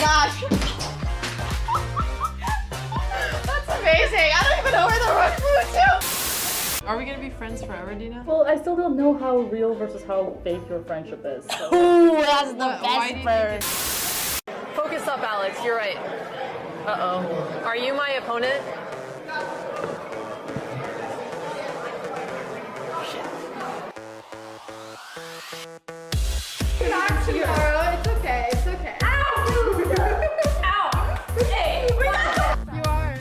gosh! That's amazing! I don't even know where the road flew to! Are we gonna be friends forever, Dina? Well, I still don't know how real versus how fake your friendship is. So. Ooh, that's the best bird! Focus up, Alex. You're right. Uh-oh. Are you my opponent? Talk tomorrow. It's okay. It's okay. Ow! Ow! Hey! You are.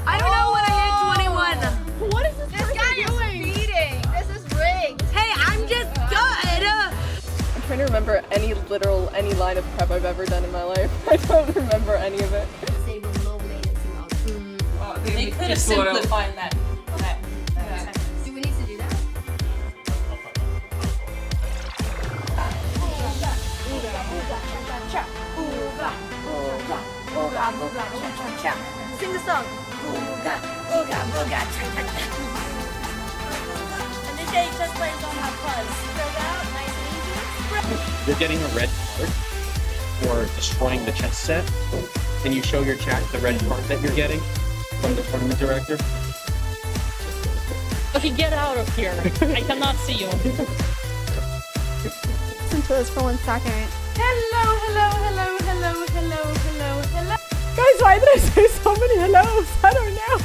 I don't know when I hit 21. What is this guy doing? Speeding. This is rigged. Hey, I'm just good. I'm trying to remember any line of prep I've ever done in my life. I don't remember any of it. They could have simplified that. Yeah. Do we need to do that? Sing the song. And this day just plays don't have fun. Spread out, nice and easy. You're getting a red card for destroying the chess set. Can you show your chat the red card that you're getting from the tournament director? Okay, get out of here. I cannot see you. Listen to this for 1 second. Hello, hello, hello, hello, hello, hello, hello. Guys, why did I say so many hellos? I don't know.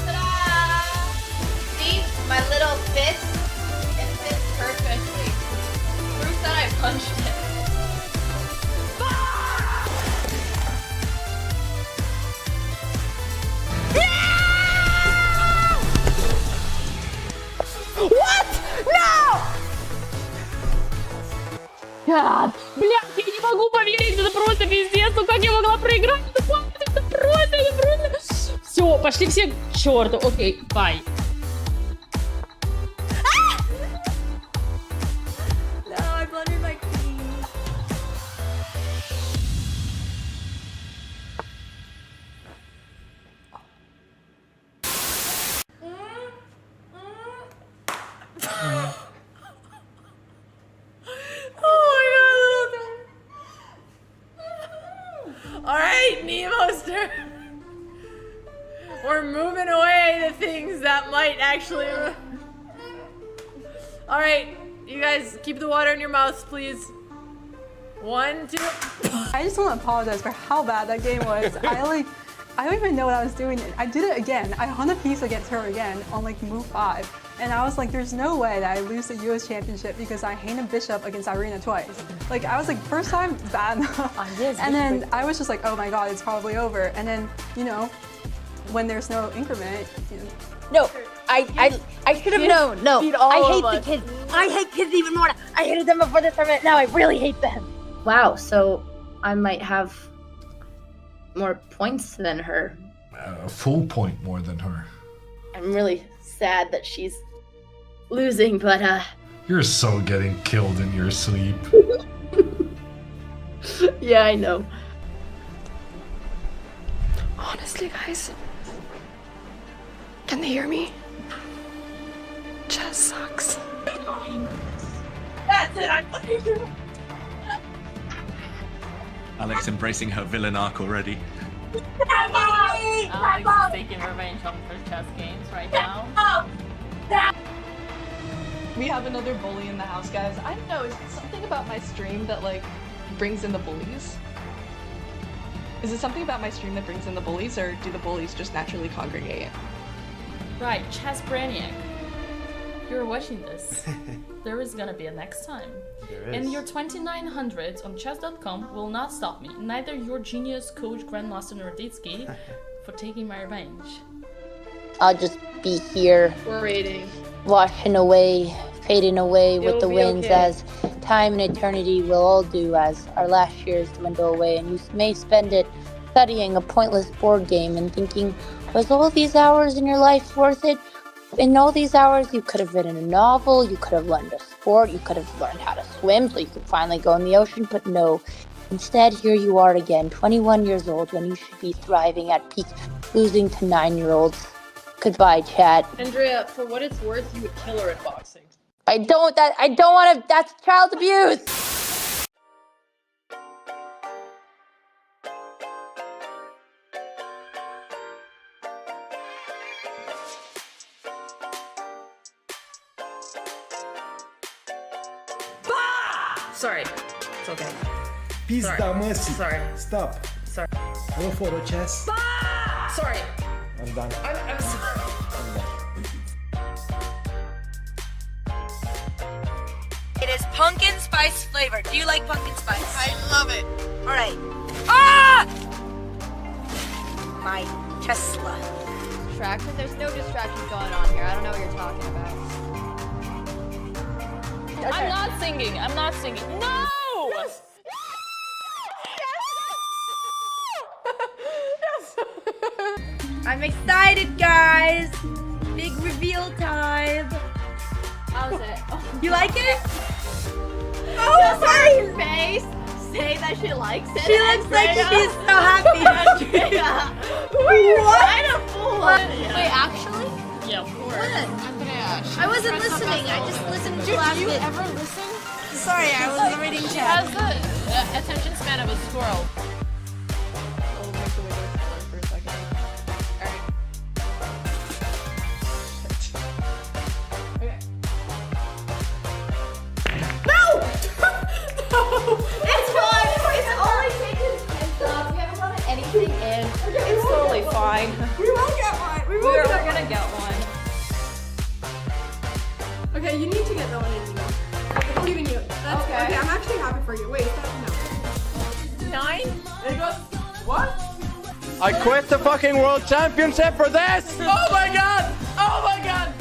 Ta-da! See, my little fist, it fits perfectly. Proof that I punched it. What? No! God. Блядь, я не могу поверить, это просто пиздец, ну как я могла проиграть? Это просто. Все, пошли все к черту. Окей, бай. No, I blundered my queen. Alright, Nemo's turn. We're moving away the things that might actually... Alright, you guys keep the water in your mouths, please. 1, 2... I just want to apologize for how bad that game was. I don't even know what I was doing. I did it again. I hung a piece against her again on like move 5. And I was like, there's no way that I lose the US championship because I hang a bishop against Irina twice. Like I was like, first time, bad enough. And then I was just like, oh my God, it's probably over. And then, you know, when there's no increment, you know. No, I should have known. No, I hate the kids. I hate kids even more. I hated them before the tournament. Now I really hate them. Wow, so I might have more points than her. A full point more than her. I'm really sad that she's losing, but You're so getting killed in your sleep. yeah, I know. Honestly, guys, can they hear me? Chess sucks. That's it. I'm fucking. Alex embracing her villain arc already. Alex is taking revenge on her chess games right now. We have another bully in the house, guys. I don't know, is it something about my stream that like brings in the bullies? Is it something about my stream that brings in the bullies, or do the bullies just naturally congregate? Right, Chess Brainiac. You're watching this. There is gonna be a next time. And your 2900 on chess.com will not stop me. Neither your genius coach Grandmaster Norditsky for taking my revenge. I'll just be here, Waiting. washing away, fading away with It'll the be winds okay. as time and eternity will all do as our last years dwindle away, and you may spend it studying a pointless board game and thinking, was all these hours in your life worth it? In all these hours, you could have written a novel, you could have learned a sport, you could have learned how to swim so you could finally go in the ocean, but no. Instead, here you are again, 21 years old, when you should be thriving at peak, losing to 9-year-olds. Goodbye, chat. Andrea, for what it's worth, you would kill her at boxing. I don't want to, that's child abuse! Sorry. It's okay. Pizda mercy. Sorry. Stop. Sorry. No photo chess. Sorry. I'm done. I'm sorry. It is pumpkin spice flavored. Do you like pumpkin spice? I love it. All right. Ah! My Tesla. Distraction? There's no distractions going on here. I don't know what you're talking about. I'm not singing. I'm not singing. No! Yes. I'm excited, guys. Big reveal time. How's it? You like it? Just her face say that she likes it. She looks like she's so happy. Andrea. What? Kind of fool. Wait, actually? Yeah, of course. Andrea. I wasn't listening. I just listened to the last Do you bit. ever listen? Sorry, I was reading She chat. has the attention span of a squirrel. We'll make the windows smaller for a second. Alright. Okay. It's fine. It's only taken 10 shots. We haven't gotten anything in. It's totally fine. We won't get one. We're gonna get one. Okay, you need to get that one in. I believe in you. That's, Okay. okay, I'm actually happy for you. Wait, no. 9? I quit the fucking world championship for this! Oh my god! Oh my god!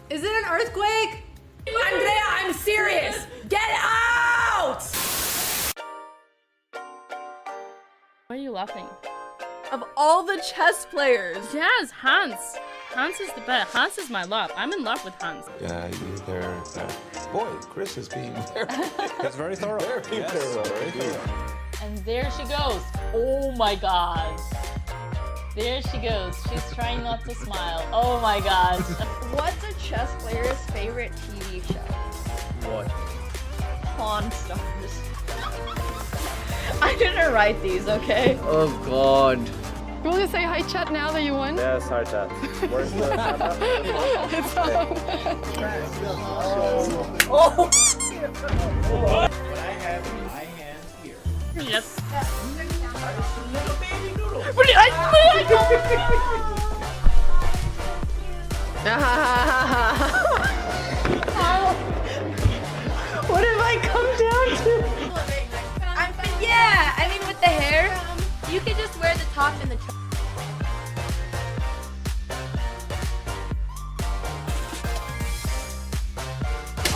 Is it an earthquake? Andrea, I'm serious! Get out! Why are you laughing? Of all the chess players. Yes, Hans. Hans is the best. Hans is my love. I'm in love with Hans. Yeah, boy, Chris is being that's very thorough. Very thorough. And there she goes. Oh my god. There she goes. She's trying not to smile. Oh my gosh. What's a chess player's favorite TV show? What? Pawn Stars. I didn't write these, okay? Oh god. You want to say hi, chat, now that you won? Yeah, sorry, chat. Where's the It's all Oh! What I have in my hand here. Yes. Little baby noodle. What have I come down to? Yeah, I mean with the hair, you could just wear the top and the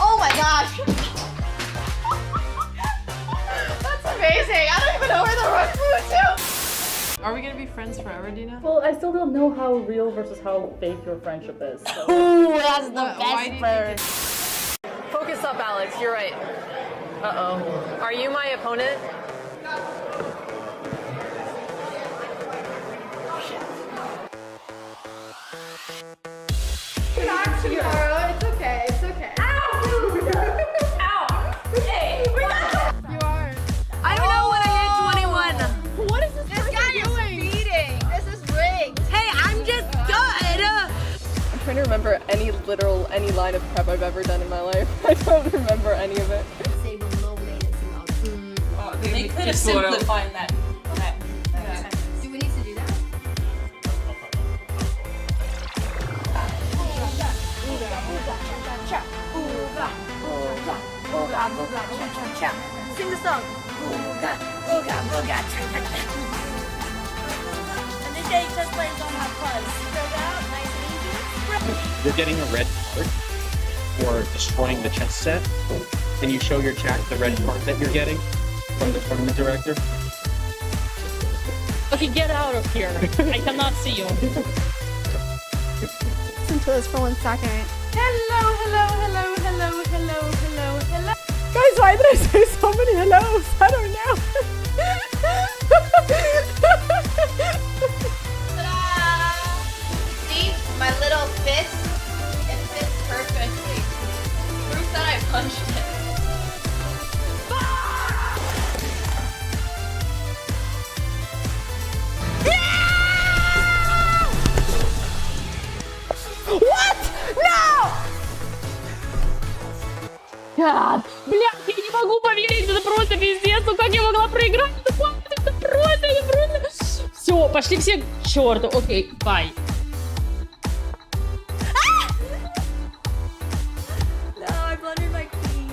Oh my gosh! That's amazing! I don't even know where the run flew to! Are we gonna be friends forever, Dina? Well, I still don't know how real versus how fake your friendship is. So. Ooh, that's the Why do best you bird. Focus up, Alex. You're right. Uh-oh. Are you my opponent? Back tomorrow. It's okay. It's okay. You are. I don't know when I hit 21. What is this guy doing? Speeding. This is rigged. Hey, I'm just good. I'm trying to remember any line of prep I've ever done in my life. I don't remember any of it. They could have simplified that. Do we need to do that? cha. Ooga, ooga, ooga, booga, cha cha cha. Sing the song. Ooga, ooga, booga, cha cha cha. And this day just plays on my fun. Spread out, nice and easy. You're getting a red card for destroying the chess set. And you show your chat the red card that you're getting from the tournament director. Okay, get out of here. I cannot see you. Listen to this for 1 second. Hello, hello, hello, hello, hello, hello, hello. Guys, why did I say so many hellos? I don't know. Ta-da! See, my little fist, it fits perfectly. Proof that I punched it. What? No! God, блядь, я не могу поверить, это просто пиздец, ну как я могла проиграть? Это просто. Все, пошли все к черту. Окей, бай. No, I blundered my queen.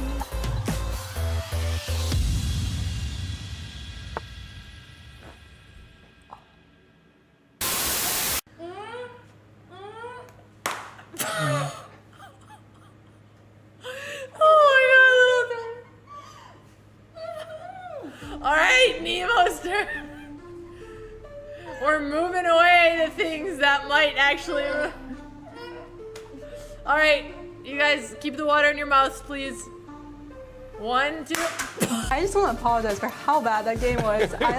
Alright, Nemo's turn. We're moving away the things that might actually... Alright, you guys, keep the water in your mouths, please. 1, 2... I just want to apologize for how bad that game was. I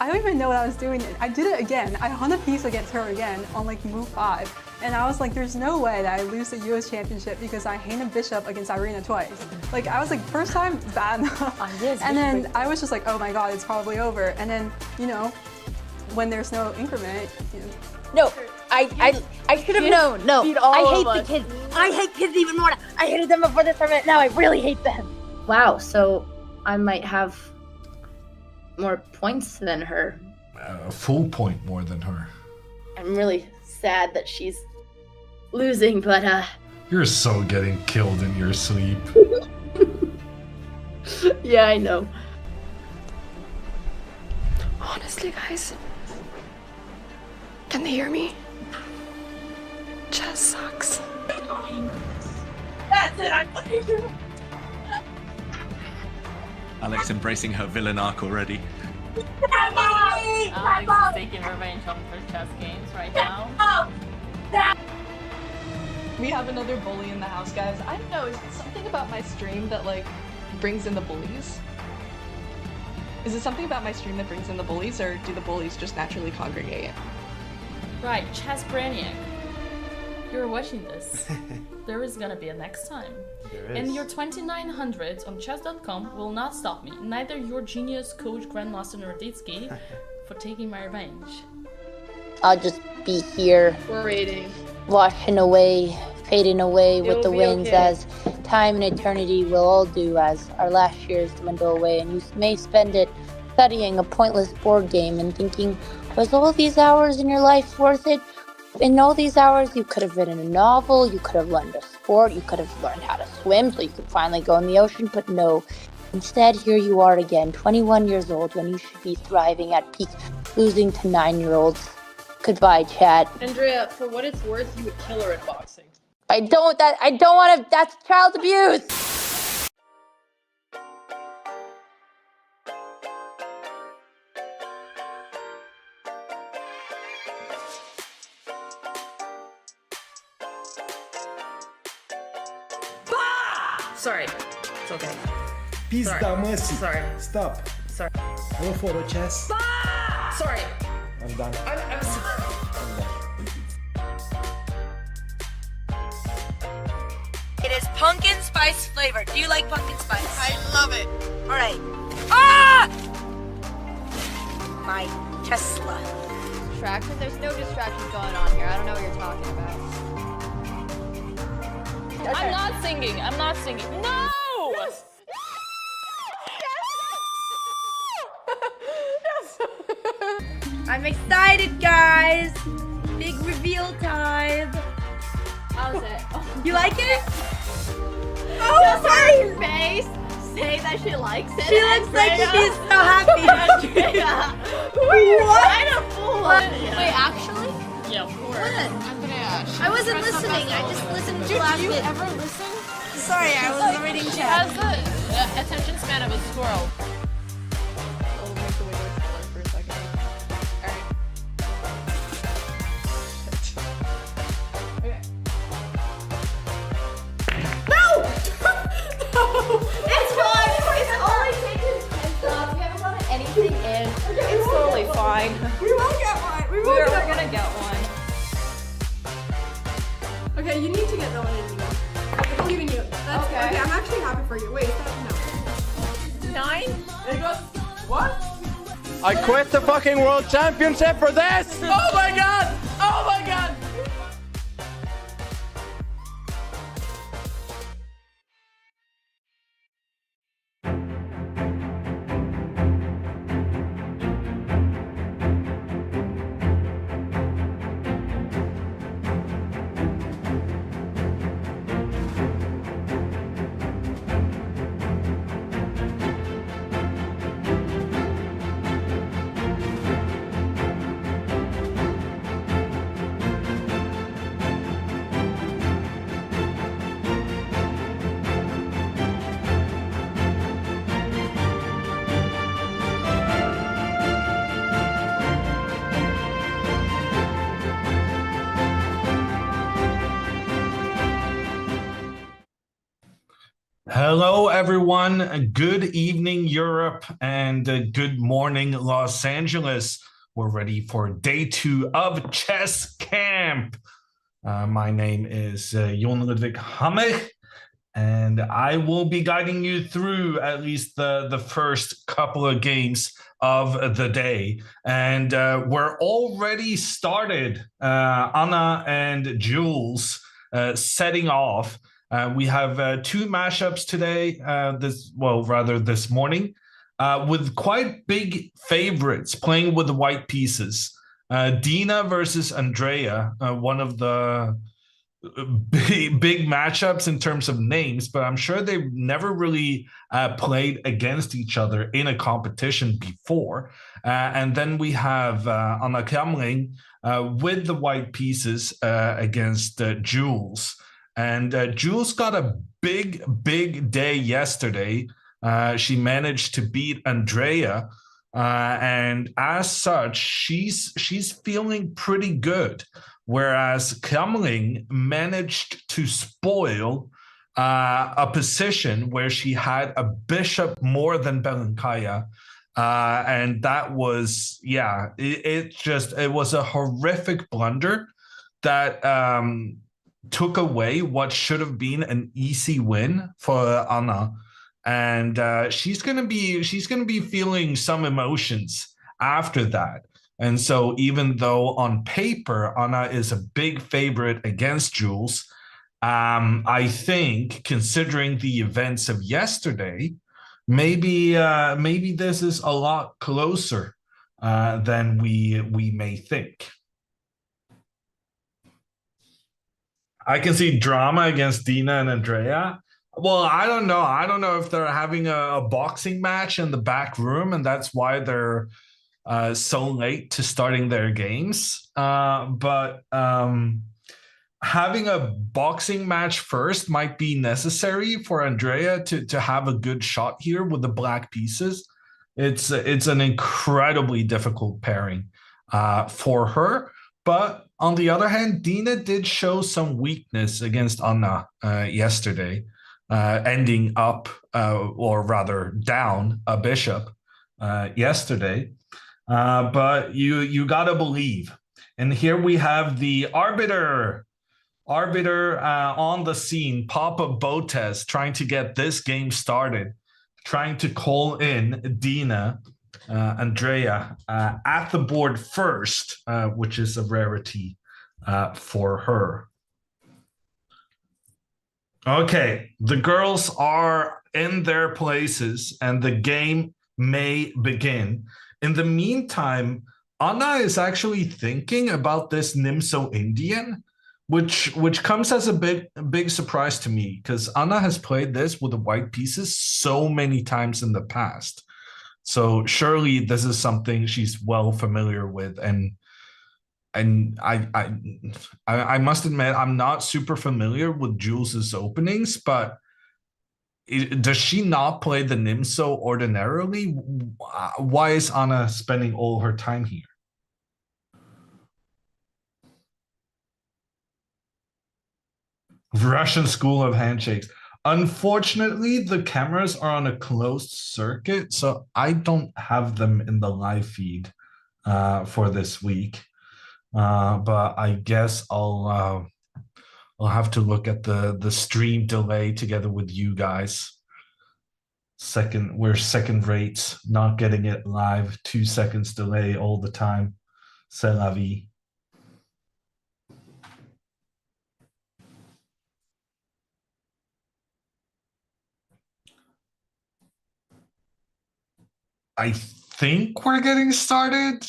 don't even know what I was doing. I did it again. I hung a piece against her again on like move 5. And I was like, there's no way that I lose the US championship because I hang a bishop against Irina twice. Like I was like, first time, bad enough. Yes, and then I was just like, oh my God, it's probably over. And then, you know, when there's no increment, you know. No, I should have known. No, I hate the kids. I hate kids even more. I hated them before this tournament. Now I really hate them. Wow, so I might have more points than her. A full point more than her. I'm really sad that she's losing, but You're so getting killed in your sleep. yeah, I know. Honestly, guys, can they hear me? Chess sucks. That's it, I'm playing. Alex embracing her villain arc already. Alex is taking revenge on her chess games right now. We have another bully in the house, guys. I don't know, is it something about my stream that like brings in the bullies? Is it something about my stream that brings in the bullies, or do the bullies just naturally congregate? Right, Chess Brainiac. You're watching this. There is gonna be a next time. And your 2900 on chess.com will not stop me, neither your genius coach Grandmaster Norditsky, for taking my revenge. I'll just be here, washing away, fading away with the winds, as time and eternity will all do as our last years dwindle away, and you may spend it studying a pointless board game and thinking, was all these hours in your life worth it? In all these hours, you could have written a novel, you could have learned a sport, you could have learned how to swim so you could finally go in the ocean, but no. Instead, here you are again, 21 years old, when you should be thriving at peak, losing to 9-year-olds. Goodbye, chat. Andrea, for what it's worth, you would kill her in boxing. I don't want to, that's child abuse! Sorry. It's okay. Pizda mercy. Sorry. Stop. Sorry. Go for the chess. Sorry. I'm done. I'm sorry. It is pumpkin spice flavored. Do you like pumpkin spice? I love it. All right. Ah! My Tesla. Distraction? There's no distractions going on here. I don't know what you're talking about. I'm not singing. I'm not singing. No! Yes. I'm excited, guys. Big reveal time. How's it? You like it? Just her face say that she likes it. She looks like she's so happy. Andrea. Who are you trying to fool? Wait, actually? Yeah, of course. Andrea. I wasn't listening. I just listened to Did last you bit. ever listen? Sorry, I was reading She chat. has the attention span of a squirrel. I'll make the window smaller for a second. Alright. Okay. No! It's fine. It's only taken 10 shots. We haven't gotten anything in. It's totally fine. We will get one. We will We're get gonna get one. Okay, you need to get that one in. I believe in you. That's, okay, I'm actually happy for you. Wait, is that 9? It goes, what? I quit the fucking world championship for this! Oh my god! Oh my god! Hello, everyone. Good evening, Europe, and good morning, Los Angeles. We're ready for day 2 of Chess Camp. My name is Jon Ludwig Hammich, and I will be guiding you through at least the first couple of games of the day. And we're already started. Anna and Jules setting off. We have 2 mashups today, this morning, with quite big favorites playing with the white pieces. Dina versus Andrea, one of the big matchups in terms of names, but I'm sure they've never really played against each other in a competition before. And then we have Anna Kamling with the white pieces against Jules. And Jules got a big day yesterday. She managed to beat Andrea, and as such, she's feeling pretty good. Whereas Kamling managed to spoil a position where she had a bishop more than Belankaya, and that was it was a horrific blunder that took away what should have been an easy win for Anna, and she's gonna be feeling some emotions after that. And so, even though on paper Anna is a big favorite against Jules, I think considering the events of yesterday, maybe this is a lot closer than we may think. I can see drama against Dina and Andrea. Well, I don't know. I don't know if they're having a boxing match in the back room, and that's why they're so late to starting their games. But having a boxing match first might be necessary for Andrea to have a good shot here with the black pieces. It's an incredibly difficult pairing for her. But on the other hand, Dina did show some weakness against Anna yesterday, ending up, or rather down, a bishop yesterday. But you gotta believe. And here we have the arbiter on the scene, Papa Botez, trying to get this game started, trying to call in Dina. Andrea at the board first, which is a rarity for her. Okay, the girls are in their places and the game may begin. In the meantime, Anna is actually thinking about this Nimso Indian, which comes as a big surprise to me because Anna has played this with the white pieces so many times in the past. So surely this is something she's well familiar with, and I must admit I'm not super familiar with Jules's openings, but does she not play the NIMSO ordinarily? Why is Anna spending all her time here? Russian School of Handshakes. Unfortunately, the cameras are on a closed circuit, so I don't have them in the live feed for this week. But I guess I'll have to look at the stream delay together with you guys. We're second rate, not getting it live, 2 seconds delay all the time. C'est la vie. I think we're getting started.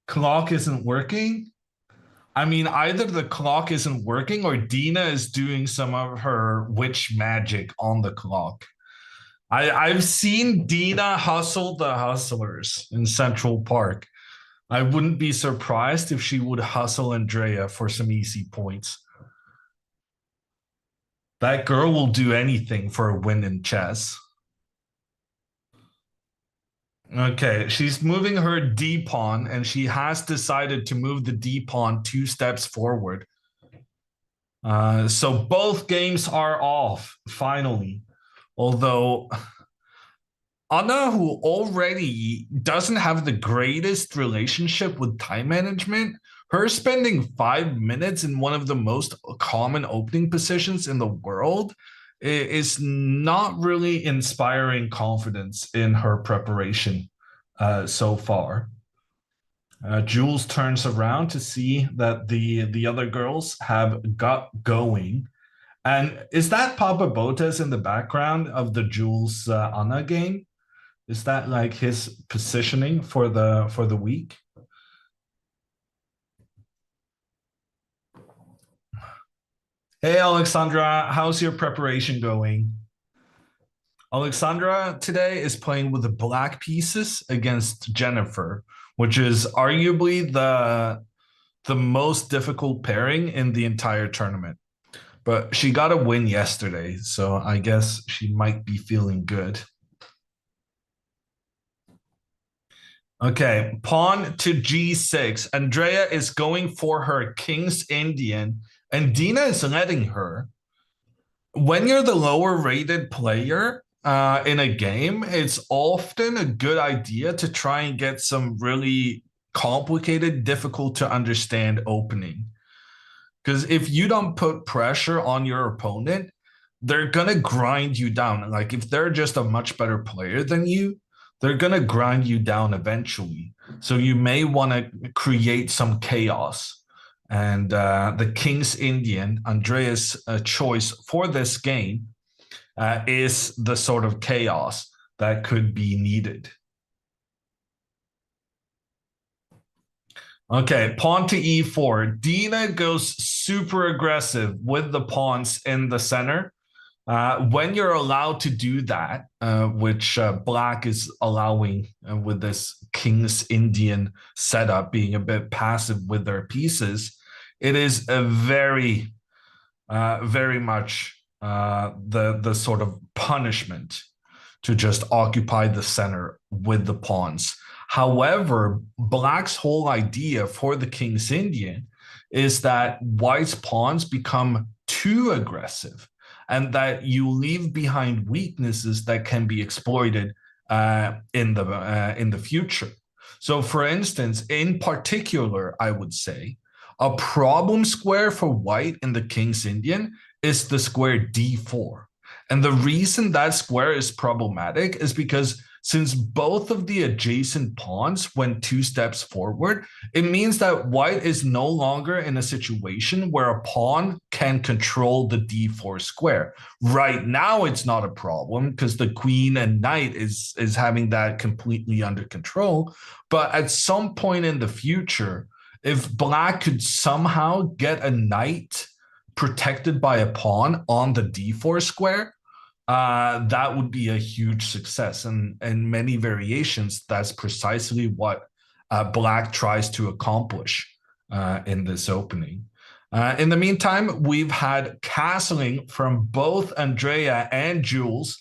Clock isn't working. I mean, either the clock isn't working or Dina is doing some of her witch magic on the clock. I've seen Dina hustle the hustlers in Central Park. I wouldn't be surprised if she would hustle Andrea for some easy points. That girl will do anything for a win in chess. Okay, she's moving her D pawn, and she has decided to move the D pawn 2 steps forward. So both games are off, finally. Although Anna, who already doesn't have the greatest relationship with time management, her spending 5 minutes in one of the most common opening positions in the world is not really inspiring confidence in her preparation so far. Jules turns around to see that the other girls have got going. And is that Papa Botez in the background of the Jules Anna game? Is that like his positioning for the week? Hey, Alexandra, how's your preparation going? Alexandra today is playing with the black pieces against Jennifer, which is arguably the most difficult pairing in the entire tournament. But she got a win yesterday, so I guess she might be feeling good. Okay, pawn to g6. Andrea is going for her King's Indian, and Dina is letting her. When you're the lower rated player in a game, it's often a good idea to try and get some really complicated, difficult to understand opening. Because if you don't put pressure on your opponent, they're going to grind you down. Like if they're just a much better player than you, they're going to grind you down eventually. So you may want to create some chaos. And the King's Indian, Andrea's choice for this game, is the sort of chaos that could be needed. Okay, pawn to e4. Dina goes super aggressive with the pawns in the center. When you're allowed to do that, which black is allowing with this King's Indian setup being a bit passive with their pieces, it is a very much the sort of punishment to just occupy the center with the pawns. However, black's whole idea for the King's Indian is that white's pawns become too aggressive and that you leave behind weaknesses that can be exploited in the future. So, for instance, in particular, I would say a problem square for white in the King's Indian is the square d4. And the reason that square is problematic is because since both of the adjacent pawns went 2 steps forward, it means that white is no longer in a situation where a pawn can control the d4 square. Right now, it's not a problem because the queen and knight is having that completely under control. But at some point in the future, if black could somehow get a knight protected by a pawn on the d4 square, that would be a huge success. And in many variations, that's precisely what black tries to accomplish in this opening. In the meantime, we've had castling from both Andrea and Jules.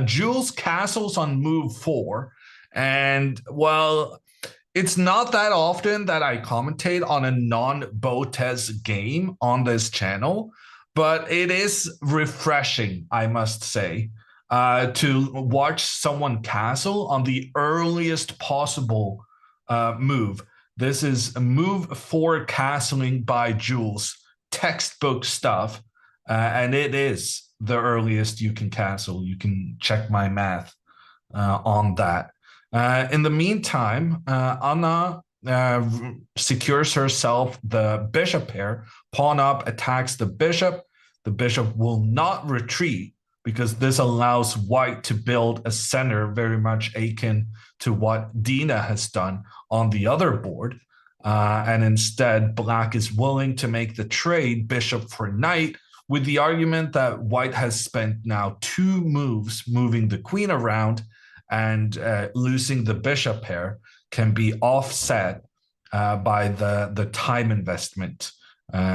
Jules castles on move 4. And, well, it's not that often that I commentate on a non-Botez game on this channel, but it is refreshing, I must say, to watch someone castle on the earliest possible move. This is a move 4 castling by Jules, textbook stuff, and it is the earliest you can castle. You can check my math on that. In the meantime, Anna secures herself the bishop pair. Pawn up attacks the bishop. The bishop will not retreat because this allows white to build a center very much akin to what Dina has done on the other board. And instead, black is willing to make the trade bishop for knight with the argument that white has spent now 2 moves moving the queen around, and losing the bishop pair can be offset by the time investment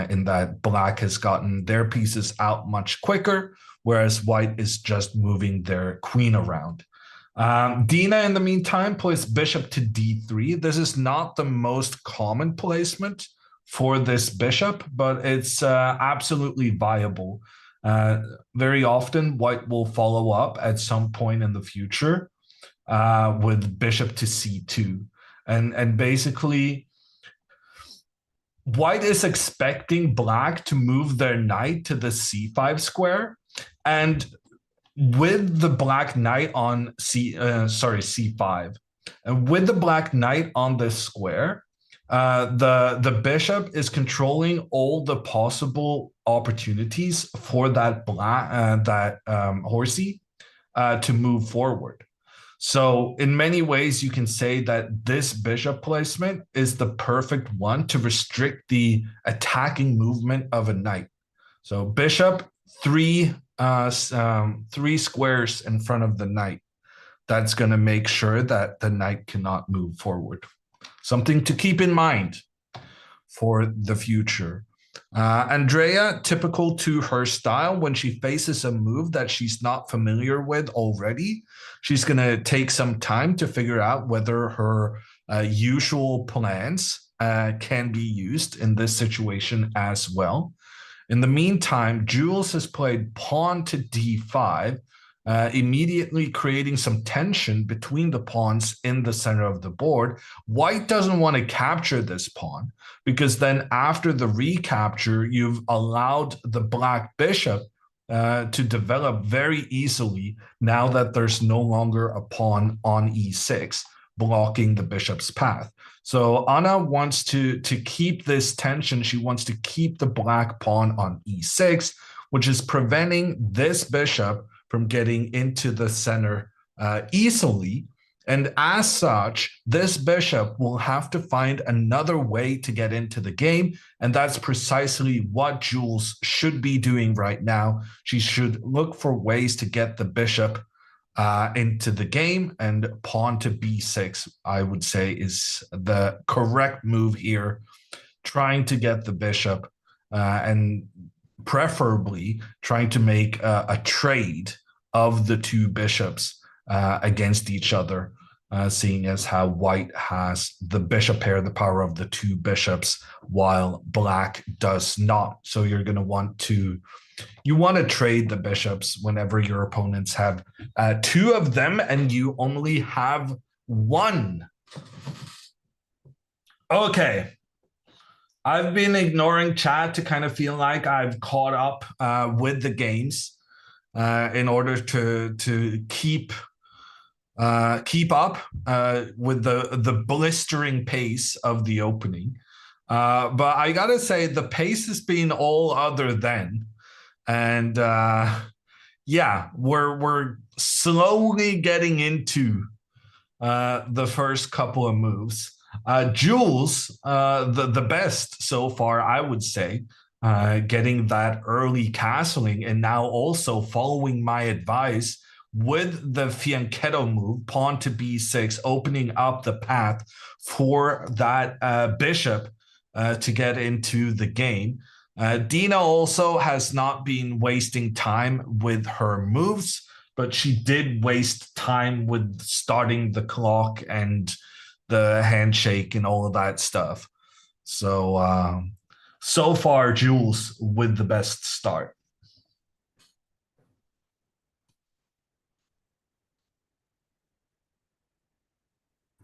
in that black has gotten their pieces out much quicker, whereas white is just moving their queen around. Dina, in the meantime, plays bishop to d3. This is not the most common placement for this bishop, but it's absolutely viable. Very often, white will follow up at some point in the future with bishop to c2. And basically, white is expecting black to move their knight to the c5 square. And with the black knight on c5, and with the black knight on this square, the bishop is controlling all the possible opportunities for that horsey to move forward. So in many ways, you can say that this bishop placement is the perfect one to restrict the attacking movement of a knight. So bishop, 3 squares in front of the knight. That's going to make sure that the knight cannot move forward. Something to keep in mind for the future. Andrea, typical to her style, when she faces a move that she's not familiar with already, she's going to take some time to figure out whether her usual plans can be used in this situation as well. In the meantime, Jules has played pawn to d5, immediately creating some tension between the pawns in the center of the board. White doesn't want to capture this pawn because then after the recapture, you've allowed the black bishop to develop very easily now that there's no longer a pawn on e6 blocking the bishop's path. So Anna wants to keep this tension. She wants to keep the black pawn on e6, which is preventing this bishop from getting into the center easily. And as such, this bishop will have to find another way to get into the game. And that's precisely what Jules should be doing right now. She should look for ways to get the bishop into the game, and pawn to b6, I would say, is the correct move here. Trying to get the bishop and preferably trying to make a trade of the 2 bishops against each other, seeing as how white has the bishop pair, the power of the 2 bishops, while black does not. So you're going to want to trade the bishops whenever your opponents have 2 of them and you only have 1. Okay. I've been ignoring chat to kind of feel like I've caught up with the games in order to keep keep up with the blistering pace of the opening. But I gotta say, the pace has been all other than, and yeah, we're slowly getting into the first couple of moves. Jules, the best so far, I would say, getting that early castling, and now also following my advice with the fianchetto move, pawn to b6, opening up the path for that bishop to get into the game. Dina also has not been wasting time with her moves, but she did waste time with starting the clock and the handshake and all of that stuff. So, so far, Jules with the best start.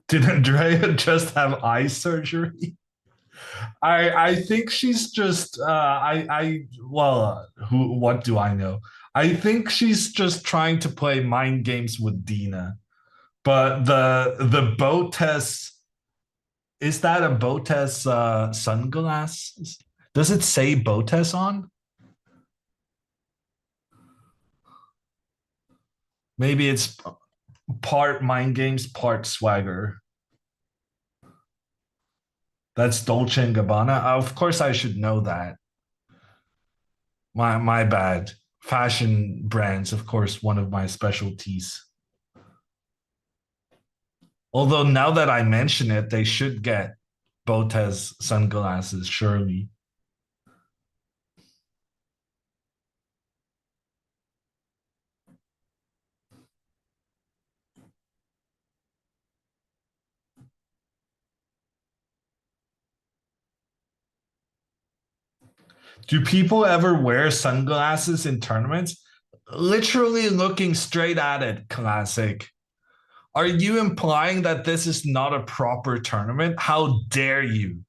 Did Andrea just have eye surgery? I think she's just what do I know? I think she's just trying to play mind games with Dina. But the Botez, is that a Botez sunglasses? Does it say Botez on? Maybe it's part mind games, part swagger. That's Dolce and Gabbana. Of course, I should know that. My bad. Fashion brands, of course, one of my specialties. Although now that I mention it, they should get Botez sunglasses, surely. Do people ever wear sunglasses in tournaments? Literally looking straight at it, classic. Are you implying that this is not a proper tournament? How dare you?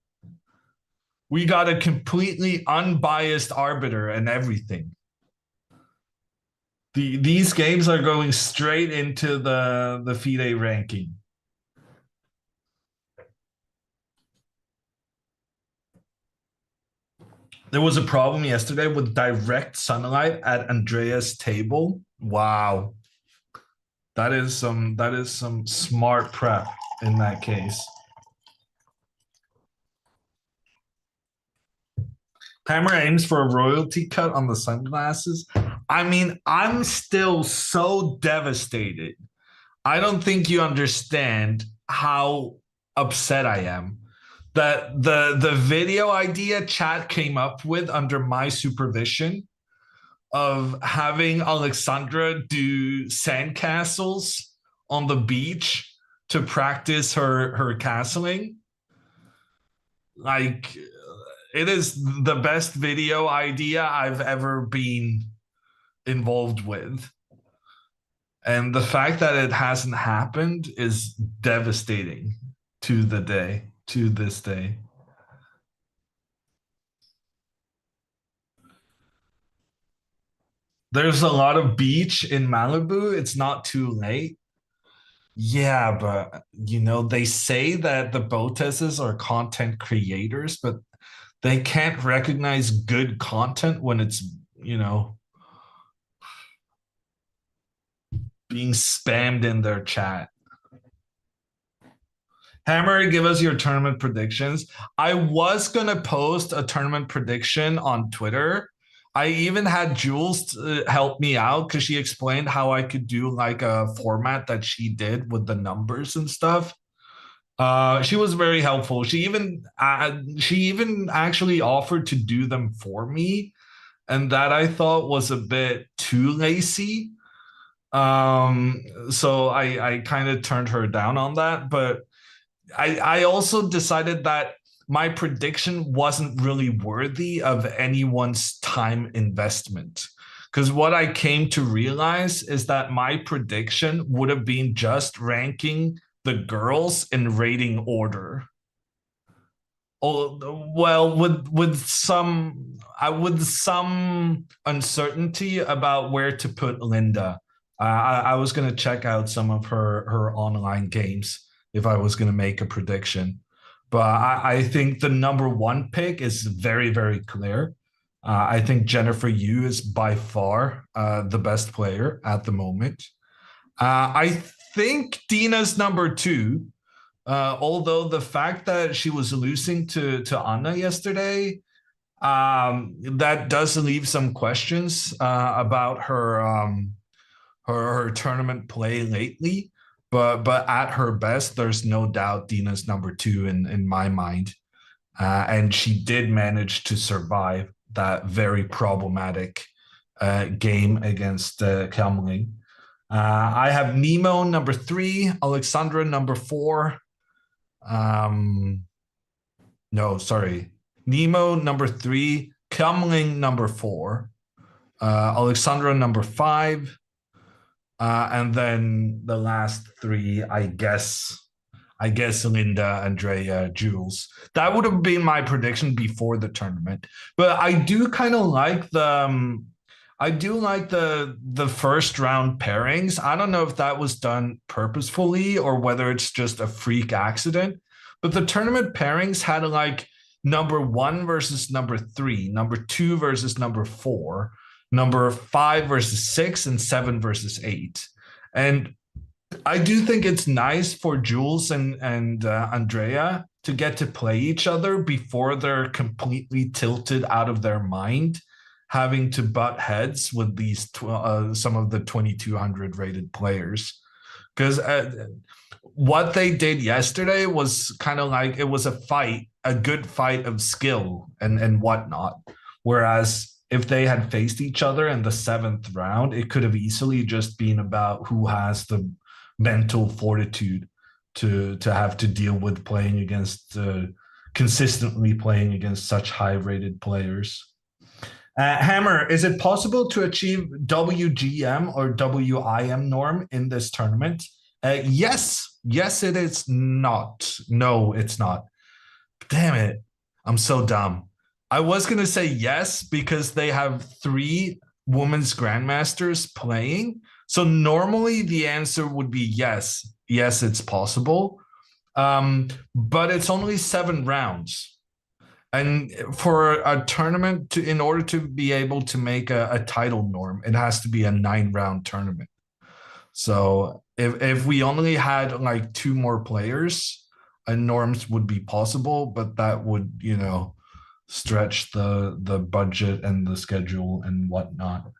We got a completely unbiased arbiter and everything. These games are going straight into the FIDE ranking. There was a problem yesterday with direct sunlight at Andrea's table. Wow. That is some smart prep in that case. Hammer aims for a royalty cut on the sunglasses. I mean, I'm still so devastated. I don't think you understand how upset I am that the video idea chat came up with under my supervision of having Alexandra do sandcastles on the beach to practice her castling. Like, it is the best video idea I've ever been involved with. And the fact that it hasn't happened is devastating to this day. There's a lot of beach in Malibu. It's not too late. Yeah, but they say that the Botezes are content creators, but they can't recognize good content when it's, being spammed in their chat. Hammer, give us your tournament predictions. I was going to post a tournament prediction on Twitter. I even had Jules help me out because she explained how I could do like a format that she did with the numbers and stuff. She was very helpful. She even actually offered to do them for me, and that I thought was a bit too lazy. So I kind of turned her down on that, but I also decided that my prediction wasn't really worthy of anyone's time investment. Because what I came to realize is that my prediction would have been just ranking the girls in rating order. Oh, well, with some uncertainty about where to put Linda. I was gonna check out some of her online games if I was gonna make a prediction, but I think the number one pick is very, very clear. I think Jennifer Yu is by far the best player at the moment. I think Dina's number two, although the fact that she was losing to Anna yesterday, that does leave some questions about her tournament play lately. But at her best, there's no doubt Dina's number two in my mind. And she did manage to survive that very problematic game against Kamling. I have Nemo number three, Alexandra number four. No, sorry. Nemo number three, Kamling number four, Alexandra number five, and then the last three, I guess Linda, Andrea, Jules. That would have been my prediction before the tournament. But I do kind of like the first round pairings. I don't know if that was done purposefully or whether it's just a freak accident. But the tournament pairings had like number one versus number three, number two versus number four, number five versus six, and seven versus eight. And I do think it's nice for Jules and Andrea to get to play each other before they're completely tilted out of their mind, having to butt heads with these some of the 2200 rated players. Because what they did yesterday was kind of like, it was a fight, a good fight of skill and whatnot. Whereas if they had faced each other in the seventh round, it could have easily just been about who has the mental fortitude to have to deal with playing against consistently playing against such high rated players. Hammer, is it possible to achieve WGM or WIM norm in this tournament? Yes, it is not. No, it's not. Damn it. I'm so dumb. I was going to say yes because they have 3 women's grandmasters playing. So normally the answer would be yes. Yes, it's possible. But it's only 7 rounds. And for a tournament, in order to be able to make a title norm, it has to be a 9-round tournament. So if we only had like 2 more players, norms would be possible, but that would, stretch the budget and the schedule and whatnot.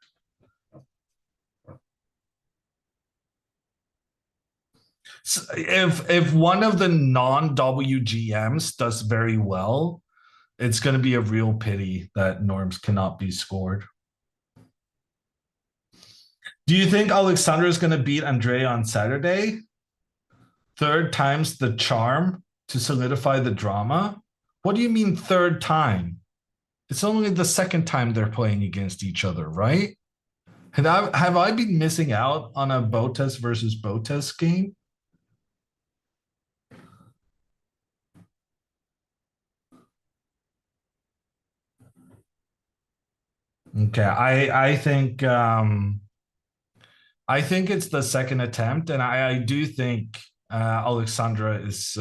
So if one of the non-WGMs does very well, it's going to be a real pity that norms cannot be scored. Do you think Alexandra is going to beat Andrea on Saturday? 3rd time's the charm to solidify the drama? What do you mean 3rd time? It's only the 2nd time they're playing against each other, right? Have I been missing out on a Botez versus Botez game? Okay, I think it's the 2nd attempt, and I do think Alexandra is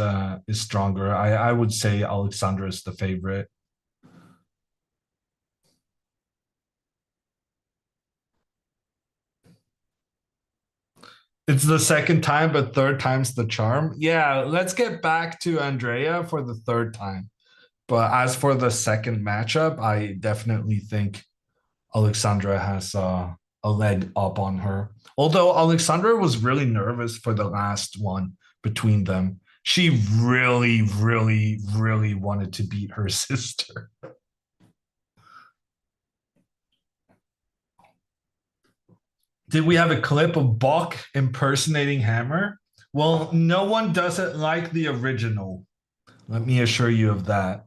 stronger. I would say Alexandra is the favorite. It's the 2nd time, but 3rd time's the charm. Yeah, let's get back to Andrea for the 3rd time. But as for the 2nd matchup, I definitely think Alexandra has a leg up on her. Although Alexandra was really nervous for the last one between them. She really, really, really wanted to beat her sister. Did we have a clip of Bach impersonating Hammer? Well, no one does it like the original. Let me assure you of that.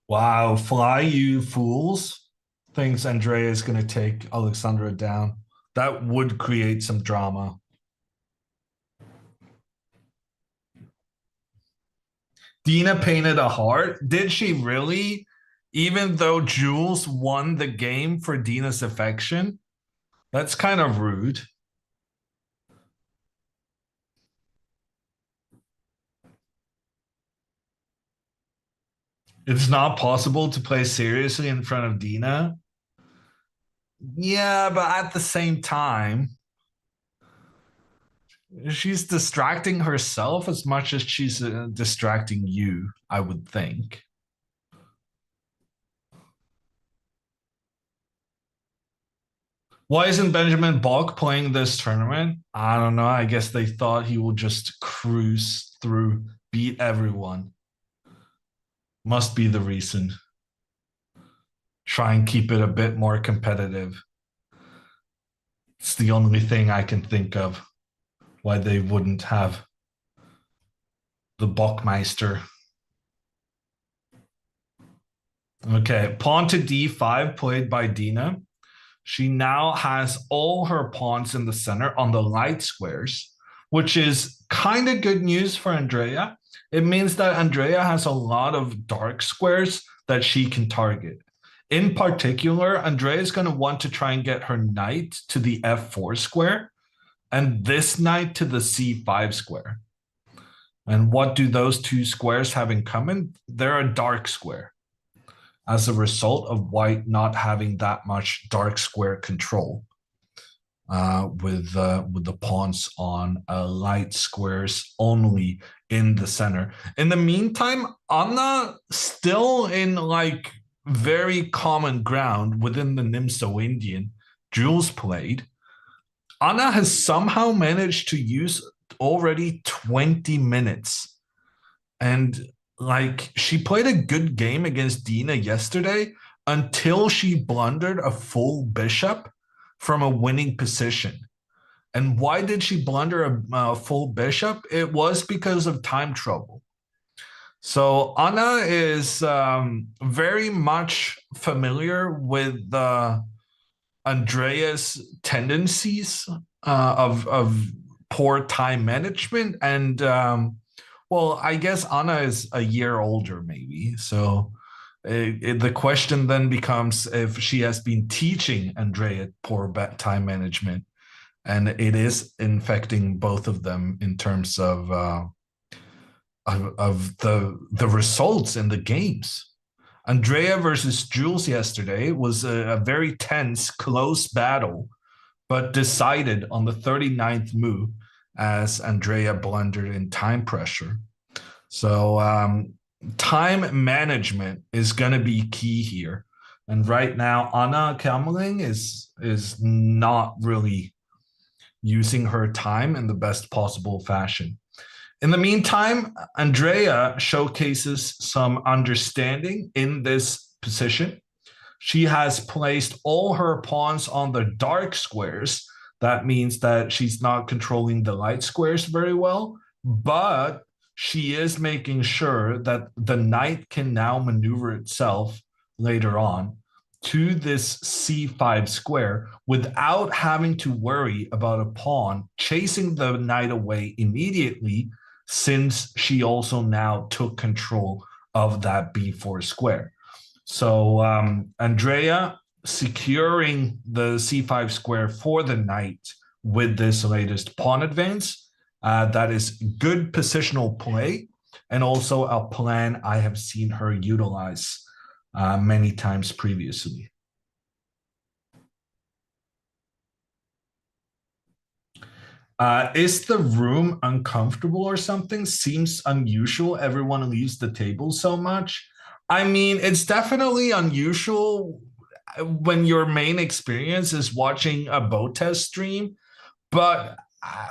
Wow, fly you fools. Thinks Andrea is going to take Alexandra down. That would create some drama. Dina painted a heart. Did she really? Even though Jules won the game for Dina's affection? That's kind of rude. It's not possible to play seriously in front of Dina. Yeah, but at the same time, she's distracting herself as much as she's distracting you, I would think. Why isn't Benjamin Bach playing this tournament? I don't know. I guess they thought he would just cruise through, beat everyone. Must be the reason. Try and keep it a bit more competitive. It's the only thing I can think of why they wouldn't have the Bachmeister. Okay, pawn to d5 played by Dina. She now has all her pawns in the center on the light squares, which is kind of good news for Andrea. It means that Andrea has a lot of dark squares that she can target. In particular, Andrea is going to want to try and get her knight to the f4 square and this knight to the c5 square. And what do those two squares have in common? They're a dark square, as a result of white not having that much dark square control with the pawns on light squares only in the center. In the meantime, Anna still in like very common ground within the NIMSO Indian Jules played. Anna has somehow managed to use already 20 minutes. And like she played a good game against Dina yesterday until she blundered a full bishop from a winning position. And why did she blunder a full bishop? It was because of time trouble. So Anna is very much familiar with Andrea's tendencies of poor time management. And well, I guess Anna is a year older, maybe. So the question then becomes if she has been teaching Andrea poor time management, and it is infecting both of them in terms of the results in the games. Andrea versus Jules yesterday was a very tense, close battle, but decided on the 39th move as Andrea blundered in time pressure. So time management is going to be key here. And right now, Anna Kamerling is not really using her time in the best possible fashion. In the meantime, Andrea showcases some understanding in this position. She has placed all her pawns on the dark squares. That means that she's not controlling the light squares very well, but she is making sure that the knight can now maneuver itself later on to this c5 square without having to worry about a pawn chasing the knight away immediately, since she also now took control of that b4 square. So Andrea securing the c5 square for the knight with this latest pawn advance. That is good positional play, and also a plan I have seen her utilize many times previously. Is the room uncomfortable or something? Seems unusual. Everyone leaves the table so much. I mean, it's definitely unusual when your main experience is watching a Botez stream, but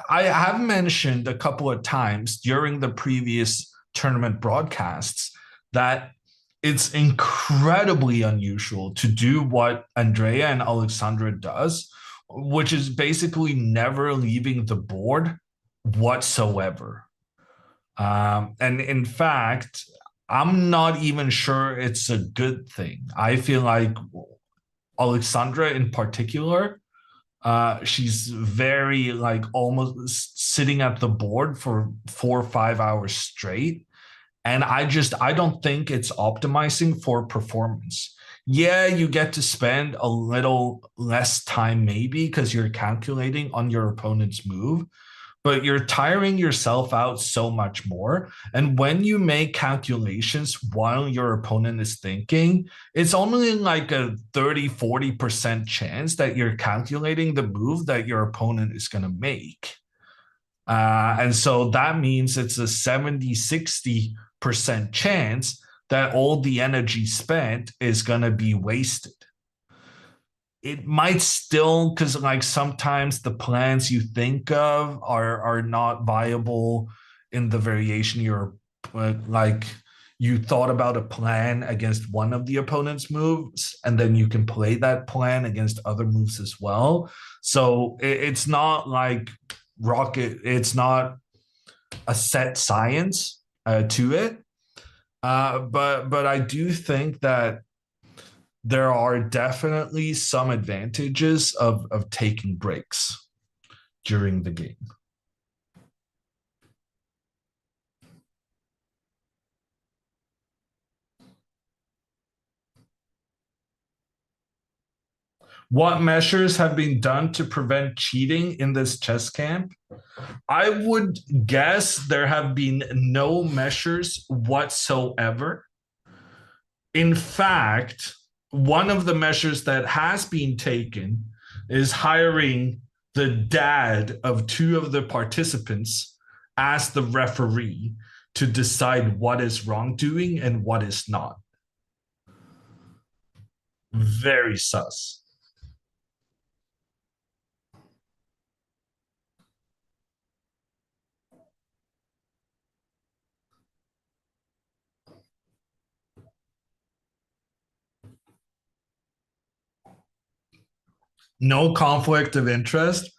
I have mentioned a couple of times during the previous tournament broadcasts that it's incredibly unusual to do what Andrea and Alexandra does, which is basically never leaving the board whatsoever. And in fact, I'm not even sure it's a good thing. I feel like Alexandra in particular, she's very like almost sitting at the board for 4 or 5 hours straight. And I don't think it's optimizing for performance. Yeah, you get to spend a little less time maybe because you're calculating on your opponent's move, but you're tiring yourself out so much more. And when you make calculations while your opponent is thinking, it's only like a 30-40% chance that you're calculating the move that your opponent is going to make. And so that means it's a 70-60% chance that all the energy spent is going to be wasted. It might still, because like sometimes the plans you think of are not viable in the variation you're like you thought about a plan against one of the opponent's moves, and then you can play that plan against other moves as well. So it's not like it's not a set science to it. But I do think that there are definitely some advantages of taking breaks during the game. What measures have been done to prevent cheating in this chess camp? I would guess there have been no measures whatsoever. In fact, one of the measures that has been taken is hiring the dad of two of the participants as the referee to decide what is wrongdoing and what is not. Very sus. No conflict of interest.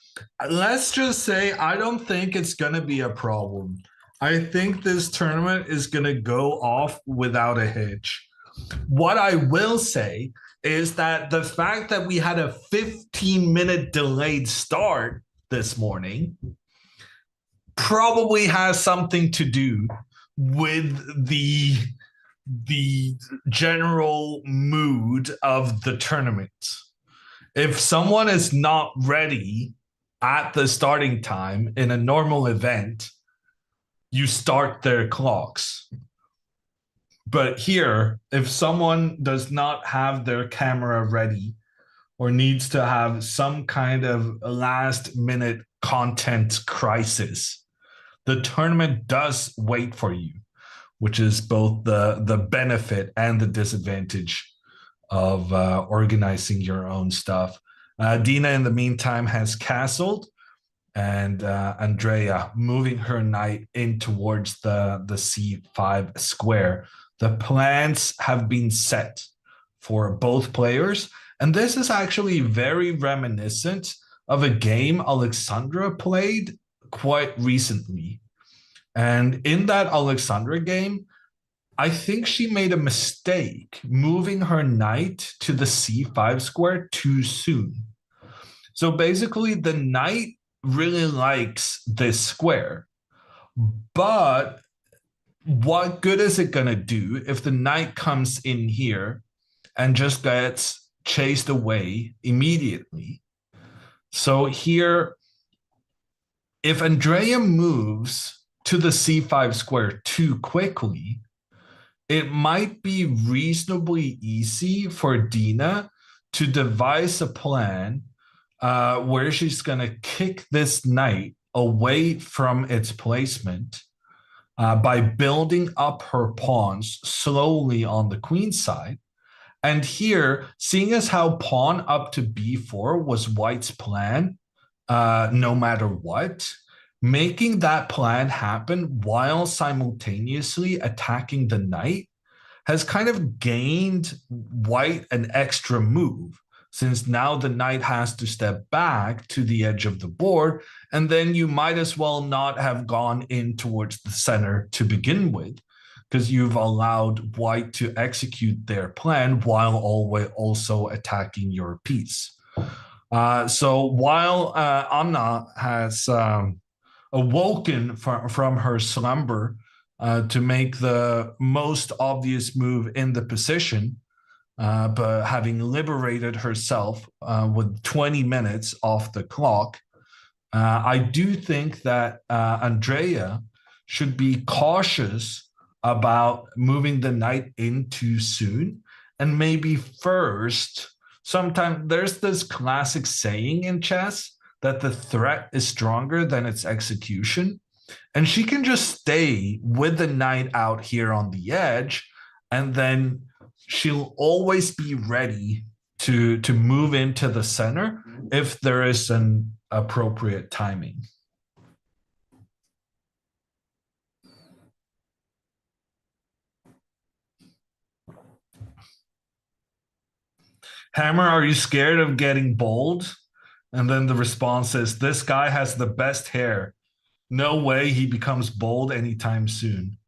Let's just say I don't think it's going to be a problem. I think this tournament is going to go off without a hitch. What I will say is that the fact that we had a 15-minute delayed start this morning probably has something to do with the general mood of the tournament. If someone is not ready at the starting time in a normal event, you start their clocks. But here, if someone does not have their camera ready or needs to have some kind of last minute content crisis, the tournament does wait for you, which is both the benefit and the disadvantage of organizing your own stuff. Dina, in the meantime, has castled, and Andrea moving her knight in towards the c5 square. The plans have been set for both players, and this is actually very reminiscent of a game Alexandra played quite recently. And in that Alexandra game, I think she made a mistake moving her knight to the c5 square too soon. So basically, the knight really likes this square. But what good is it going to do if the knight comes in here and just gets chased away immediately? So here, if Andrea moves to the c5 square too quickly, it might be reasonably easy for Dina to devise a plan where she's going to kick this knight away from its placement by building up her pawns slowly on the queen side. And here, seeing as how pawn up to b4 was White's plan, no matter what, making that plan happen while simultaneously attacking the knight has kind of gained White an extra move, since now the knight has to step back to the edge of the board, and then you might as well not have gone in towards the center to begin with, because you've allowed White to execute their plan while always also attacking your piece. So while Anna has awoken from her slumber to make the most obvious move in the position, but having liberated herself with 20 minutes off the clock, I do think that Andrea should be cautious about moving the knight in too soon, and maybe first, sometimes there's this classic saying in chess that the threat is stronger than its execution. And she can just stay with the knight out here on the edge, and then she'll always be ready to move into the center if there is an appropriate timing. Hammer, are you scared of getting bold? And then the response is, this guy has the best hair. No way he becomes bold anytime soon.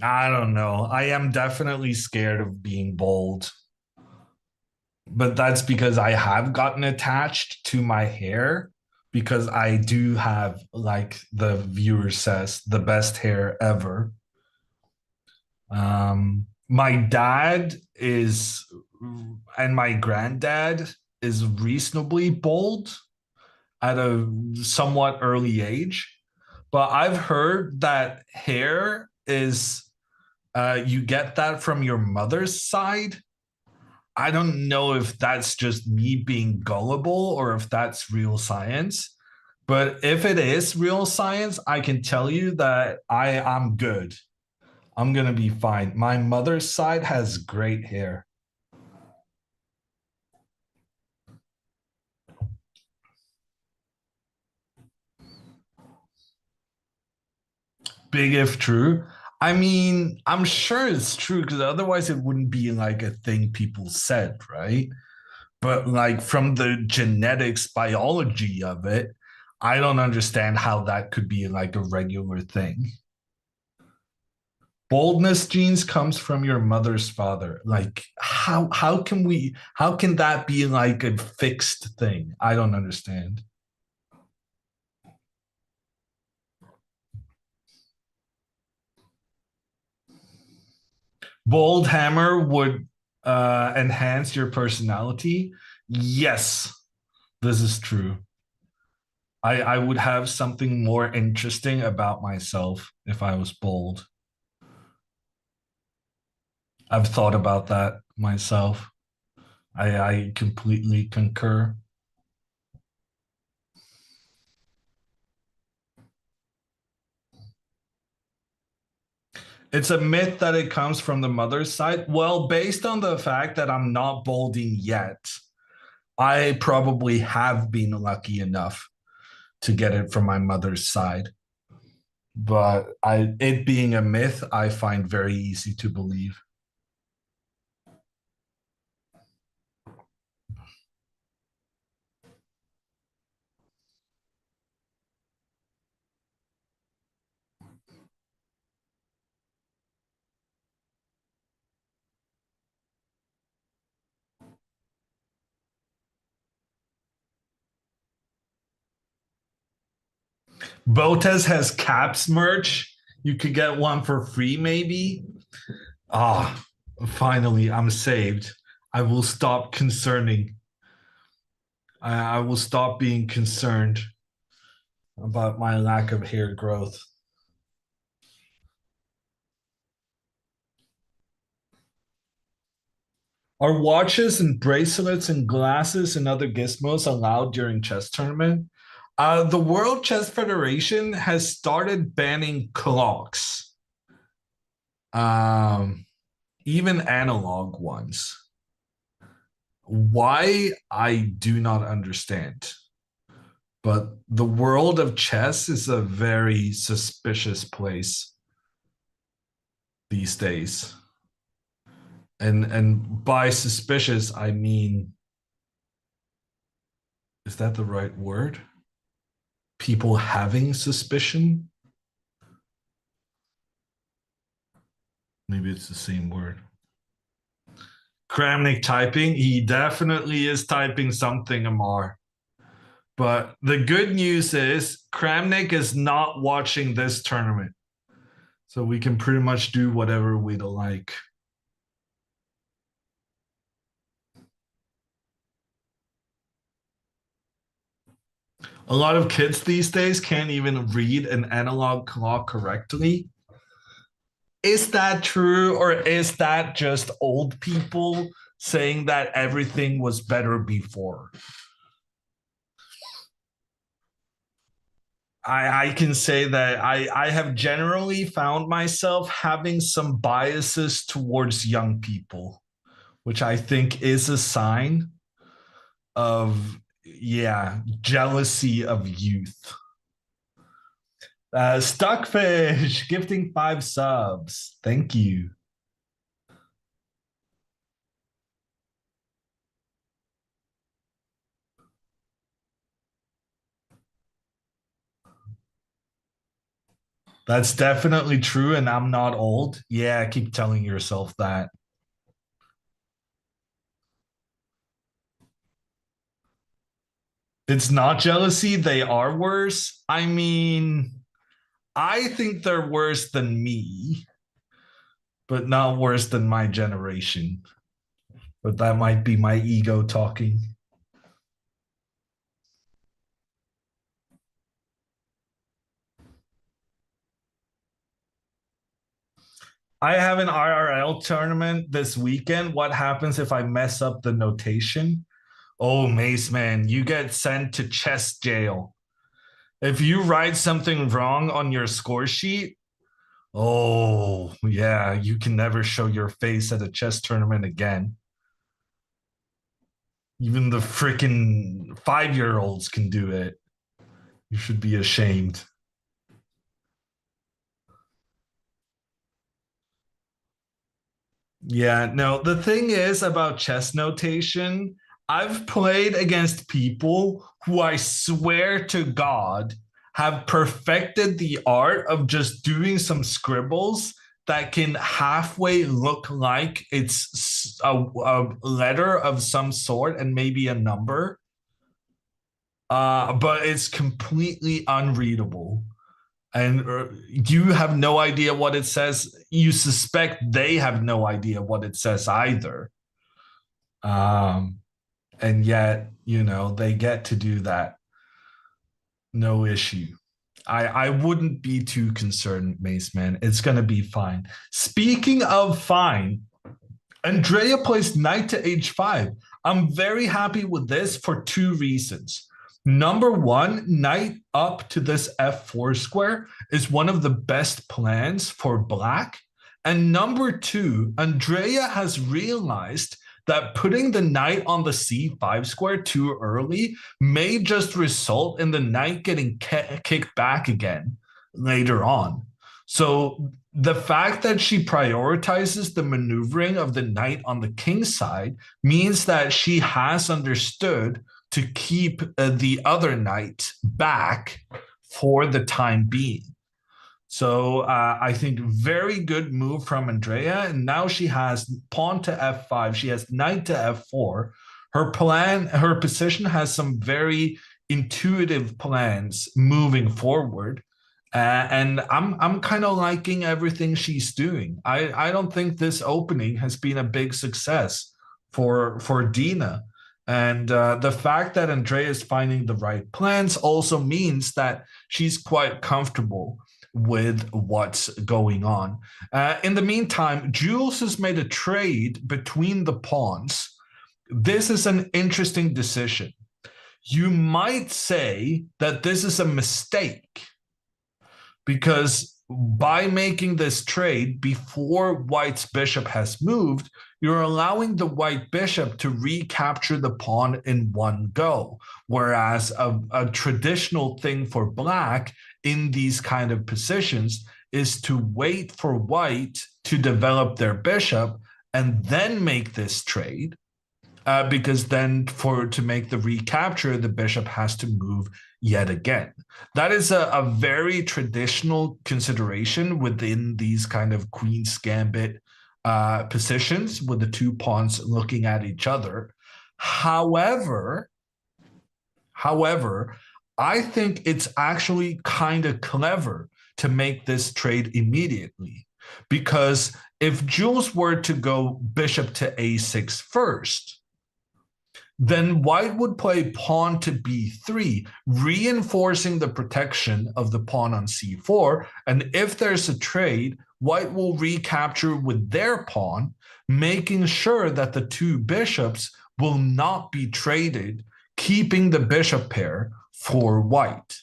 I don't know. I am definitely scared of being bold. But that's because I have gotten attached to my hair, because I do have, like the viewer says, the best hair ever. My dad is, and my granddad is reasonably bold at a somewhat early age. But I've heard that hair is, you get that from your mother's side. I don't know if that's just me being gullible or if that's real science. But if it is real science, I can tell you that I'm good. I'm going to be fine. My mother's side has great hair. Big if true. I mean, I'm sure it's true, because otherwise it wouldn't be like a thing people said, right? But like from the genetics biology of it, I don't understand how that could be like a regular thing. Boldness genes comes from your mother's father. Like how can that be like a fixed thing? I don't understand. Bold hammer would enhance your personality. Yes, this is true. I would have something more interesting about myself if I was bold. I've thought about that myself. I completely concur. It's a myth that it comes from the mother's side. Well, based on the fact that I'm not bolding yet, I probably have been lucky enough to get it from my mother's side. But it being a myth, I find very easy to believe. Botez has caps merch. You could get one for free, maybe. Ah, finally, I'm saved. I will stop concerning. I will stop being concerned about my lack of hair growth. Are watches and bracelets and glasses and other gizmos allowed during chess tournament? The World Chess Federation has started banning clocks, even analog ones. Why, I do not understand. But the world of chess is a very suspicious place these days. And by suspicious, I mean, is that the right word? People having suspicion? Maybe it's the same word. Kramnik typing. He definitely is typing something, Amar. But the good news is Kramnik is not watching this tournament. So we can pretty much do whatever we'd like. A lot of kids these days can't even read an analog clock correctly. Is that true, or is that just old people saying that everything was better before? I can say that I have generally found myself having some biases towards young people, which I think is a sign of, yeah, jealousy of youth. Stuckfish gifting 5 subs. Thank you. That's definitely true, and I'm not old. Yeah, keep telling yourself that. It's not jealousy, they are worse. I mean, I think they're worse than me, but not worse than my generation. But that might be my ego talking. I have an IRL tournament this weekend. What happens if I mess up the notation? Oh, Mace man, you get sent to chess jail. If you write something wrong on your score sheet, oh, yeah, you can never show your face at a chess tournament again. Even the freaking 5-year-olds can do it. You should be ashamed. Yeah, no, the thing is about chess notation, I've played against people who I swear to God have perfected the art of just doing some scribbles that can halfway look like it's a letter of some sort and maybe a number. But it's completely unreadable. And you have no idea what it says. You suspect they have no idea what it says either. And yet, you know, they get to do that. No issue. I wouldn't be too concerned, Mace Man. It's going to be fine. Speaking of fine, Andrea plays knight to h5. I'm very happy with this for 2 reasons. Number one, knight up to this f4 square is one of the best plans for black. And number two, Andrea has realized that putting the knight on the c5 square too early may just result in the knight getting kicked back again later on. So the fact that she prioritizes the maneuvering of the knight on the king side means that she has understood to keep the other knight back for the time being. So I think very good move from Andrea. And now she has pawn to f5. She has knight to f4. Her position has some very intuitive plans moving forward. And I'm kind of liking everything she's doing. I don't think this opening has been a big success for Dina. And the fact that Andrea is finding the right plans also means that she's quite comfortable with what's going on. In the meantime, Jules has made a trade between the pawns. This is an interesting decision. You might say that this is a mistake because by making this trade before White's bishop has moved, you're allowing the white bishop to recapture the pawn in one go. Whereas a traditional thing for black in these kind of positions is to wait for white to develop their bishop and then make this trade. Because then to make the recapture, the bishop has to move yet again. That is a very traditional consideration within these kind of Queen's Gambit positions with the 2 pawns looking at each other. However, I think it's actually kind of clever to make this trade immediately. Because if Jules were to go bishop to a6 first, then white would play pawn to b3, reinforcing the protection of the pawn on c4. And if there's a trade, white will recapture with their pawn, making sure that the two bishops will not be traded, keeping the bishop pair for white.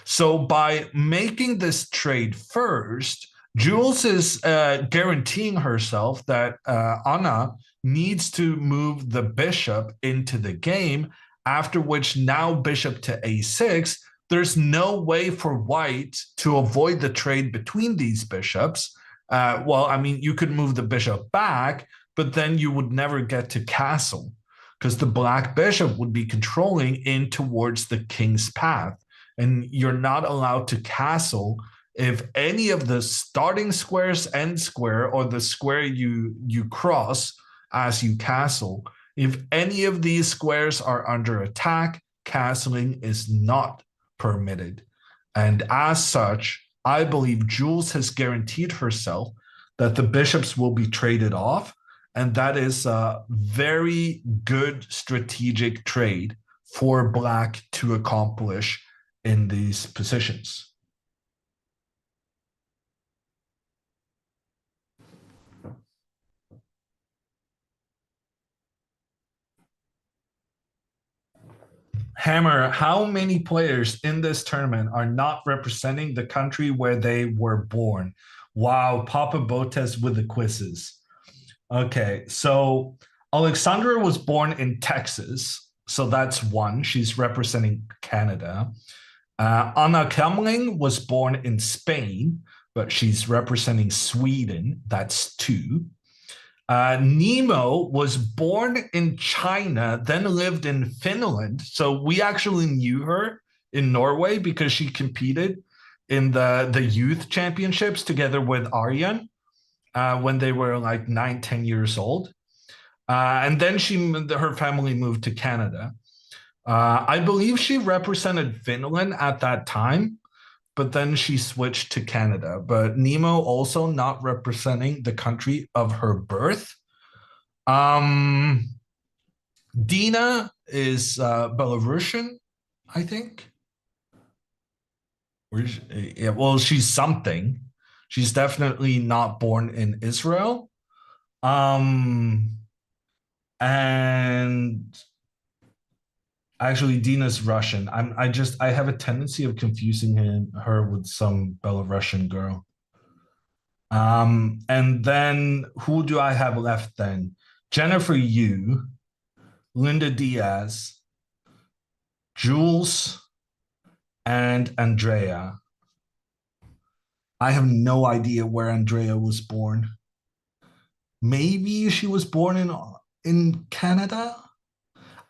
So by making this trade first, Jules is guaranteeing herself that Anna needs to move the bishop into the game, after which now bishop to a6, there's no way for white to avoid the trade between these bishops. Well, I mean, you could move the bishop back, but then you would never get to castle because the black bishop would be controlling in towards the king's path. And you're not allowed to castle if any of the starting squares, end square, or the square you cross as you castle, if any of these squares are under attack, castling is not permitted. And as such, I believe Jules has guaranteed herself that the bishops will be traded off, and that is a very good strategic trade for black to accomplish in these positions. Hammer, how many players in this tournament are not representing the country where they were born? Wow, Papa Botez with the quizzes. Okay, so Alexandra was born in Texas, so that's one. She's representing Canada. Anna Kemling was born in Spain, but she's representing Sweden. That's two. NEMO was born in China, then lived in Finland. So we actually knew her in Norway because she competed in the youth championships together with Aryan when they were like 9-10 years old. And then her family moved to Canada. I believe she represented Finland at that time, but then she switched to Canada. But NEMO also not representing the country of her birth. Dina is Belarusian, I think. Yeah, well, she's something. She's definitely not born in Israel. And actually, Dina's Russian. I have a tendency of confusing her with some Belarusian girl. And then who do I have left then? Jennifer Yu, Linda Diaz, Jules, and Andrea. I have no idea where Andrea was born. Maybe she was born in Canada?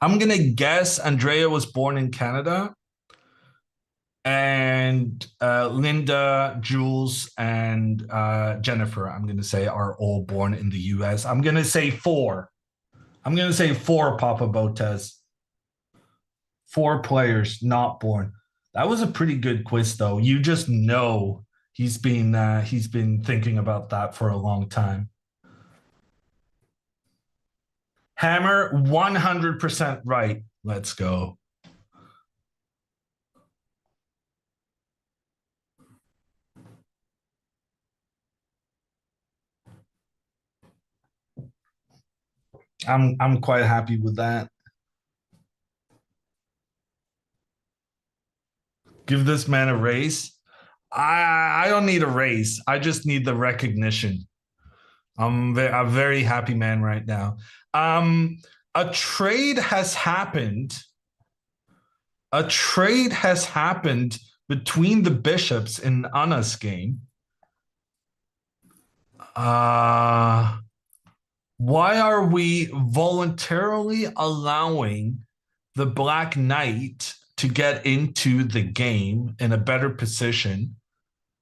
I'm going to guess Andrea was born in Canada. And Linda, Jules, and Jennifer, I'm going to say, are all born in the US. I'm going to say 4. I'm going to say 4, Papa Botez. 4 players not born. That was a pretty good quiz, though. You just know he's been thinking about that for a long time. Hammer, 100% right. Let's go. I'm quite happy with that. Give this man a raise. I don't need a raise. I just need the recognition. I'm a very happy man right now. A trade has happened. A trade has happened between the bishops in Anna's game. Why are we voluntarily allowing the Black Knight to get into the game in a better position?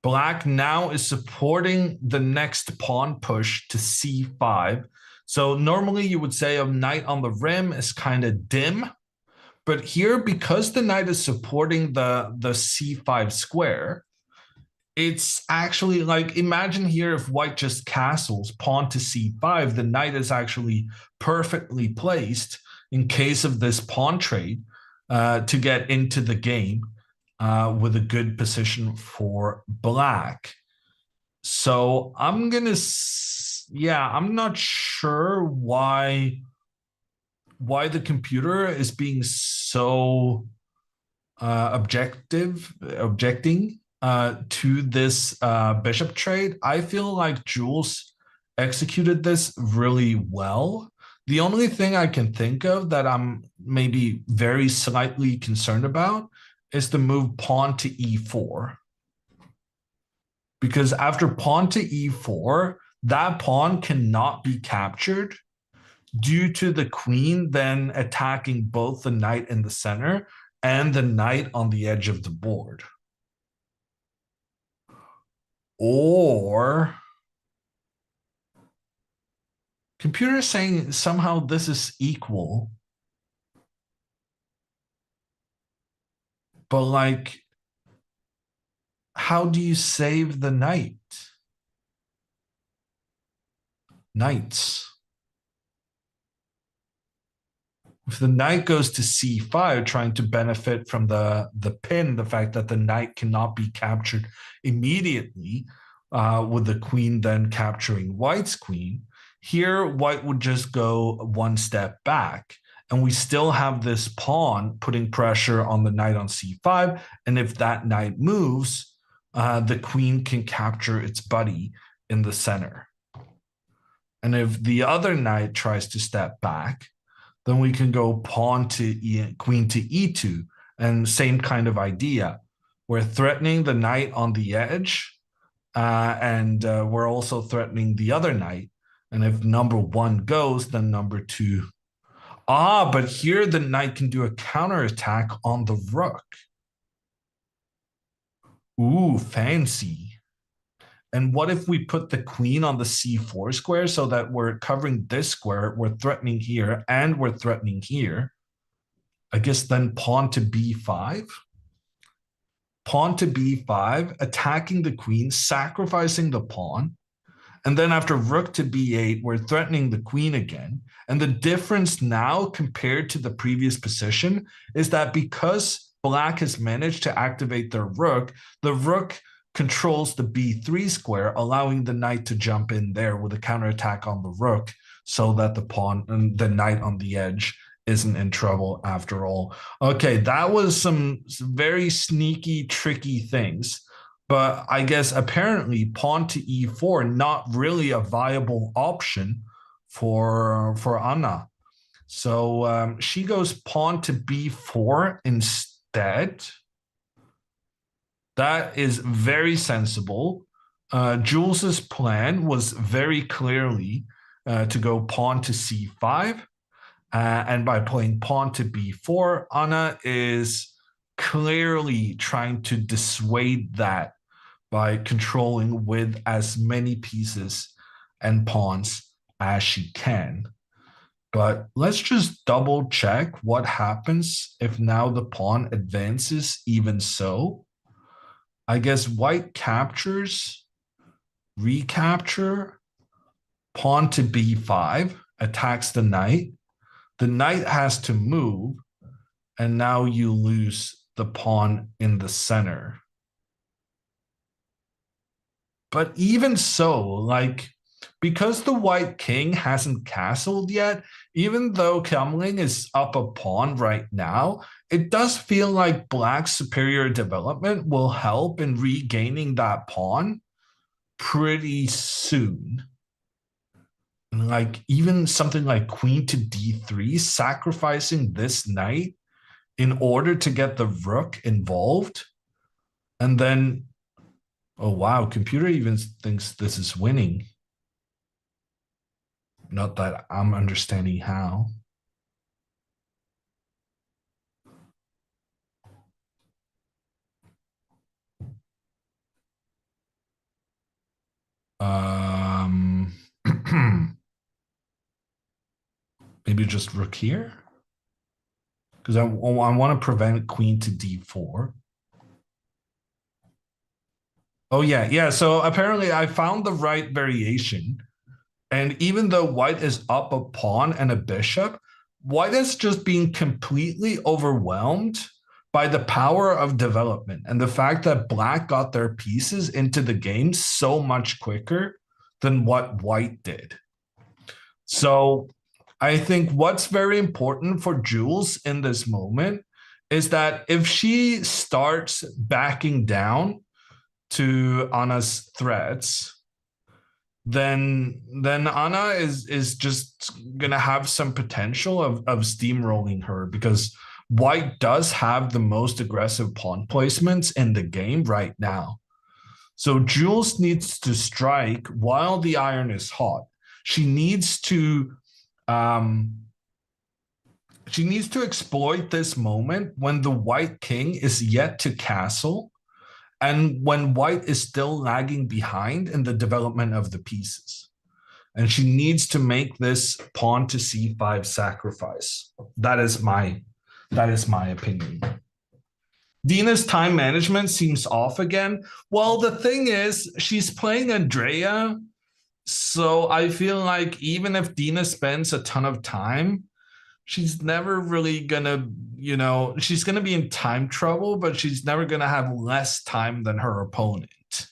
Black now is supporting the next pawn push to c5. So normally you would say a knight on the rim is kind of dim. But here, because the knight is supporting the c5 square, it's actually like, imagine here if white just castles pawn to c5, the knight is actually perfectly placed in case of this pawn trade to get into the game with a good position for black. So I'm gonna, yeah, I'm not sure why the computer is being so objecting to this bishop trade. I feel like Jules executed this really well. The only thing I can think of that I'm maybe very slightly concerned about is the move pawn to e4. Because after pawn to e4, that pawn cannot be captured due to the queen then attacking both the knight in the center and the knight on the edge of the board. Or computer is saying somehow this is equal. But like, how do you save the knight? Knights. If the knight goes to c5, trying to benefit from the pin, the fact that the knight cannot be captured immediately, with the queen then capturing white's queen, here white would just go one step back. And we still have this pawn putting pressure on the knight on c5. And if that knight moves, the queen can capture its buddy in the center. And if the other knight tries to step back, then we can go pawn to queen to e2, and same kind of idea. We're threatening the knight on the edge, and we're also threatening the other knight. And if number one goes, then number two. But here the knight can do a counterattack on the rook. Ooh, fancy. And what if we put the queen on the c4 square so that we're covering this square, we're threatening here, and we're threatening here? I guess then pawn to b5. Pawn to b5, attacking the queen, sacrificing the pawn. And then after rook to b8, we're threatening the queen again. And the difference now compared to the previous position is that because black has managed to activate their rook, the rook controls the b3 square, allowing the knight to jump in there with a counterattack on the rook so that the pawn and the knight on the edge isn't in trouble after all. Okay, that was some very sneaky, tricky things. But I guess apparently pawn to e4, not really a viable option for Anna. So she goes pawn to b4 instead. That is very sensible. Jules's plan was very clearly to go pawn to c5. And by playing pawn to b4, Anna is clearly trying to dissuade that by controlling with as many pieces and pawns as she can. But let's just double check what happens if now the pawn advances even so. I guess white captures, recapture, pawn to b5, attacks the knight. The knight has to move, and now you lose the pawn in the center. But even so, like, because the white king hasn't castled yet, even though Kamling is up a pawn right now, it does feel like black's superior development will help in regaining that pawn pretty soon. And like even something like queen to d3, sacrificing this knight in order to get the rook involved. And then, oh wow, computer even thinks this is winning. Not that I'm understanding how. Maybe just rook here? Because I want to prevent queen to d4. Oh yeah, yeah. So apparently I found the right variation. And even though white is up a pawn and a bishop, white is just being completely overwhelmed by the power of development and the fact that black got their pieces into the game so much quicker than what white did. So I think what's very important for Jules in this moment is that if she starts backing down to Anna's threats, then Anna is just gonna have some potential of steamrolling her because white does have the most aggressive pawn placements in the game right now. So Jules needs to strike while the iron is hot. She needs to um, she needs to exploit this moment when the white king is yet to castle and when white is still lagging behind in the development of the pieces. And she needs to make this pawn to c5 sacrifice. That is my opinion. Dina's time management seems off again. Well, the thing is, she's playing Andrea, so I feel like even if Dina spends a ton of time, she's never really gonna, she's gonna be in time trouble, but she's never gonna have less time than her opponent.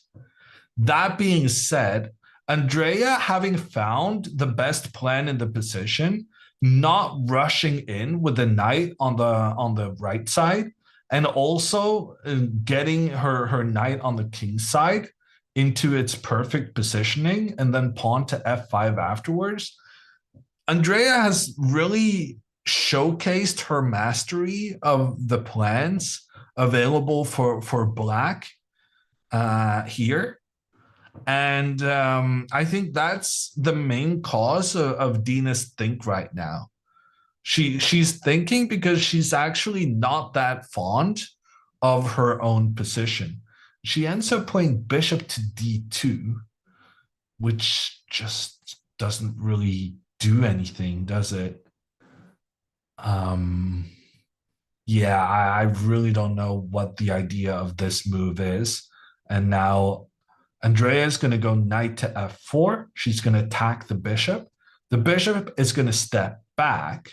That being said, Andrea, having found the best plan in the position, not rushing in with the knight on the right side, and also getting her knight on the king side into its perfect positioning, and then pawn to f5 afterwards. Andrea has really showcased her mastery of the plans available for black here. And I think that's the main cause of Dina's think right now. She's thinking because she's actually not that fond of her own position. She ends up playing bishop to d2, which just doesn't really do anything, does it? Yeah, I really don't know what the idea of this move is. And now Andrea is going to go knight to f4. She's going to attack the bishop. The bishop is going to step back.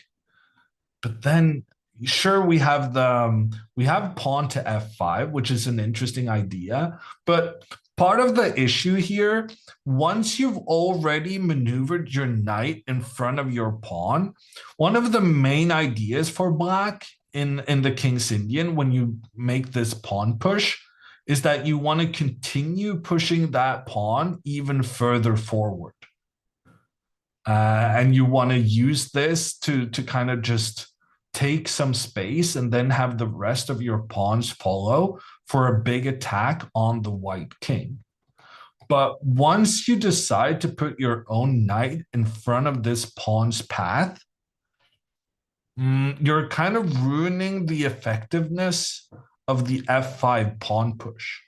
But then, sure, we have pawn to f5, which is an interesting idea. But part of the issue here, once you've already maneuvered your knight in front of your pawn, one of the main ideas for black in the King's Indian when you make this pawn push is that you want to continue pushing that pawn even further forward. And you want to use this to kind of just take some space and then have the rest of your pawns follow for a big attack on the white king. But once you decide to put your own knight in front of this pawn's path, you're kind of ruining the effectiveness of the f5 pawn push.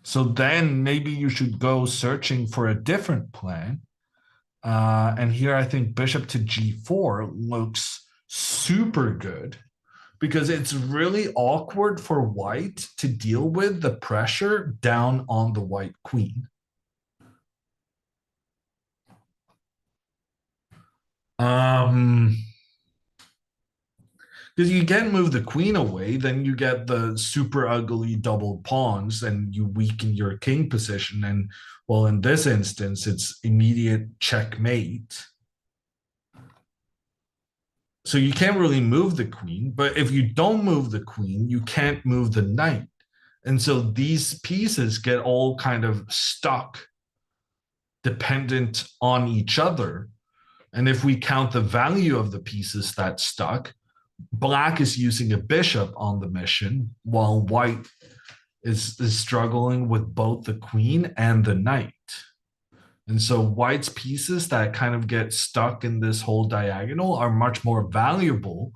So then maybe you should go searching for a different plan. And here I think bishop to g4 looks super good because it's really awkward for white to deal with the pressure down on the white queen. Because you can move the queen away, then you get the super ugly doubled pawns and you weaken your king position. And well, in this instance, it's immediate checkmate. So you can't really move the queen, but if you don't move the queen, you can't move the knight. And so these pieces get all kind of stuck, dependent on each other. And if we count the value of the pieces that stuck, black is using a bishop on the mission, while white is struggling with both the queen and the knight. And so white's pieces that kind of get stuck in this whole diagonal are much more valuable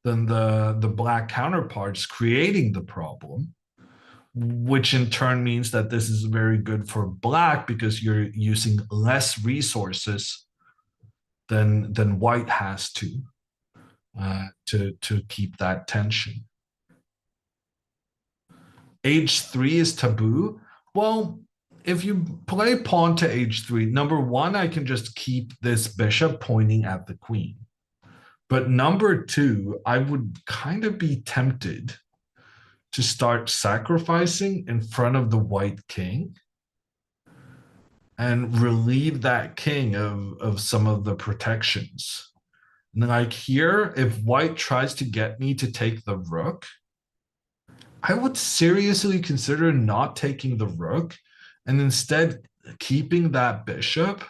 than the black counterparts creating the problem, which in turn means that this is very good for black because you're using less resources than white has to keep that tension. h3 is taboo. Well, if you play pawn to h3, number one, I can just keep this bishop pointing at the queen. But number two, I would kind of be tempted to start sacrificing in front of the white king and relieve that king of some of the protections. And like here, if white tries to get me to take the rook, I would seriously consider not taking the rook and instead keeping that bishop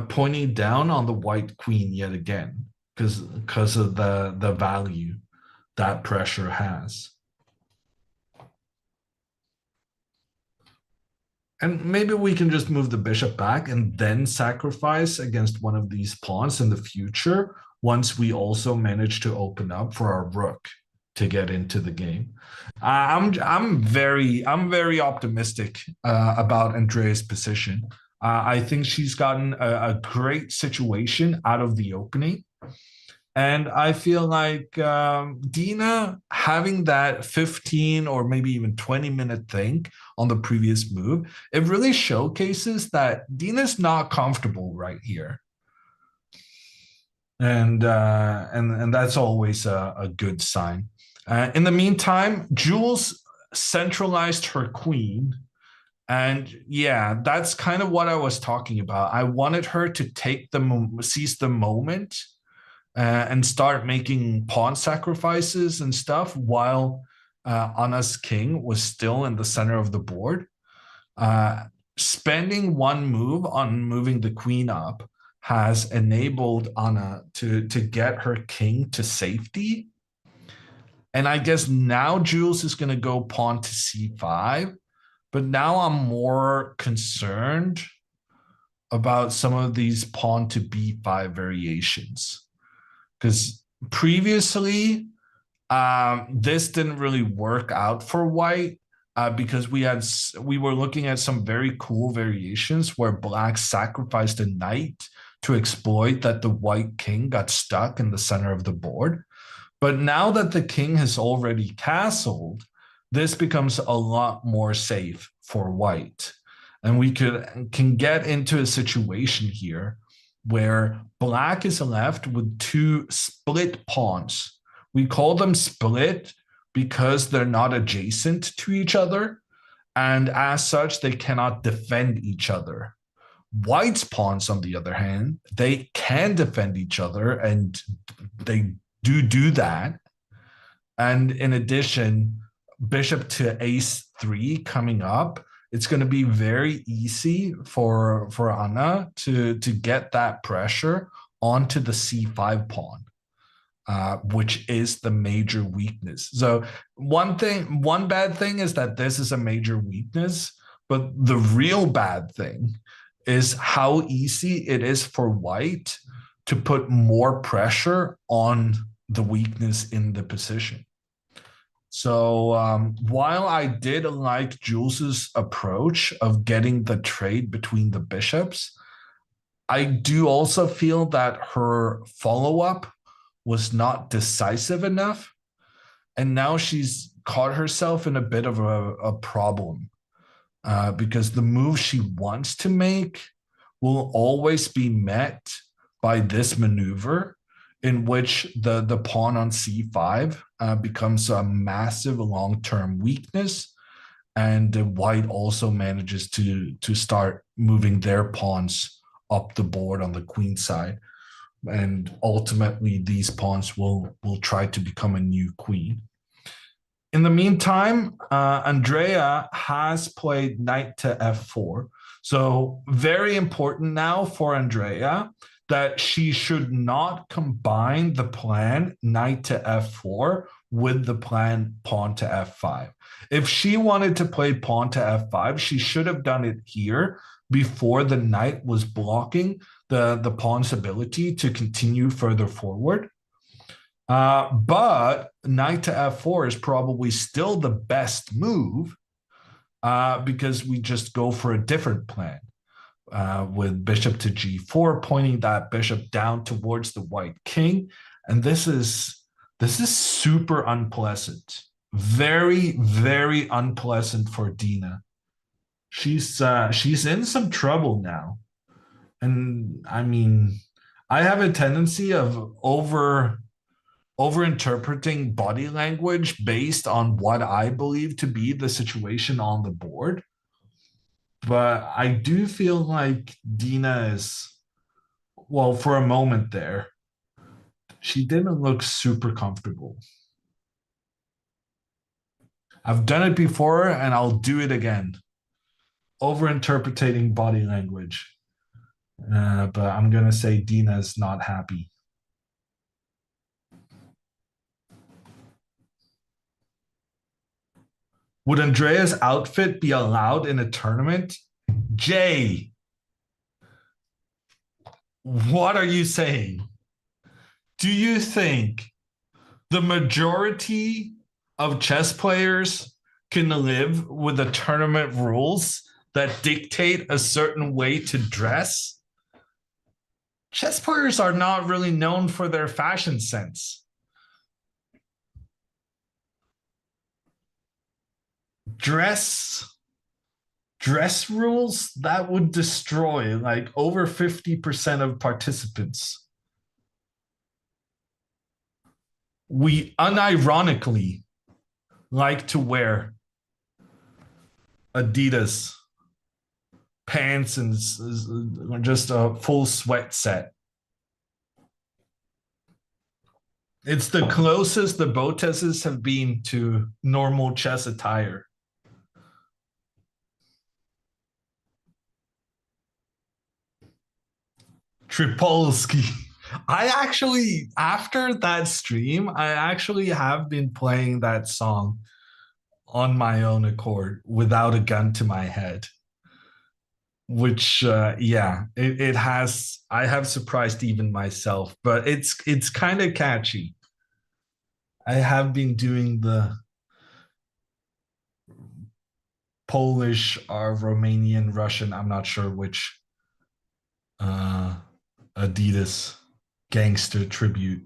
pointing down on the white queen yet again, because of the value that pressure has. And maybe we can just move the bishop back and then sacrifice against one of these pawns in the future once we also manage to open up for our rook to get into the game. I'm very optimistic about Andrea's position. I think she's gotten a great situation out of the opening. And I feel like Dina having that 15 or maybe even 20-minute think on the previous move, it really showcases that Dina's not comfortable right here. And that's always a good sign. In the meantime, Jules centralized her queen. And yeah, that's kind of what I was talking about. I wanted her to seize the moment and start making pawn sacrifices and stuff while Anna's king was still in the center of the board. Spending one move on moving the queen up has enabled Anna to get her king to safety. And I guess now Jules is going to go pawn to c5. But now I'm more concerned about some of these pawn to b5 variations. Because previously, this didn't really work out for white because we were looking at some very cool variations where black sacrificed a knight to exploit that the white king got stuck in the center of the board. But now that the king has already castled, this becomes a lot more safe for white. And we can get into a situation here where black is left with two split pawns. We call them split because they're not adjacent to each other, and as such, they cannot defend each other. White's pawns, on the other hand, they can defend each other, and they do that. And in addition, bishop to ace3 coming up, it's going to be very easy for Anna to get that pressure onto the c5 pawn, which is the major weakness. So one bad thing is that this is a major weakness, but the real bad thing is how easy it is for white to put more pressure on the weakness in the position. So while I did like Jules's approach of getting the trade between the bishops, I do also feel that her follow-up was not decisive enough. And now she's caught herself in a bit of a problem because the move she wants to make will always be met by this maneuver, in which the pawn on c5 becomes a massive long-term weakness, and white also manages to start moving their pawns up the board on the queen side, and ultimately these pawns will try to become a new queen. In the meantime, Andrea has played knight to f4, so very important now for Andrea that she should not combine the plan knight to f4 with the plan pawn to f5. If she wanted to play pawn to f5, she should have done it here before the knight was blocking the pawn's ability to continue further forward. But knight to f4 is probably still the best move because we just go for a different plan. With bishop to g4, pointing that bishop down towards the white king. And this is super unpleasant very, very unpleasant for Dina. She's in some trouble now. And I mean, I have a tendency of overinterpreting body language based on what I believe to be the situation on the board. But I do feel like Dina is, well, for a moment there, she didn't look super comfortable. I've done it before and I'll do it again. Overinterpreting body language. But I'm going to say Dina's not happy. Would Andrea's outfit be allowed in a tournament? Jay, what are you saying? Do you think the majority of chess players can live with the tournament rules that dictate a certain way to dress? Chess players are not really known for their fashion sense. Dress rules that would destroy like over 50% of participants. We unironically like to wear Adidas pants and just a full sweat set. It's the closest the Botezes have been to normal chess attire. Tripolsky. I actually, after that stream, I actually have been playing that song on my own accord without a gun to my head. Which, yeah, it has, I have surprised even myself, but it's kind of catchy. I have been doing the Polish or Romanian, Russian, I'm not sure which, Adidas gangster tribute.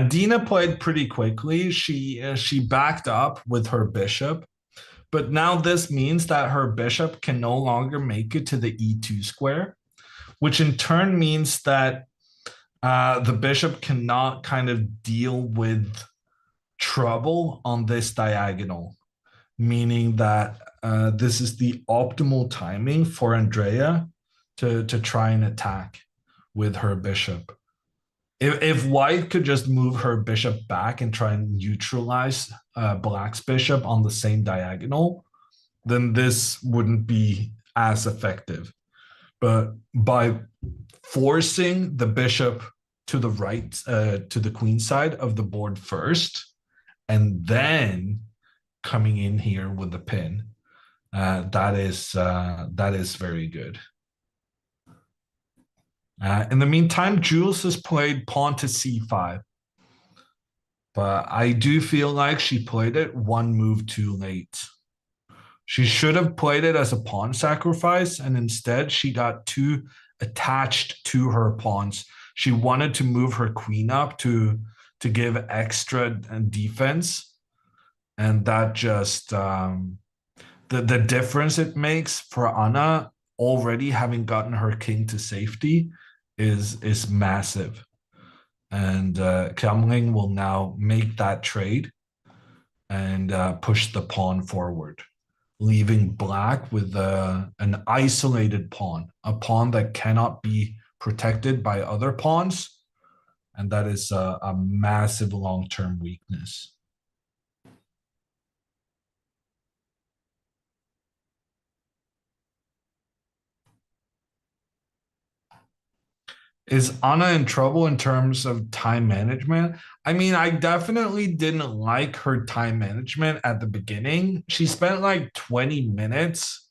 Dina played pretty quickly. She backed up with her bishop, but now this means that her bishop can no longer make it to the e2 square, which in turn means that the bishop cannot kind of deal with trouble on this diagonal, meaning that this is the optimal timing for Andrea to try and attack with her bishop. If white could just move her bishop back and try and neutralize black's bishop on the same diagonal, then this wouldn't be as effective. But by forcing the bishop to the right, to the queen side of the board first, and then coming in here with the pin, that is very good. In the meantime, Jules has played pawn to c5. But I do feel like she played it one move too late. She should have played it as a pawn sacrifice, and instead she got too attached to her pawns. She wanted to move her queen up to give extra defense, and that just the difference it makes for Anna already having gotten her king to safety is massive. And Kamling will now make that trade and push the pawn forward, leaving black with an isolated pawn, a pawn that cannot be protected by other pawns. And that is a massive long-term weakness. Is Anna in trouble in terms of time management? I mean, I definitely didn't like her time management at the beginning. She spent like 20 minutes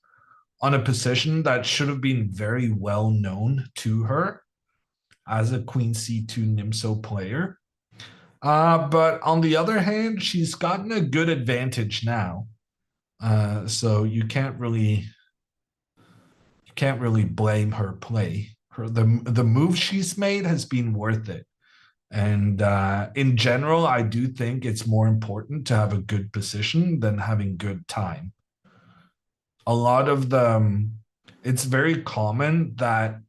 on a position that should have been very well known to her as a Queen C2 Nimso player. But on the other hand, she's gotten a good advantage now. So you can't really blame her play. The move she's made has been worth it. And in general, I do think it's more important to have a good position than having good time. A lot of it's very common that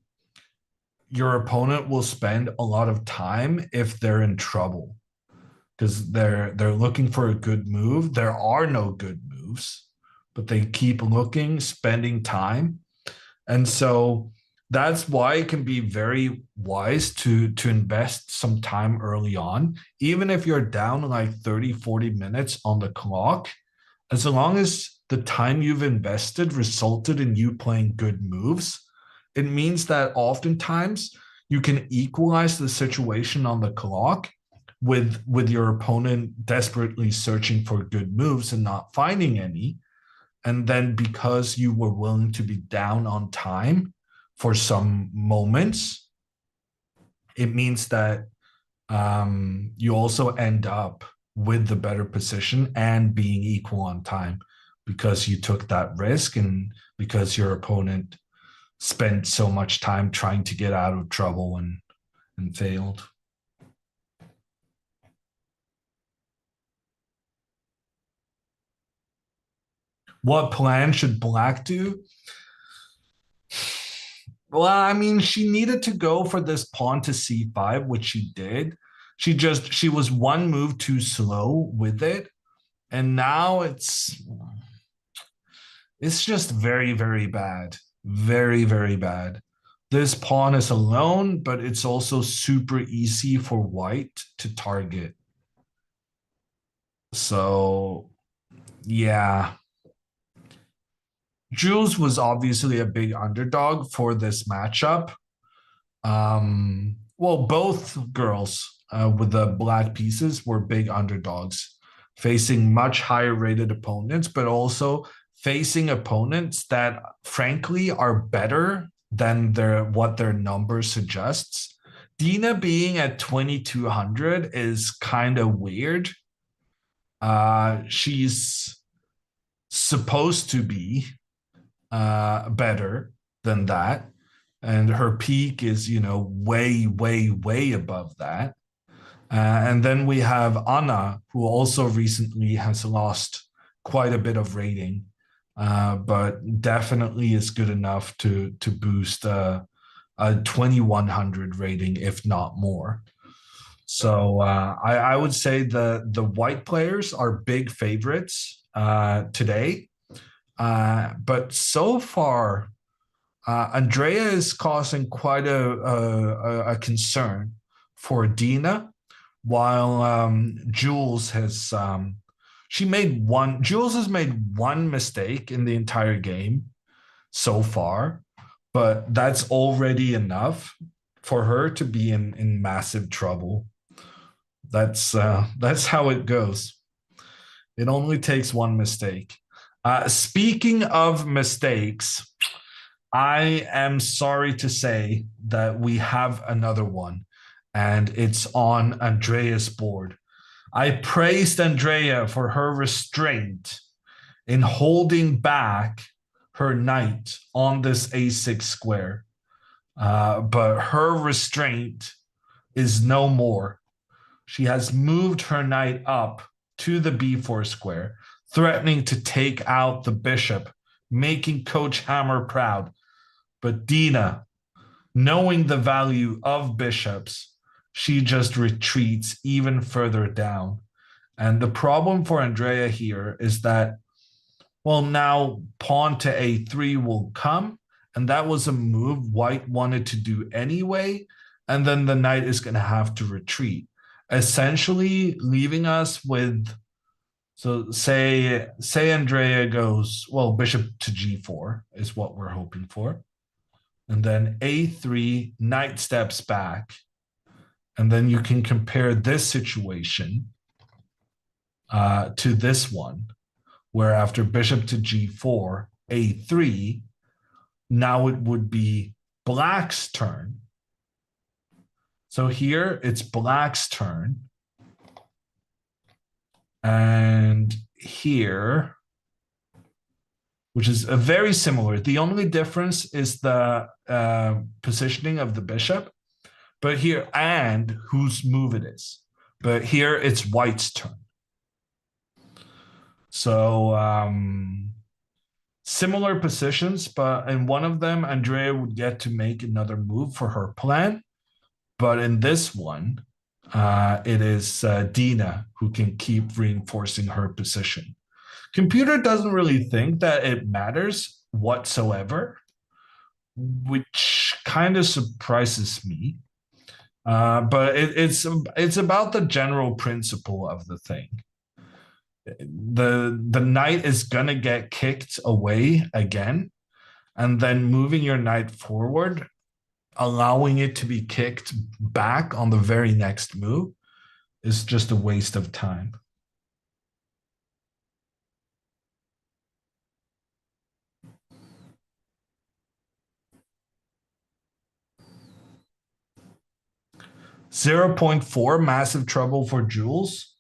your opponent will spend a lot of time if they're in trouble because they're looking for a good move. There are no good moves, but they keep looking, spending time. And so that's why it can be very wise to invest some time early on, even if you're down like 30, 40 minutes on the clock, as long as the time you've invested resulted in you playing good moves, it means that oftentimes you can equalize the situation on the clock with your opponent desperately searching for good moves and not finding any. And then because you were willing to be down on time for some moments, it means that you also end up with the better position and being equal on time because you took that risk and because your opponent spent so much time trying to get out of trouble and failed. What plan should Black do? Well, I mean, she needed to go for this pawn to c5, which she did. She was one move too slow with it. And now it's just very, very bad. Very, very bad. This pawn is alone, but it's also super easy for white to target. So, yeah. Jules was obviously a big underdog for this matchup. Well, both girls with the black pieces were big underdogs, facing much higher rated opponents, but also facing opponents that frankly are better than what their number suggests. Dina being at 2,200 is kind of weird. She's supposed to be better than that. And her peak is, way, way, way above that. And then we have Anna, who also recently has lost quite a bit of rating, but definitely is good enough to boost a 2,100 rating, if not more. So I would say the white players are big favorites today. But so far, Andrea is causing quite a concern for Dina, while Jules has Jules has made one mistake in the entire game so far, but that's already enough for her to be in massive trouble. That's how it goes. It only takes one mistake. Speaking of mistakes, I am sorry to say that we have another one, and it's on Andrea's board. I praised Andrea for her restraint in holding back her knight on this a6 square, but her restraint is no more. She has moved her knight up to the b4 square, threatening to take out the bishop, making Coach Hammer proud. But Dina, knowing the value of bishops, she just retreats even further down. And the problem for Andrea here is that, well, now pawn to a3 will come, and that was a move white wanted to do anyway, and then the knight is going to have to retreat, essentially leaving us with, so say Andrea goes, well, bishop to g4 is what we're hoping for. And then a3, knight steps back. And then you can compare this situation to this one, where after bishop to g4, a3, now it would be black's turn. So here it's black's turn. And here, which is very similar. The only difference is the positioning of the bishop, but here, and whose move it is. But here it's white's turn. So similar positions, but in one of them, Andrea would get to make another move for her plan. But in this one, it is Dina who can keep reinforcing her position. Computer doesn't really think that it matters whatsoever, which kind of surprises me. But it's about the general principle of the thing. The knight is gonna get kicked away again, and then moving your knight forward, allowing it to be kicked back on the very next move is just a waste of time. .4, massive trouble for Jules.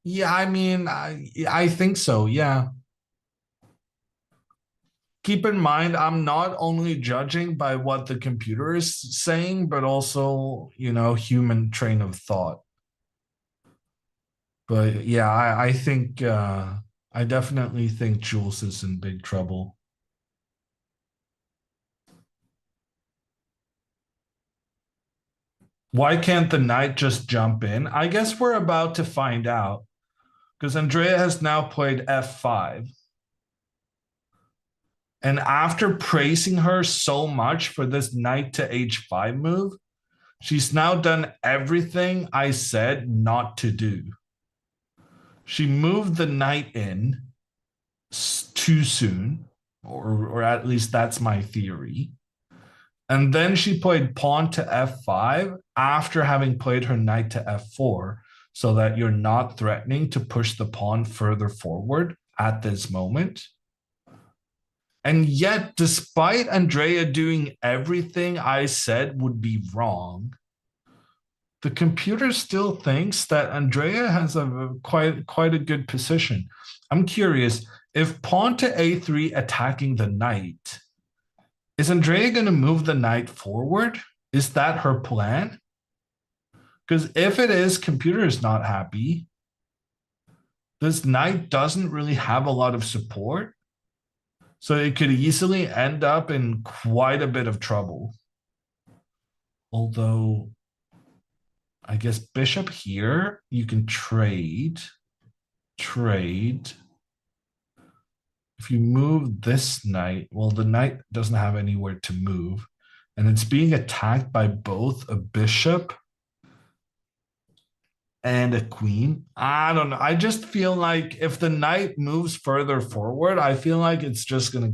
Yeah, I mean, I think so, yeah. Keep in mind, I'm not only judging by what the computer is saying, but also, you know, human train of thought. But yeah, I think, I definitely think Jules is in big trouble. Why can't the knight just jump in? I guess we're about to find out, because Andrea has now played f5. And after praising her so much for this knight to h5 move, she's now done everything I said not to do. She moved the knight in too soon, or at least that's my theory. And then she played pawn to f5 after having played her knight to f4, so that you're not threatening to push the pawn further forward at this moment. And yet, despite Andrea doing everything I said would be wrong, the computer still thinks that Andrea has a quite a good position. I'm curious, if pawn to a3 attacking the knight, is Andrea going to move the knight forward? Is that her plan? Because if it is, computer is not happy. This knight doesn't really have a lot of support. So it could easily end up in quite a bit of trouble. Although, I guess bishop here, you can trade. If you move this knight, well, the knight doesn't have anywhere to move. And it's being attacked by both a bishop and a queen. I don't know. I just feel like if the knight moves further forward, I feel like it's just going to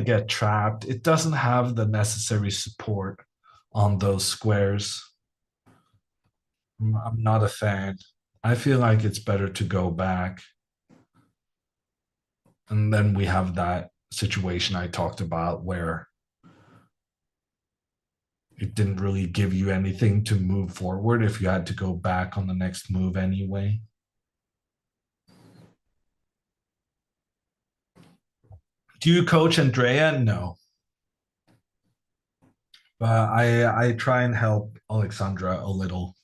get trapped. It doesn't have the necessary support on those squares. I'm not a fan. I feel like it's better to go back. And then we have that situation I talked about where it didn't really give you anything to move forward if you had to go back on the next move anyway. Do you coach Andrea? No. But I try and help Alexandra a little.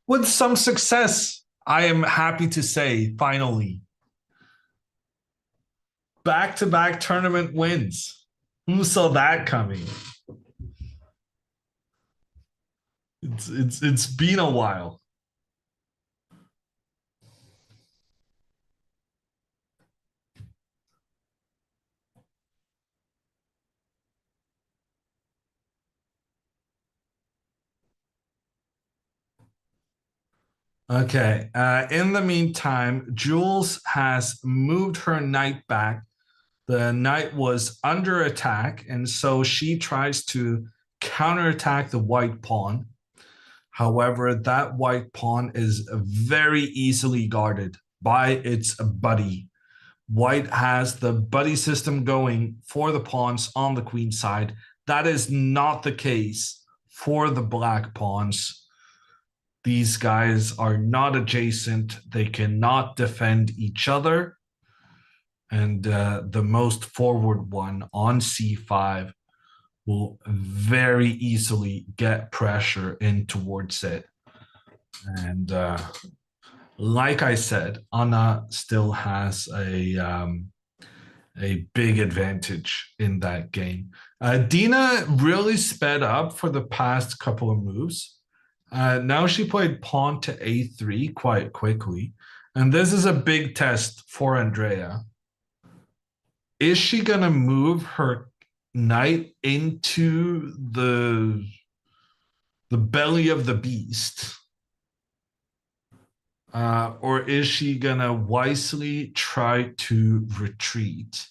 With some success, I am happy to say, finally. Back-to-back tournament wins. Who saw that coming? It's been a while. Okay. In the meantime, Jules has moved her knight back. The knight was under attack, and so she tries to counterattack the white pawn. However, that white pawn is very easily guarded by its buddy. White has the buddy system going for the pawns on the queen side. That is not the case for the black pawns. These guys are not adjacent. They cannot defend each other. And the most forward one on c5 will very easily get pressure in towards it. And like I said, Anna still has a big advantage in that game. Dina really sped up for the past couple of moves. Now she played pawn to a3 quite quickly. And this is a big test for Andrea. Is she going to move her knight into the belly of the beast? Or is she going to wisely try to retreat?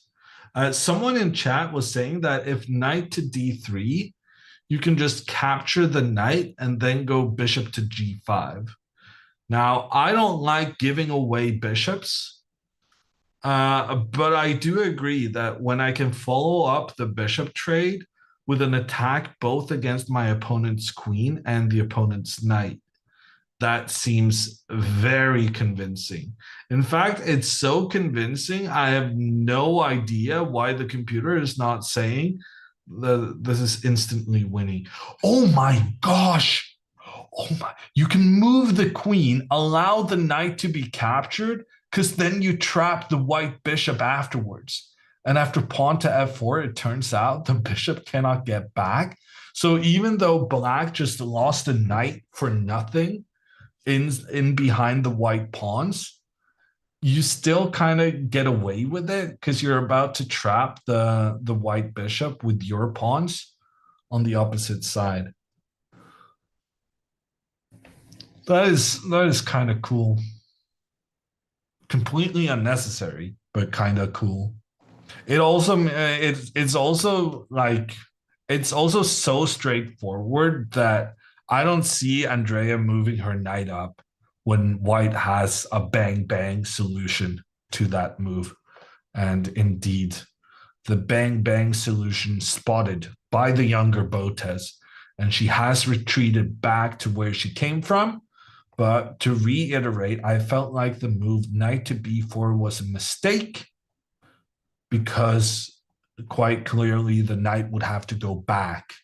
Someone in chat was saying that if knight to d3, you can just capture the knight and then go bishop to g5. Now, I don't like giving away bishops, but I do agree that when I can follow up the bishop trade with an attack both against my opponent's queen and the opponent's knight, that seems very convincing. In fact, it's so convincing, I have no idea why the computer is not saying that this is instantly winning. Oh my gosh! Oh my, you can move the queen, allow the knight to be captured, because then you trap the white bishop afterwards. And after pawn to f4, it turns out the bishop cannot get back. So even though black just lost a knight for nothing in behind the white pawns, you still kind of get away with it because you're about to trap the white bishop with your pawns on the opposite side. That is kind of cool. Completely unnecessary, but kind of cool. It also it's also like it's also so straightforward that I don't see Andrea moving her knight up when white has a bang-bang solution to that move. And indeed, the bang-bang solution spotted by the younger Botez, and she has retreated back to where she came from. But to reiterate, I felt like the move knight to b4 was a mistake because quite clearly the knight would have to go back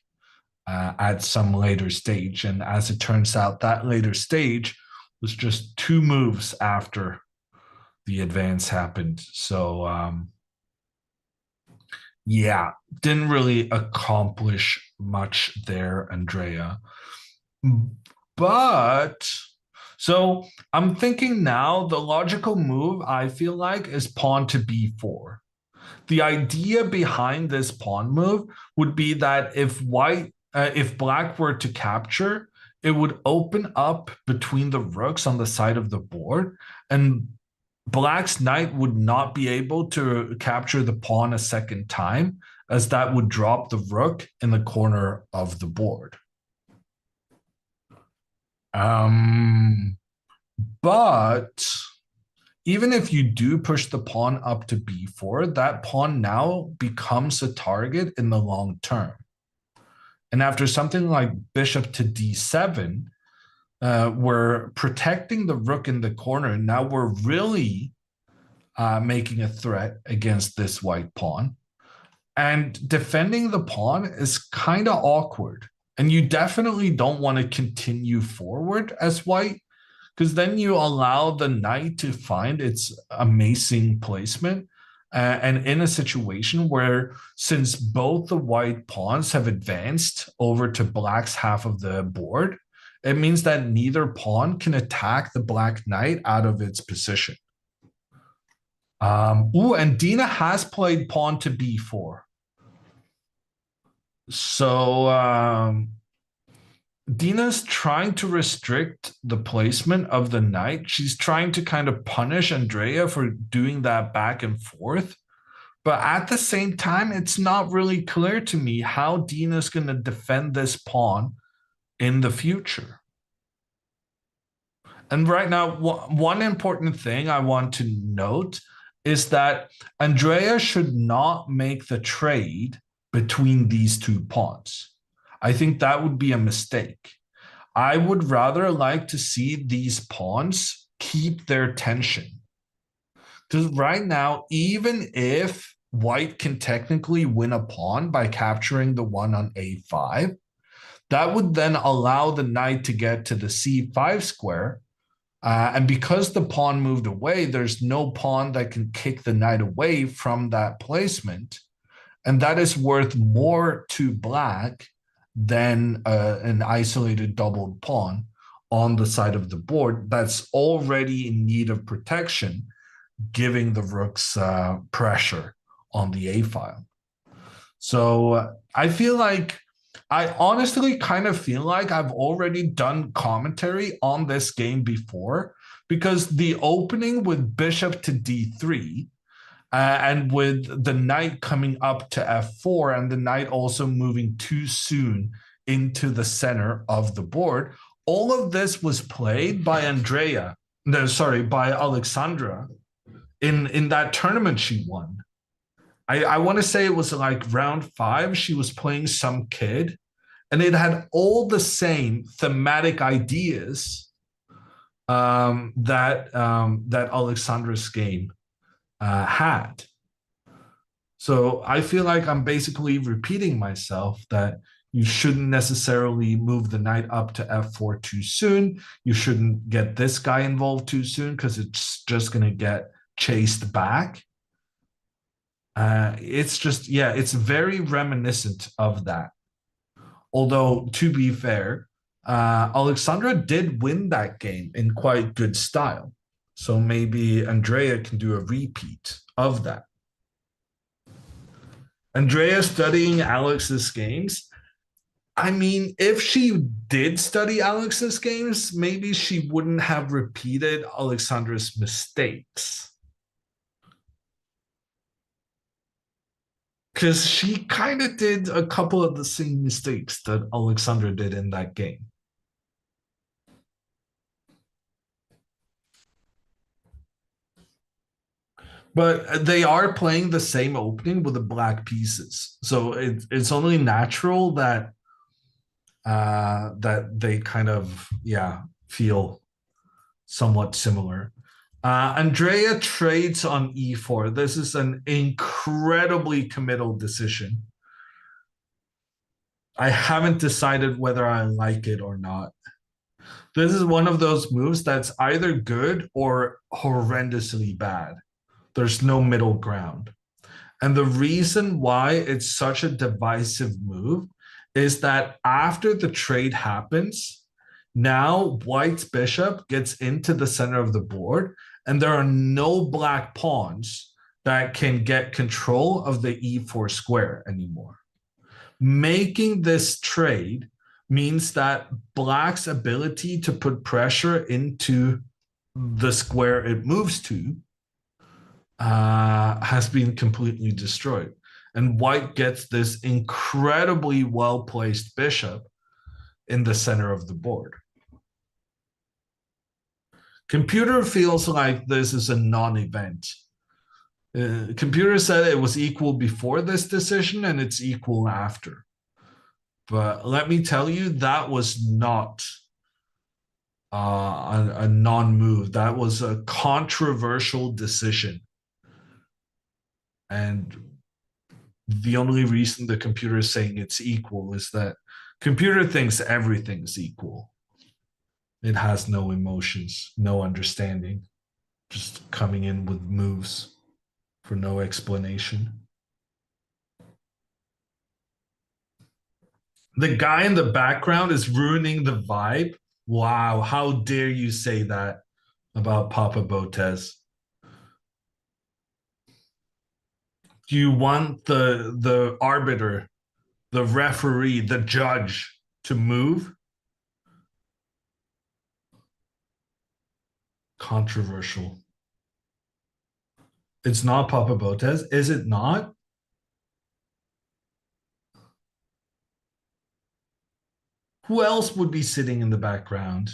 at some later stage. And as it turns out, that later stage was just 2 moves after the advance happened. So yeah, didn't really accomplish much there, Andrea. But so I'm thinking now the logical move, I feel like, is pawn to b4. The idea behind this pawn move would be that if black were to capture, it would open up between the rooks on the side of the board, and black's knight would not be able to capture the pawn a second time, as that would drop the rook in the corner of the board. But even if you do push the pawn up to b4, that pawn now becomes a target in the long term. And after something like bishop to d7, we're protecting the rook in the corner. Now we're really making a threat against this white pawn. And defending the pawn is kind of awkward. And you definitely don't want to continue forward as white, because then you allow the knight to find its amazing placement. And in a situation where, since both the white pawns have advanced over to black's half of the board, it means that neither pawn can attack the black knight out of its position. And Dina has played pawn to b4. So Dina's trying to restrict the placement of the knight. She's trying to kind of punish Andrea for doing that back and forth. But at the same time, it's not really clear to me how Dina's going to defend this pawn in the future. And right now, one important thing I want to note is that Andrea should not make the trade between these 2 pawns. I think that would be a mistake. I would rather like to see these pawns keep their tension. Because right now, even if white can technically win a pawn by capturing the one on a5, that would then allow the knight to get to the c5 square. And because the pawn moved away, there's no pawn that can kick the knight away from that placement. And that is worth more to black than an isolated doubled pawn on the side of the board that's already in need of protection, giving the rooks pressure on the a file. So I honestly kind of feel like I've already done commentary on this game before, because the opening with bishop to d3 and with the knight coming up to f4 and the knight also moving too soon into the center of the board, all of this was played by by Alexandra in that tournament she won. I want to say it was like round 5. She was playing some kid, and it had all the same thematic ideas that Alexandra's game had. So I feel like I'm basically repeating myself, that you shouldn't necessarily move the knight up to f4 too soon. You shouldn't get this guy involved too soon, because it's just going to get chased back. It's just, it's very reminiscent of that. Although, to be fair, Alexandra did win that game in quite good style. So maybe Andrea can do a repeat of that. Andrea studying Alex's games. I mean, if she did study Alex's games, maybe she wouldn't have repeated Alexandra's mistakes. Because she kind of did a couple of the same mistakes that Alexandra did in that game. But they are playing the same opening with the black pieces. So it's only natural that that they kind of, feel somewhat similar. Andrea trades on e4. This is an incredibly committal decision. I haven't decided whether I like it or not. This is one of those moves that's either good or horrendously bad. There's no middle ground. And the reason why it's such a divisive move is that after the trade happens, now white's bishop gets into the center of the board, and there are no black pawns that can get control of the e4 square anymore. Making this trade means that black's ability to put pressure into the square it moves to has been completely destroyed. And white gets this incredibly well-placed bishop in the center of the board. Computer feels like this is a non-event. Computer said it was equal before this decision and it's equal after. But let me tell you, that was not a non-move. That was a controversial decision. And the only reason the computer is saying it's equal is that computer thinks everything's equal. It has no emotions, no understanding, just coming in with moves for no explanation. The guy in the background is ruining the vibe. Wow, how dare you say that about Papa Botez? Do you want the arbiter, the referee, the judge to move? Controversial. It's not Papa Botez, is it not? Who else would be sitting in the background?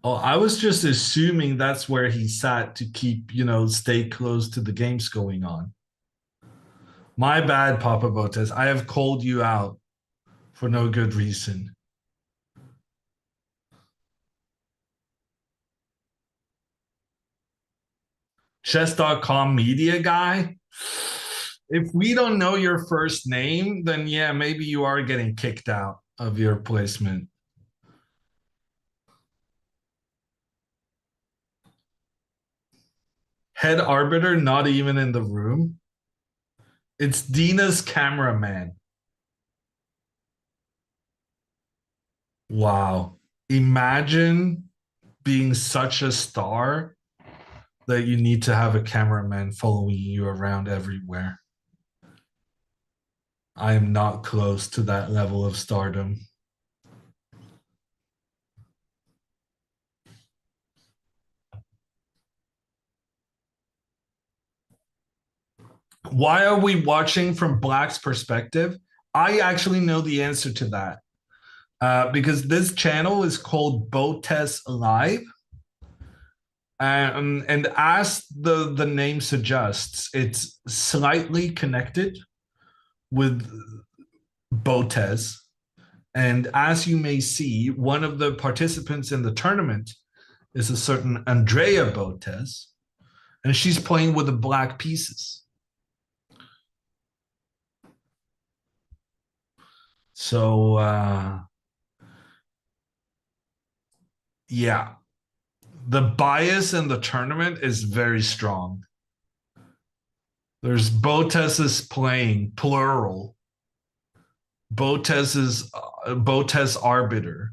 Oh, I was just assuming that's where he sat to keep, stay close to the games going on. My bad, Papa Botez. I have called you out for no good reason. Chess.com media guy. If we don't know your first name, then yeah, maybe you are getting kicked out of your placement. Head arbiter, not even in the room. It's Dina's cameraman. Wow. Imagine being such a star that you need to have a cameraman following you around everywhere. I am not close to that level of stardom. Why are we watching from Black's perspective? I actually know the answer to that. Because this channel is called Botezlive. And as the name suggests, it's slightly connected with Botez. And as you may see, one of the participants in the tournament is a certain Andrea Botez, and she's playing with the black pieces. So, yeah, the bias in the tournament is very strong. There's Botez's playing, plural. Botez's Botez arbiter.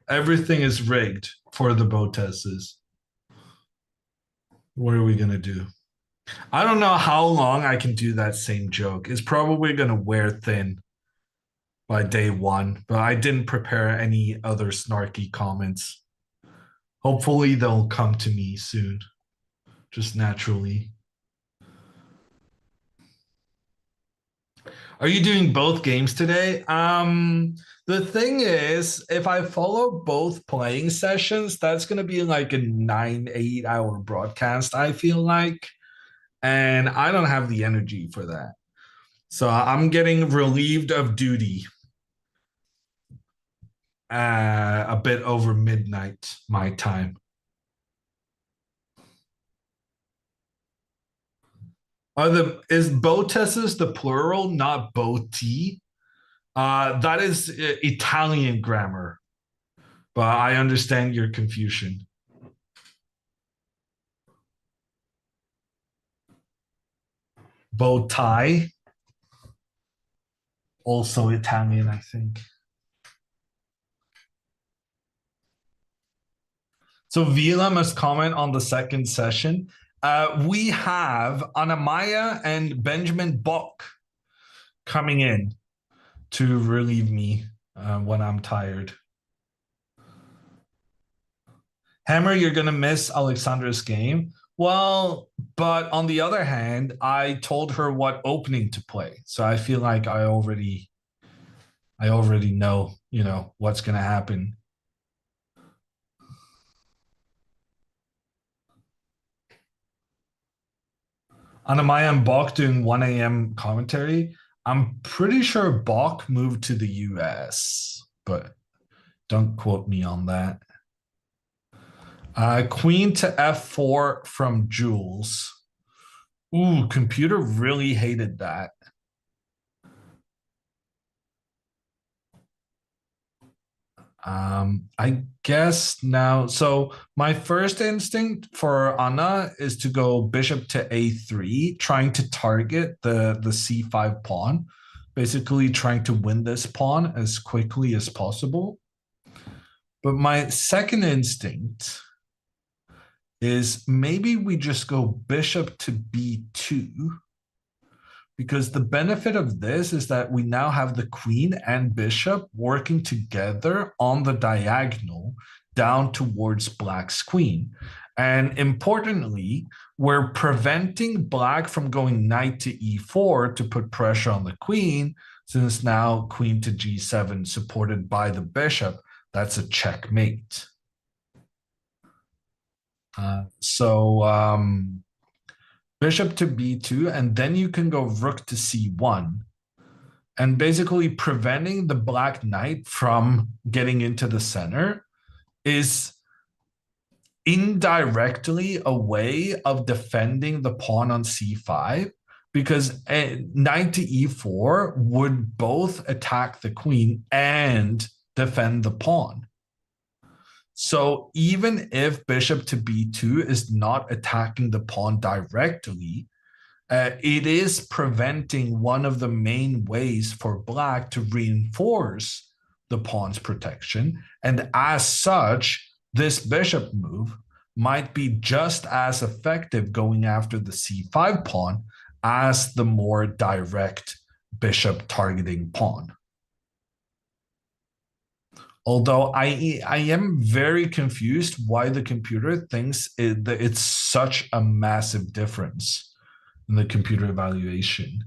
Everything is rigged for the Botez's. What are we going to do? I don't know how long I can do that same joke. It's probably going to wear thin by day one, but I didn't prepare any other snarky comments. Hopefully they'll come to me soon, just naturally. Are you doing both games today? The thing is, if I follow both playing sessions, that's going to be like a 9-8 hour broadcast, I feel like. And I don't have the energy for that. So I'm getting relieved of duty a bit over midnight, my time. Is Botez's the plural, not Boti? That is Italian grammar, but I understand your confusion. Bow tie, also Italian, I think. So Vila must comment on the second session. We have Anamaya and Benjamin Bock coming in to relieve me when I'm tired. Hammer, you're going to miss Alexandra's game. Well, but on the other hand, I told her what opening to play. So I feel like I already know, what's going to happen. Anamaya and Bach doing 1 a.m. commentary. I'm pretty sure Bach moved to the US, but don't quote me on that. Queen to f4 from Jules. Ooh, computer really hated that. I guess now, so my first instinct for Anna is to go bishop to a3, trying to target the c5 pawn, basically trying to win this pawn as quickly as possible. But my second instinct is maybe we just go bishop to b2, because the benefit of this is that we now have the queen and bishop working together on the diagonal down towards black's queen. And importantly, we're preventing black from going knight to e4 to put pressure on the queen, since now queen to g7 supported by the bishop. That's a checkmate. So bishop to b2, and then you can go rook to c1, and basically preventing the black knight from getting into the center is indirectly a way of defending the pawn on c5, because knight to e4 would both attack the queen and defend the pawn. So even if bishop to b2 is not attacking the pawn directly, it is preventing one of the main ways for black to reinforce the pawn's protection. And as such, this bishop move might be just as effective going after the c5 pawn as the more direct bishop targeting pawn. Although I am very confused why the computer thinks that it's such a massive difference in the computer evaluation.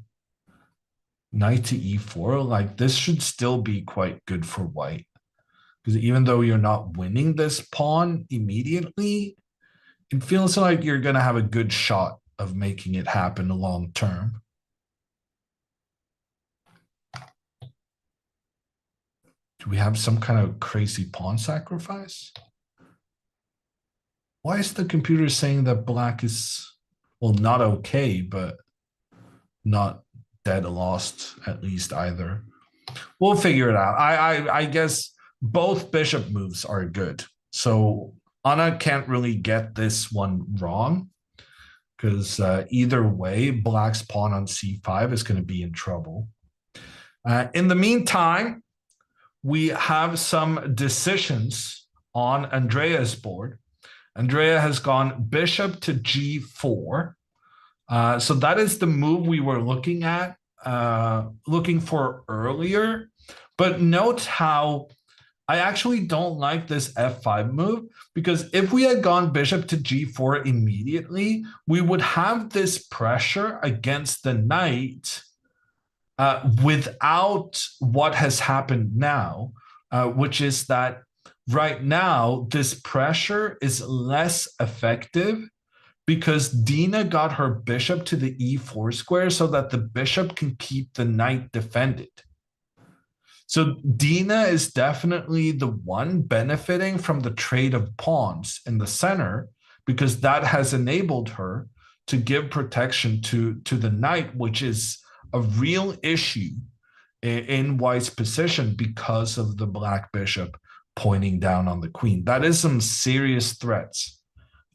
Knight to e4, like this should still be quite good for white. Because even though you're not winning this pawn immediately, it feels like you're going to have a good shot of making it happen long term. Do we have some kind of crazy pawn sacrifice? Why is the computer saying that black is, well, not okay, but not dead lost at least either? We'll figure it out. I guess both bishop moves are good. So Anna can't really get this one wrong, because either way, black's pawn on c5 is going to be in trouble. In the meantime, we have some decisions on Andrea's board. Andrea has gone bishop to g4. So that is the move we were looking for earlier. But note how I actually don't like this f5 move, because if we had gone bishop to g4 immediately, we would have this pressure against the knight without what has happened now, which is that right now, this pressure is less effective because Dina got her bishop to the e4 square so that the bishop can keep the knight defended. So Dina is definitely the one benefiting from the trade of pawns in the center, because that has enabled her to give protection to the knight, which is a real issue in white's position because of the black bishop pointing down on the queen. That is some serious threats.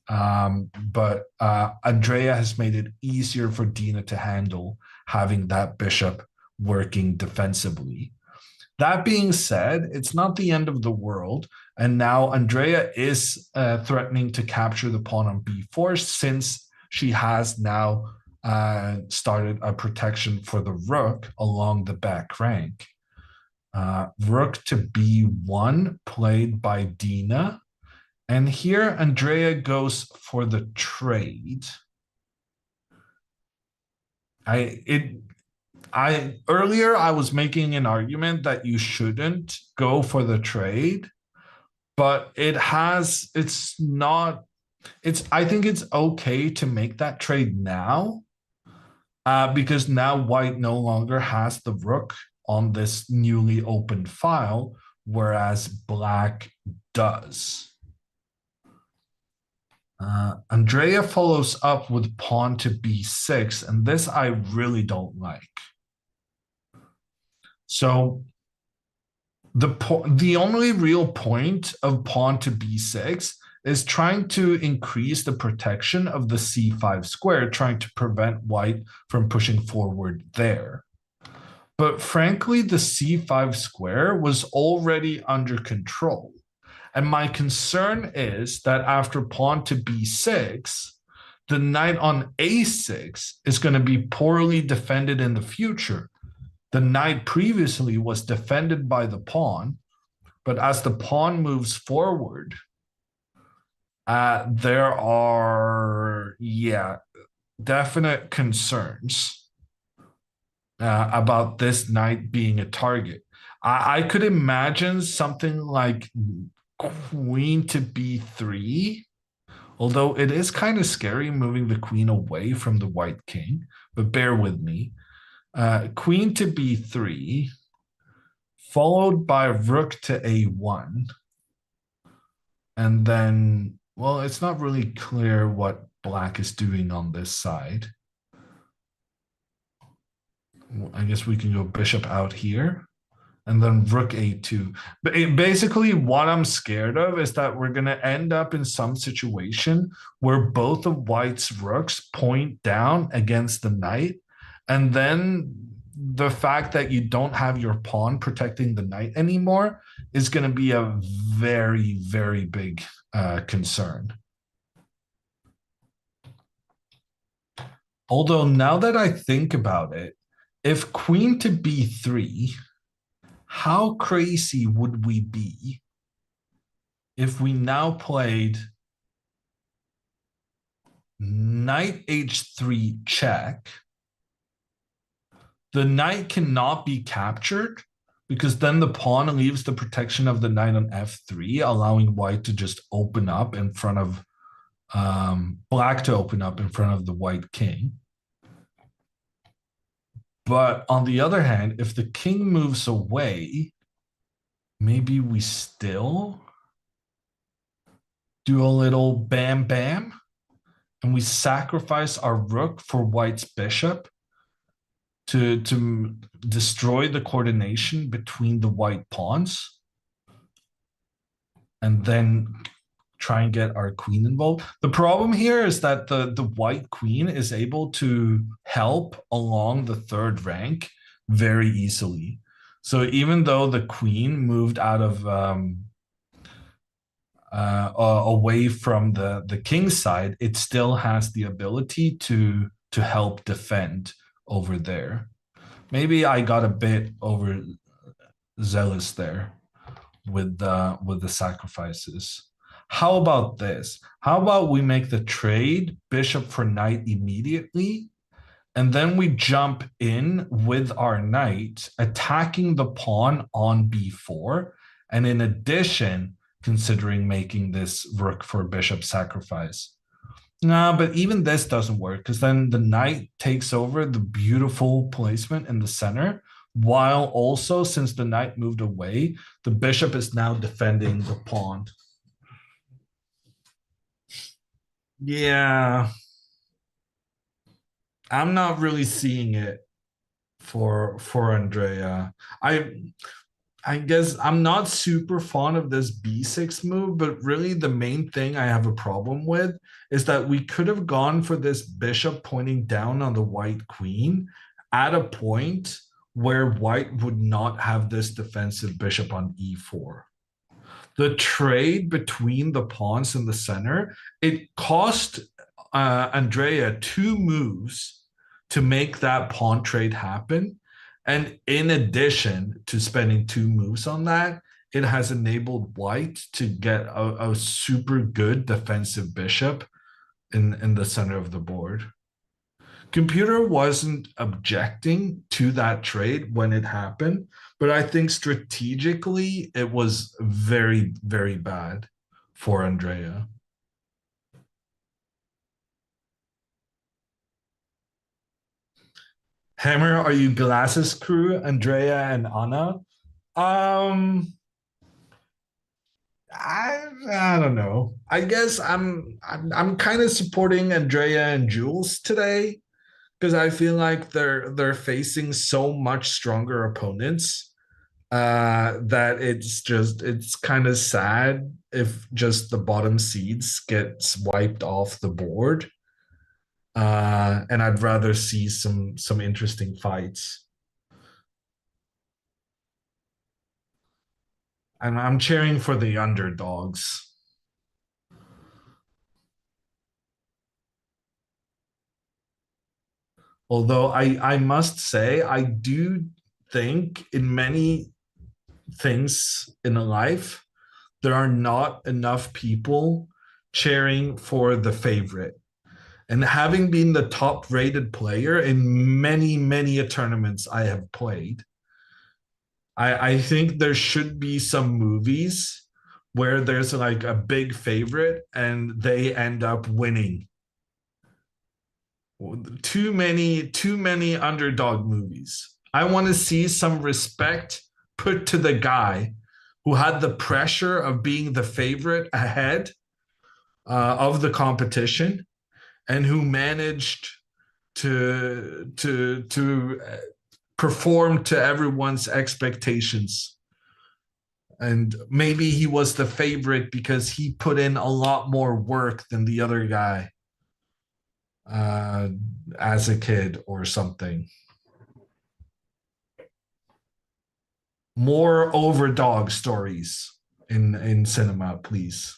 But Andrea has made it easier for Dina to handle having that bishop working defensively. That being said, it's not the end of the world. And now Andrea is threatening to capture the pawn on b4, since she has now started a protection for the rook along the back rank. Rook to b1 played by Dina. And here Andrea goes for the trade. Earlier I was making an argument that you shouldn't go for the trade, but I think it's okay to make that trade now, because now white no longer has the rook on this newly opened file, whereas black does. Andrea follows up with pawn to b6, and this I really don't like. So the only real point of pawn to b6 is trying to increase the protection of the c5 square, trying to prevent white from pushing forward there. But frankly, the c5 square was already under control. And my concern is that after pawn to b6, the knight on a6 is going to be poorly defended in the future. The knight previously was defended by the pawn, but as the pawn moves forward, there are, definite concerns about this knight being a target. I could imagine something like queen to b3 Although it is kind of scary moving the queen away from the white king, but bear with me. Queen to b3, followed by rook to a1. And then, well, it's not really clear what black is doing on this side. I guess we can go bishop out here. And then rook a2. But basically, what I'm scared of is that we're going to end up in some situation where both of white's rooks point down against the knight. And then the fact that you don't have your pawn protecting the knight anymore is going to be a very, very big concern. Although now that I think about it, if queen to b3, how crazy would we be if we now played knight h3 check? The knight cannot be captured because then the pawn leaves the protection of the knight on f3, allowing white to just open up in front of black to open up in front of the white king. But on the other hand, if the king moves away, maybe we still do a little bam bam and we sacrifice our rook for white's bishop to destroy the coordination between the white pawns and then try and get our queen involved. The problem here is that the white queen is able to help along the third rank very easily. So even though the queen moved out of away from the king's side, it still has the ability to help defend over there. Maybe I got a bit overzealous there with the sacrifices. How about this? How about we make the trade bishop for knight immediately, and then we jump in with our knight, attacking the pawn on b4, and in addition, considering making this rook for bishop sacrifice. No, but even this doesn't work because then the knight takes over the beautiful placement in the center, while also, since the knight moved away, the bishop is now defending the pawn. Yeah, I'm not really seeing it for Andrea. I guess I'm not super fond of this b6 move, but really the main thing I have a problem with is that we could have gone for this bishop pointing down on the white queen at a point where white would not have this defensive bishop on e4. The trade between the pawns in the center, it cost Andrea 2 moves to make that pawn trade happen. And in addition to spending 2 moves on that, it has enabled white to get a super good defensive bishop in the center of the board. Computer wasn't objecting to that trade when it happened, but I think strategically it was very, very bad for Andrea. Hammer, are you glasses crew, Andrea and Anna? I don't know. I guess I'm kind of supporting Andrea and Jules today because I feel like they're facing so much stronger opponents that it's kind of sad if just the bottom seeds gets wiped off the board. And I'd rather see some interesting fights. And I'm cheering for the underdogs. Although I must say, I do think in many things in life, there are not enough people cheering for the favorite. And having been the top rated player in many, many tournaments I have played, I think there should be some movies where there's like a big favorite and they end up winning. Too many underdog movies. I want to see some respect put to the guy who had the pressure of being the favorite ahead of the competition and who managed to perform to everyone's expectations. And maybe he was the favorite because he put in a lot more work than the other guy as a kid or something. More overdog stories in cinema, please.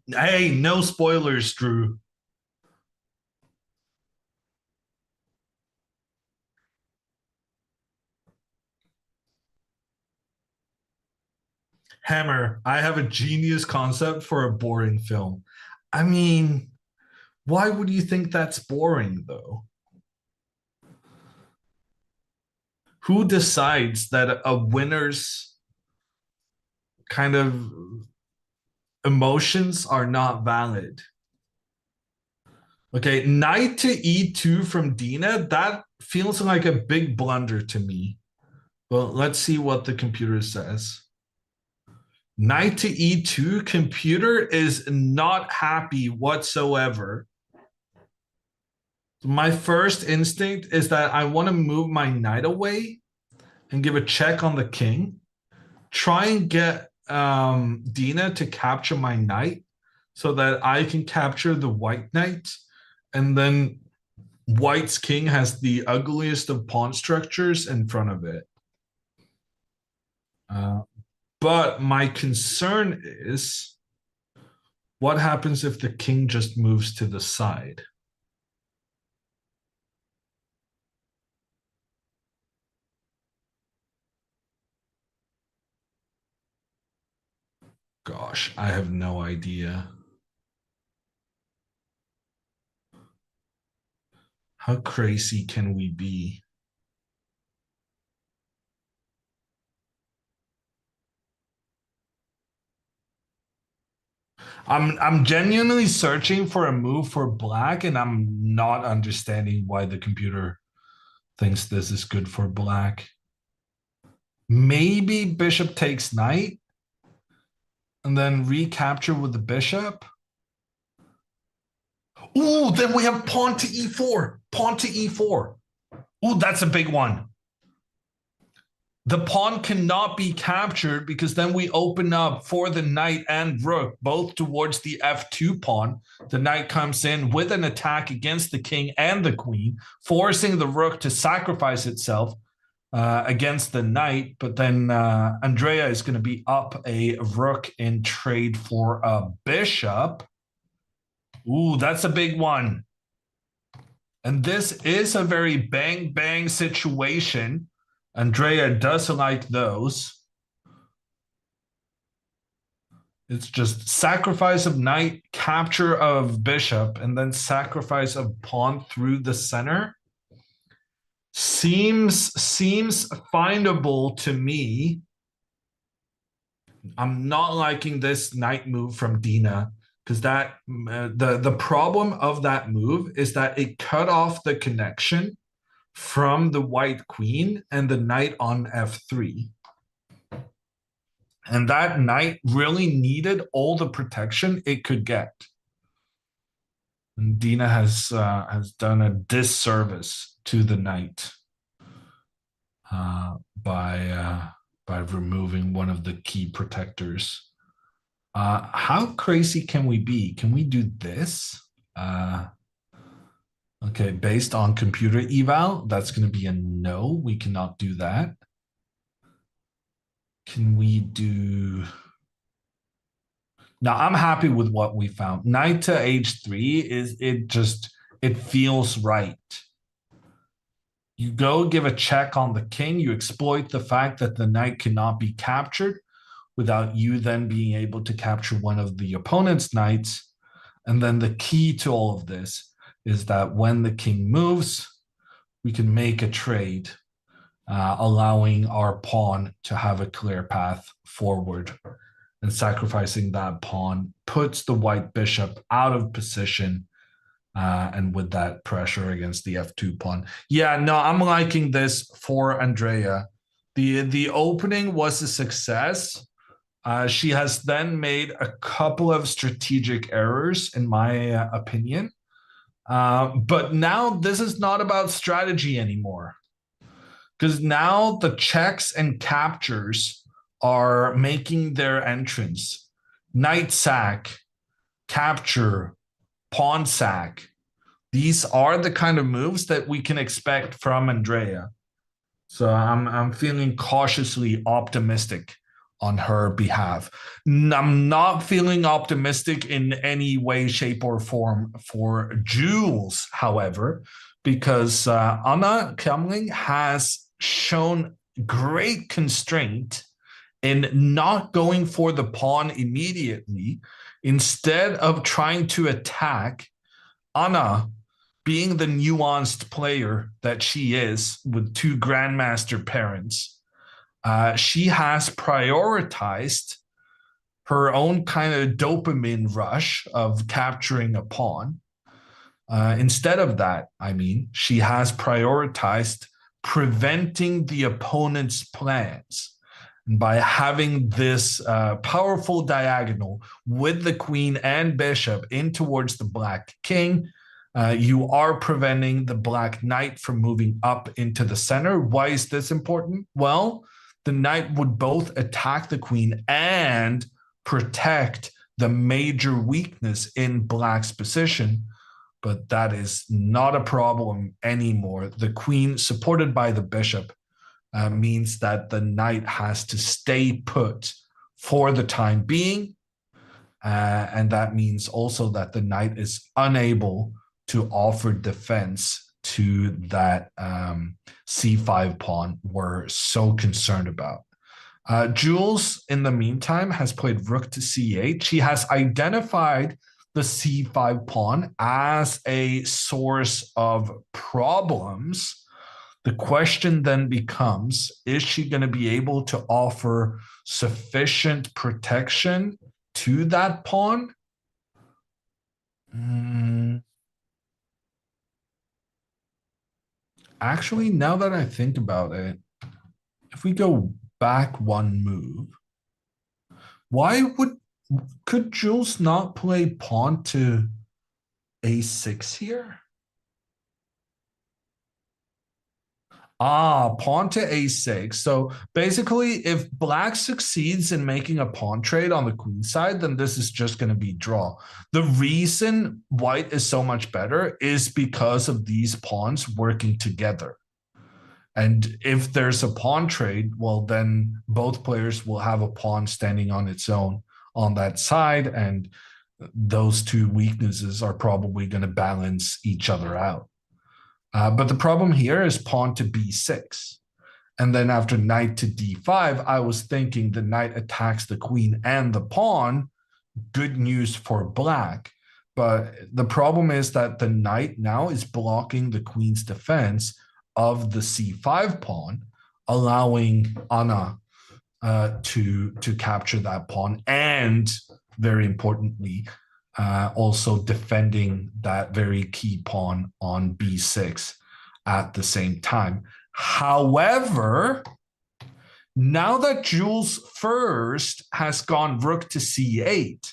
Hey, no spoilers, Drew. Hammer, I have a genius concept for a boring film. I mean, why would you think that's boring, though? Who decides that a winner's kind of emotions are not valid? Okay, knight to e2 from Dina, that feels like a big blunder to me. Well, let's see what the computer says. Knight to e2, computer is not happy whatsoever. My first instinct is that I want to move my knight away and give a check on the king. Try and get Dina to capture my knight so that I can capture the white knight. And then white's king has the ugliest of pawn structures in front of it. But my concern is, what happens if the king just moves to the side? Gosh, I have no idea. How crazy can we be? I'm genuinely searching for a move for black, and I'm not understanding why the computer thinks this is good for black. Maybe bishop takes knight and then recapture with the bishop. Ooh, then we have pawn to e4. Pawn to e4. Ooh, that's a big one. The pawn cannot be captured because then we open up for the knight and rook, both towards the f2 pawn. The knight comes in with an attack against the king and the queen, forcing the rook to sacrifice itself against the knight. But then Andrea is going to be up a rook in trade for a bishop. Ooh, that's a big one. And this is a very bang-bang situation. Andrea does like those. It's just sacrifice of knight, capture of bishop, and then sacrifice of pawn through the center. Seems findable to me. I'm not liking this knight move from Dina because that the problem of that move is that it cut off the connection from the white queen and the knight on f3. And that knight really needed all the protection it could get. And Dina has done a disservice to the knight by removing one of the key protectors. How crazy can we be? Can we do this? Okay, based on computer eval, that's going to be a no. We cannot do that. Can we do... Now, I'm happy with what we found. Knight to h3 it feels right. You go give a check on the king. You exploit the fact that the knight cannot be captured without you then being able to capture one of the opponent's knights. And then the key to all of this is that when the king moves, we can make a trade, allowing our pawn to have a clear path forward. And sacrificing that pawn puts the white bishop out of position, and with that pressure against the f2 pawn. Yeah, no, I'm liking this for Andrea. The opening was a success. She has then made a couple of strategic errors, in my opinion. But now this is not about strategy anymore. Because now the checks and captures are making their entrance. Knight sack, capture, pawn sack. These are the kind of moves that we can expect from Andrea. So I'm feeling cautiously optimistic on her behalf. I'm not feeling optimistic in any way, shape, or form for Jules, however, because Anna Kemling has shown great constraint in not going for the pawn immediately. Instead of trying to attack, Anna, being the nuanced player that she is with two grandmaster parents, she has prioritized her own kind of dopamine rush of capturing a pawn. Instead of that, she has prioritized preventing the opponent's plans. And by having this powerful diagonal with the queen and bishop in towards the black king, you are preventing the black knight from moving up into the center. Why is this important? Well, the knight would both attack the queen and protect the major weakness in black's position. But that is not a problem anymore. The queen, supported by the bishop, means that the knight has to stay put for the time being. And that means also that the knight is unable to offer defense to that c5 pawn we're so concerned about. Jules, in the meantime, has played rook to c8. She has identified the c5 pawn as a source of problems. The question then becomes, is she going to be able to offer sufficient protection to that pawn? Actually, now that I think about it, if we go back one move, could Jules not play pawn to a6 here? Pawn to a6. So basically, if black succeeds in making a pawn trade on the queen side, then this is just going to be draw. The reason white is so much better is because of these pawns working together. And if there's a pawn trade, well, then both players will have a pawn standing on its own on that side, and those two weaknesses are probably going to balance each other out. But the problem here is pawn to b6. And then after knight to d5, I was thinking the knight attacks the queen and the pawn. Good news for black. But the problem is that the knight now is blocking the queen's defense of the c5 pawn, allowing Anna to capture that pawn, and very importantly, also defending that very key pawn on b6 at the same time. However, now that Jules first has gone rook to c8,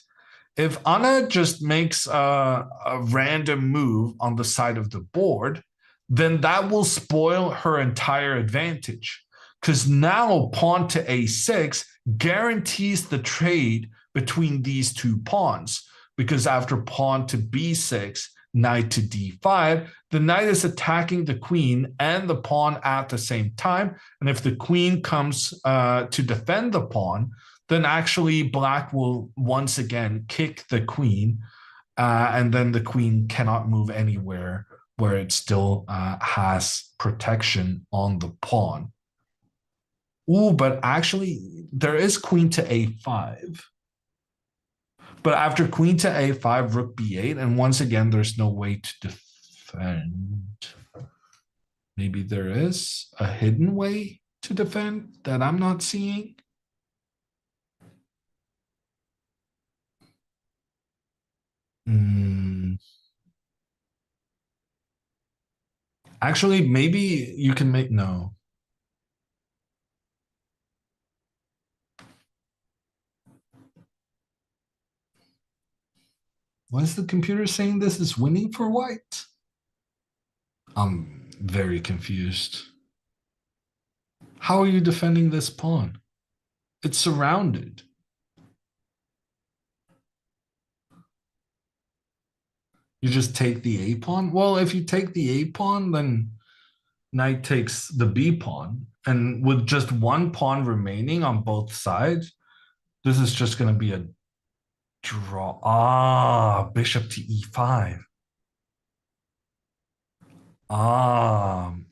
if Anna just makes a random move on the side of the board, then that will spoil her entire advantage. Because now pawn to a6 guarantees the trade between these two pawns. Because after pawn to b6, knight to d5, the knight is attacking the queen and the pawn at the same time. And if the queen comes to defend the pawn, then actually black will once again kick the queen, and then the queen cannot move anywhere where it still has protection on the pawn. Ooh, but actually there is queen to a5. But after queen to a5, rook b8, and once again, there's no way to defend. Maybe there is a hidden way to defend that I'm not seeing. Actually, maybe you can make no. Why is the computer saying this is winning for white? I'm very confused. How are you defending this pawn? It's surrounded. You just take the A pawn? Well, if you take the A pawn, then knight takes the B pawn. And with just one pawn remaining on both sides, this is just going to be a draw. Ah, bishop to E5.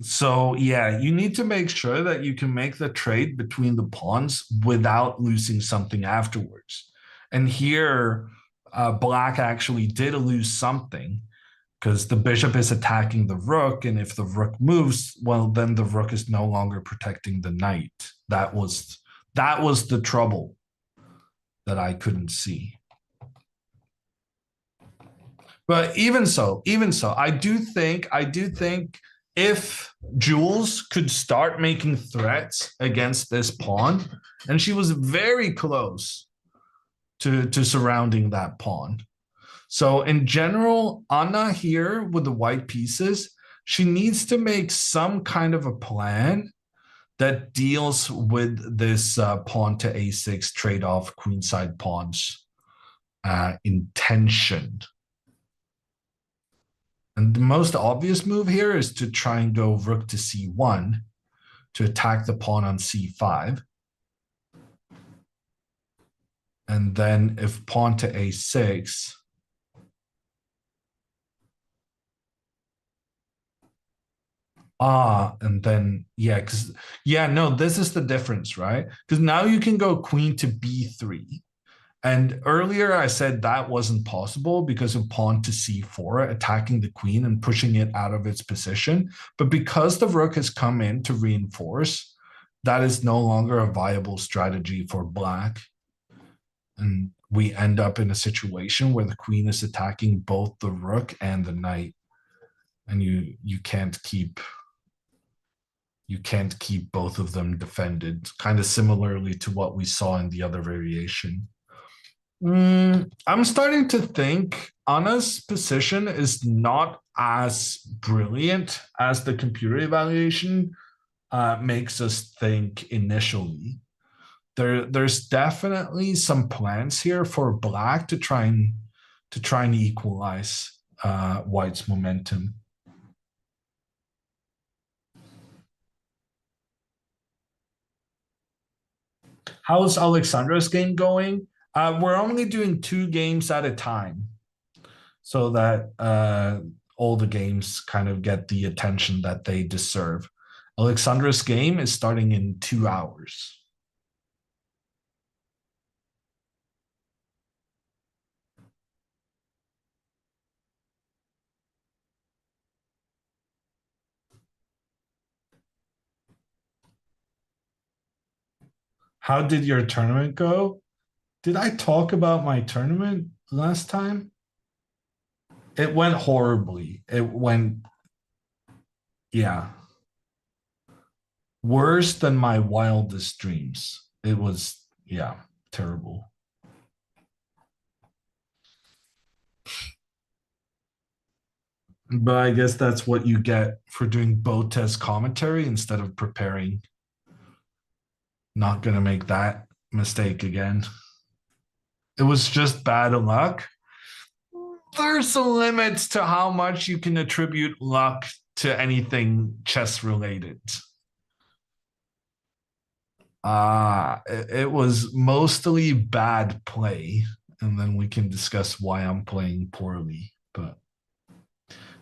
So yeah, you need to make sure that you can make the trade between the pawns without losing something afterwards. And here, black actually did lose something because the bishop is attacking the rook, and if the rook moves, well, then the rook is no longer protecting the knight. That was the trouble that I couldn't see. But even so, I do think if Jules could start making threats against this pawn, and she was very close to surrounding that pawn. So in general, Anna here with the white pieces, she needs to make some kind of a plan that deals with this pawn to A6 trade-off queenside pawns intention. And the most obvious move here is to try and go rook to C1 to attack the pawn on C5. And then if pawn to A6, and then, no, this is the difference, right? Because now you can go queen to B3. And earlier I said that wasn't possible because of pawn to C4, attacking the queen and pushing it out of its position. But because the rook has come in to reinforce, that is no longer a viable strategy for black. And we end up in a situation where the queen is attacking both the rook and the knight. And you can't keep both of them defended, kind of similarly to what we saw in the other variation. I'm starting to think Anna's position is not as brilliant as the computer evaluation makes us think initially. There's definitely some plans here for black to try and equalize white's momentum. How's Alexandra's game going? We're only doing 2 games at a time so that all the games kind of get the attention that they deserve. Alexandra's game is starting in 2 hours. How did your tournament go? Did I talk about my tournament last time? It went horribly. It went, worse than my wildest dreams. It was, terrible. But I guess that's what you get for doing Botez commentary instead of preparing. Not gonna make that mistake again. It was just bad luck. There's some limits to how much you can attribute luck to anything chess related. It was mostly bad play, and then we can discuss why I'm playing poorly. But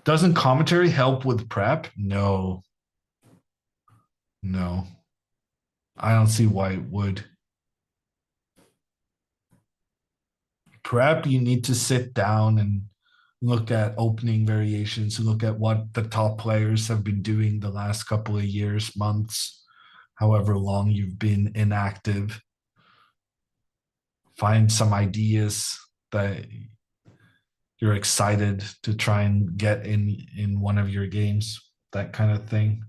doesn't commentary help with prep? No. I don't see why it would. Prep, you need to sit down and look at opening variations, look at what the top players have been doing the last couple of years, months, however long you've been inactive. Find some ideas that you're excited to try and get in one of your games, that kind of thing.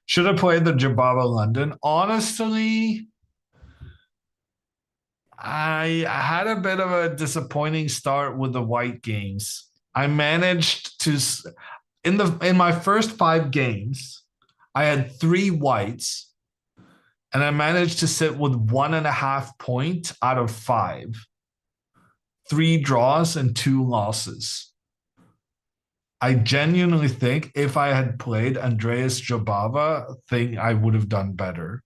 Should have played the Jababa London. Honestly, I had a bit of a disappointing start with the white games. I managed to in my first 5 games, I had 3 whites, and I managed to sit with 1.5 point out of 5. 3 draws and 2 losses. I genuinely think if I had played Andreas Jabava, I would have done better.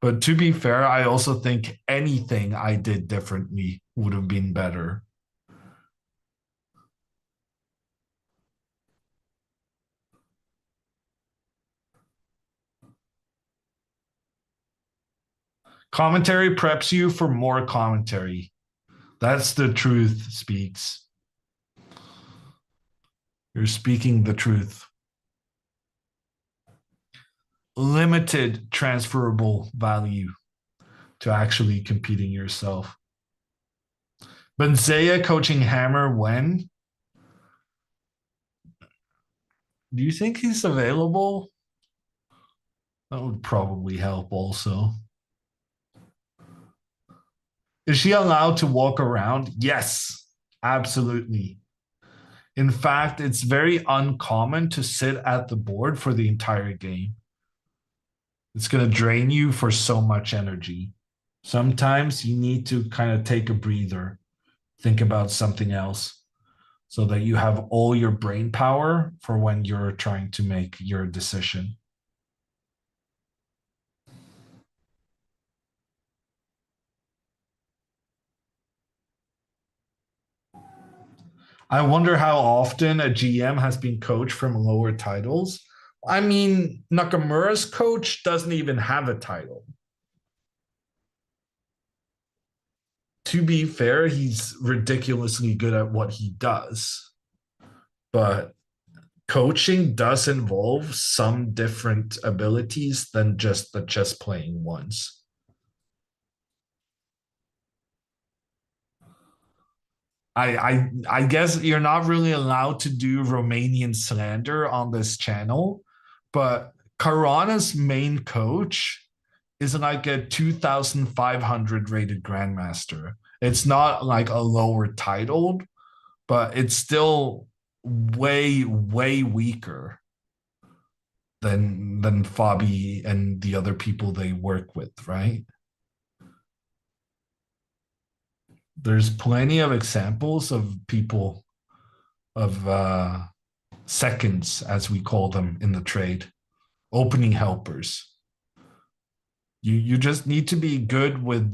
But to be fair, I also think anything I did differently would have been better. Commentary preps you for more commentary. That's the truth speaks. You're speaking the truth. Limited transferable value to actually competing yourself. Benzea coaching Hammer when? Do you think he's available? That would probably help also. Is she allowed to walk around? Yes, absolutely. In fact, it's very uncommon to sit at the board for the entire game. It's going to drain you for so much energy. Sometimes you need to kind of take a breather, think about something else, so that you have all your brain power for when you're trying to make your decision. I wonder how often a GM has been coached from lower titles. I mean, Nakamura's coach doesn't even have a title. To be fair, he's ridiculously good at what he does. But coaching does involve some different abilities than just the chess playing ones. I guess you're not really allowed to do Romanian slander on this channel, but Carana's main coach is like a 2,500 rated grandmaster. It's not like a lower titled, but it's still way weaker than Fabi and the other people they work with, right? There's plenty of examples of people, of seconds, as we call them in the trade, opening helpers. You just need to be good with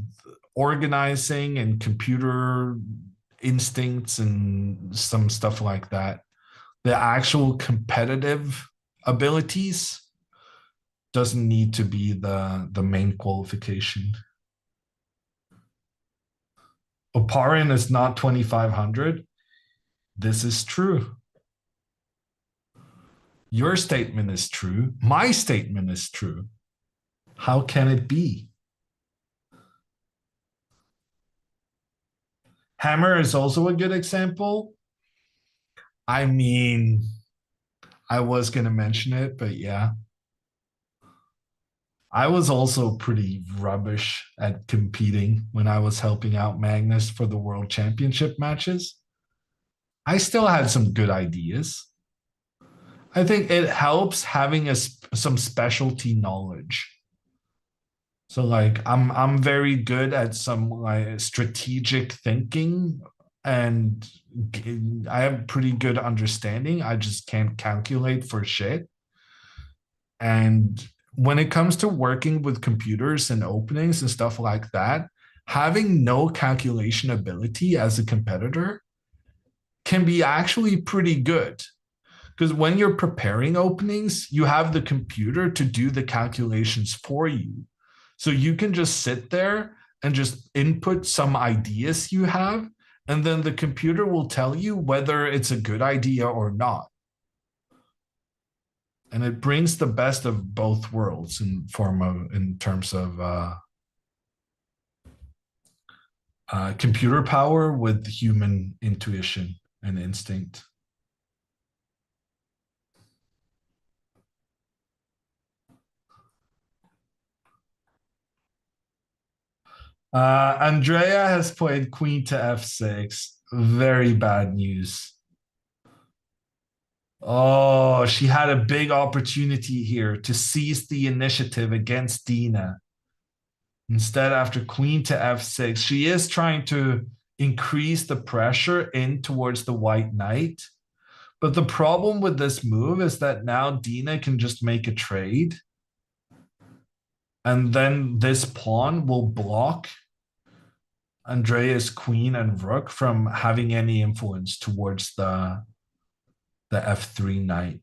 organizing and computer instincts and some stuff like that. The actual competitive abilities doesn't need to be the main qualification. Oparin is not 2,500. This is true. Your statement is true. My statement is true. How can it be? Hammer is also a good example. I mean, I was going to mention it, but yeah. I was also pretty rubbish at competing when I was helping out Magnus for the World Championship matches. I still had some good ideas. I think it helps having some specialty knowledge. So like I'm very good at some like strategic thinking, and I have pretty good understanding. I just can't calculate for shit. And when it comes to working with computers and openings and stuff like that, having no calculation ability as a competitor can be actually pretty good. Because when you're preparing openings, you have the computer to do the calculations for you. So you can just sit there and just input some ideas you have, and then the computer will tell you whether it's a good idea or not. And it brings the best of both worlds in terms of computer power with human intuition and instinct. Andrea has played queen to f6. Very bad news. Oh, she had a big opportunity here to seize the initiative against Dina. Instead, after queen to f6, she is trying to increase the pressure in towards the white knight. But the problem with this move is that now Dina can just make a trade. And then this pawn will block Andrea's queen and rook from having any influence towards the f3 knight.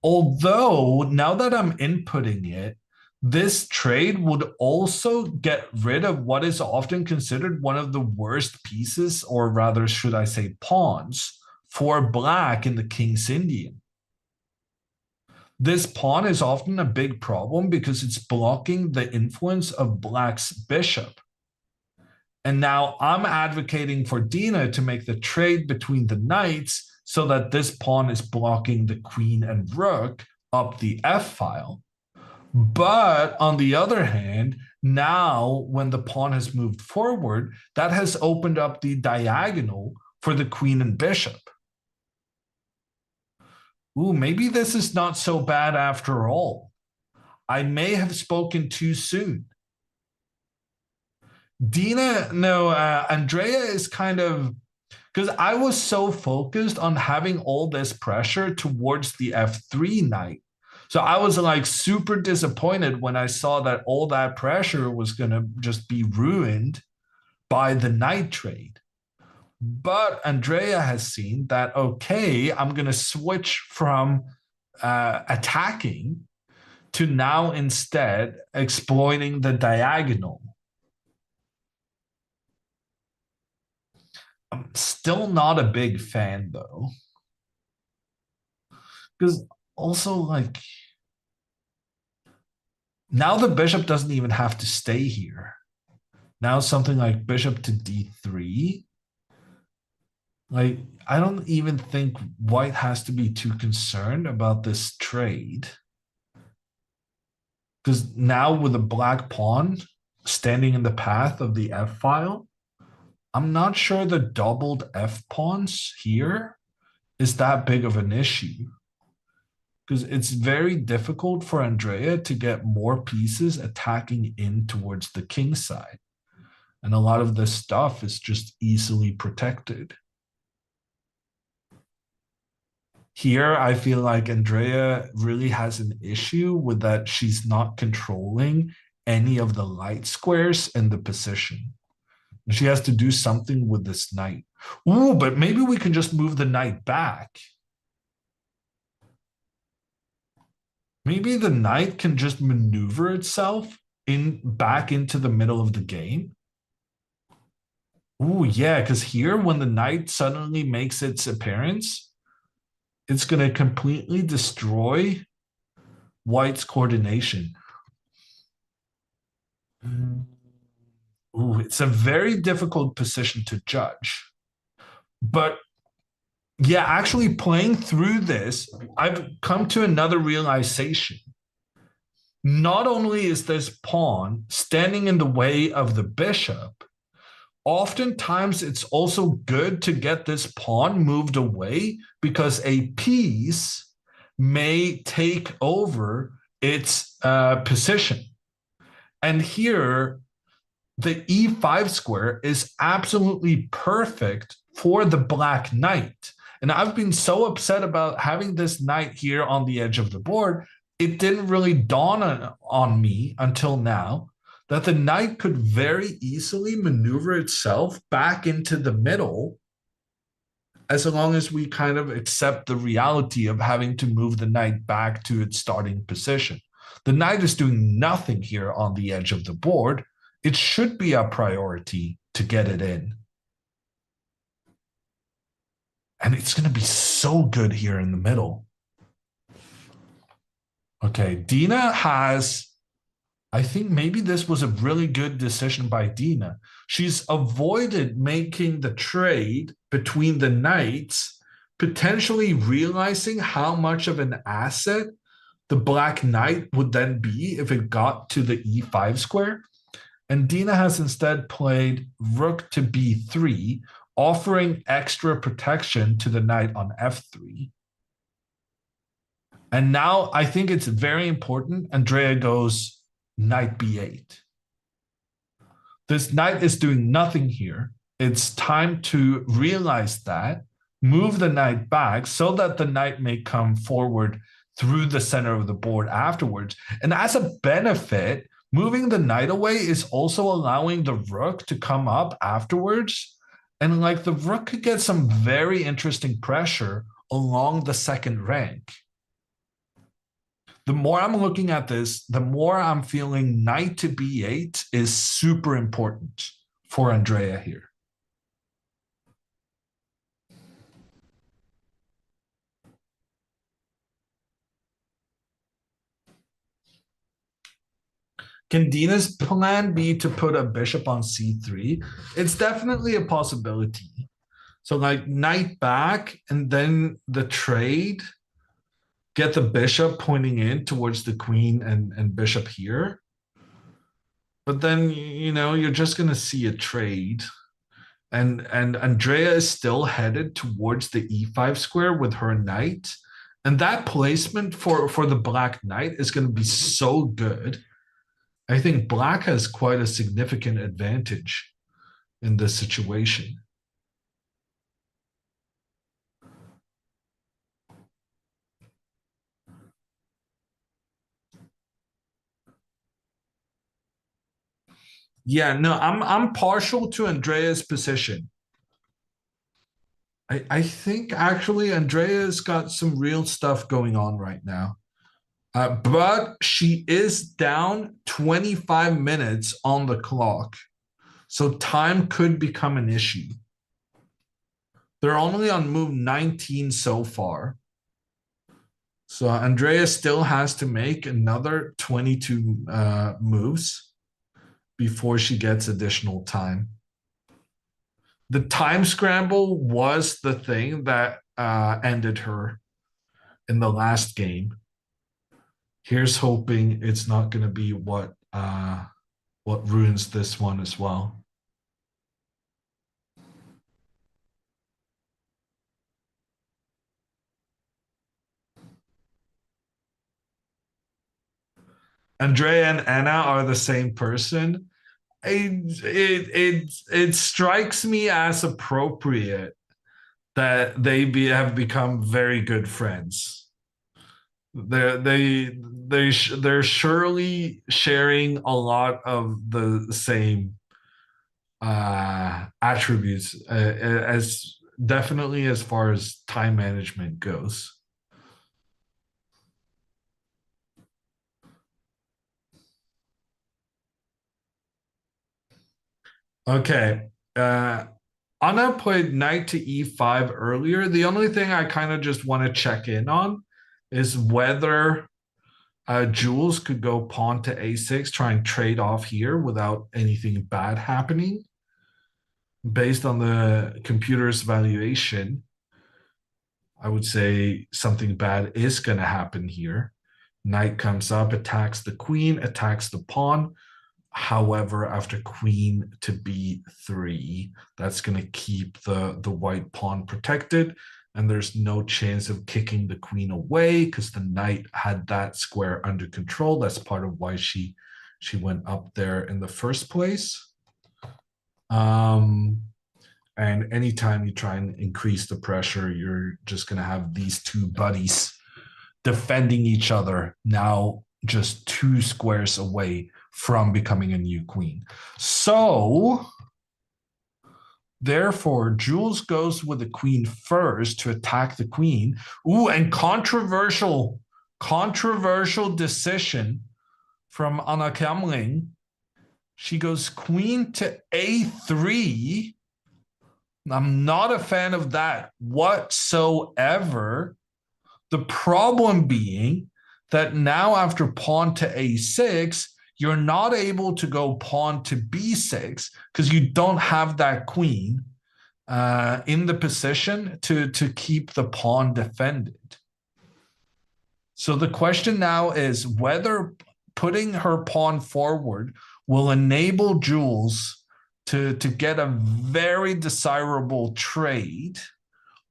Although, now that I'm inputting it, this trade would also get rid of what is often considered one of the worst pieces, or rather, should I say, pawns, for black in the King's Indian. This pawn is often a big problem because it's blocking the influence of black's bishop. And now I'm advocating for Dina to make the trade between the knights so that this pawn is blocking the queen and rook up the f file. But on the other hand, now when the pawn has moved forward, that has opened up the diagonal for the queen and bishop. Ooh, maybe this is not so bad after all. I may have spoken too soon. Andrea is kind of, because I was so focused on having all this pressure towards the f3 knight. So I was like super disappointed when I saw that all that pressure was going to just be ruined by the knight trade. But Andrea has seen that, okay, I'm going to switch from attacking to now instead exploiting the diagonal. I'm still not a big fan, though. Because also, like, now the bishop doesn't even have to stay here. Now something like bishop to d3. Like, I don't even think white has to be too concerned about this trade. Because now with the black pawn standing in the path of the f file, I'm not sure the doubled f pawns here is that big of an issue. Because it's very difficult for Andrea to get more pieces attacking in towards the king side. And a lot of this stuff is just easily protected. Here, I feel like Andrea really has an issue with that she's not controlling any of the light squares in the position. And she has to do something with this knight. Ooh, but maybe we can just move the knight back. Maybe the knight can just maneuver itself back into the middle of the game. Ooh, yeah, because here, when the knight suddenly makes its appearance, it's going to completely destroy white's coordination. Ooh, it's a very difficult position to judge. But yeah, actually playing through this, I've come to another realization. Not only is this pawn standing in the way of the bishop, oftentimes it's also good to get this pawn moved away because a piece may take over its position. And here, the e5 square is absolutely perfect for the black knight. And I've been so upset about having this knight here on the edge of the board, it didn't really dawn on me until now that the knight could very easily maneuver itself back into the middle as long as we kind of accept the reality of having to move the knight back to its starting position. The knight is doing nothing here on the edge of the board. It should be a priority to get it in. And it's going to be so good here in the middle. Okay, Dina has, I think maybe this was a really good decision by Dina. She's avoided making the trade between the knights, potentially realizing how much of an asset the black knight would then be if it got to the e5 square. And Dina has instead played rook to b3, offering extra protection to the knight on f3. And now I think it's very important. Andrea goes knight b8. This knight is doing nothing here. It's time to realize that, move the knight back so that the knight may come forward through the center of the board afterwards. And as a benefit, moving the knight away is also allowing the rook to come up afterwards. And like the rook could get some very interesting pressure along the second rank. The more I'm looking at this, the more I'm feeling knight to b8 is super important for Andrea here. Can Dina's plan be to put a bishop on c3? It's definitely a possibility. So like knight back and then the trade, get the bishop pointing in towards the queen and bishop here. But then, you know, you're just going to see a trade. And Andrea is still headed towards the e5 square with her knight. And that placement for the black knight is going to be so good. I think black has quite a significant advantage in this situation. Yeah, no, I'm partial to Andrea's position. I think actually Andrea's got some real stuff going on right now. But she is down 25 minutes on the clock. So time could become an issue. They're only on move 19 so far. So Andrea still has to make another 22 moves before she gets additional time. The time scramble was the thing that ended her in the last game. Here's hoping it's not going to be what ruins this one as well. Andrea and Anna are the same person. It strikes me as appropriate that have become very good friends. They're surely sharing a lot of the same attributes, as definitely as far as time management goes. Okay. Anna played knight to e5 earlier. The only thing I kind of just want to check in on is whether Jules could go pawn to a6, try and trade off here without anything bad happening. Based on the computer's valuation, I would say something bad is going to happen here. Knight comes up, attacks the queen, attacks the pawn. However, after queen to b3, that's going to keep the white pawn protected. And there's no chance of kicking the queen away because the knight had that square under control. That's part of why she went up there in the first place. And anytime you try and increase the pressure, you're just going to have these two buddies defending each other, now just 2 squares away from becoming a new queen. So therefore, Jules goes with the queen first to attack the queen. Ooh, and controversial decision from Anna Kemling. She goes queen to a3. I'm not a fan of that whatsoever. The problem being that now after pawn to a6, you're not able to go pawn to b6 because you don't have that queen in the position to keep the pawn defended. So the question now is whether putting her pawn forward will enable Jules to get a very desirable trade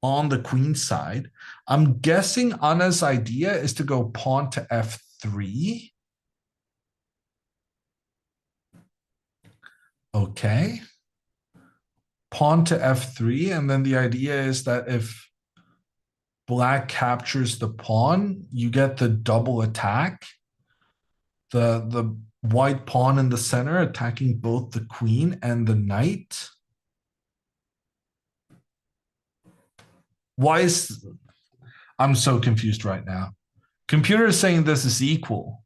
on the queen side. I'm guessing Anna's idea is to go pawn to f3. Okay. Pawn to f3, and then the idea is that if black captures the pawn, you get the double attack. The white pawn in the center attacking both the queen and the knight. Why is... I'm so confused right now. Computer is saying this is equal.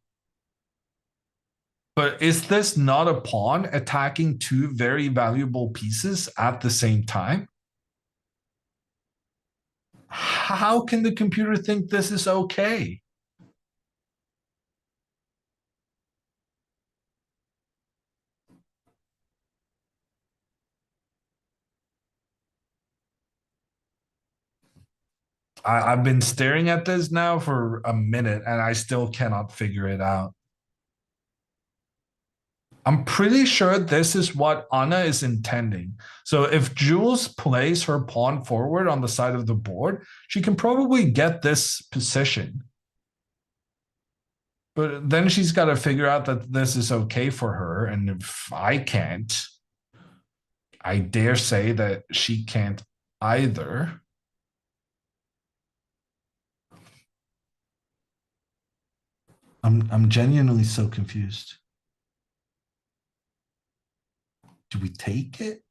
But is this not a pawn attacking two very valuable pieces at the same time? How can the computer think this is okay? I've been staring at this now for a minute and I still cannot figure it out. I'm pretty sure this is what Anna is intending. So if Jules plays her pawn forward on the side of the board, she can probably get this position. But then she's got to figure out that this is okay for her. And if I can't, I dare say that she can't either. I'm genuinely so confused. Do we take it?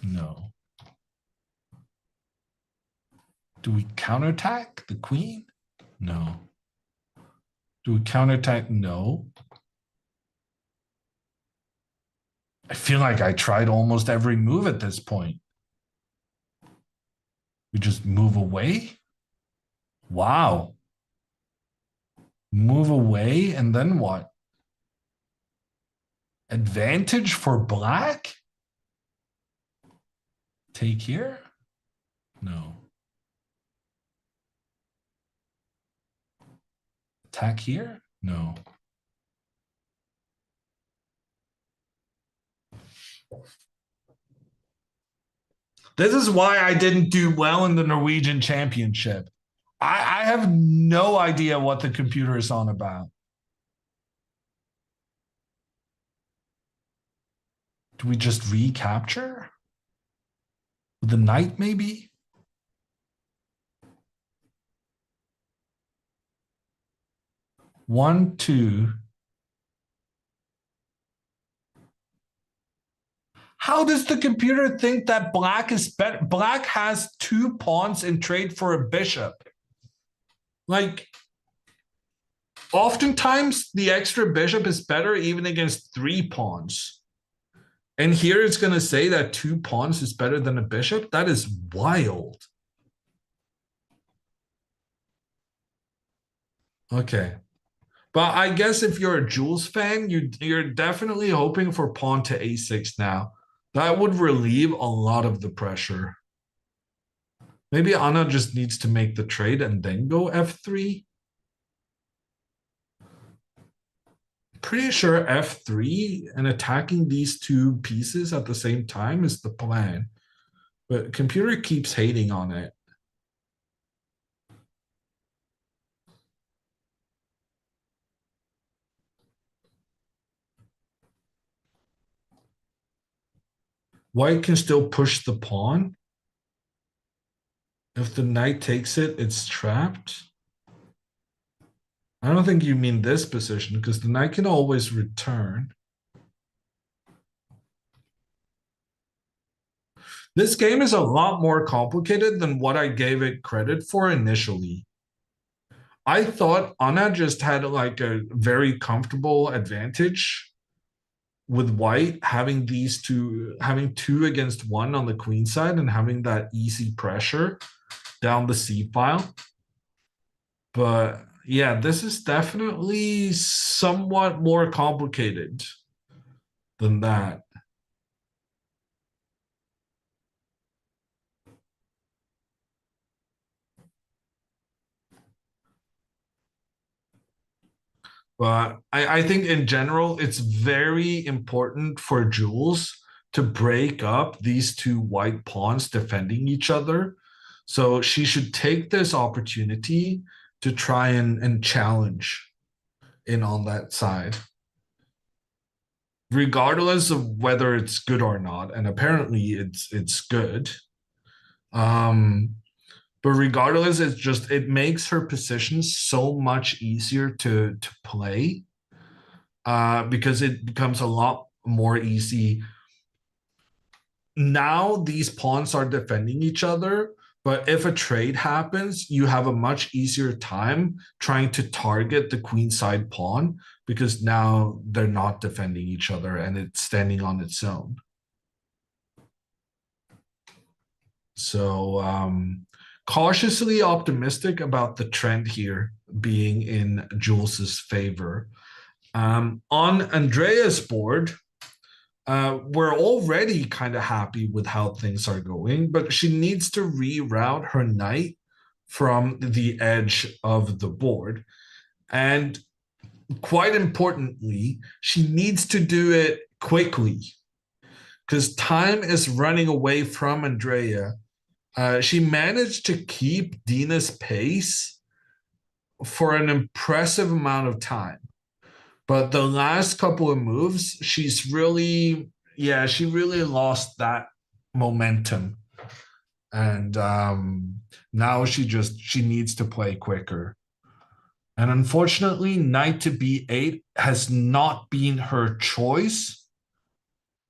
No. Do we counterattack the queen? No. Do we counterattack? No. I feel like I tried almost every move at this point. We just move away? Wow. Move away and then what? Advantage for black? Take here? No. Attack here? No. This is why I didn't do well in the Norwegian Championship. I have no idea what the computer is on about. Do we just recapture? With the knight, maybe? One, two. How does the computer think that black is better? Black has two pawns in trade for a bishop. Like, oftentimes the extra bishop is better even against three pawns. And here it's going to say that two pawns is better than a bishop. That is wild. Okay. But I guess if you're a Jules fan, you're definitely hoping for pawn to a6 now. That would relieve a lot of the pressure. Maybe Anna just needs to make the trade and then go f3. Pretty sure f3 and attacking these two pieces at the same time is the plan. But computer keeps hating on it. White can still push the pawn. If the knight takes it, it's trapped. I don't think you mean this position because the knight can always return. This game is a lot more complicated than what I gave it credit for initially. I thought Anna just had like a very comfortable advantage with white having these two, having 2 against 1 on the queen side and having that easy pressure down the c file. But yeah, this is definitely somewhat more complicated than that. But I think in general, it's very important for Jules to break up these 2 white pawns defending each other. So she should take this opportunity to try and challenge in on that side, regardless of whether it's good or not. And apparently it's good. But regardless, it's just, it makes her position so much easier to play, because it becomes a lot more easy. Now these pawns are defending each other, but if a trade happens, you have a much easier time trying to target the queenside pawn, because now they're not defending each other and it's standing on its own. So cautiously optimistic about the trend here being in Jules's favor. On Andrea's board, we're already kind of happy with how things are going, but she needs to reroute her knight from the edge of the board. And quite importantly, she needs to do it quickly, because time is running away from Andrea. She managed to keep Dina's pace for an impressive amount of time. But the last couple of moves, she's really, she really lost that momentum. And now she needs to play quicker. And unfortunately, knight to b8 has not been her choice.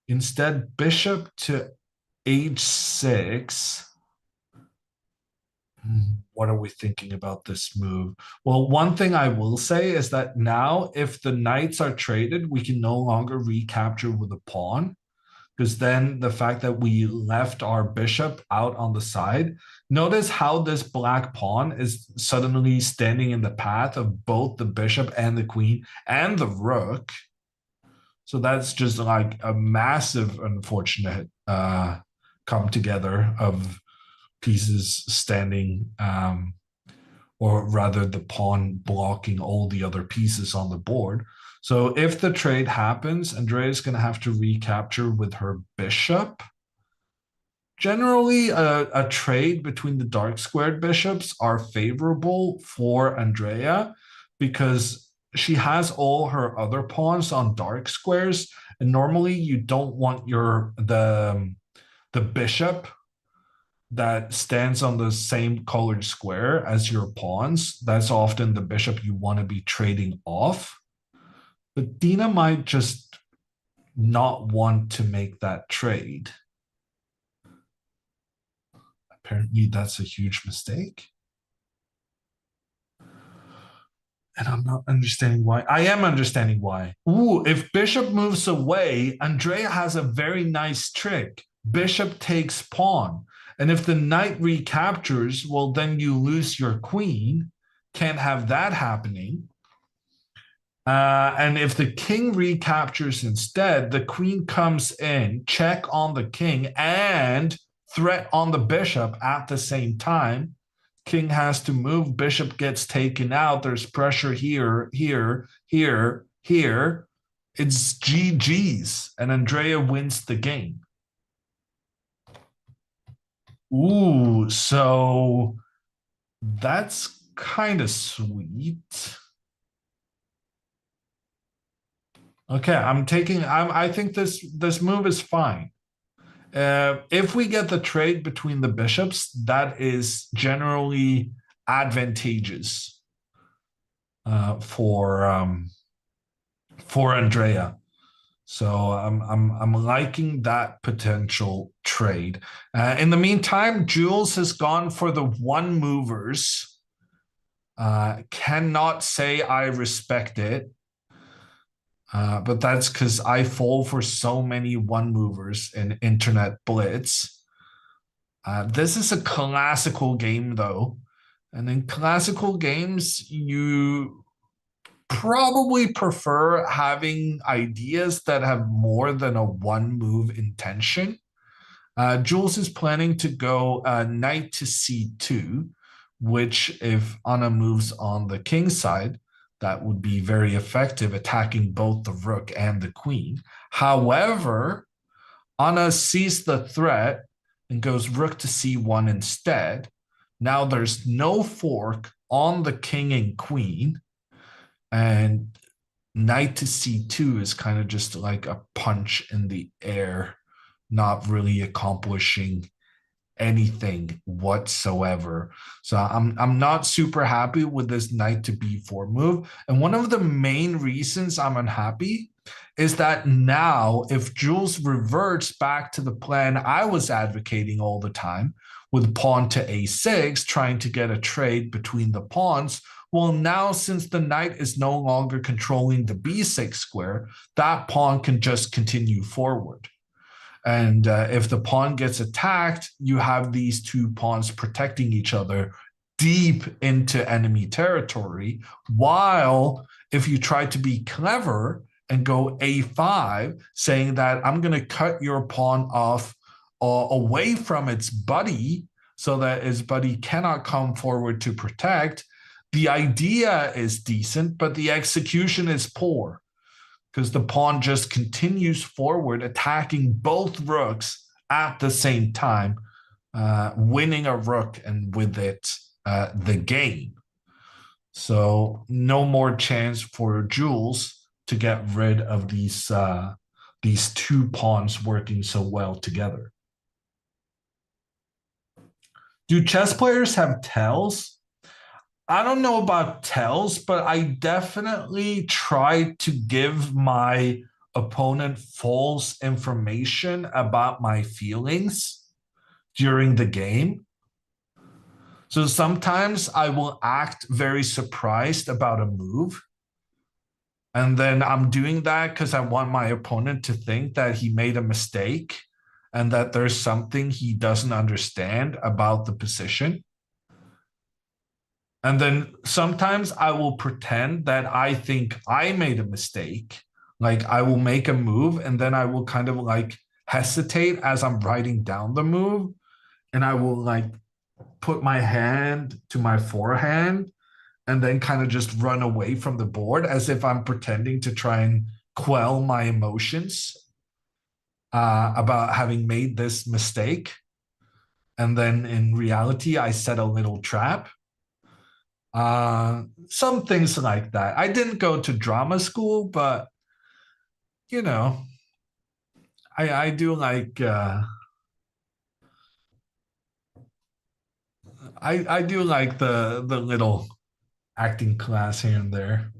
Instead, bishop to h6. What are we thinking about this move? Well, one thing I will say is that now if the knights are traded, we can no longer recapture with a pawn, because then the fact that we left our bishop out on the side, notice how this black pawn is suddenly standing in the path of both the bishop and the queen and the rook. So that's just like a massive unfortunate come together of pieces standing, or rather the pawn blocking all the other pieces on the board. So if the trade happens, Andrea is going to have to recapture with her bishop. Generally, a trade between the dark squared bishops are favorable for Andrea, because she has all her other pawns on dark squares, and normally you don't want the bishop that stands on the same colored square as your pawns. That's often the bishop you want to be trading off. But Dina might just not want to make that trade. Apparently, that's a huge mistake. And I'm not understanding why. I am understanding why. Ooh, if bishop moves away, Andrea has a very nice trick. Bishop takes pawn. And if the knight recaptures, well, then you lose your queen. Can't have that happening. And if the king recaptures instead, the queen comes in, check on the king, and threat on the bishop at the same time. King has to move, bishop gets taken out. There's pressure here, here, here, here. It's GG's, and Andrea wins the game. Ooh, so that's kind of sweet. Okay, I think this move is fine. If we get the trade between the bishops, that is generally advantageous for Andrea. So I'm liking that potential trade. In the meantime, Jules has gone for the one movers. Cannot say I respect it. But that's because I fall for so many one movers in Internet Blitz. This is a classical game, though. And in classical games, you probably prefer having ideas that have more than a one move intention. Jules is planning to go knight to c2, which if Anna moves on the king side, that would be very effective, attacking both the rook and the queen. However, Anna sees the threat and goes rook to c1 instead. Now there's no fork on the king and queen, and knight to c2 is kind of just like a punch in the air, not really accomplishing anything whatsoever. So I'm not super happy with this knight to b4 move. And one of the main reasons I'm unhappy is that now if Jules reverts back to the plan I was advocating all the time with pawn to a6, trying to get a trade between the pawns, well, now since the knight is no longer controlling the b6 square, that pawn can just continue forward. And if the pawn gets attacked, you have these two pawns protecting each other deep into enemy territory. While if you try to be clever and go a5, saying that I'm going to cut your pawn off away from its buddy so that its buddy cannot come forward to protect, the idea is decent, but the execution is poor, because the pawn just continues forward, attacking both rooks at the same time, winning a rook and with it, the game. So no more chance for Jules to get rid of these two pawns working so well together. Do chess players have tells? I don't know about tells, but I definitely try to give my opponent false information about my feelings during the game. So sometimes I will act very surprised about a move. And then I'm doing that because I want my opponent to think that he made a mistake and that there's something he doesn't understand about the position. And then sometimes I will pretend that I think I made a mistake. Like I will make a move and then I will kind of like hesitate as I'm writing down the move. And I will like put my hand to my forehand and then kind of just run away from the board as if I'm pretending to try and quell my emotions about having made this mistake. And then in reality, I set a little trap. Some things like that. I didn't go to drama school, but you know, I do like I do like the little acting class here and there.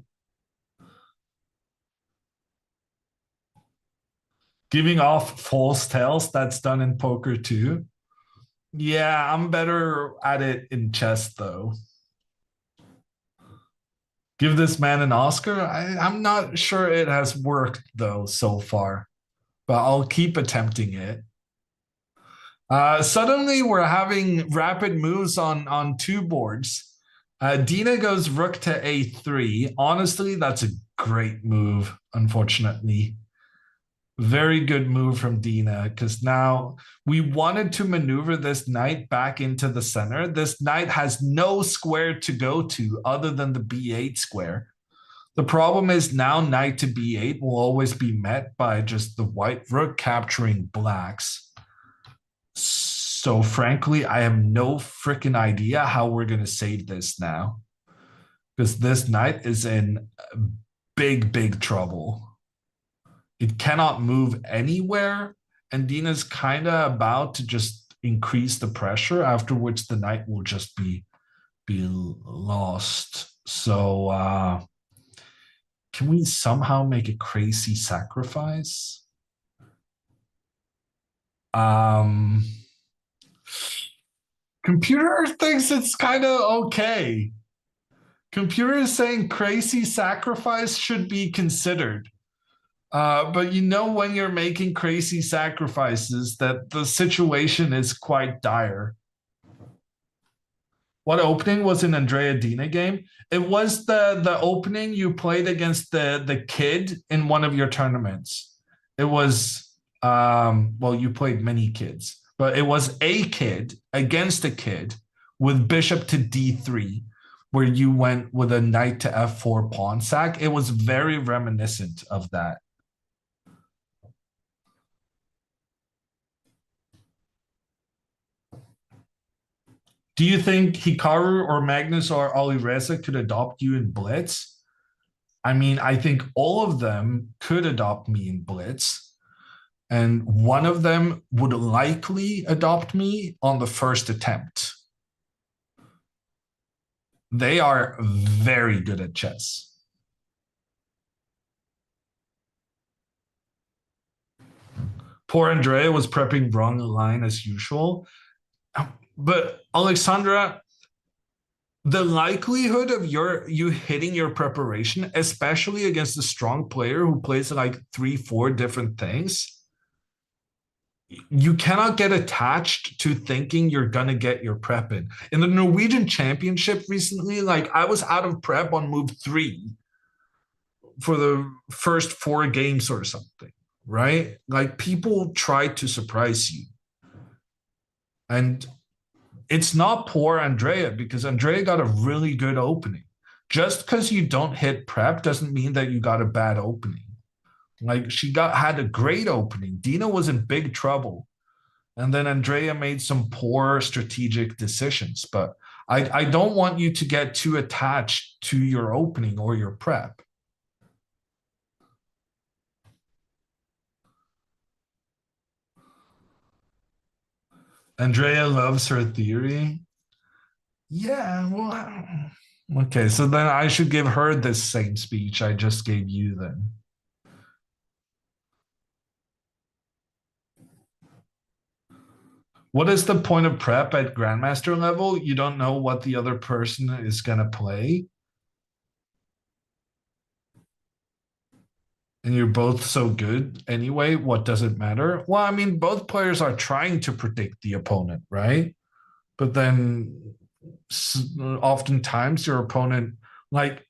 Giving off false tells, that's done in poker too. Yeah, I'm better at it in chess though. Give this man an Oscar? I'm not sure it has worked though so far, but I'll keep attempting it. Suddenly we're having rapid moves on two boards. Dina goes rook to a3. Honestly, that's a great move, unfortunately. Very good move from Dina, because now we wanted to maneuver this knight back into the center. This knight has no square to go to other than the b8 square. The problem is now knight to b8 will always be met by just the white rook capturing blacks. So frankly, I have no freaking idea how we're going to save this now, because this knight is in big trouble. It cannot move anywhere, and Dina's kind of about to just increase the pressure, after which the knight will just be lost. So can we somehow make a crazy sacrifice? Computer thinks it's kind of okay. Computer is saying crazy sacrifice should be considered. But you know when you're making crazy sacrifices that the situation is quite dire. What opening was in Andrea Dina game? It was the opening you played against the kid in one of your tournaments. It was well, you played many kids, but it was a kid against a kid with bishop to d3, where you went with a knight to f4 pawn sack. It was very reminiscent of that. Do you think Hikaru or Magnus or Alireza could adopt you in Blitz? I mean, I think all of them could adopt me in Blitz. And one of them would likely adopt me on the first attempt. They are very good at chess. Poor Andrea was prepping wrong line as usual. But Alexandra, the likelihood of you hitting your preparation, especially against a strong player who plays like 3-4 different things, you cannot get attached to thinking you're gonna get your prep in. In the Norwegian Championship recently, like I was out of prep on move 3 for the first 4 games or something, right? Like people try to surprise you. And it's not poor Andrea, because Andrea got a really good opening. Just because you don't hit prep doesn't mean that you got a bad opening. Like she had a great opening. Dina was in big trouble. And then Andrea made some poor strategic decisions. But I don't want you to get too attached to your opening or your prep. Andrea loves her theory. Yeah, well, okay, so then I should give her this same speech I just gave you then. What is the point of prep at Grandmaster level? You don't know what the other person is going to play. And you're both so good anyway, what does it matter? Well, I mean, both players are trying to predict the opponent, right? But then oftentimes your opponent, like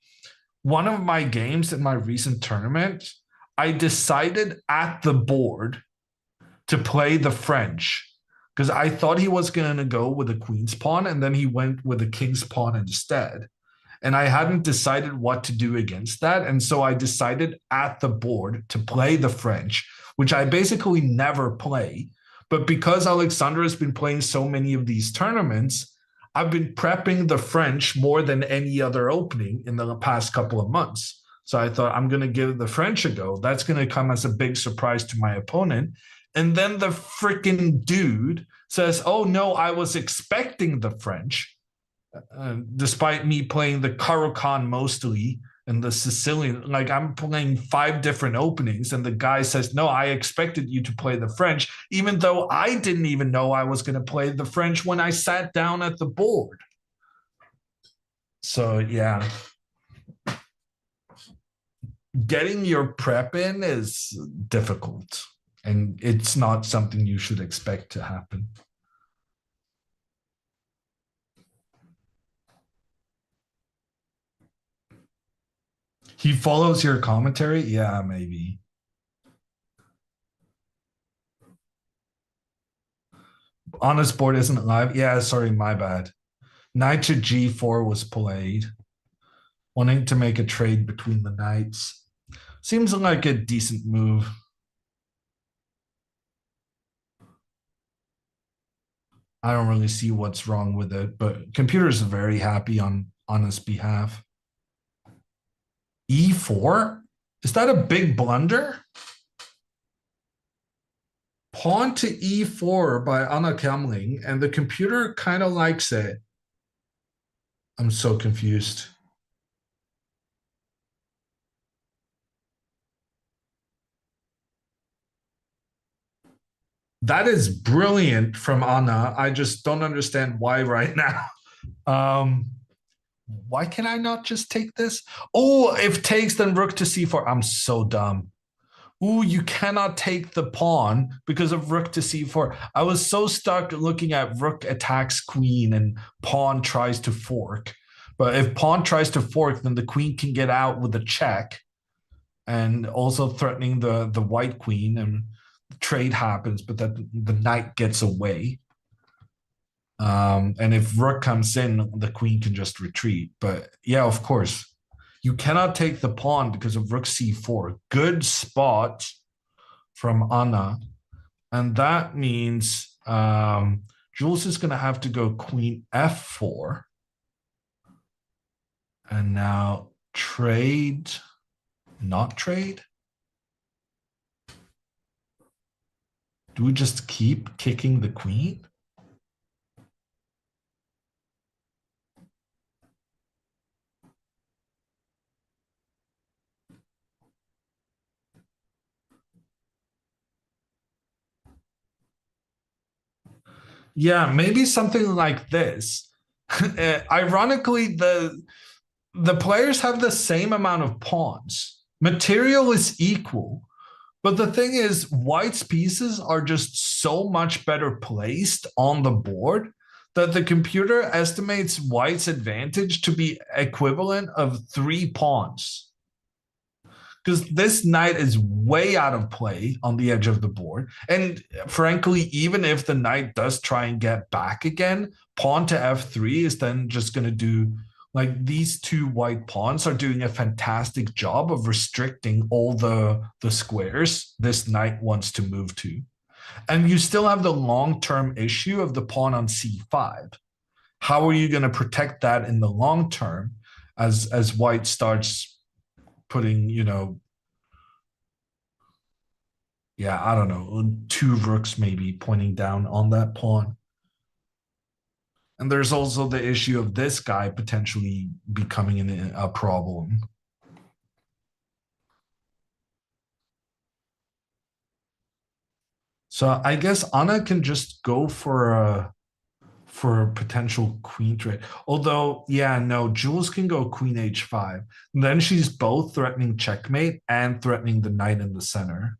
one of my games in my recent tournament, I decided at the board to play the French because I thought he was going to go with the queen's pawn, and then he went with the king's pawn instead. And I hadn't decided what to do against that. And so I decided at the board to play the French, which I basically never play. But because Alexandra has been playing so many of these tournaments, I've been prepping the French more than any other opening in the past couple of months. So I thought I'm going to give the French a go. That's going to come as a big surprise to my opponent. And then the freaking dude says, oh, no, I was expecting the French, despite me playing the Caro-Kann mostly and the Sicilian. Like I'm playing 5 different openings. And the guy says, no, I expected you to play the French, even though I didn't even know I was going to play the French when I sat down at the board. So, yeah. Getting your prep in is difficult. And it's not something you should expect to happen. He follows your commentary? Yeah, maybe. Honest board isn't live? Yeah, sorry, my bad. Knight to g4 was played. Wanting to make a trade between the knights. Seems like a decent move. I don't really see what's wrong with it, but computer's very happy on his behalf. E4? Is that a big blunder? Pawn to E4 by Anna Kemling, and the computer kind of likes it. I'm so confused. That is brilliant from Anna. I just don't understand why right now. Why can I not just take this? Oh, if takes, then rook to c4. I'm so dumb. Ooh, you cannot take the pawn because of rook to c4. I was so stuck looking at rook attacks queen and pawn tries to fork. But if pawn tries to fork, then the queen can get out with a check and also threatening the white queen, and the trade happens, but that the knight gets away. And if rook comes in, the queen can just retreat. But yeah, of course, you cannot take the pawn because of rook c4. Good spot from Anna. And that means Jules is going to have to go queen f4. And now trade, not trade? Do we just keep kicking the queen? Yeah, maybe something like this. Ironically, the players have the same amount of pawns. Material is equal. But the thing is, white's pieces are just so much better placed on the board that the computer estimates white's advantage to be equivalent of 3 pawns. Because this knight is way out of play on the edge of the board. And frankly, even if the knight does try and get back again, pawn to f3 is then just going to do, like, these 2 white pawns are doing a fantastic job of restricting all the squares this knight wants to move to. And you still have the long-term issue of the pawn on c5. How are you going to protect that in the long term as white starts putting, you know, yeah, I don't know, 2 rooks maybe pointing down on that pawn. And there's also the issue of this guy potentially becoming a problem. So I guess Anna can just go for a potential queen trade. Although, yeah, no, Jules can go queen h5. And then she's both threatening checkmate and threatening the knight in the center.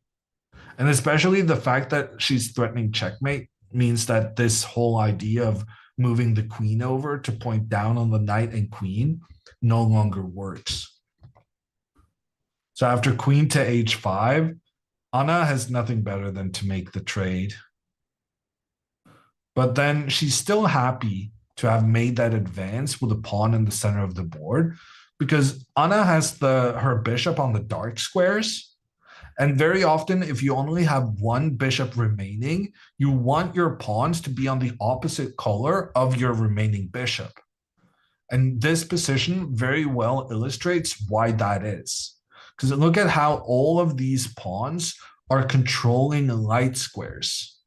And especially the fact that she's threatening checkmate means that this whole idea of moving the queen over to point down on the knight and queen no longer works. So after queen to h5, Anna has nothing better than to make the trade. But then she's still happy to have made that advance with a pawn in the center of the board, because Anna has her bishop on the dark squares. And very often, if you only have one bishop remaining, you want your pawns to be on the opposite color of your remaining bishop. And this position very well illustrates why that is. Because look at how all of these pawns are controlling light squares.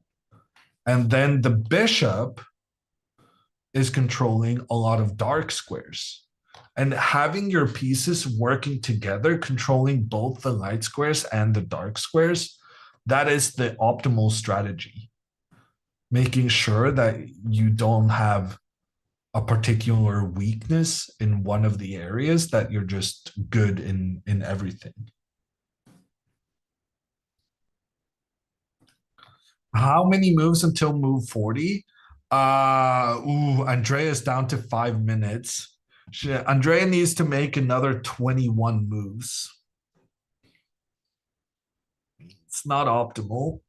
And then the bishop is controlling a lot of dark squares. And having your pieces working together, controlling both the light squares and the dark squares, that is the optimal strategy. Making sure that you don't have a particular weakness in one of the areas, that you're just good in everything. How many moves until move 40? Andrea's down to 5 minutes. Andrea needs to make another 21 moves. It's not optimal.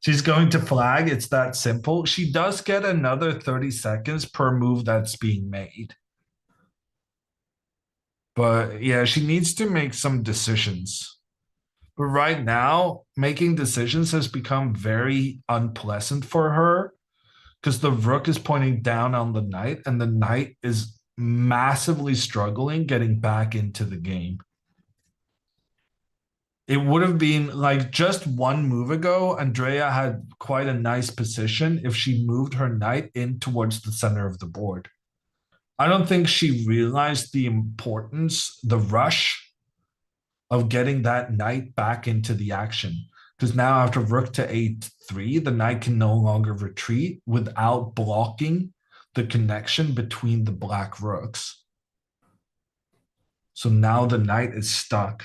She's going to flag. It's that simple. She does get another 30 seconds per move that's being made. But yeah, she needs to make some decisions. But right now, making decisions has become very unpleasant for her, because the rook is pointing down on the knight, and the knight is massively struggling getting back into the game. It would have been like just one move ago, Andrea had quite a nice position if she moved her knight in towards the center of the board. I don't think she realized the importance, the rush of getting that knight back into the action. because now after rook to a3, the knight can no longer retreat without blocking the connection between the black rooks. So now the knight is stuck.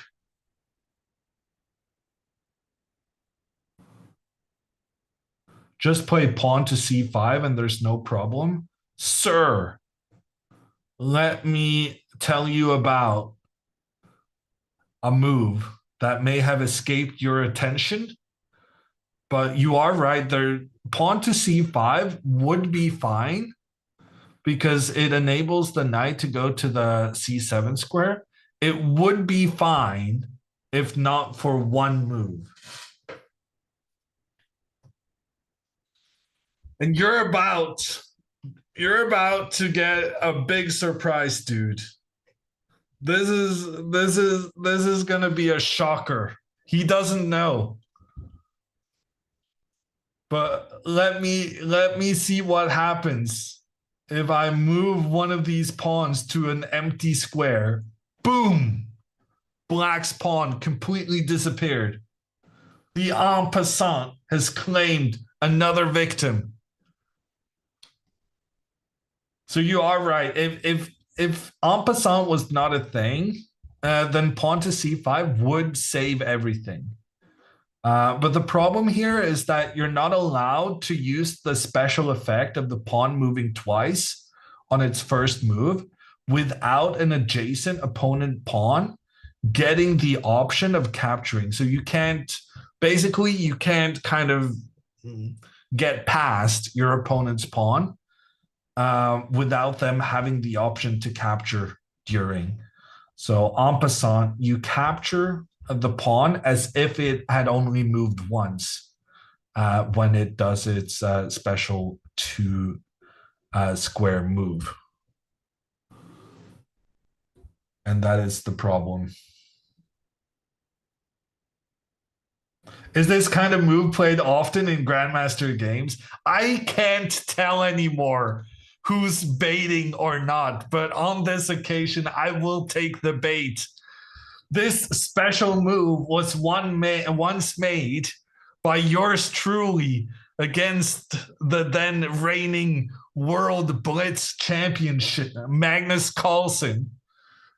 Just play pawn to c5 and there's no problem. Sir, let me tell you about a move that may have escaped your attention, but you are right there. Pawn to c5 would be fine because it enables the knight to go to the c7 square. It would be fine if not for one move. And you're about to get a big surprise, dude. This is gonna be a shocker. He doesn't know. But let me see what happens if I move one of these pawns to an empty square. Boom! Black's pawn completely disappeared. The en passant has claimed another victim. So you are right. If en passant was not a thing, then pawn to c5 would save everything. But the problem here is that you're not allowed to use the special effect of the pawn moving twice on its first move without an adjacent opponent pawn getting the option of capturing. So you can't kind of get past your opponent's pawn without them having the option to capture during. So en passant, you capture the pawn as if it had only moved once when it does its special two square move. And that is the problem. Is this kind of move played often in Grandmaster games? I can't tell anymore who's baiting or not, but on this occasion, I will take the bait. This special move was once made by yours truly against the then reigning World Blitz Championship, Magnus Carlsen.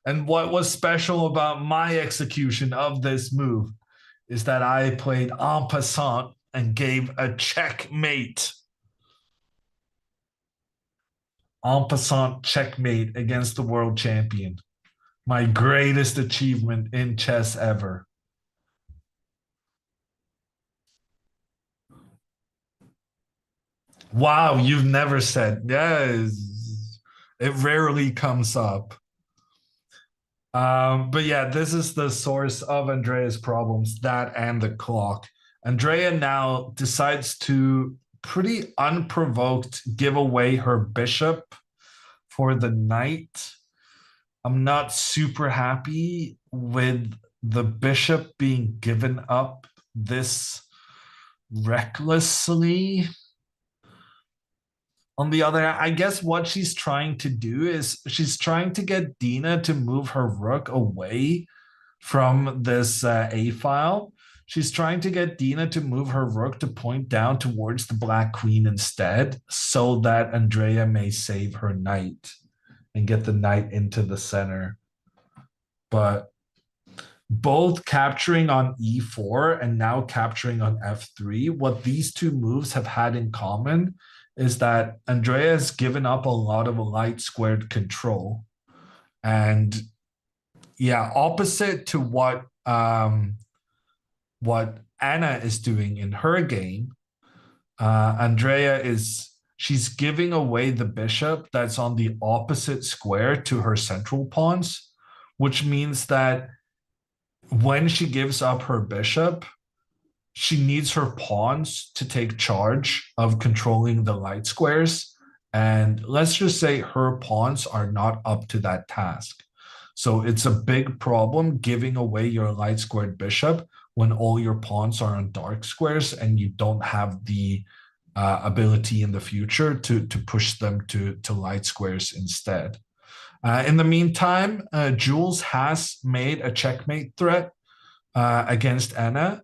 And what was special about my execution of this move is that I played en passant and gave a checkmate. En passant checkmate against the world champion. My greatest achievement in chess ever. Wow, you've never said. Yes, it rarely comes up. But yeah, this is the source of Andrea's problems, that and the clock. Andrea now decides to pretty unprovoked give away her bishop for the knight. I'm not super happy with the bishop being given up this recklessly. On the other hand, I guess what she's trying to do is she's trying to get Dina to move her rook away from this A file. She's trying to get Dina to move her rook to point down towards the black queen instead, so that Andrea may save her knight and get the knight into the center. But both capturing on e4 and now capturing on f3, what these two moves have had in common is that Andrea has given up a lot of light squared control. And yeah, opposite to what Anna is doing in her game, Andrea she's giving away the bishop that's on the opposite square to her central pawns, which means that when she gives up her bishop, she needs her pawns to take charge of controlling the light squares. And let's just say her pawns are not up to that task. So it's a big problem giving away your light squared bishop when all your pawns are on dark squares and you don't have the ability in the future to push them to light squares instead. In the meantime, Jules has made a checkmate threat against Anna.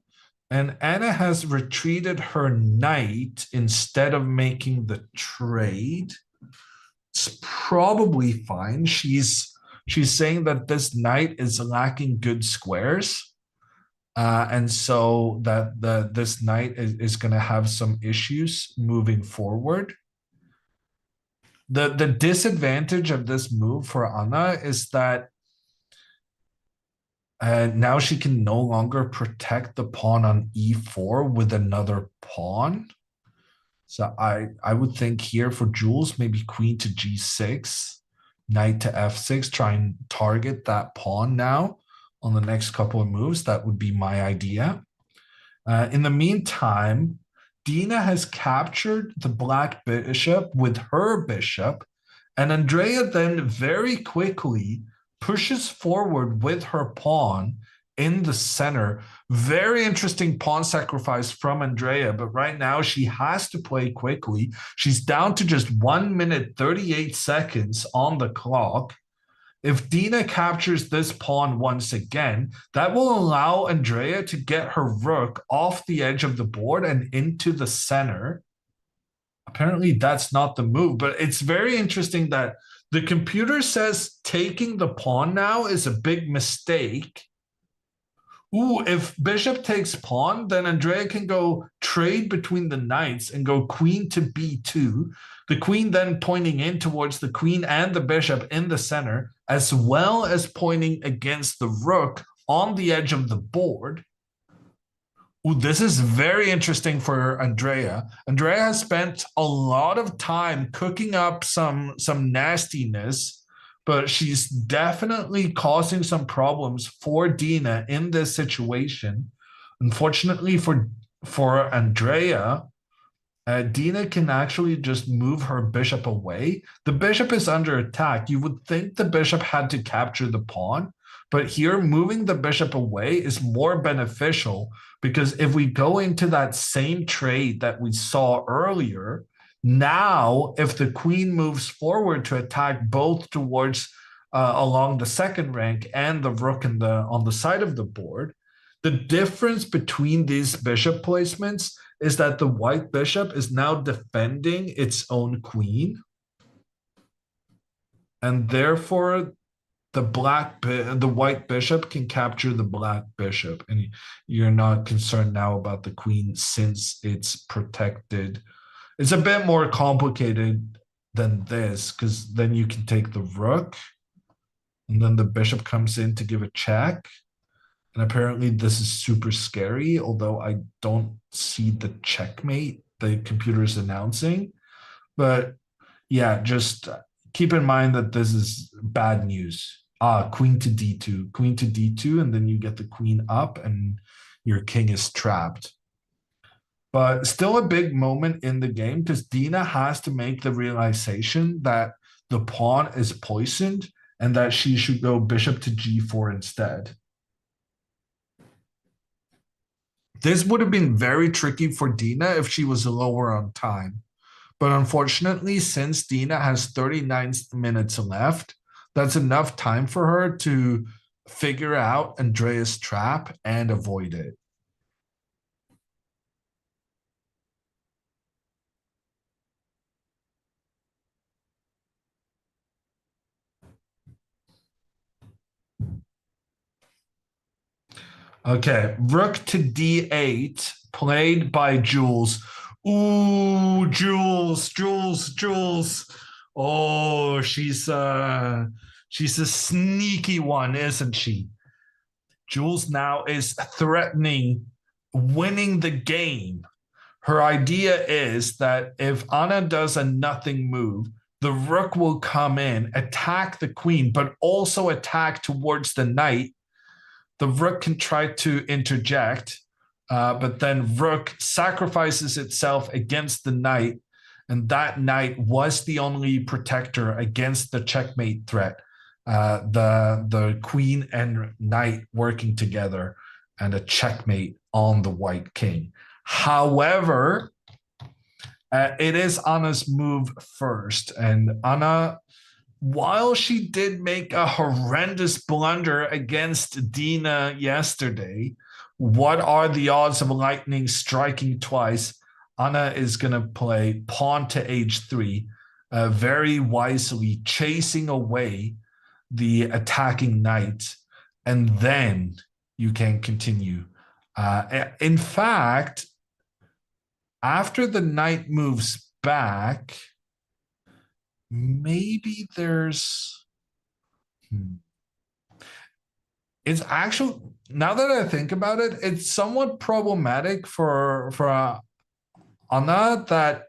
And Anna has retreated her knight instead of making the trade. It's probably fine. She's saying that this knight is lacking good squares. And so that this knight is going to have some issues moving forward. The disadvantage of this move for Anna is that now she can no longer protect the pawn on e4 with another pawn. So I would think here for Jules, maybe queen to g6, knight to f6, try and target that pawn now on the next couple of moves. That would be my idea. In the meantime, Dina has captured the black bishop with her bishop, and Andrea then very quickly pushes forward with her pawn in the center. Very interesting pawn sacrifice from Andrea, but right now she has to play quickly. She's down to just 1 minute 38 seconds on the clock. If Dina captures this pawn once again, that will allow Andrea to get her rook off the edge of the board and into the center. Apparently that's not the move, but it's very interesting that the computer says taking the pawn now is a big mistake. Ooh, if bishop takes pawn, then Andrea can go trade between the knights and go queen to b2. The queen then pointing in towards the queen and the bishop in the center, as well as pointing against the rook on the edge of the board. Ooh, this is very interesting for Andrea. Andrea has spent a lot of time cooking up some nastiness, but she's definitely causing some problems for Dina in this situation. Unfortunately for Andrea, Dina can actually just move her bishop away. The bishop is under attack. You would think the bishop had to capture the pawn, but here moving the bishop away is more beneficial, because if we go into that same trade that we saw earlier, now if the queen moves forward to attack both towards along the second rank and the rook on the side of the board, the difference between these bishop placements is that the white bishop is now defending its own queen, and therefore the white bishop can capture the black bishop, and you're not concerned now about the queen since it's protected. It's a bit more complicated than this, because then you can take the rook, and then the bishop comes in to give a check. And apparently this is super scary, although I don't see the checkmate the computer is announcing. But yeah, just keep in mind that this is bad news. Queen to d2, and then you get the queen up and your king is trapped. But still a big moment in the game, because Dina has to make the realization that the pawn is poisoned and that she should go bishop to g4 instead. This would have been very tricky for Dina if she was lower on time. But unfortunately, since Dina has 39 minutes left, that's enough time for her to figure out Andrea's trap and avoid it. Okay, rook to d8, played by Jules. Ooh, Jules. Oh, she's a sneaky one, isn't she? Jules now is threatening winning the game. Her idea is that if Anna does a nothing move, the rook will come in, attack the queen, but also attack towards the knight. The rook can try to interject, but then rook sacrifices itself against the knight, and that knight was the only protector against the checkmate threat. The queen and knight working together, and a checkmate on the white king. However, it is Anna's move first, and Anna, while she did make a horrendous blunder against Dina yesterday, What are the odds of lightning striking twice? Anna is going to play pawn to h3, very wisely chasing away the attacking knight, and then you can continue. In fact, after the knight moves back, maybe there's... It's actually, now that I think about it, it's somewhat problematic for Anna that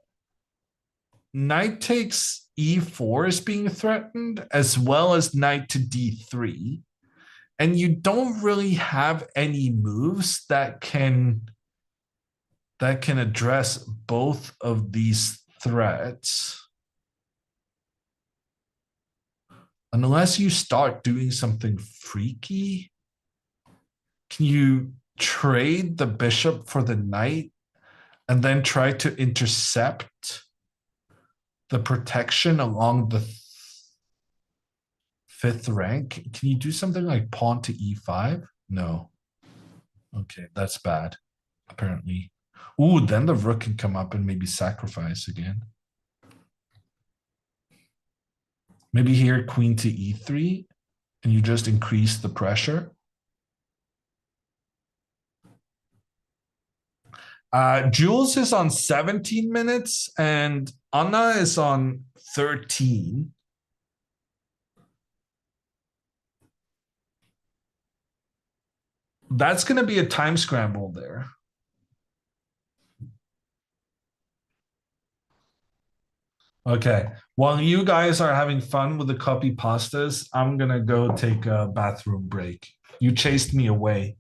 knight takes e4 is being threatened, as well as knight to d3. And you don't really have any moves that can address both of these threats. Unless you start doing something freaky. Can you trade the bishop for the knight and then try to intercept the protection along the fifth rank? Can you do something like pawn to e5? No. Okay, that's bad, apparently. Ooh, then the rook can come up and maybe sacrifice again. Maybe here queen to e3 and you just increase the pressure. Jules is on 17 minutes and Anna is on 13. That's going to be a time scramble there. Okay, while you guys are having fun with the copy pastas, I'm going to go take a bathroom break. You chased me away.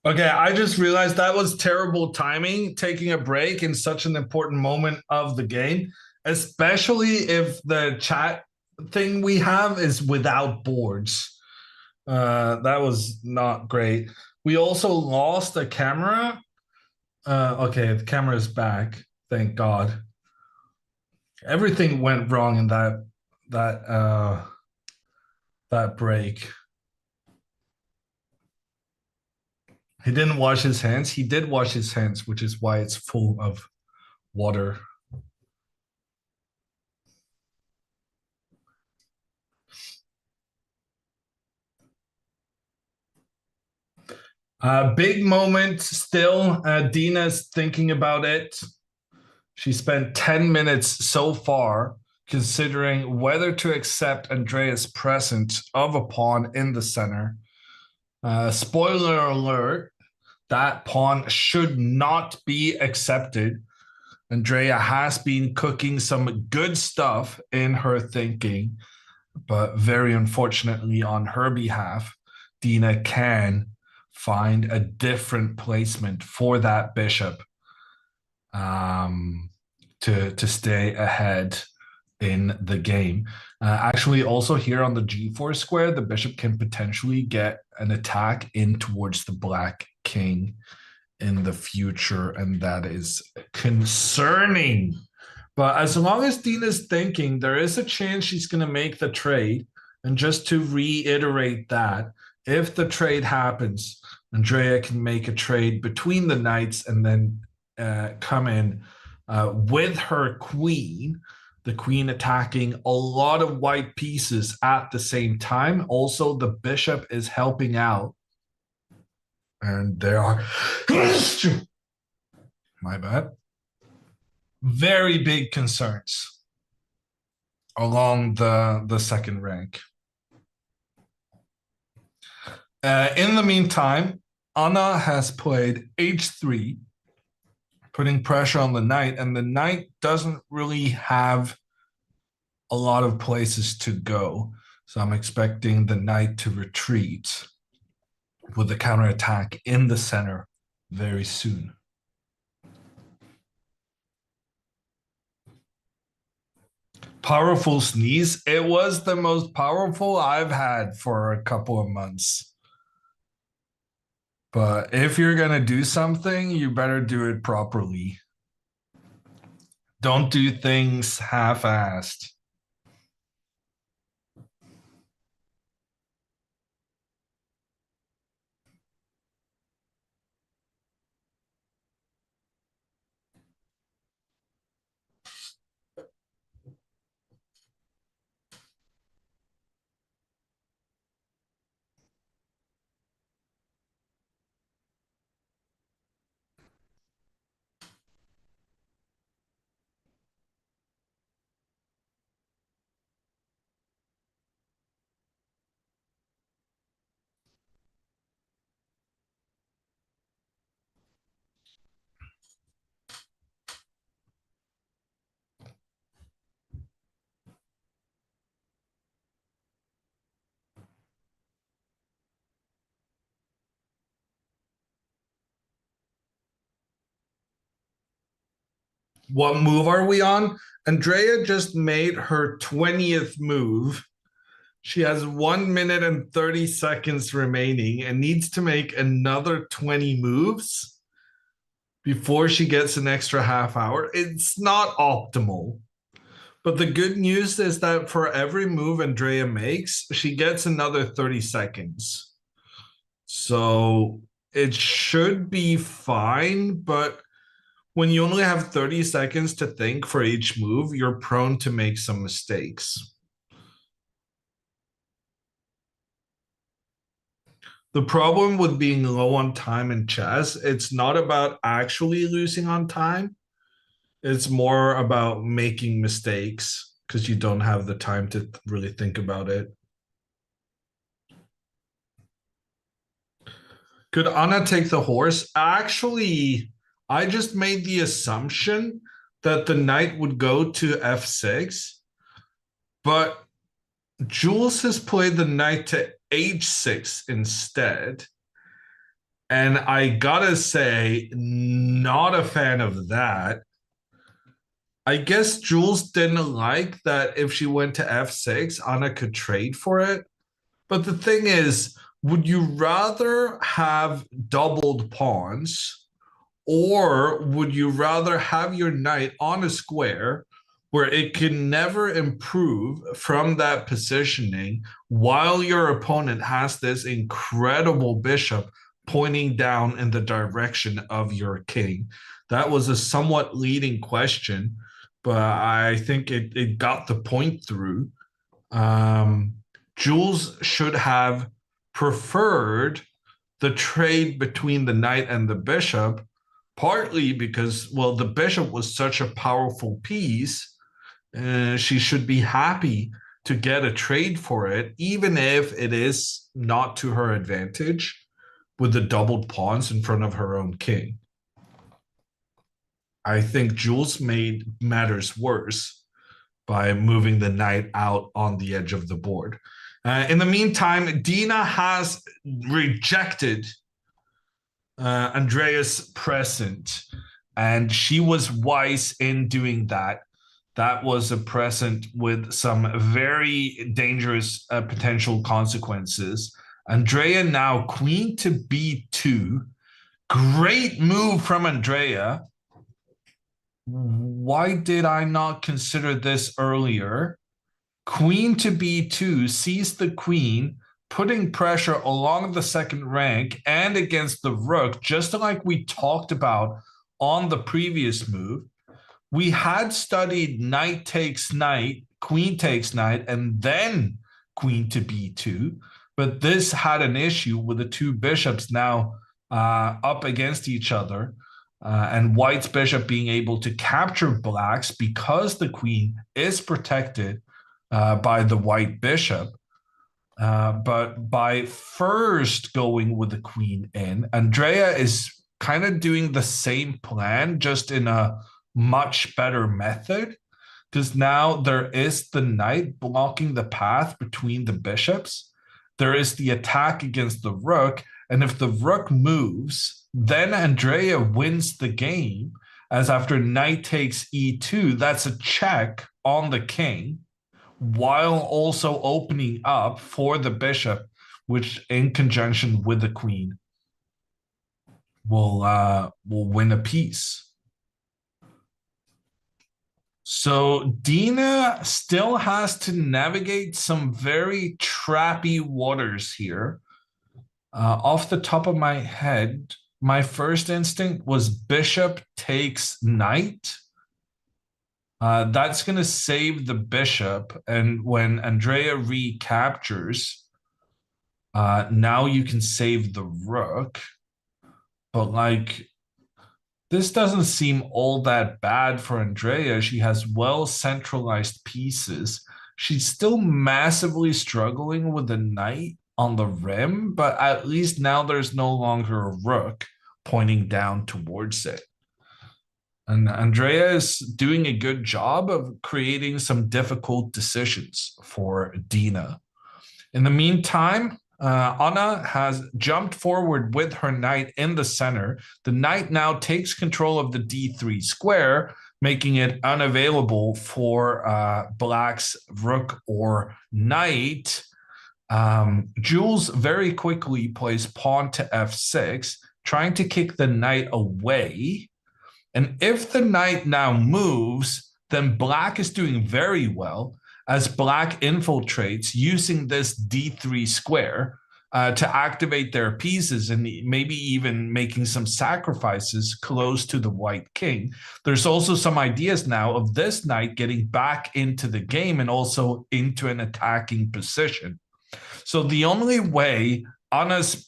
Okay, I just realized that was terrible timing, taking a break in such an important moment of the game, especially if the chat thing we have is without boards. That was not great. We also lost a camera. Okay, the camera is back. Thank God. Everything went wrong in that break. He didn't wash his hands. He did wash his hands, which is why it's full of water. Big moment still. Dina's thinking about it. She spent 10 minutes so far considering whether to accept Andrea's presence of a pawn in the center. Spoiler alert, that pawn should not be accepted. Andrea has been cooking some good stuff in her thinking, but very unfortunately on her behalf, Dina can find a different placement for that bishop to stay ahead in the game. Actually, also here on the g4 square, the bishop can potentially get an attack in towards the black king in the future, and that is concerning. But as long as Dina's thinking, there is a chance she's going to make the trade. And just to reiterate that, if the trade happens, Andrea can make a trade between the knights and then come in with her queen, the queen attacking a lot of white pieces at the same time. Also, the bishop is helping out. And there are, my bad, very big concerns along the second rank. In the meantime, Anna has played h3, putting pressure on the knight, and the knight doesn't really have a lot of places to go. So I'm expecting the knight to retreat with the counterattack in the center very soon. Powerful sneeze. It was the most powerful I've had for a couple of months. But if you're going to do something, you better do it properly. Don't do things half-assed. What move are we on? Andrea just made her 20th move. She has 1 minute and 30 seconds remaining and needs to make another 20 moves before she gets an extra half hour. It's not optimal. But the good news is that for every move Andrea makes, she gets another 30 seconds. So it should be fine, but when you only have 30 seconds to think for each move, you're prone to make some mistakes. The problem with being low on time in chess, it's not about actually losing on time. It's more about making mistakes because you don't have the time to really think about it. Could Anna take the horse? Actually, I just made the assumption that the knight would go to f6, but Jules has played the knight to h6 instead. And I gotta say, not a fan of that. I guess Jules didn't like that if she went to f6, Anna could trade for it. But the thing is, would you rather have doubled pawns, or would you rather have your knight on a square where it can never improve from that positioning while your opponent has this incredible bishop pointing down in the direction of your king? That was a somewhat leading question, but I think it got the point through. Jules should have preferred the trade between the knight and the bishop, partly because, well, the bishop was such a powerful piece she should be happy to get a trade for it, even if it is not to her advantage with the doubled pawns in front of her own king. I think Jules made matters worse by moving the knight out on the edge of the board. In the meantime, Dina has rejected Andrea's present, and she was wise in doing that. That was a present with some very dangerous potential consequences. Andrea now queen to b2. Great move from Andrea. Why did I not consider this earlier? Queen to b2 sees the queen, putting pressure along the second rank and against the rook, just like we talked about on the previous move. We had studied knight takes knight, queen takes knight, and then queen to b2. But this had an issue with the two bishops now up against each other. And white's bishop being able to capture black's because the queen is protected by the white bishop. But by first going with the queen in, Andrea is kind of doing the same plan, just in a much better method, because now there is the knight blocking the path between the bishops. There is the attack against the rook, and if the rook moves, then Andrea wins the game, as after knight takes e2, that's a check on the king, while also opening up for the bishop, which in conjunction with the queen will win a piece. So Dina still has to navigate some very trappy waters here. Off the top of my head, my first instinct was bishop takes knight. That's going to save the bishop. And when Andrea recaptures, now you can save the rook. But like, this doesn't seem all that bad for Andrea. She has well centralized pieces. She's still massively struggling with the knight on the rim, but at least now there's no longer a rook pointing down towards it. And Andrea is doing a good job of creating some difficult decisions for Dina. In the meantime, Anna has jumped forward with her knight in the center. The knight now takes control of the d3 square, making it unavailable for black's rook or knight. Jules very quickly plays pawn to f6, trying to kick the knight away. And if the knight now moves, then black is doing very well, as black infiltrates using this d3 square to activate their pieces and maybe even making some sacrifices close to the white king. There's also some ideas now of this knight getting back into the game and also into an attacking position. So the only way Anna's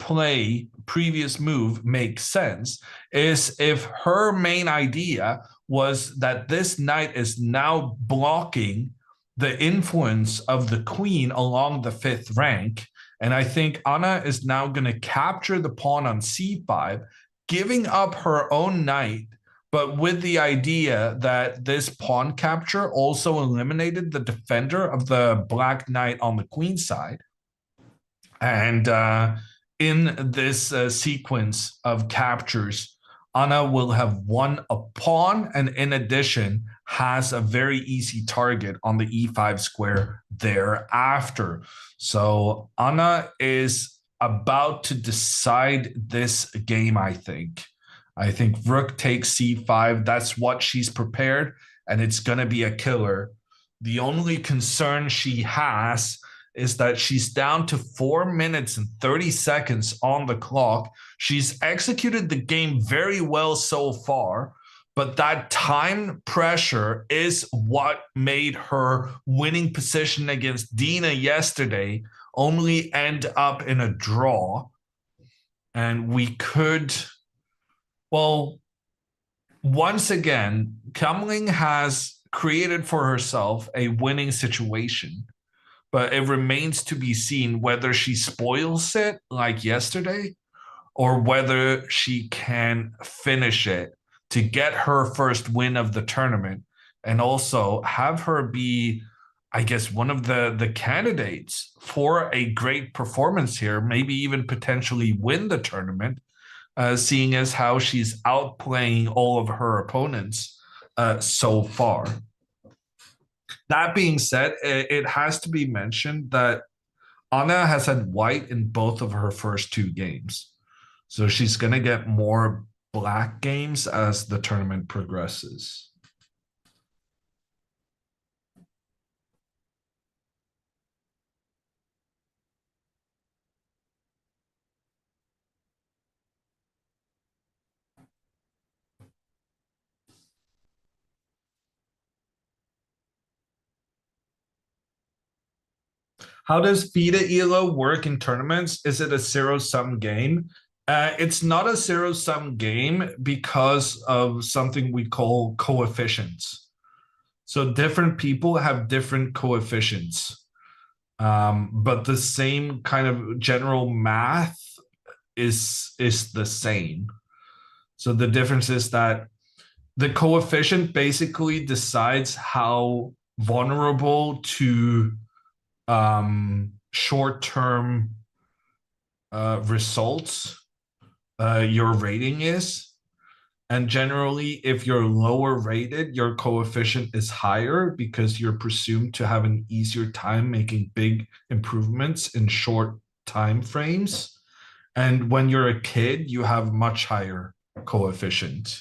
previous move makes sense is if her main idea was that this knight is now blocking the influence of the queen along the fifth rank. And I think Anna is now going to capture the pawn on c5, giving up her own knight, but with the idea that this pawn capture also eliminated the defender of the black knight on the queen side. And in this sequence of captures, Anna will have won a pawn and in addition has a very easy target on the e5 square thereafter. So Anna is about to decide this game, I think. I think rook takes c5. That's what she's prepared, and it's going to be a killer. The only concern she has is that she's down to 4 minutes and 30 seconds on the clock. She's executed the game very well so far, but that time pressure is what made her winning position against Dina yesterday only end up in a draw. And we could, well, once again, Kamling has created for herself a winning situation, but it remains to be seen whether she spoils it like yesterday or whether she can finish it to get her first win of the tournament and also have her be, I guess, one of the candidates for a great performance here, maybe even potentially win the tournament, seeing as how she's outplaying all of her opponents so far. That being said, it has to be mentioned that Anna has had white in both of her first 2 games. So she's going to get more black games as the tournament progresses. How does FIDE ELO work in tournaments? Is it a zero-sum game? It's not a zero-sum game because of something we call coefficients. So different people have different coefficients, but the same kind of general math is the same. So the difference is that the coefficient basically decides how vulnerable to short-term results your rating is. And generally, if you're lower rated, your coefficient is higher because you're presumed to have an easier time making big improvements in short time frames. And when you're a kid, you have much higher coefficient.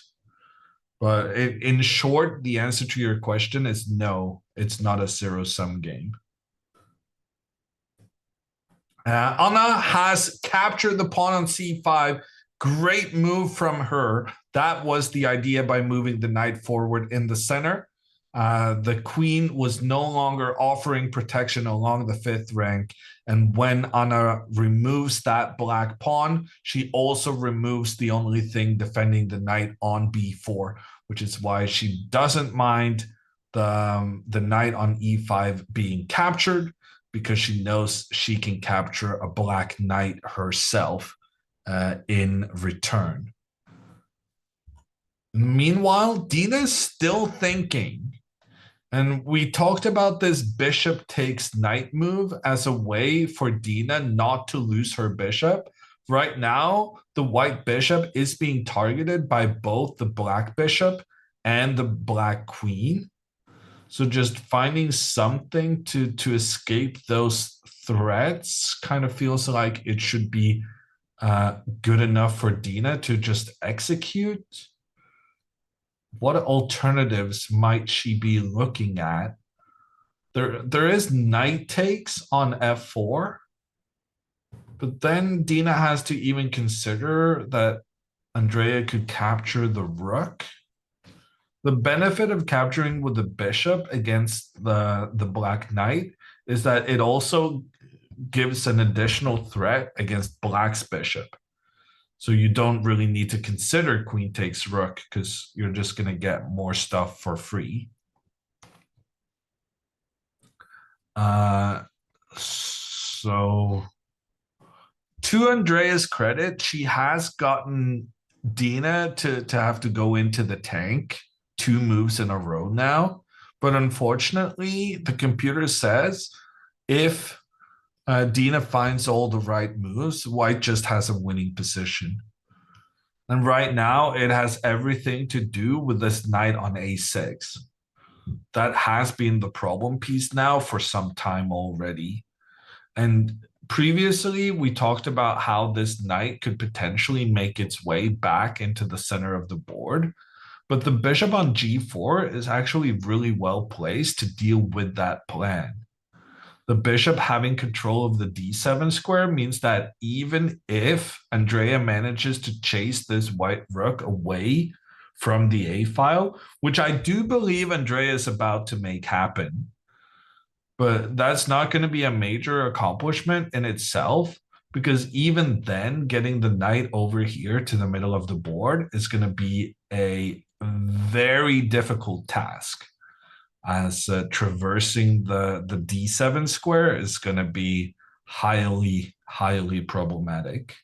But in short, the answer to your question is no, it's not a zero-sum game. Anna has captured the pawn on c5. Great move from her. That was the idea by moving the knight forward in the center. The queen was no longer offering protection along the 5th rank. And when Anna removes that black pawn, she also removes the only thing defending the knight on b4, which is why she doesn't mind the knight on e5 being captured, because she knows she can capture a black knight herself in return. Meanwhile, Dina's still thinking. And we talked about this bishop takes knight move as a way for Dina not to lose her bishop. Right now, the white bishop is being targeted by both the black bishop and the black queen. So just finding something to escape those threats kind of feels like it should be good enough for Dina to just execute. What alternatives might she be looking at? There is knight takes on f4, but then Dina has to even consider that Andrea could capture the rook. The benefit of capturing with the bishop against the black knight is that it also gives an additional threat against black's bishop. So you don't really need to consider queen takes rook because you're just going to get more stuff for free. So to Andrea's credit, she has gotten Dina to have to go into the tank 2 moves in a row now. But unfortunately, the computer says if Dina finds all the right moves, white just has a winning position. And right now, it has everything to do with this knight on a6. That has been the problem piece now for some time already. And previously, we talked about how this knight could potentially make its way back into the center of the board. But the bishop on g4 is actually really well placed to deal with that plan. The bishop having control of the d7 square means that even if Andrea manages to chase this white rook away from the a file, which I do believe Andrea is about to make happen, but that's not going to be a major accomplishment in itself, because even then getting the knight over here to the middle of the board is going to be a very difficult task. as traversing the d7 square is going to be highly problematic.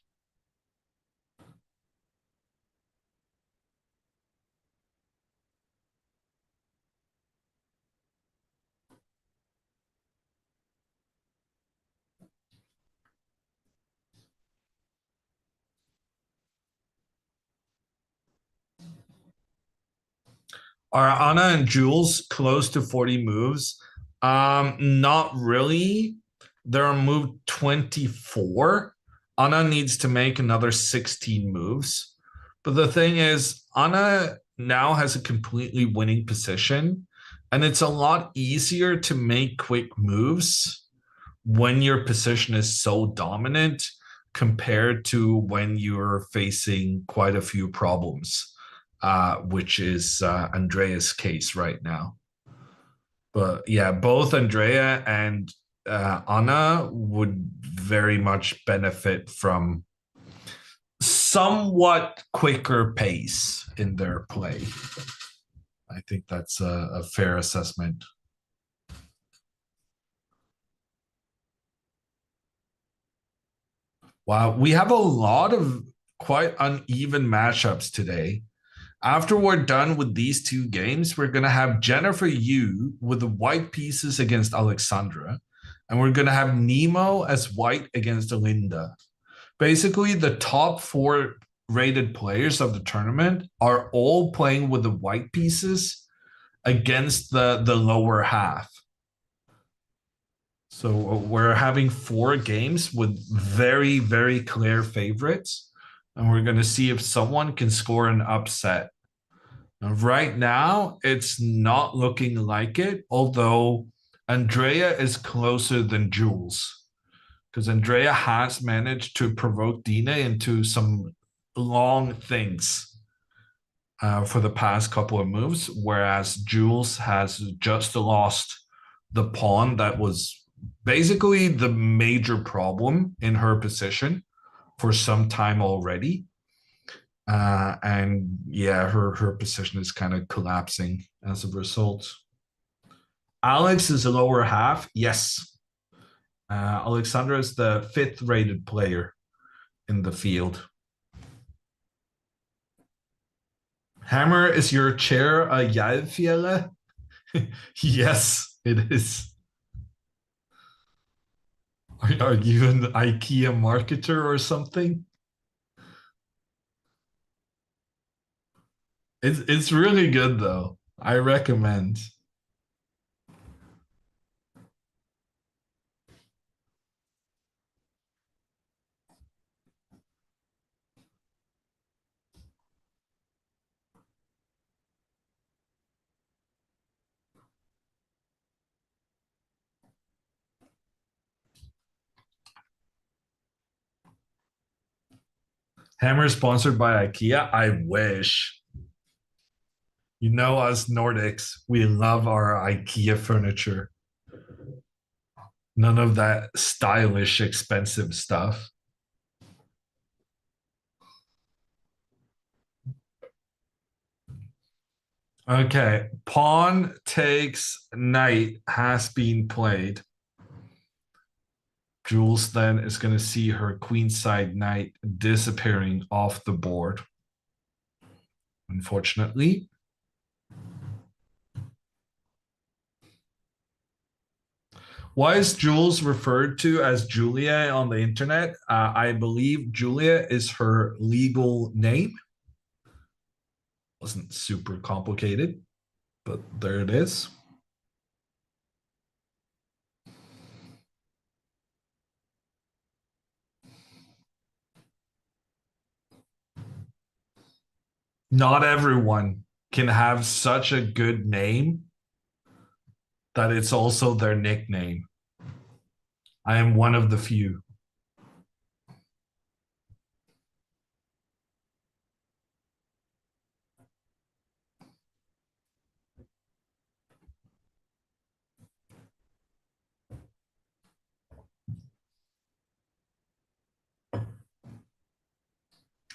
Are Anna and Jules close to 40 moves? Not really. They're on move 24. Anna needs to make another 16 moves. But the thing is, Anna now has a completely winning position, and it's a lot easier to make quick moves when your position is so dominant compared to when you're facing quite a few problems, which is Andrea's case right now. But yeah, both Andrea and Anna would very much benefit from somewhat quicker pace in their play. I think that's a fair assessment. Wow, we have a lot of quite uneven matchups today. After we're done with these two games, we're going to have Jennifer Yu with the white pieces against Alexandra, and we're going to have Nemo as white against Linda. Basically, the top 4 rated players of the tournament are all playing with the white pieces against the lower half. So we're having 4 games with very clear favorites, and we're going to see if someone can score an upset. Now, right now, it's not looking like it, although Andrea is closer than Jules, because Andrea has managed to provoke Dina into some long things for the past couple of moves, whereas Jules has just lost the pawn that was basically the major problem in her position for some time already. And yeah, her position is kind of collapsing as a result. Alex is a lower half. Yes. Alexandra is the 5th rated player in the field. Hammer, is your chair a Järfjälle? Yes, it is. Are you an IKEA marketer or something? It's really good though. I recommend. Hammer sponsored by IKEA? I wish. You know us Nordics, we love our IKEA furniture. None of that stylish, expensive stuff. Okay, pawn takes knight has been played. Jules then is going to see her queenside knight disappearing off the board. Unfortunately. Why is Jules referred to as Julia on the internet? I believe Julia is her legal name. Wasn't super complicated, but there it is. Not everyone can have such a good name that it's also their nickname. I am one of the few.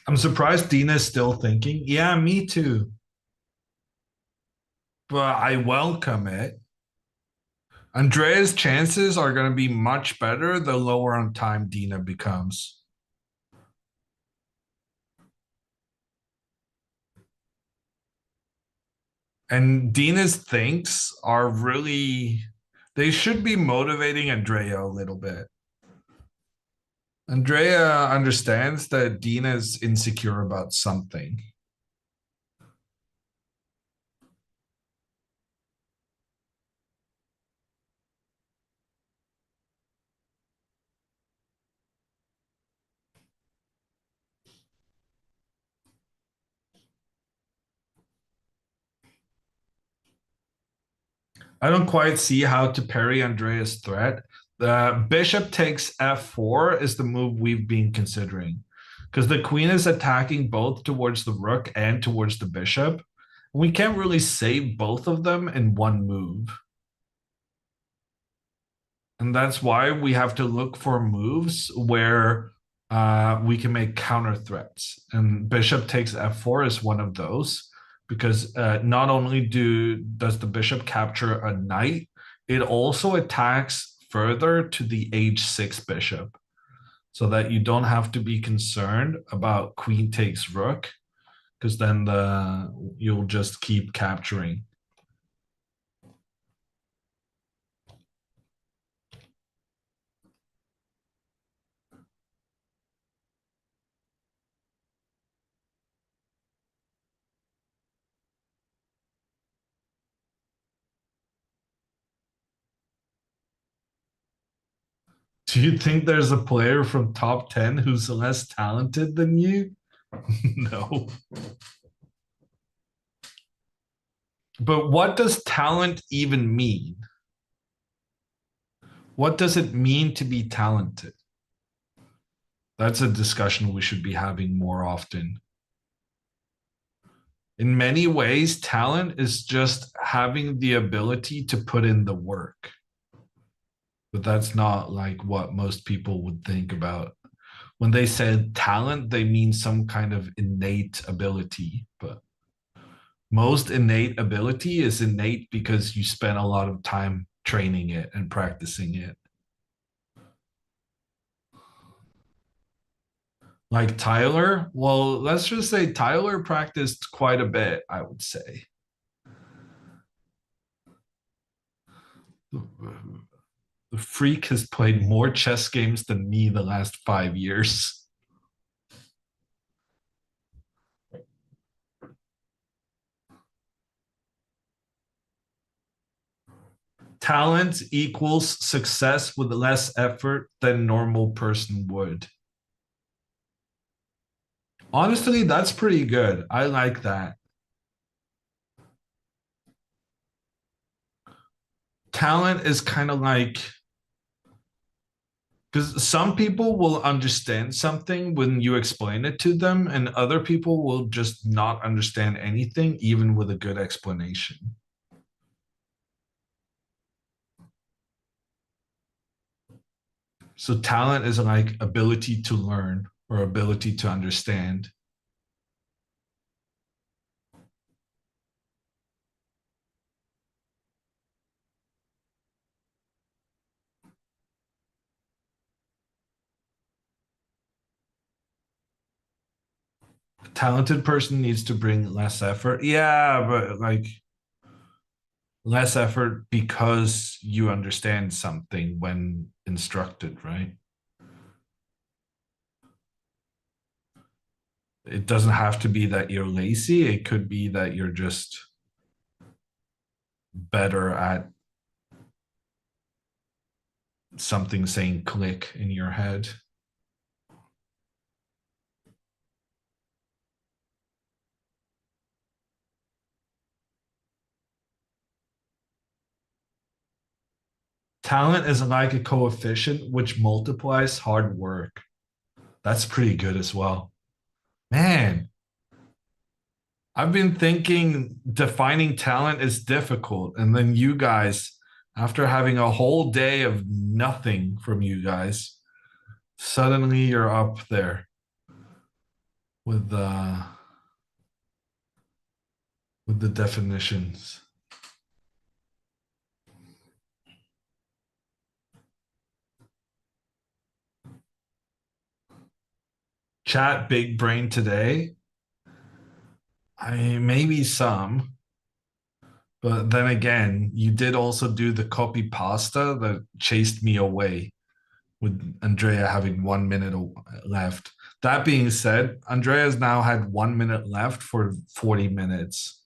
I'm surprised Dina's still thinking. Yeah, me too. but I welcome it. Andrea's chances are going to be much better the lower on time Dina becomes. And Dina's thinks are really, they should be motivating Andrea a little bit. Andrea understands that Dina is insecure about something. I don't quite see how to parry Andrea's threat. The bishop takes f4 is the move we've been considering, because the queen is attacking both towards the rook and towards the bishop. We can't really save both of them in one move. And that's why we have to look for moves where we can make counter threats. And bishop takes f4 is one of those, because not only does the bishop capture a knight, it also attacks further to the h6 bishop, so that you don't have to be concerned about queen takes rook, because then you'll just keep capturing. Do you think there's a player from top 10 who's less talented than you? No. But what does talent even mean? What does it mean to be talented? That's a discussion we should be having more often. In many ways, talent is just having the ability to put in the work. But that's not like what most people would think about. When they said talent, they mean some kind of innate ability. But most innate ability is innate because you spend a lot of time training it and practicing it. Like Tyler, well, let's just say Tyler practiced quite a bit, I would say. The freak has played more chess games than me the last 5 years. Talent equals success with less effort than normal person would. Honestly, that's pretty good. I like that. Talent is kind of like, because some people will understand something when you explain it to them, and other people will just not understand anything, even with a good explanation. So talent is like ability to learn or ability to understand. A talented person needs to bring less effort. Yeah, but like less effort because you understand something when instructed, right? It doesn't have to be that you're lazy. It could be that you're just better at something saying click in your head. Talent is like a coefficient which multiplies hard work. That's pretty good as well. Man, I've been thinking defining talent is difficult. And then you guys, after having a whole day of nothing from you guys, suddenly you're up there with the definitions. Chat big brain today. Maybe some. But then again, you did also do the copy pasta that chased me away with Andrea having 1 minute left. That being said, Andrea's now had 1 minute left for 40 minutes.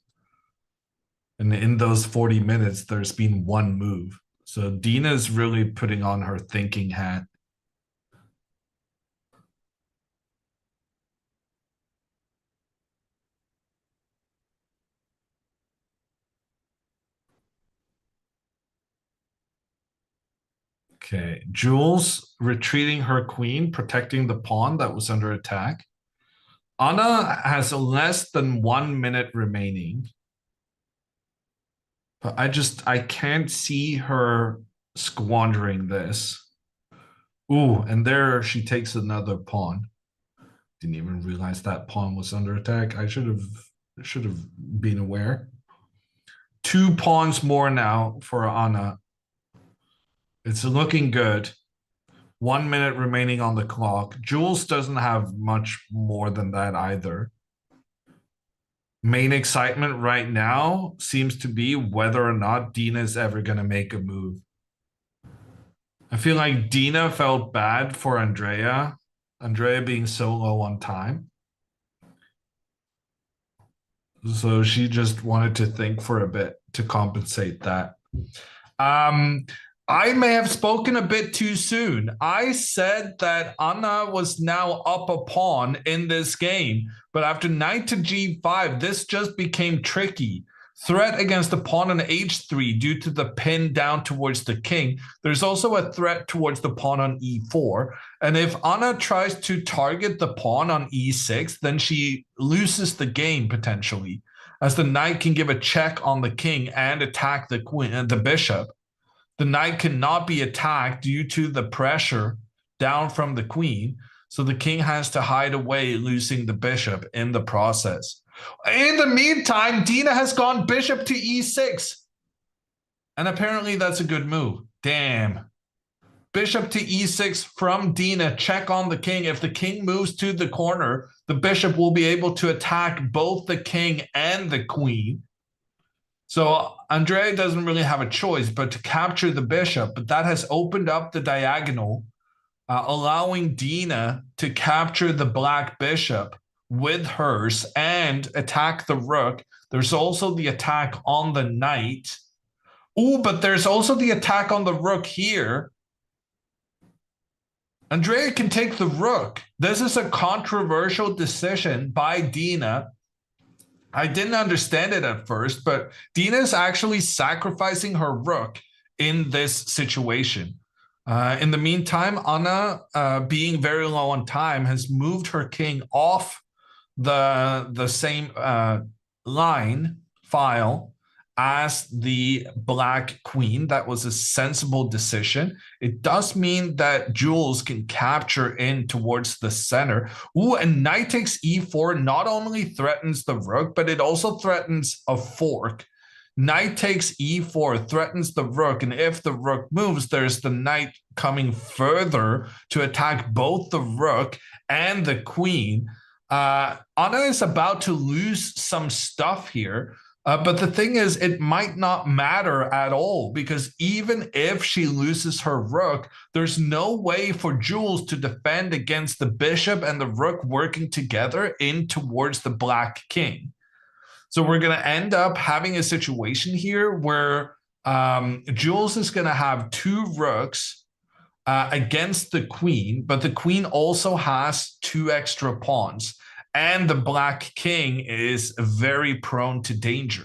And in those 40 minutes, there's been one move. So Dina's really putting on her thinking hat. Okay, Jules retreating her queen, protecting the pawn that was under attack. Anna has less than 1 minute remaining. But I can't see her squandering this. Ooh, and there she takes another pawn. Didn't even realize that pawn was under attack. I should have been aware. 2 pawns more now for Anna. It's looking good. 1 minute remaining on the clock. Jules doesn't have much more than that either. Main excitement right now seems to be whether or not Dina is ever going to make a move. I feel like Dina felt bad for Andrea. Andrea being so low on time. So she just wanted to think for a bit to compensate that. I may have spoken a bit too soon. I said that Anna was now up a pawn in this game, but after knight to g5, this just became tricky. Threat against the pawn on h3 due to the pin down towards the king. There's also a threat towards the pawn on e4. And if Anna tries to target the pawn on e6, then she loses the game potentially, as the knight can give a check on the king and attack the queen, the bishop. The knight cannot be attacked due to the pressure down from the queen. So the king has to hide away, losing the bishop in the process. In the meantime, Dina has gone bishop to e6. And apparently that's a good move. Damn. Bishop to e6 from Dina. Check on the king. If the king moves to the corner, the bishop will be able to attack both the king and the queen. So Andrea doesn't really have a choice but to capture the bishop, but that has opened up the diagonal, allowing Dina to capture the black bishop with hers and attack the rook. There's also the attack on the knight. Oh, but there's also the attack on the rook here. Andrea can take the rook. This is a controversial decision by Dina. I didn't understand it at first, but Dina is actually sacrificing her rook in this situation. In the meantime, Anna, being very low on time, has moved her king off the same line file as the black queen. That was a sensible decision. It does mean that Jules can capture in towards the center. Ooh, and knight takes e4 not only threatens the rook, but it also threatens a fork. Knight takes e4 threatens the rook, and if the rook moves, there's the knight coming further to attack both the rook and the queen. Anna is about to lose some stuff here. But the thing is, it might not matter at all, because even if she loses her rook, there's no way for Jules to defend against the bishop and the rook working together in towards the black king. So we're going to end up having a situation here where Jules is going to have 2 rooks against the queen, but the queen also has 2 extra pawns. And the black king is very prone to danger.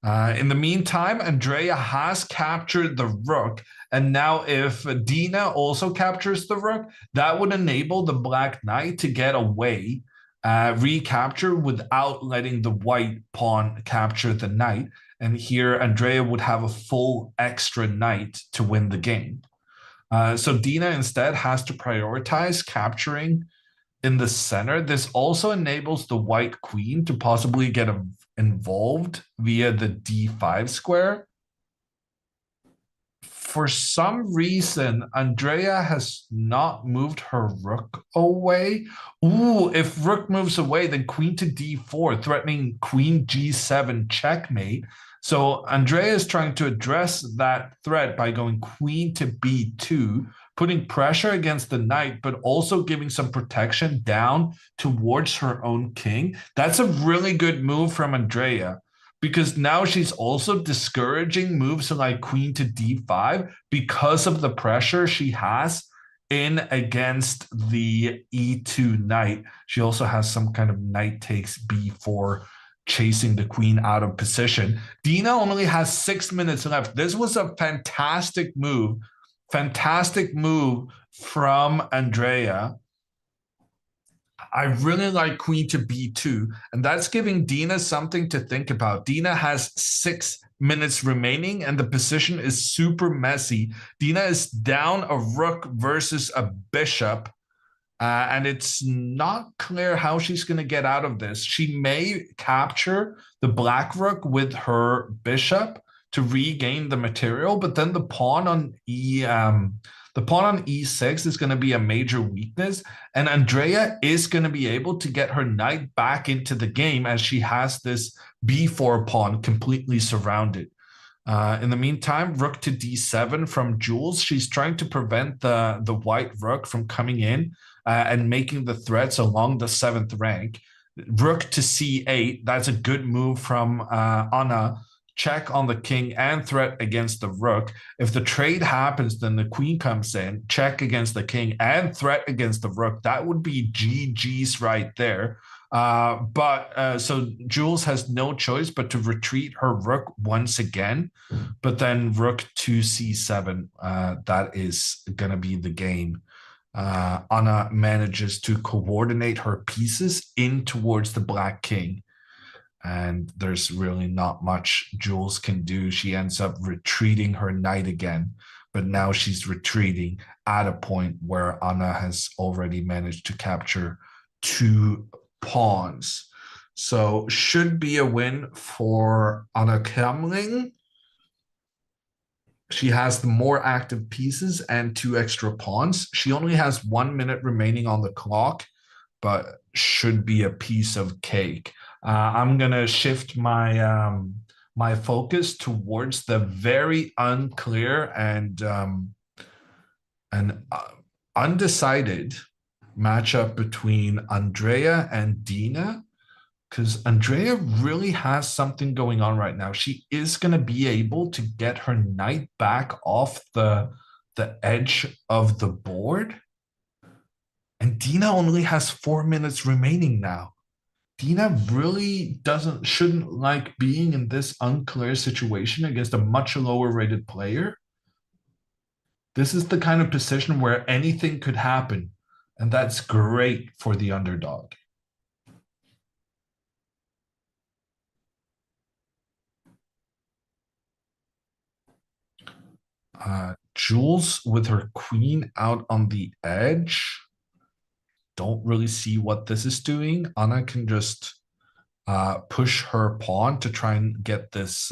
In the meantime, Andrea has captured the rook. And now if Dina also captures the rook, that would enable the black knight to get away, recapture without letting the white pawn capture the knight. And here Andrea would have a full extra knight to win the game. So Dina instead has to prioritize capturing in the center. This also enables the white queen to possibly get involved via the d5 square. for some reason, Andrea has not moved her rook away. Ooh, if rook moves away, then queen to d4, threatening queen g7 checkmate. So Andrea is trying to address that threat by going queen to b2, putting pressure against the knight, but also giving some protection down towards her own king. That's a really good move from Andrea, because now she's also discouraging moves like queen to d5 because of the pressure she has in against the e2 knight. She also has some kind of knight takes b4, chasing the queen out of position. Dina only has 6 minutes left. This was a fantastic move from Andrea. I really like queen to b2, and that's giving Dina something to think about. Dina has 6 minutes remaining, and the position is super messy. Dina is down a rook versus a bishop, and it's not clear how she's going to get out of this. She may capture the black rook with her bishop to regain the material, but then the pawn on e6 is going to be a major weakness, and Andrea is going to be able to get her knight back into the game as she has this b4 pawn completely surrounded. In the meantime, rook to d7 from Jules. She's trying to prevent the white rook from coming in and making the threats along the 7th rank. Rook to c8. That's a good move from Anna. Check on the king and threat against the rook. If the trade happens, then the queen comes in, check against the king and threat against the rook. That would be GG's right there. So Jules has no choice but to retreat her rook once again. But then rook to c7, that is going to be the game. Anna manages to coordinate her pieces in towards the black king. And there's really not much Jules can do. She ends up retreating her knight again, but now she's retreating at a point where Anna has already managed to capture 2 pawns. So should be a win for Anna Kemling. She has the more active pieces and 2 extra pawns. She only has 1 minute remaining on the clock, but should be a piece of cake. I'm gonna shift my my focus towards the very unclear and undecided matchup between Andrea and Dina, because Andrea really has something going on right now. She is gonna be able to get her knight back off the edge of the board, and Dina only has 4 minutes remaining now. Dina really shouldn't like being in this unclear situation against a much lower rated player. This is the kind of position where anything could happen, and that's great for the underdog. Jules with her queen out on the edge. Don't really see what this is doing. Anna can just push her pawn to try and get this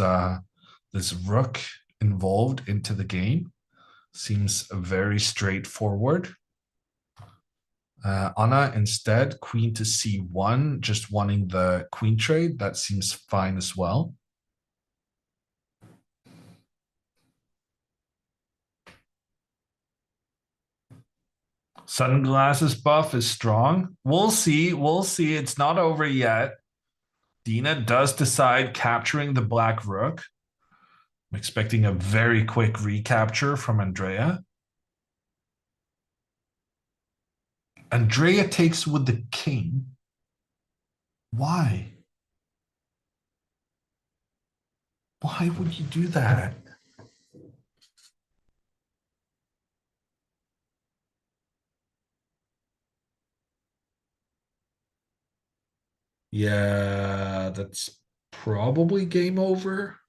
this rook involved into the game. Seems very straightforward. Anna instead, queen to c1, just wanting the queen trade. That seems fine as well. Sunglasses buff is strong. We'll see. We'll see. It's not over yet. Dina does decide capturing the black rook. I'm expecting a very quick recapture from Andrea. Andrea takes with the king. Why? Why would you do that? Yeah, that's probably game over.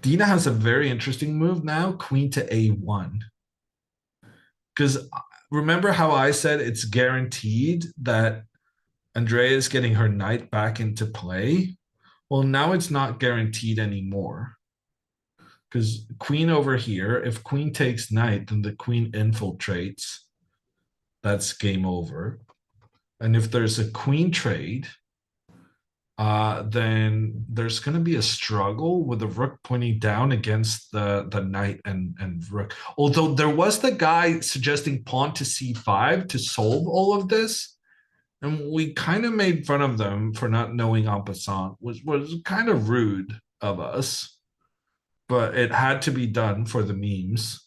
Dina has a very interesting move now, queen to a1. Because remember how I said it's guaranteed that Andrea is getting her knight back into play? Well, now it's not guaranteed anymore. Because queen over here, if queen takes knight, then the queen infiltrates. That's game over. And if there's a queen trade, then there's going to be a struggle with the rook pointing down against the knight and rook. Although there was the guy suggesting pawn to c5 to solve all of this, and we kind of made fun of them for not knowing en passant, which was kind of rude of us, but it had to be done for the memes.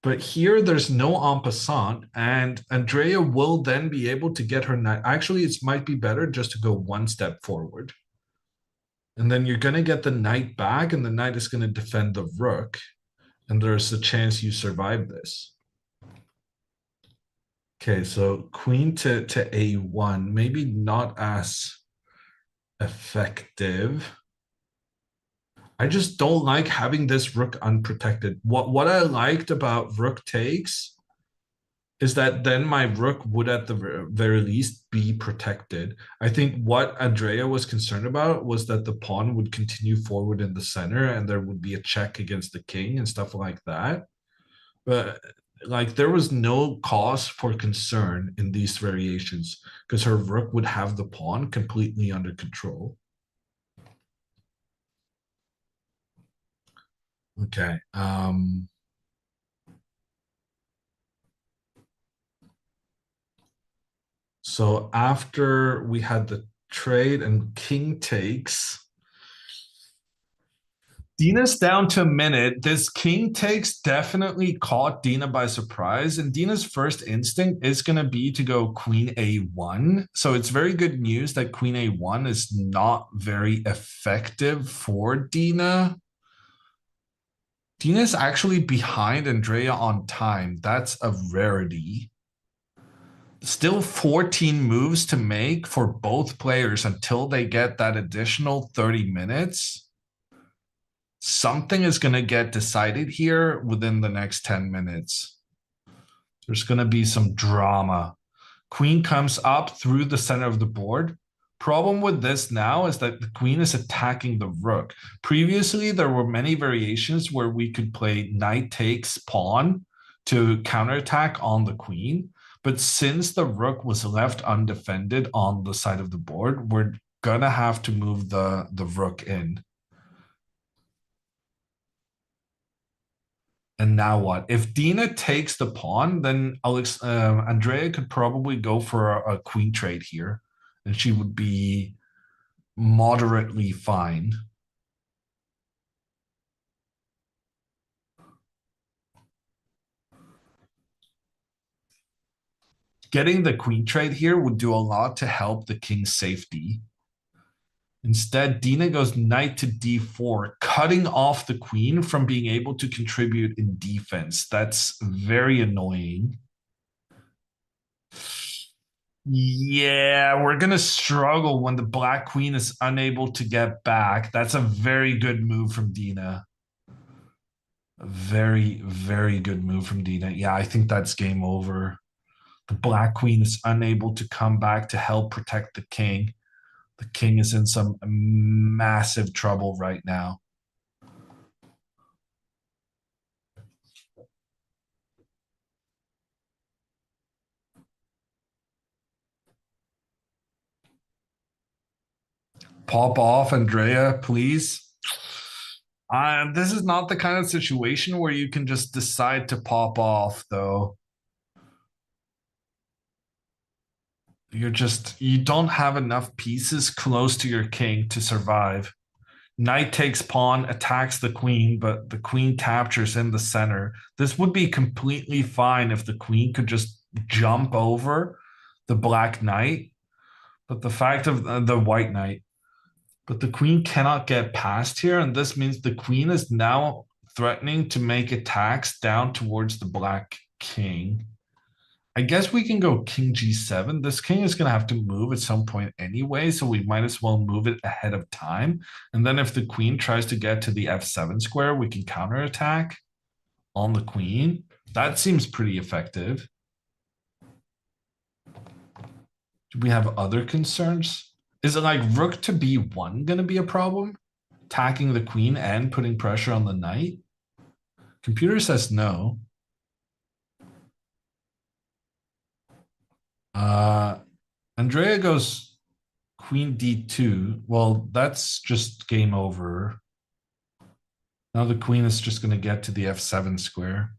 But here there's no en passant, and Andrea will then be able to get her knight. Actually, it might be better just to go one step forward. And then you're going to get the knight back, and the knight is going to defend the rook. And there's a chance you survive this. Okay, so queen to a1, maybe not as effective. I just don't like having this rook unprotected. What I liked about rook takes is that then my rook would at the very least be protected. I think what Andrea was concerned about was that the pawn would continue forward in the center and there would be a check against the king and stuff like that. But like there was no cause for concern in these variations because her rook would have the pawn completely under control. Okay. So after we had the trade and king takes, Dina's down to a minute. This king takes definitely caught Dina by surprise, and Dina's first instinct is going to be to go queen a1. So it's very good news that queen a1 is not very effective for Dina. Dina's actually behind Andrea on time. That's a rarity. Still 14 moves to make for both players until they get that additional 30 minutes. Something is going to get decided here within the next 10 minutes. There's going to be some drama. Queen comes up through the center of the board. Problem with this now is that the queen is attacking the rook. Previously, there were many variations where we could play knight takes pawn to counterattack on the queen. But since the rook was left undefended on the side of the board, we're going to have to move the rook in. And now what? If Dina takes the pawn, then Andrea could probably go for a queen trade here. And she would be moderately fine. Getting the queen trade here would do a lot to help the king's safety. Instead, Dina goes knight to d4, cutting off the queen from being able to contribute in defense. That's very annoying. Yeah, we're going to struggle when the black queen is unable to get back. That's a very good move from Dina. A very, very good move from Dina. Yeah, I think that's game over. The black queen is unable to come back to help protect the king. The king is in some massive trouble right now. Pop off, Andrea, please. This is not the kind of situation where you can just decide to pop off, though. You don't have enough pieces close to your king to survive. Knight takes pawn, attacks the queen, but the queen captures in the center. This would be completely fine if the queen could just jump over the black knight, but the fact of the white knight. But the queen cannot get past here, and this means the queen is now threatening to make attacks down towards the black king. I guess we can go king g7. This king is going to have to move at some point anyway, so we might as well move it ahead of time. And then if the queen tries to get to the f7 square, we can counterattack on the queen. That seems pretty effective. Do we have other concerns? Is it like rook to b1 going to be a problem? attacking the queen and putting pressure on the knight? Computer says no. Andrea goes queen d2. Well, that's just game over. Now the queen is just going to get to the f7 square.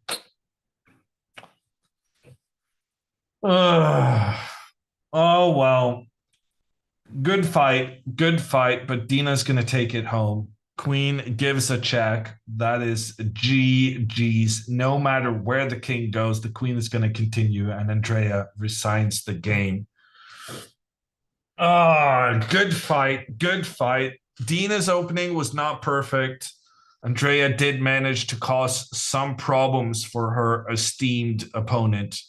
Oh, well. Good fight, but Dina's going to take it home. Queen gives a check. That is GG's. No matter where the king goes, the queen is going to continue, and Andrea resigns the game. Good fight, good fight. Dina's opening was not perfect. Andrea did manage to cause some problems for her esteemed opponent.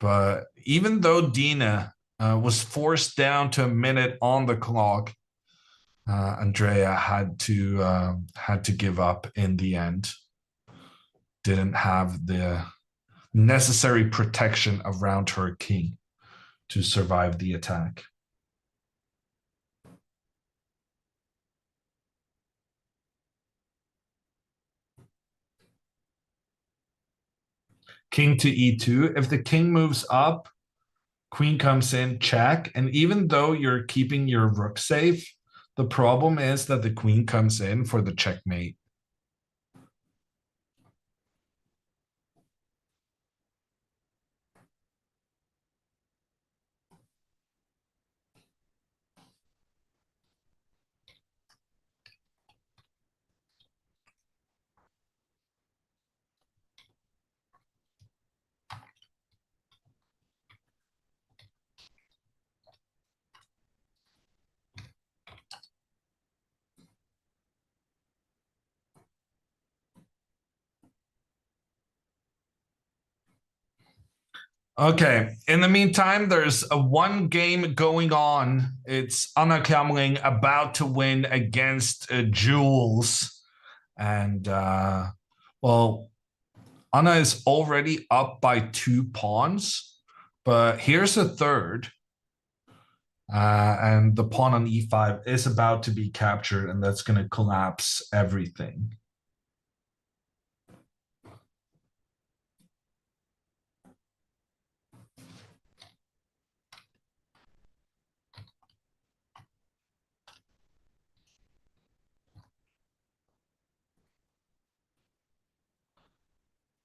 But even though Dina was forced down to a minute on the clock, Andrea had to give up in the end. Didn't have the necessary protection around her king to survive the attack. King to e2. If the king moves up, queen comes in, check. And even though you're keeping your rook safe, the problem is that the queen comes in for the checkmate. Okay. In the meantime, there's a one game going on. It's Anna Kamling about to win against Jules. And, well, Anna is already up by 2 pawns. But here's a third. And the pawn on e5 is about to be captured, and that's going to collapse everything.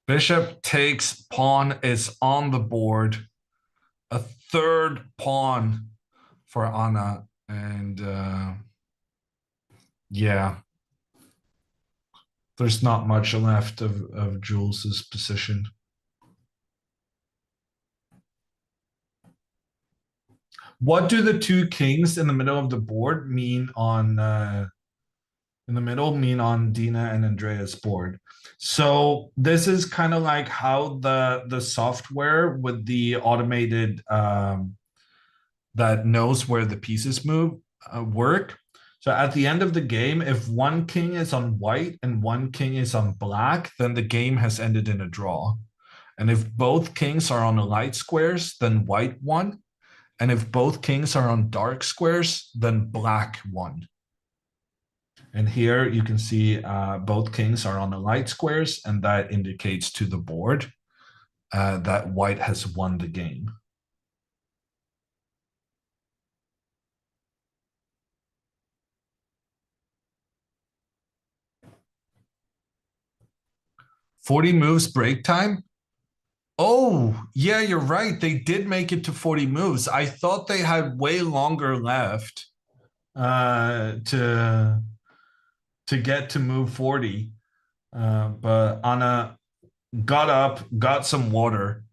Bishop takes, pawn is on the board. A third pawn for Anna. And yeah, there's not much left of Jules's position. What do the 2 kings in the middle of the board mean on Dina and Andrea's board? So this is kind of like how the software with the automated that knows where the pieces move work. So at the end of the game, if one king is on white and one king is on black, then the game has ended in a draw. And if both kings are on the light squares, then white won. And if both kings are on dark squares, then black won. And here you can see both kings are on the light squares, and that indicates to the board that white has won the game. "40 moves break time." Oh, yeah, you're right. They did make it to 40 moves. I thought they had way longer left to get to move 40. But Anna got up, got some water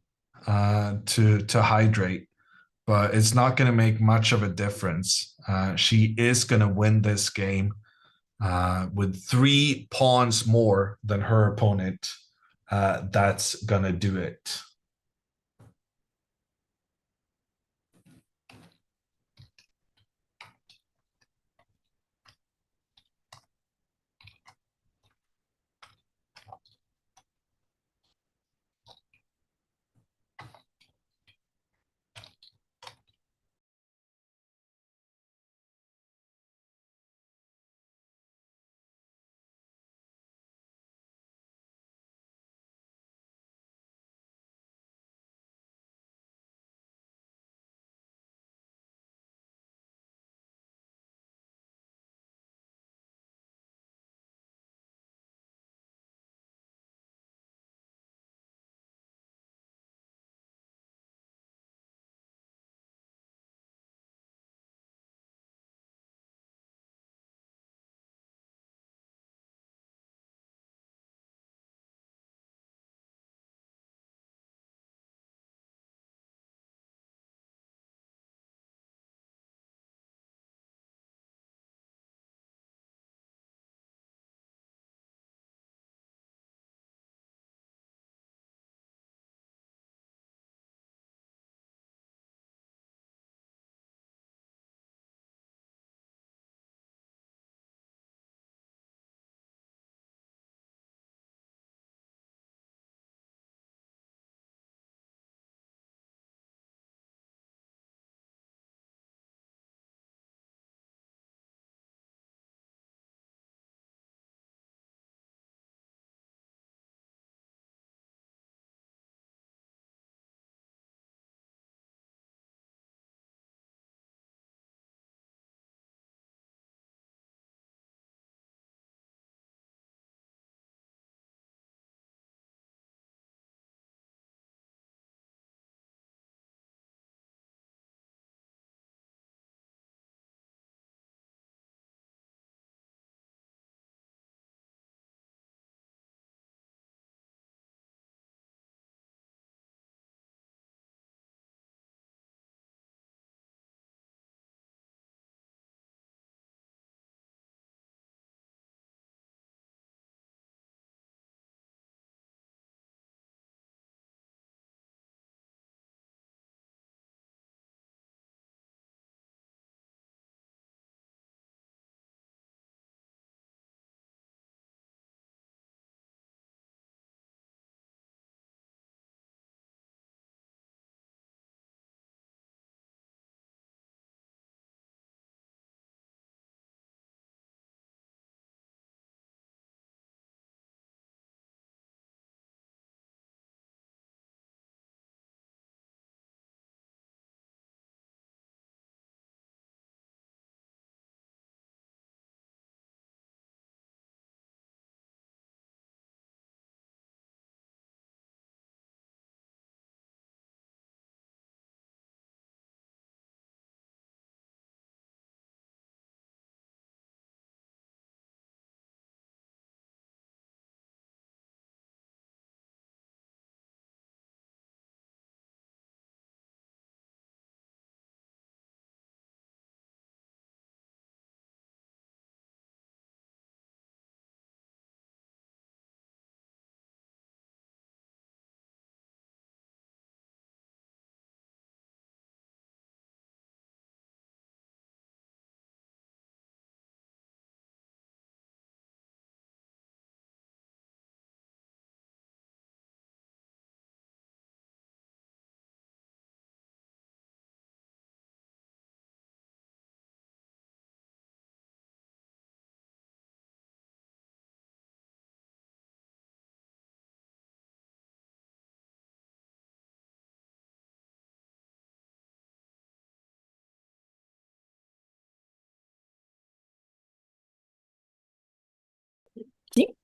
to hydrate, but it's not going to make much of a difference. She is going to win this game with 3 pawns more than her opponent. That's going to do it.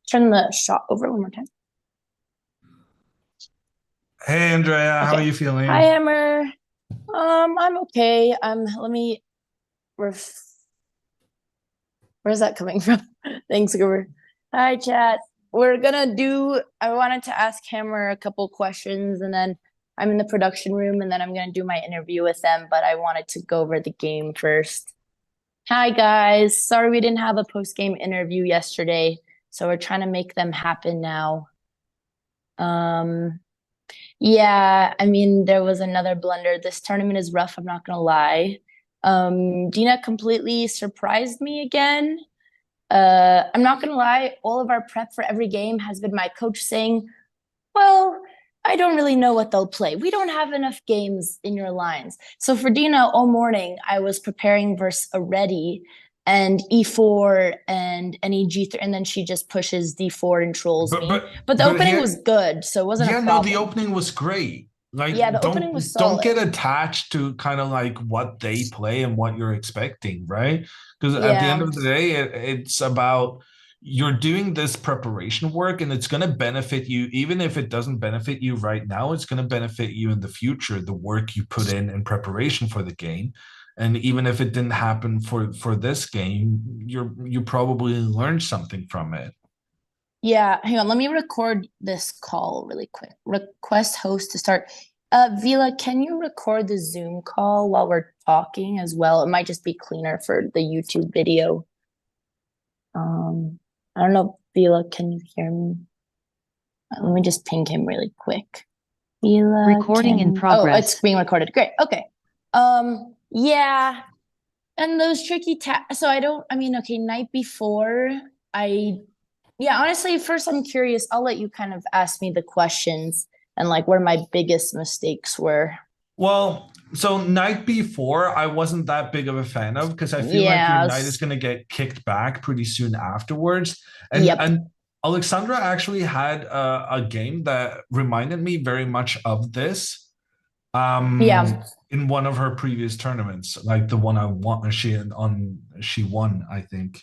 turn the shot over one more time. Hey, Andrea, how are you feeling? Hi, Hammer. I'm okay. Let me. Where's that coming from? Thanks, Goober. Hi, chat. We're gonna do. I wanted to ask Hammer a couple questions, and then I'm in the production room, and then I'm gonna do my interview with them. But I wanted to go over the game first. Hi, guys. Sorry we didn't have a post-game interview yesterday, so we're trying to make them happen now. Yeah, I mean, there was another blunder. This tournament is rough, I'm not gonna lie. Dina completely surprised me again. I'm not gonna lie, all of our prep for every game has been my coach saying, well, I don't really know what they'll play. We don't have enough games in your lines. So for Dina, all morning, I was preparing versus a ready and E4 and any G3, and then she just pushes D4 and trolls me. But the opening was good, so it wasn't a problem. Yeah, no, the opening was great. Like, yeah, the opening was don't solid. get attached to kind of like what they play and what you're expecting, right? Because at the end of the day, it's about you're doing this preparation work and it's going to benefit you. Even if it doesn't benefit you right now, it's going to benefit you in the future, the work you put in preparation for the game. And even if it didn't happen for this game, you probably learned something from it. Yeah, hang on. Let me record this call really quick. Request host to start. Vila, can you record the Zoom call while we're talking as well? It might just be cleaner for the YouTube video. I don't know, Vila, can you hear me? Let me just ping him really quick. Vila, recording in progress. Oh, it's being recorded. Great. Okay. Yeah. And those tricky so okay, night before honestly, first I'm curious. I'll let you kind of ask me the questions and like where my biggest mistakes were. Well, so night before, I wasn't that big of a fan of because I feel like your knight is going to get kicked back pretty soon afterwards. And Alexandra actually had a game that reminded me very much of this. In one of her previous tournaments, like the one I won, she won, I think.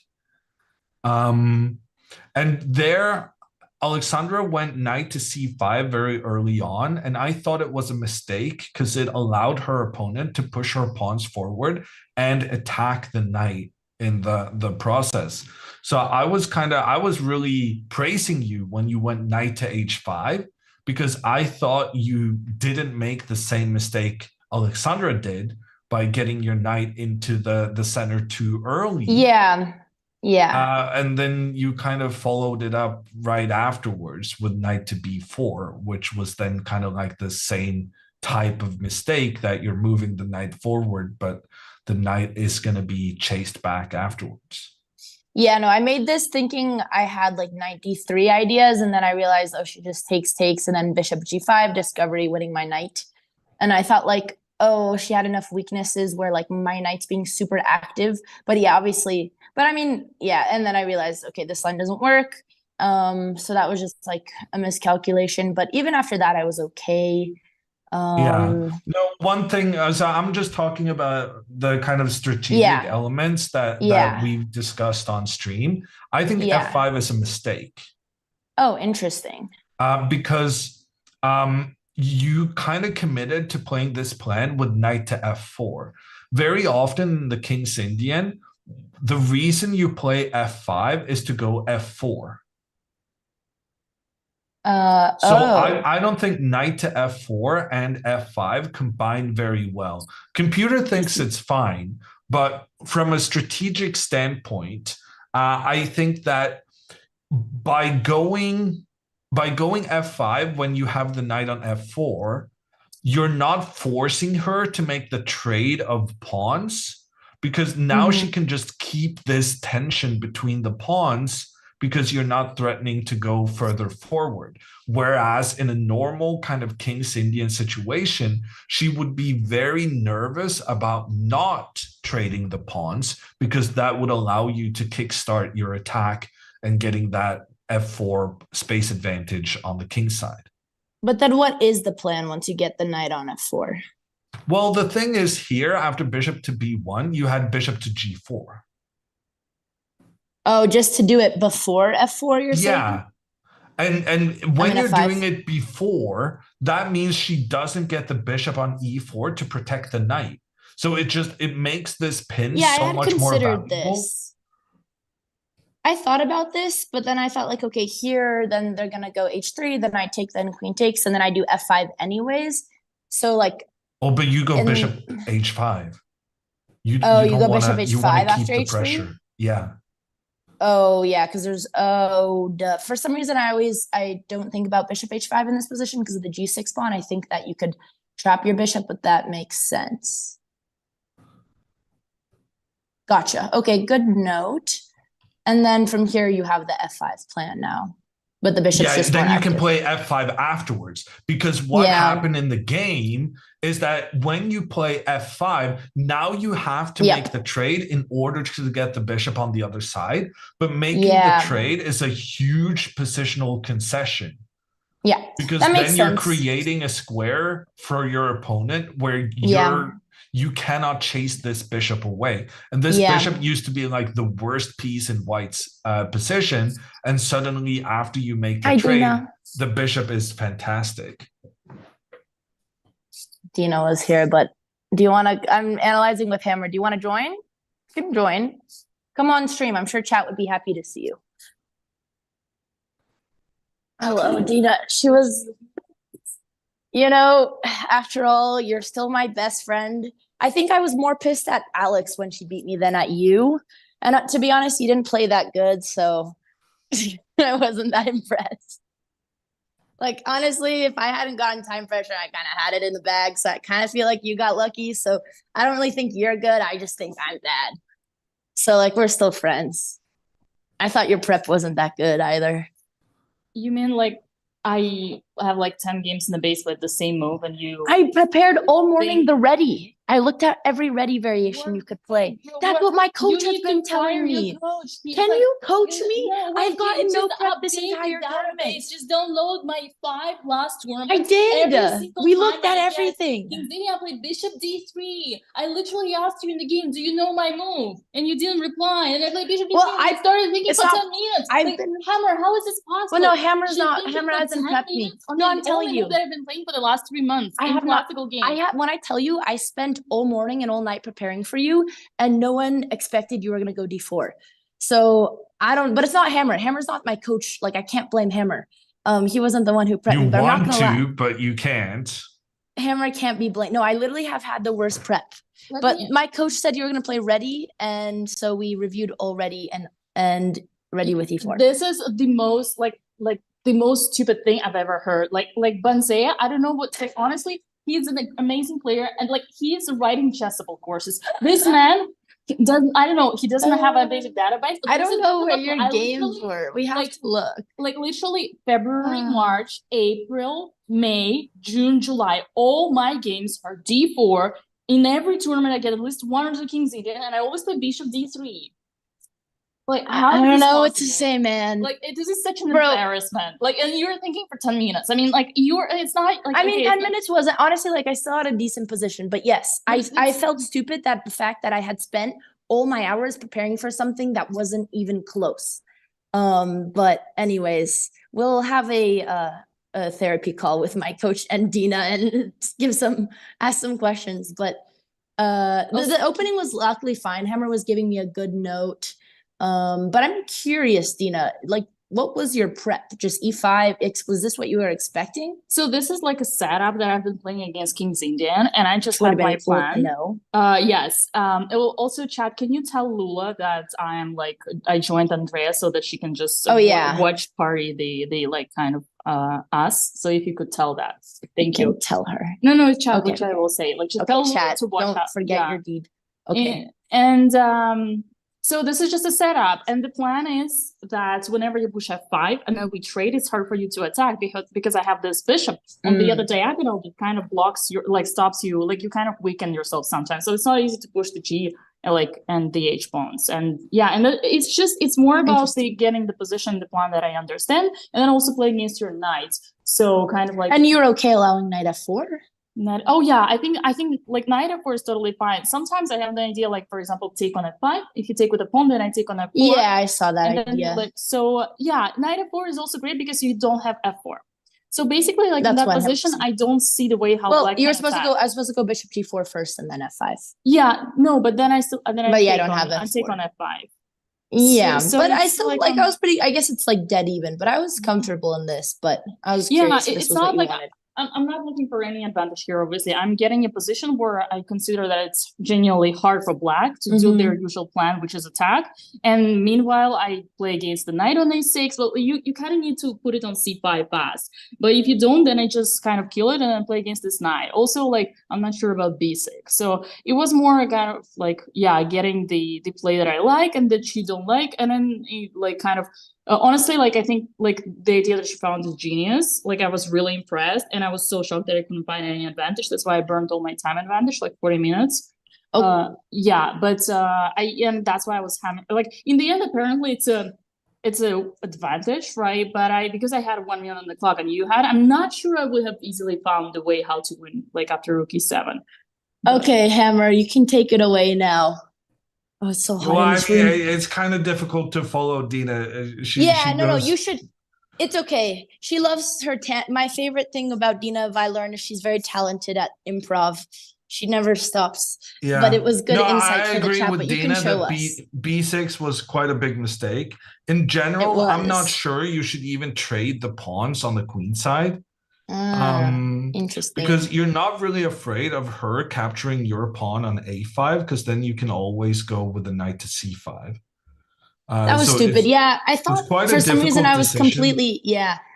And there, Alexandra went knight to c5 very early on, and I thought it was a mistake because it allowed her opponent to push her pawns forward and attack the knight in the process. So I was really praising you when you went knight to h5 because I thought you didn't make the same mistake Alexandra did by getting your knight into the center too early. Yeah. And then you kind of followed it up right afterwards with knight to b4, which was then kind of like the same type of mistake that you're moving the knight forward, but the knight is going to be chased back afterwards. Yeah, no, I made this thinking I had like knight d3 ideas, and then I realized, oh, she just takes, and then bishop g5, discovery, winning my knight. And I thought like, oh, she had enough weaknesses where like my knight's being super active. But yeah, obviously, but I mean, yeah. And then I realized, okay, this line doesn't work. So that was just like a miscalculation. But even after that, I was okay. No, one thing, so I'm just talking about the kind of strategic elements that we've discussed on stream. I think f5 is a mistake. Oh, interesting. Because you kind of committed to playing this plan with knight to f4. Very often in the King's Indian, the reason you play f5 is to go f4. I don't think knight to f4 and f5 combine very well. Computer thinks it's fine, but from a strategic standpoint, I think that by going f5 when you have the knight on f4, you're not forcing her to make the trade of pawns, because now she can just keep this tension between the pawns because you're not threatening to go further forward. Whereas in a normal kind of King's Indian situation, she would be very nervous about not trading the pawns because that would allow you to kickstart your attack and getting that f4 space advantage on the king side. But then what is the plan once you get the knight on f4? Well, the thing is here, after bishop to b1, you had bishop to g4. Oh, just to do it before f4, you're saying? Yeah. And when you're F5. doing it before, that means she doesn't get the bishop on e4 to protect the knight. So it makes this pin Yeah, so I had much more considered valuable. this. I thought about this, but then I thought like, okay, here, then they're gonna go h3, then I take, then queen takes, and then I do f5 anyways. So like. Oh, but you go bishop h5. You go don't wanna, bishop you h5 want to keep after the h3? pressure. Yeah. Oh yeah, because there's for some reason I don't think about bishop h5 in this position because of the g6 pawn. I think that you could trap your bishop, but that makes sense. Gotcha. Okay, good note. And then from here you have the f5 plan now. But the bishop's just then more you can active. play f5 afterwards, because what happened in the game is that when you play f5, now you have to make the trade in order to get the bishop on the other side. But making the trade is a huge positional concession. Yeah, because that then makes you're sense. creating a square for your opponent where you cannot chase this bishop away. And this bishop used to be like the worst piece in White's position. And suddenly after you make the trade, the bishop is fantastic. Dino is here, but do you want to, I'm analyzing with Hammer. Do you want to join? You can join. Come on stream. I'm sure chat would be happy to see you. Hello, Dina. She was, you know, after all, you're still my best friend. I think I was more pissed at Alex when she beat me than at you. And to be honest, you didn't play that good, so I wasn't that impressed. Like, honestly, if I hadn't gotten time pressure, I kind of had it in the bag. So I kind of feel like you got lucky. So I don't really think you're good. I just think I'm bad. So, like, we're still friends. I thought your prep wasn't that good either. You mean like I have like 10 games in the base with the same move and you... I prepared all morning the ready. I looked at every ready variation you could play. That's what my coach has been telling me. Can you coach me? I've gotten no prep this entire tournament. Just download my 5 last tournaments. I did. We looked at everything. I played bishop d3. I literally asked you in the game, do you know my move? And you didn't reply. And I played bishop d3. Well, I started thinking for 10 minutes. Hammer, how is this possible? Well, no, Hammer hasn't prepped me. No, I'm telling you. That I've been playing for the last 3 months. I have classical games. When I tell you, I spent all morning and all night preparing for you, and no one expected you were gonna go d4. So I don't. But it's not Hammer. Hammer's not my coach. Like, I can't blame Hammer. He wasn't the one who prepped me. But You want to, but you can't. Hammer can't be blamed. No, I literally have had the worst prep. But my coach said you were gonna play ready, and so we reviewed all ready and ready with e4. This is the most like the most stupid thing I've ever heard. Like Banzea, I don't know what to say. Honestly, he's an amazing player, and like he's writing chessable courses. This man doesn't. I don't know. He doesn't have a basic database. I don't know where your games were. We have to look. Like literally February, March, April, May, June, July. All my games are d4. In every tournament, I get at least 1 or 2 kings in, and I always play bishop d3. Like, how I don't know what to say, man. Like, this is such an embarrassment. Like, and you're thinking for 10 minutes. I mean, like, it's not like. I mean, 10 minutes wasn't, honestly, like, I still had a decent position. But yes, I felt stupid that the fact that I had spent all my hours preparing for something that wasn't even close. But anyways, we'll have a therapy call with my coach and Dina and ask some questions. But the opening was luckily fine. Hammer was giving me a good note. But I'm curious, Dina, like, what was your prep? Just e5? Was this what you were expecting? So this is like a setup that I've been playing against King Zindian, and I just had my plan. No. Yes. It will also, chat, can you tell Lula that I joined Andrea so that she can just watch party the like kind of us. So if you could tell that. Thank you. Tell her. No, it's chat, which I will say. Like, just tell chat. To watch Don't forget your deed. Okay. And so this is just a setup, and the plan is that whenever you push f5 and then we trade, it's hard for you to attack because I have this bishop on the other diagonal that kind of blocks your, like, stops you, like, you kind of weaken yourself sometimes. So it's not easy to push the g and the h pawns, and it's more about getting the position, the plan that I understand, and then also playing against your knight. So kind of like. And you're okay allowing knight f4? Oh yeah, I think like knight f4 is totally fine. Sometimes I have the idea, like for example, take on f5. If you take with a pawn, then I take on f4. Yeah, I saw that and then idea. like so yeah, knight f4 is also great because you don't have f4. So basically, like in That's that position, I don't see the way how black you're can supposed attack. to go. I was supposed to go bishop g4 first and then f5. Yeah, no, but then I still I I don't have I take on f4. f5. Yeah, So but I it's still like, like I was pretty. I guess it's like dead even, but I was comfortable in this. But I was yeah, curious if this it's was what not you like wanted. I'm not looking for any advantage here. Obviously, I'm getting a position where I consider that it's genuinely hard for black to do their usual plan, which is attack. And meanwhile, I play against the knight on a6. But you kind of need to put it on c5 fast. But if you don't, then I just kind of kill it and then play against this knight. Also, like I'm not sure about b6. So it was more kind of like getting the play that I like and that you don't like, and then like kind of. Honestly, like I think like the idea that she found is genius. Like I was really impressed, and I was so shocked that I couldn't find any advantage. That's why I burned all my time advantage, like 40 minutes. Yeah, but and that's why I was having like in the end. Apparently, it's a advantage, right? But because I had 1 minute on the clock and you had, I'm not sure I would have easily found the way how to win like after rook e7. Okay, Hammer, you can take it away now. Oh, it's so hard. Well, I mean, it's kind of difficult to follow Dina. She no, goes... you should. It's okay. She loves her. My favorite thing about Dina, if I learned, is she's very talented at improv. She never stops. Yeah, but it was good insight I for the agree chat. with But Dina you can show that us. B6 was quite a big mistake. In general, I'm not sure you should even trade the pawns on the queen side. Interesting. Because you're not really afraid of her capturing your pawn on a5, because then you can always go with the knight to c5. That was stupid. Yeah, I thought for some reason I was completely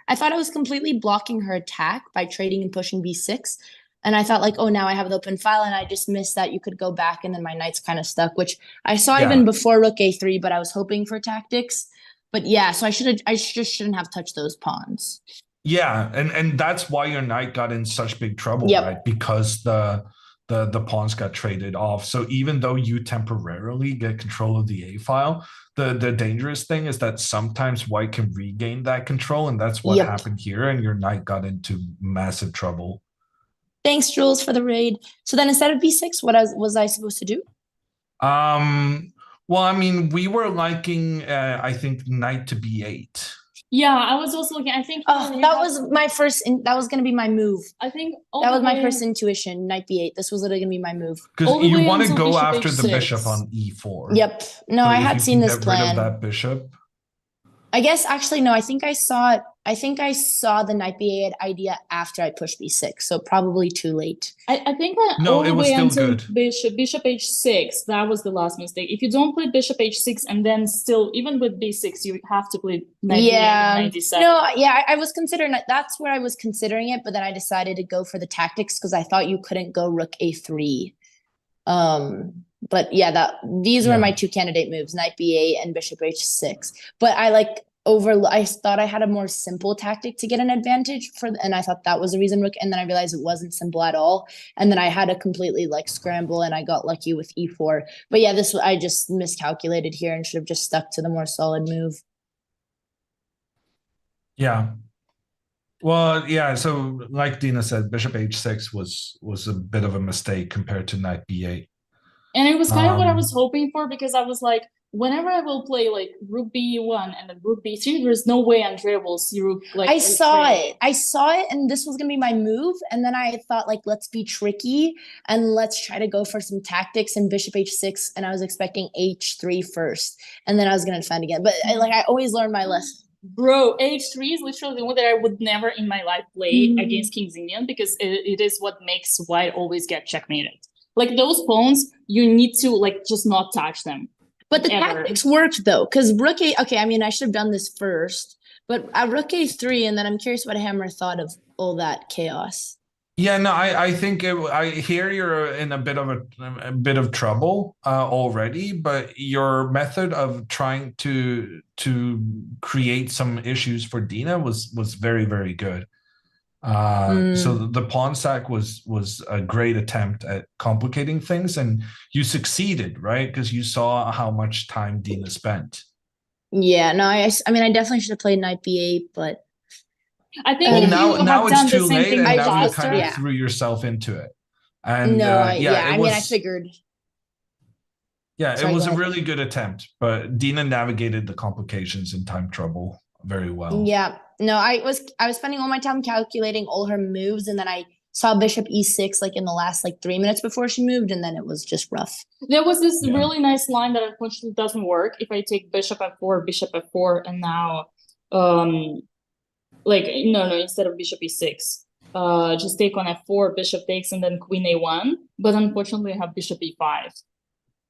I thought I was completely blocking her attack by trading and pushing b6. And I thought like, oh, now I have the open file, and I just missed that you could go back, and then my knight's kind of stuck, which I saw even before rook a3, but I was hoping for tactics. But yeah, so I just shouldn't have touched those pawns. Yeah, and that's why your knight got in such big trouble, right? Because the pawns got traded off. So even though you temporarily get control of the a file, the dangerous thing is that sometimes white can regain that control, and that's what happened here, and your knight got into massive trouble. Thanks, Jules, for the raid. So then instead of b6, what was I supposed to do? Well, I mean, we were liking, I think, knight to b8. Yeah, I was also looking. I think that was my first. That was going to be my move. I think that was my first intuition. Knight b8. This was literally going to be my move. Because you want to go after the bishop on e4. Yep. No, I had seen this plan. Get rid of that bishop. I guess actually no. I think I saw it. I think I saw the knight b8 idea after I pushed b6, so probably too late. I think no, it was still good. Bishop h6. That was the last mistake. If you don't play bishop h6 and then still, even with b6, you have to play knight b8 and 97. No, yeah, I was considering it. That's where I was considering it, but then I decided to go for the tactics because I thought you couldn't go rook a3. But yeah, these were my two candidate moves: knight b8 and bishop h6. But I thought I had a more simple tactic to get an advantage and I thought that was the reason rook, and then I realized it wasn't simple at all, and then I had to completely scramble, and I got lucky with e4. But yeah, I just miscalculated here and should have just stuck to the more solid move. Yeah. Well, yeah, so like Dina said, bishop h6 was a bit of a mistake compared to knight b8. And it was kind of what I was hoping for, because I was like, whenever I will play rook b1 and then rook b3, there's no way Andrea will see rook I saw it, and this was gonna be my move, and then I thought let's be tricky and let's try to go for some tactics and bishop h6, and I was expecting h3 first, and then I was gonna defend again. But I always learn my lesson. Bro, h3 is literally the one that I would never in my life play against King's Indian, because it is what makes white always get checkmated. Those pawns, you need to just not touch them. But the tactics worked though, because rook a. Okay, I mean I should have done this first, but at rook a3, and then I'm curious what Hammer thought of all that chaos. Yeah, no, I think I hear you're in a bit of trouble already, but your method of trying to create some issues for Dina was very, very good. So the pawn sack was a great attempt at complicating things, and you succeeded, right? Because you saw how much time Dina spent. Yeah, no, I mean I definitely should have played knight b8, but I think Well, if now you now have it's done the too same late, thing and now you faster, kind of threw yourself into it. And No, it I mean, I was figured. yeah, Sorry, it was go a ahead. really good attempt, but Dina navigated the complications and time trouble very well. Yeah, no, I was spending all my time calculating all her moves, and then I saw Bishop E6 like in the last like 3 minutes before she moved, and then it was just rough. there was this really nice line that unfortunately doesn't work. If I take Bishop F4, and now, like no, instead of Bishop E6, just take on F4, Bishop takes, and then Queen A1. But unfortunately, I have Bishop E5.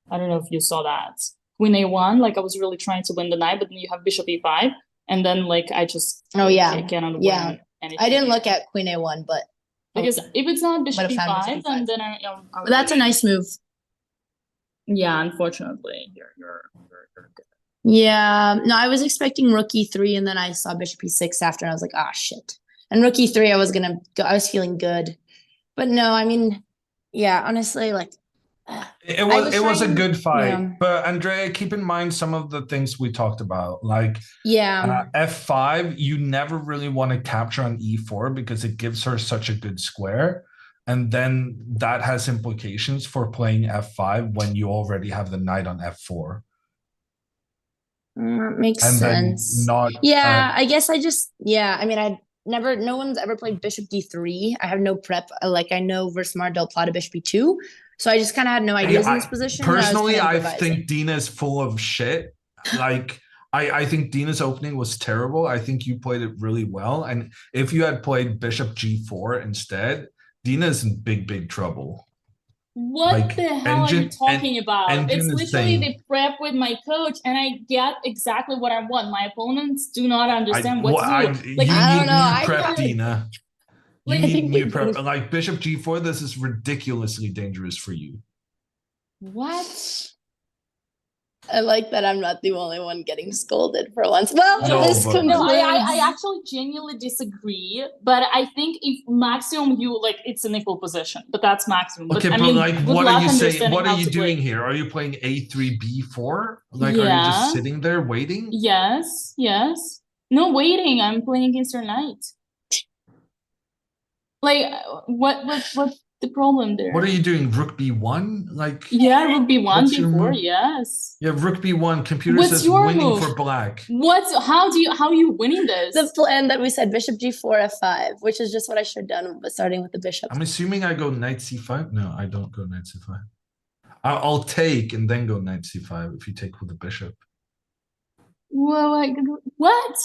I don't know if you saw that. Queen A1, like I was really trying to win the knight, but then you have Bishop E5, and then like I just I cannot win anything. I didn't look at Queen A1, but because if it's not Bishop Bishop E5, E5. then I But that's a nice move. Yeah, unfortunately, you're good. Yeah, no, I was expecting Rook E3, and then I saw Bishop E6 after, and I was like, ah, shit. And Rook E3, I was feeling good, but no, I mean, yeah, honestly, like. It was a good fight, but Andrea, keep in mind some of the things we talked about, like F5. You never really want to capture on E4 because it gives her such a good square, and then that has implications for playing F5 when you already have the knight on F4. Makes and sense. Not I guess I mean, no one's ever played Bishop D3. I have no prep. Like I know Versamar del Plata Bishop B2. So I just kind of had no ideas in this position. Personally, I think Dina's full of shit. Like, I think Dina's opening was terrible. I think you played it really well. And if you had played Bishop G4 instead, Dina's in big trouble. What the hell are you talking about? It's literally the prep with my coach, and I get exactly what I want. My opponents do not understand what to do. Like, I don't know. New prep, Dina. You need new prep. Like Bishop G4, this is ridiculously dangerous for you. What? I like that I'm not the only one getting scolded for once. Well, this concludes. No, I actually genuinely disagree, but I think if maximum it's an equal position, but that's maximum. Okay, but like, what are you saying? What are you doing here? Are you playing A3, B4? Like, are you just sitting there waiting? Yes. No waiting. I'm playing against your knight. Like, what's the problem there? What are you doing? Rook B1? Like, yeah, Rook B1, B4, yes. Yeah, Rook B1. Computer says winning for black. How are you winning this? The plan that we said, Bishop G4, F5, which is just what I should have done, but starting with the bishop. I'm assuming I go Knight C5. No, I don't go Knight C5. I'll take and then go Knight C5 if you take with the bishop. Well, like, what?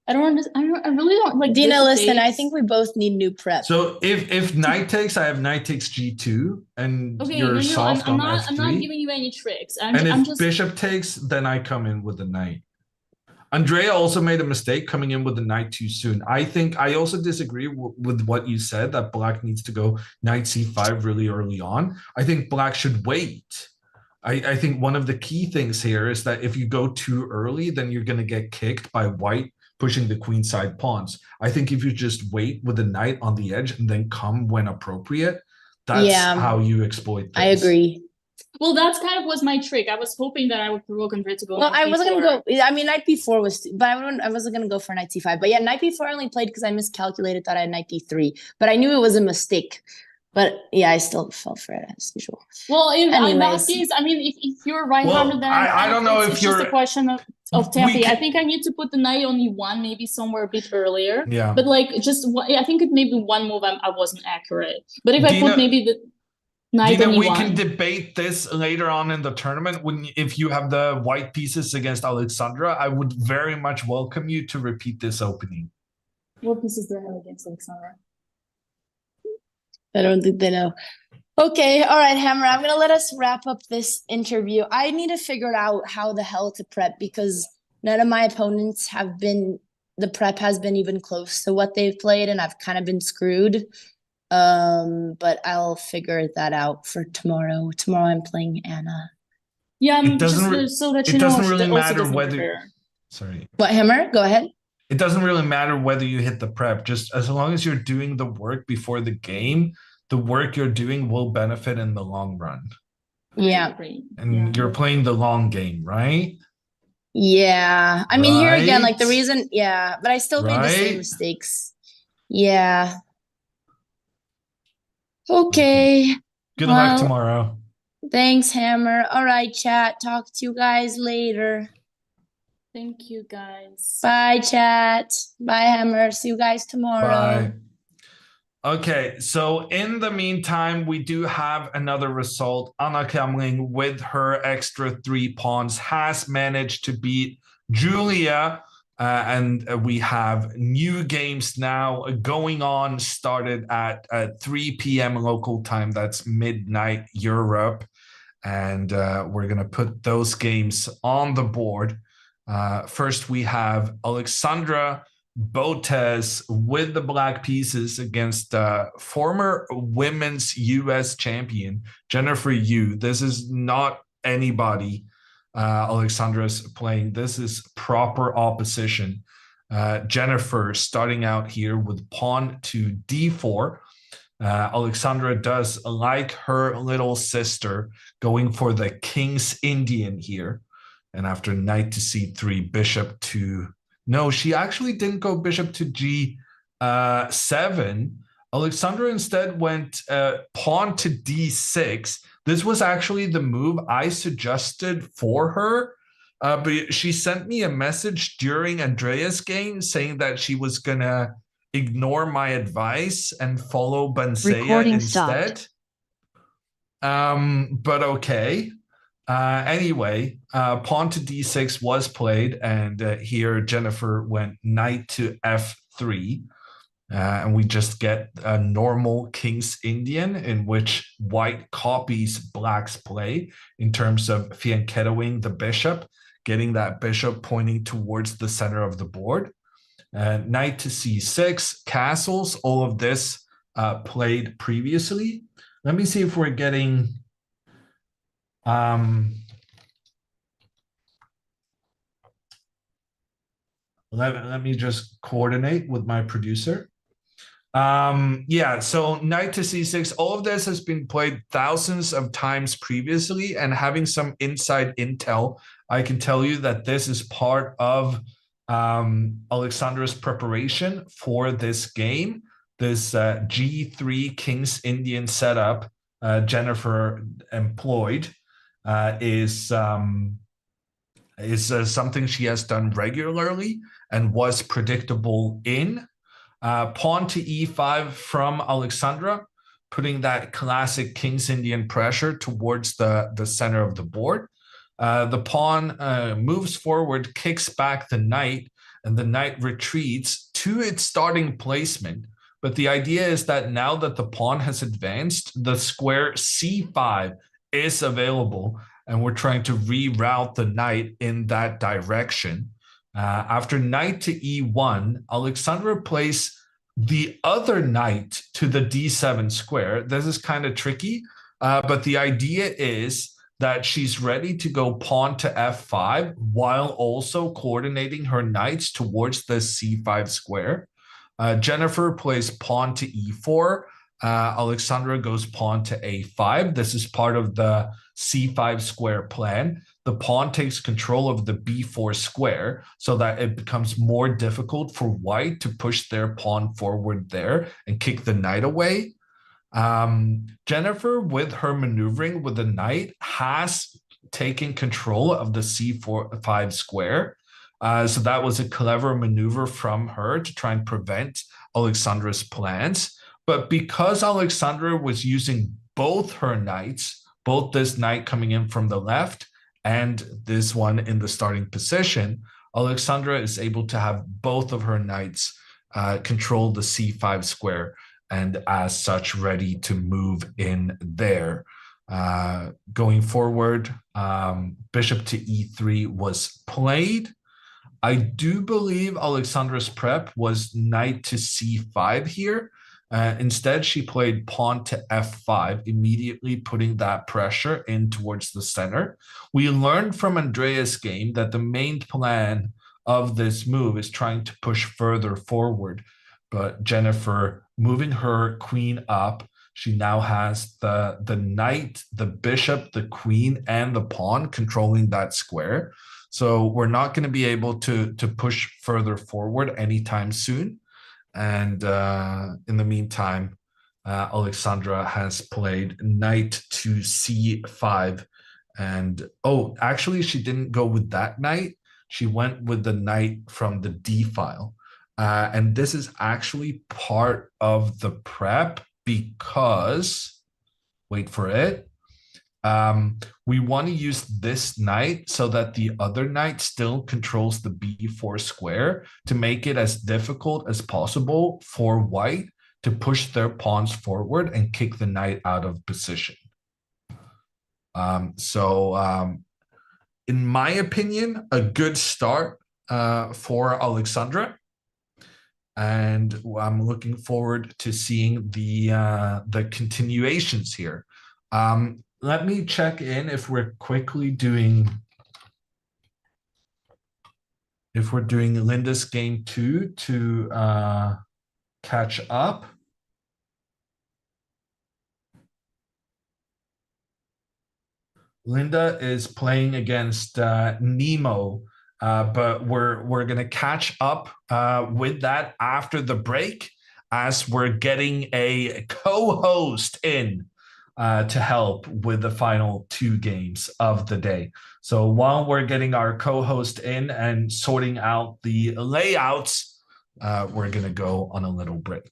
I don't understand. I really don't like. Dina, listen, I think we both need new prep. So if knight takes, I have knight takes G2, and you're soft on F3. I'm not giving you any tricks. If bishop takes, then I come in with the knight. Andrea also made a mistake coming in with the knight too soon. I think I also disagree with what you said, that black needs to go knight C5 really early on. I think black should wait. I think one of the key things here is that if you go too early, then you're going to get kicked by white pushing the queenside pawns. I think if you just wait with the knight on the edge and then come when appropriate, that's how you exploit this. I agree. Well, that's kind of was my trick. I was hoping that I would provoke Andrea to go. Well, I wasn't gonna go. I mean, knight b4 was, but I wasn't gonna go for knight c5. But yeah, knight b4 I only played because I miscalculated that I had knight d3. But I knew it was a mistake. But yeah, I still fell for it as usual. Well, in that case, I mean, if you're right-handed, then I don't know if it's you're just a question of tempi. I think I need to put the knight on e1, maybe somewhere a bit earlier. Yeah. But like, I think it maybe one move I wasn't accurate. But if I put maybe the knight on e1, we can debate this later on in the tournament if you have the white pieces against Alexandra. I would very much welcome you to repeat this opening. What pieces do I have against Alexandra? I don't think they know. Okay, all right, Hammer, I'm gonna let us wrap up this interview. I need to figure out how the hell to prep because none of my opponents the prep has been even close to what they've played, and I've kind of been screwed. But I'll figure that out for tomorrow. Tomorrow I'm playing Anna. Yeah, so that you know, doesn't really matter whether. Sorry. What, Hammer? Go ahead. It doesn't really matter whether you hit the prep, just as long as you're doing the work before the game, the work you're doing will benefit in the long run. Yeah. And you're playing the long game, right? Yeah. I mean, here again, like the reason, but I still made the same mistakes. Yeah. Okay. Good luck tomorrow. Thanks, Hammer. All right, chat. Talk to you guys later. Thank you, guys. Bye, chat. Bye, Hammer. See you guys tomorrow. Bye. Okay, so in the meantime, we do have another result. Anna Kemling, with her extra 3 pawns, has managed to beat Julia. And we have new games now going on, started at 3 p.m. local time. That's midnight Europe. And we're going to put those games on the board. First, we have Alexandra Botez with the black pieces against former women's US champion Jennifer Yu. This is not anybody Alexandra's playing. This is proper opposition. Jennifer starting out here with pawn to d4. Alexandra does, like her little sister, going for the King's Indian here. And after knight to c3, bishop to... No, she actually didn't go bishop to g7. Alexandra instead went pawn to d6. This was actually the move I suggested for her. But she sent me a message during Andrea's game saying that she was going to ignore my advice and follow Banseya instead. But okay. Anyway, pawn to d6 was played, and here Jennifer went knight to f3. And we just get a normal King's Indian in which white copies black's play in terms of fianchettoing the bishop, getting that bishop pointing towards the center of the board. Knight to c6, castles, all of this played previously. Let me see if we're getting... Let me just coordinate with my producer. Yeah, so knight to c6, all of this has been played thousands of times previously, and having some inside intel, I can tell you that this is part of Alexandra's preparation for this game. This g3 King's Indian setup Jennifer employed is something she has done regularly and was predictable in. Pawn to e5 from Alexandra, putting that classic King's Indian pressure towards the center of the board. The pawn moves forward, kicks back the knight, and the knight retreats to its starting placement. But the idea is that now that the pawn has advanced, the square c5 is available, and we're trying to reroute the knight in that direction. After knight to e1, Alexandra plays the other knight to the d7 square. This is kind of tricky, but the idea is that she's ready to go pawn to f5 while also coordinating her knights towards the c5 square. Jennifer plays pawn to e4. Alexandra goes pawn to a5. This is part of the c5 square plan. The pawn takes control of the b4 square so that it becomes more difficult for white to push their pawn forward there and kick the knight away. Jennifer, with her maneuvering with the knight, has taken control of the c5 square. So that was a clever maneuver from her to try and prevent Alexandra's plans. But because Alexandra was using both her knights, both this knight coming in from the left and this one in the starting position, Alexandra is able to have both of her knights control the c5 square, and as such ready to move in there. Going forward, bishop to e3 was played. I do believe Alexandra's prep was knight to c5 here. Instead, she played pawn to f5, immediately putting that pressure in towards the center. We learned from Andrea's game that the main plan of this move is trying to push further forward. But Jennifer, moving her queen up, she now has the knight, the bishop, the queen, and the pawn controlling that square. So we're not going to be able to push further forward anytime soon. And in the meantime, Alexandra has played knight to c5. And oh, actually, she didn't go with that knight. She went with the knight from the d file. And this is actually part of the prep because, wait for it, we want to use this knight so that the other knight still controls the b4 square to make it as difficult as possible for white to push their pawns forward and kick the knight out of position. In my opinion, a good start for Alexandra. And I'm looking forward to seeing the continuations here. Let me check in if we're quickly doing Linda's game 2 to catch up. Linda is playing against NEMO, but we're gonna catch up with that after the break as we're getting a co-host in to help with the final 2 games of the day. So while we're getting our co-host in and sorting out the layouts, we're gonna go on a little break.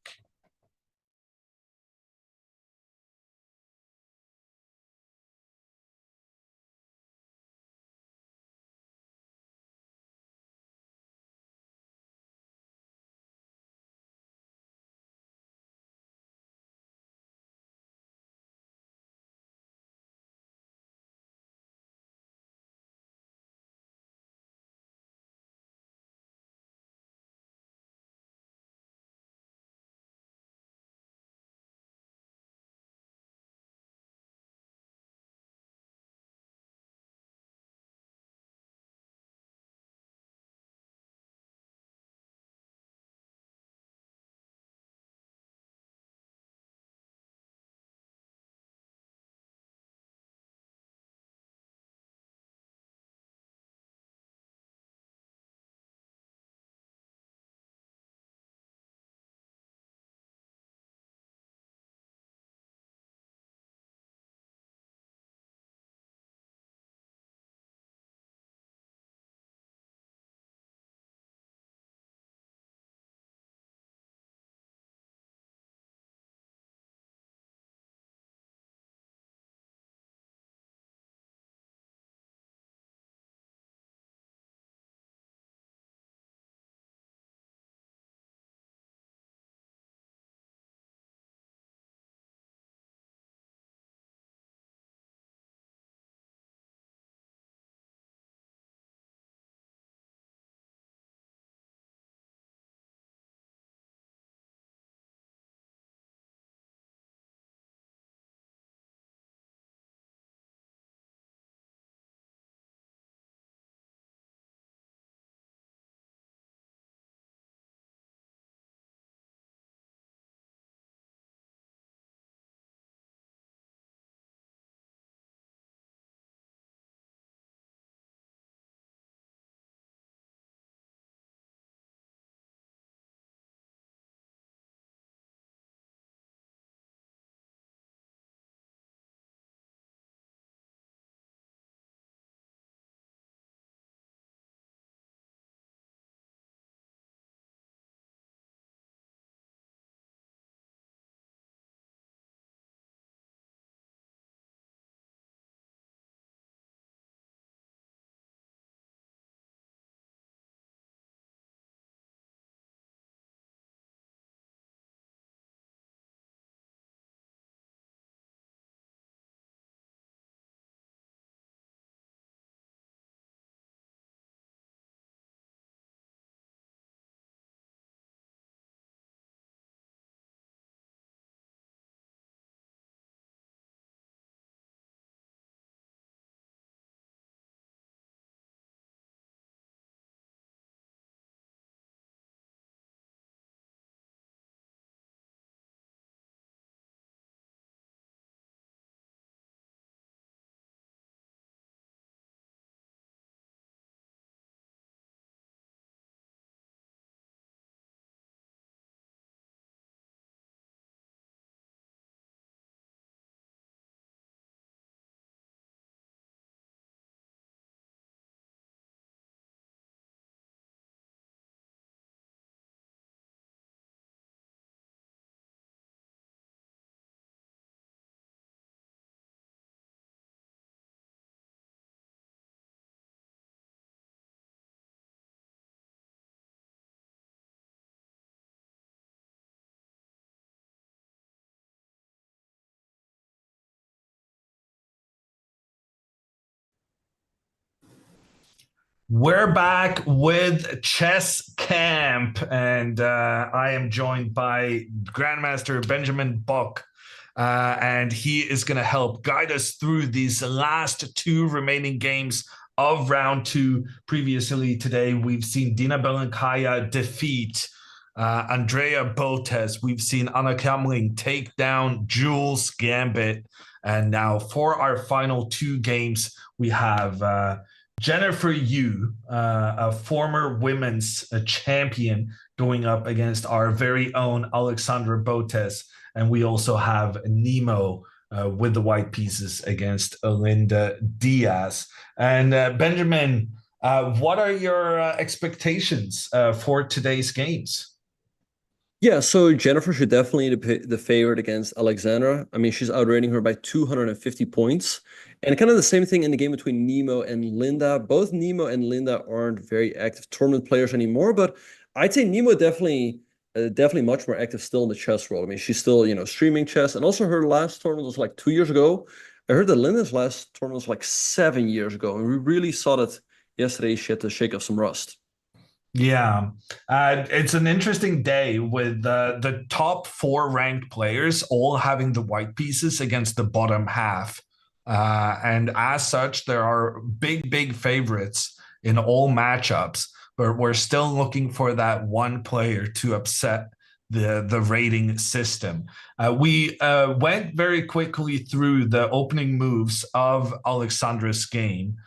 We're back with Chess Camp, and I am joined by Grandmaster Benjamin Bock, and he is going to help guide us through these last two remaining games of round two. Previously today, we've seen Dina Belankaya defeat Andrea Botez. We've seen Anna Kamling take down Jules Gambit, and now for our final two games, we have Jennifer Yu, a former women's champion, going up against our very own Alexandra Botez. And we also have Nemo with the white pieces against Linda Diaz. And Benjamin, what are your expectations for today's games? Yeah, so Jennifer should definitely be the favorite against Alexandra. I mean, she's outrating her by 250 points. And kind of the same thing in the game between Nemo and Linda. Both Nemo and Linda aren't very active tournament players anymore, but I'd say Nemo definitely much more active still in the chess world. I mean, she's still, streaming chess. And also her last tournament was like 2 years ago. I heard that Linda's last tournament was like 7 years ago. And we really saw that yesterday she had to shake off some rust. Yeah, it's an interesting day with the top four ranked players all having the white pieces against the bottom half. And as such, there are big favorites in all matchups, but we're still looking for that one player to upset the rating system. We went very quickly through the opening moves of Alexandra's game.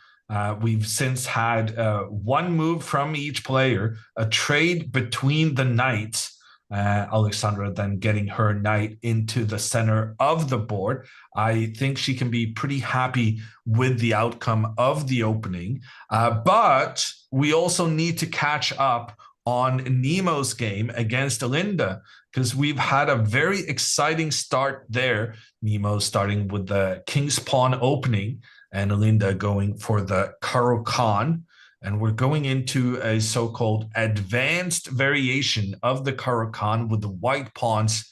We've since had one move from each player, a trade between the knights. Alexandra then getting her knight into the center of the board. I think she can be pretty happy with the outcome of the opening. But we also need to catch up on Nemo's game against Linda, because we've had a very exciting start there. Nemo starting with the King's Pawn opening, and Linda going for the Caro-Kann. And we're going into a so-called advanced variation of the Caro-Kann with the white pawns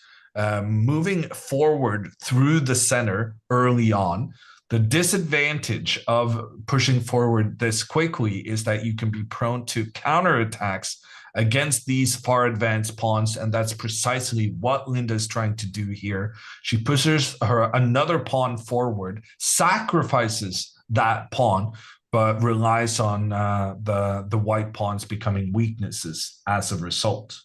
moving forward through the center early on. The disadvantage of pushing forward this quickly is that you can be prone to counterattacks against these far advanced pawns, and that's precisely what Linda's trying to do here. She pushes another pawn forward, sacrifices that pawn, but relies on the white pawns becoming weaknesses as a result.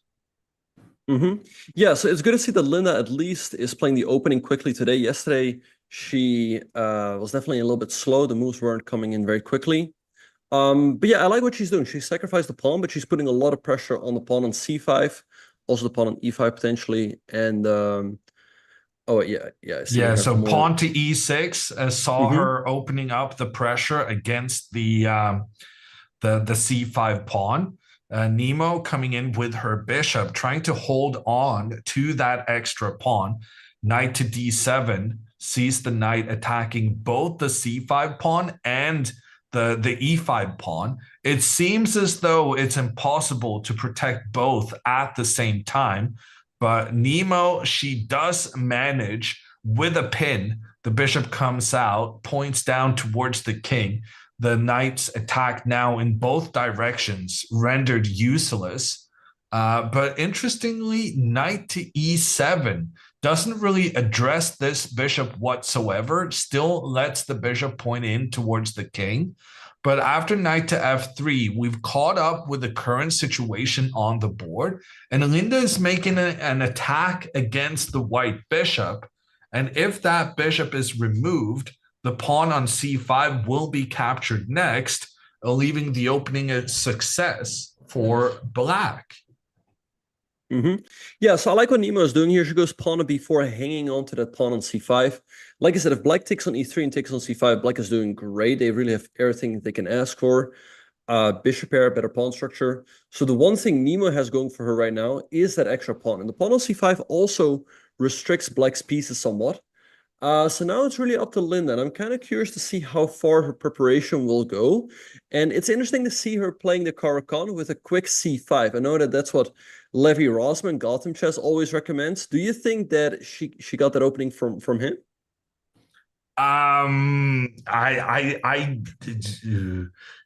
Yeah, so it's good to see that Linda at least is playing the opening quickly today. Yesterday, she was definitely a little bit slow. The moves weren't coming in very quickly. But yeah, I like what she's doing. She sacrificed the pawn, but she's putting a lot of pressure on the pawn on c5, also the pawn on e5 potentially, and so pawn to e6 saw her opening up the pressure against the c5 pawn. Nemo coming in with her bishop, trying to hold on to that extra pawn. Knight to d7 sees the knight attacking both the c5 pawn and the e5 pawn. It seems as though it's impossible to protect both at the same time, but Nemo, she does manage with a pin. The bishop comes out, points down towards the king. The knight's attack now in both directions rendered useless. But interestingly, knight to e7 doesn't really address this bishop whatsoever, still lets the bishop point in towards the king. But after knight to f3, we've caught up with the current situation on the board, and Linda is making an attack against the white bishop. And if that bishop is removed, the pawn on c5 will be captured next, leaving the opening a success for black. Yeah, so I like what Nemo is doing here. She goes pawn on b4, hanging on to that pawn on c5. Like I said, if black takes on e3 and takes on c5, black is doing great. They really have everything they can ask for. Bishop pair, better pawn structure. So the one thing Nemo has going for her right now is that extra pawn. And the pawn on c5 also restricts black's pieces somewhat. So now it's really up to Linda, and I'm kind of curious to see how far her preparation will go. And it's interesting to see her playing the Caro-Kann with a quick c5. I know that that's what Levi Rosman, Gotham Chess, always recommends. Do you think that she got that opening from him?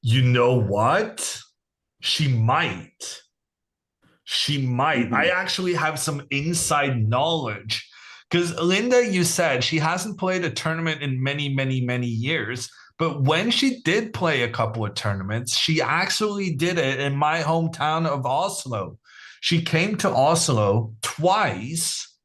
You know what? She might. She might. I actually have some inside knowledge because Linda, you said she hasn't played a tournament in many, many, many years. But when she did play a couple of tournaments, she actually did it in my hometown of Oslo. She came to Oslo twice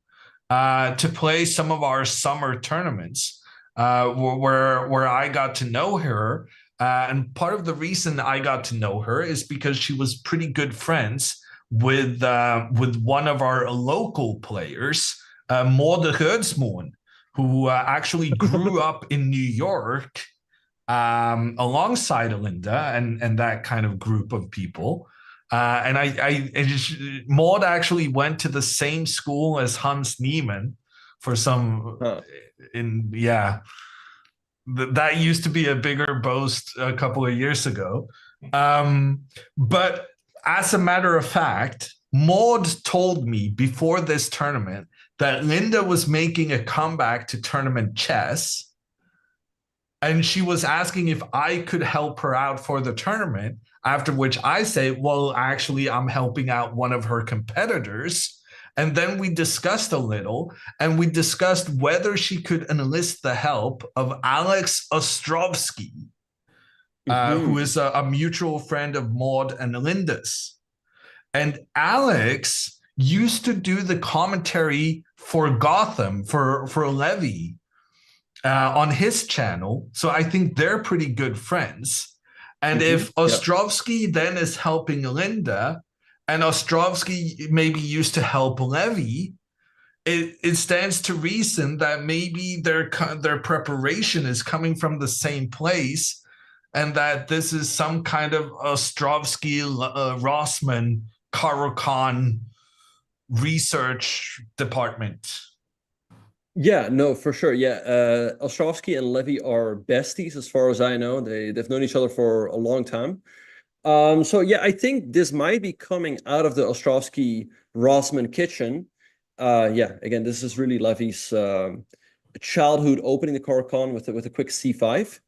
to play some of our summer tournaments, where I got to know her. And part of the reason I got to know her is because she was pretty good friends with one of our local players, Maud Rødsmoen, who actually grew up in New York alongside Linda and that kind of group of people. And Maud actually went to the same school as Hans Niemann for some, that used to be a bigger boast a couple of years ago. But as a matter of fact, Maud told me before this tournament that Linda was making a comeback to tournament chess. And she was asking if I could help her out for the tournament, after which I say, well, actually, I'm helping out one of her competitors. And then we discussed a little, and we discussed whether she could enlist the help of Alex Ostrovsky, who is a mutual friend of Maud and Linda's. And Alex used to do the commentary for Gotham, for Levy, on his channel. So I think they're pretty good friends. And if Ostrovsky then is helping Linda, and Ostrovsky maybe used to help Levy, it stands to reason that maybe their preparation is coming from the same place, and that this is some kind of Ostrovsky, Rossman, Caro-Kann research department. Yeah, no, for sure. Yeah, Ostrovsky and Levy are besties as far as I know. They've known each other for a long time. So yeah, I think this might be coming out of the Ostrovsky-Rossman kitchen. Yeah, again, this is really Levy's childhood opening the Caro-Kann with a quick c5.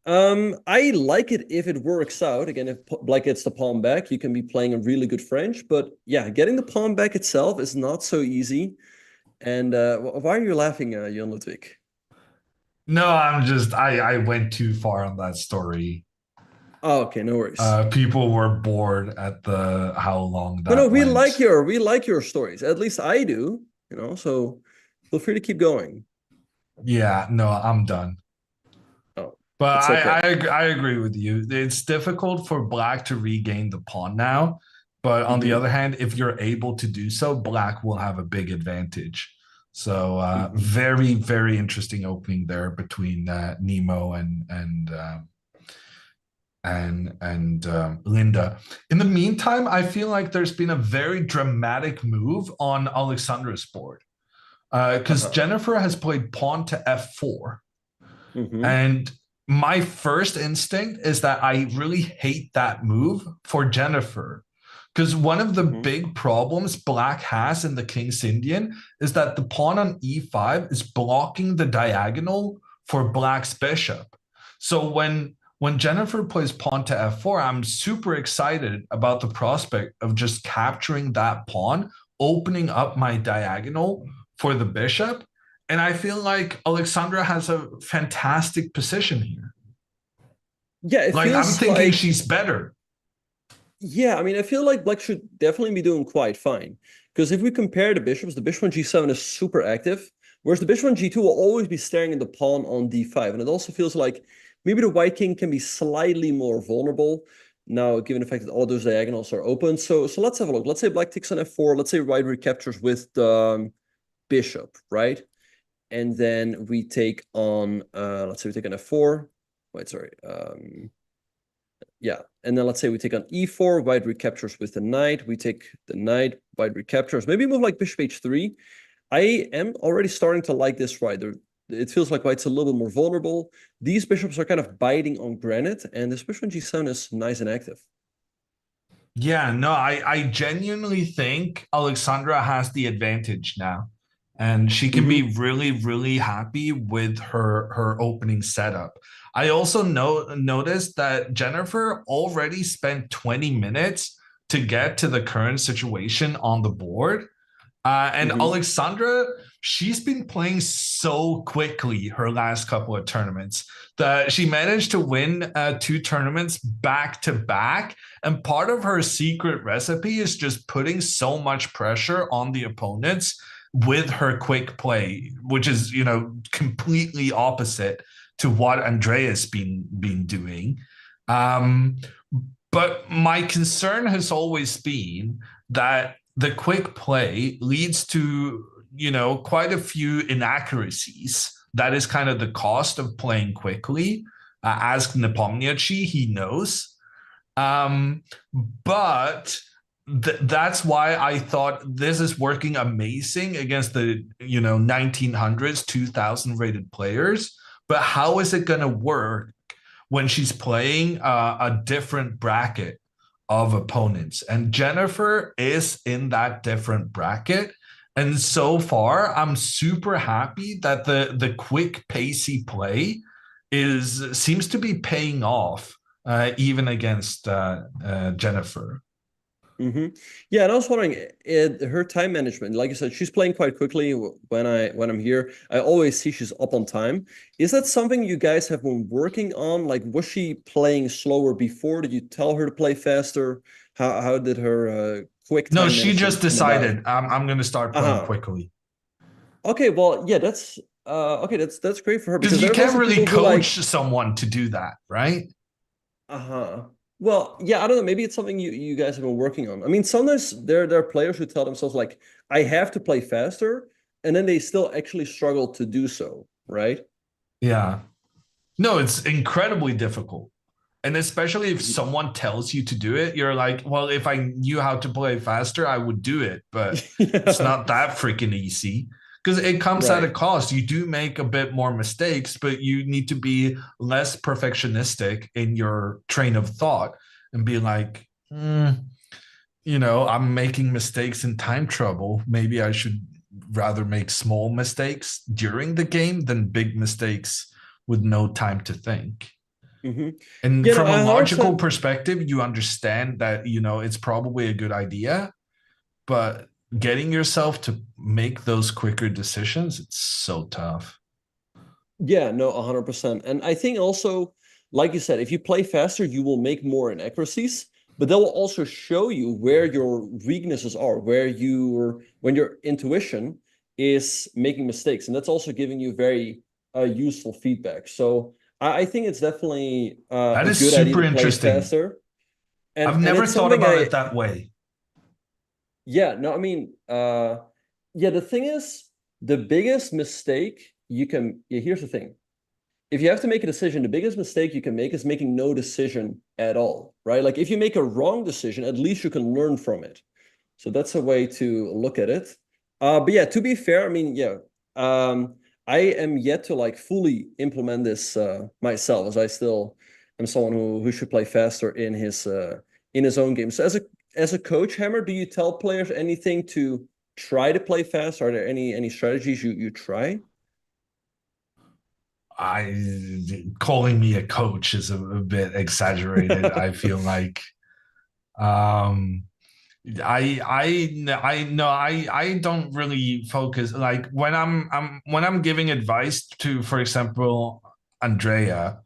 I like it if it works out. Again, if Black gets the pawn back, you can be playing a really good French. But yeah, getting the pawn back itself is not so easy. And why are you laughing, Jan Ludwig? No, I went too far on that story. Oh, okay, no worries. People were bored at how long that No, we went. like your stories. At least I do, so feel free to keep going. Yeah, no, I'm done. Oh, but okay. I agree with you. It's difficult for Black to regain the pawn now. But on the other hand, if you're able to do so, Black will have a big advantage. So very, very interesting opening there between Nemo and Linda. In the meantime, I feel like there's been a very dramatic move on Alexandra's board because Jennifer has played pawn to f4. And my first instinct is that I really hate that move for Jennifer. Because one of the big problems Black has in the King's Indian is that the pawn on e5 is blocking the diagonal for Black's bishop. So when Jennifer plays pawn to f4, I'm super excited about the prospect of just capturing that pawn, opening up my diagonal for the bishop. And I feel like Alexandra has a fantastic position here. Yeah, I'm thinking she's better. Yeah, I mean, I feel like Black should definitely be doing quite fine. Because if we compare the bishops, the bishop on g7 is super active, whereas the bishop on g2 will always be staring at the pawn on d5. And it also feels like maybe the white king can be slightly more vulnerable now, given the fact that all those diagonals are open. So let's have a look. Let's say Black takes on f4. Let's say white recaptures with the bishop, right? And then we take on, let's say we take on f4. Wait, sorry. Yeah, and then let's say we take on e4, white recaptures with the knight. We take the knight, white recaptures. Maybe move like bishop h3. I am already starting to like this white. It feels like white's a little bit more vulnerable. These bishops are kind of biting on granite, and this bishop on g7 is nice and active. Yeah, no, I genuinely think Alexandra has the advantage now. and she can be really, really happy with her opening setup. I also noticed that Jennifer already spent 20 minutes to get to the current situation on the board. And Alexandra, she's been playing so quickly her last couple of tournaments that she managed to win 2 tournaments back to back. And part of her secret recipe is just putting so much pressure on the opponents with her quick play, which is, completely opposite to what Andrea's been doing. But my concern has always been that the quick play leads to, quite a few inaccuracies. That is kind of the cost of playing quickly. Ask Nepomniachtchi, he knows. But that's why I thought this is working amazing against the 1900s 2000 rated players. But how is it going to work when she's playing a different bracket of opponents? And Jennifer is in that different bracket. And so far, I'm super happy that the quick, pacey play seems to be paying off, even against Jennifer. Yeah, and I was wondering, her time management, like you said, she's playing quite quickly. When I'm here, I always see she's up on time. Is that something you guys have been working on? Like, was she playing slower before? Did you tell her to play faster? How did her quick time No, she management just come decided, about? I'm going to start playing quickly. Okay, well, yeah, that's okay. That's great for her, Because you there's can't also really people who, coach someone to do that, right? Well, yeah, I don't know. Maybe it's something you guys have been working on. I mean, sometimes there are players who tell themselves, like, I have to play faster, and then they still actually struggle to do so, right? Yeah. No, it's incredibly difficult. And especially if someone tells you to do it, you're like, well, if I knew how to play faster, I would do it. But it's not that freaking easy. Because it comes at a cost. You do make a bit more mistakes, but you need to be less perfectionistic in your train of thought and be like, I'm making mistakes in time trouble. Maybe I should rather make small mistakes during the game than big mistakes with no time to think. And from a logical perspective, you understand that, it's probably a good idea, but getting yourself to make those quicker decisions, it's so tough. Yeah, no, 100%. And I think also, like you said, if you play faster, you will make more inaccuracies, but they will also show you where your weaknesses are, when your intuition is making mistakes. And that's also giving you very useful feedback. So I think it's definitely that is a good idea super to play interesting. faster. I've never thought about it that way. Yeah, no, I mean, the thing is, the biggest mistake here's the thing. If you have to make a decision, the biggest mistake you can make is making no decision at all, right? Like, if you make a wrong decision, at least you can learn from it. So that's a way to look at it. But yeah, to be fair, I mean, I am yet to fully implement this myself, as I still am someone who should play faster in his own game. So as a coach, Hammer, do you tell players anything to try to play fast? Are there any strategies you try? Calling me a coach is a bit exaggerated. I feel like I don't really focus, like, when I'm giving advice to, for example, Andrea.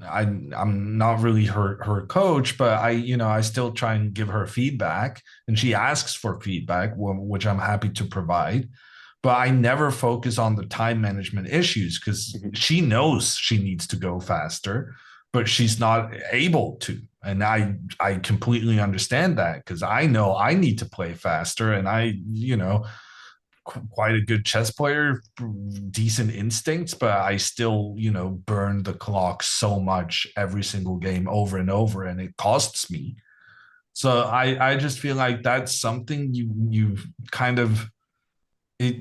I'm not really her coach, but I still try and give her feedback, and she asks for feedback, which I'm happy to provide. But I never focus on the time management issues, because she knows she needs to go faster, but she's not able to. And I completely understand that, because I know I need to play faster, and quite a good chess player, decent instincts, but I still, burn the clock so much every single game over and over, and it costs me. So I just feel like that's something you kind of,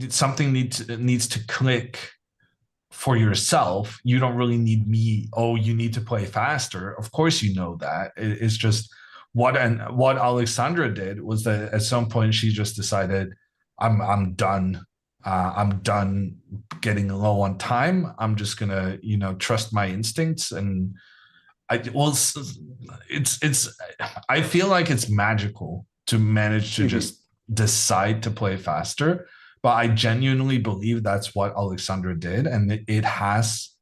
something needs to click for yourself. You don't really need me. Oh, you need to play faster. Of course, you know that. It's just what Alexandra did was that at some point she just decided, I'm done. I'm done getting low on time. I'm just gonna, trust my instincts. And it's I feel like it's magical to manage to just decide to play faster. But I genuinely believe that's what Alexandra did, and it has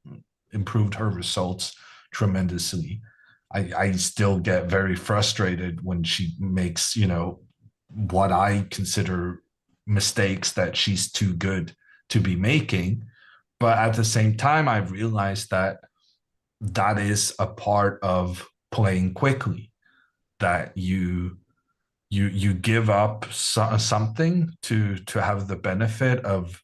improved her results tremendously. I still get very frustrated when she makes, what I consider mistakes that she's too good to be making. But at the same time, I've realized that is a part of playing quickly, that you give up something to have the benefit of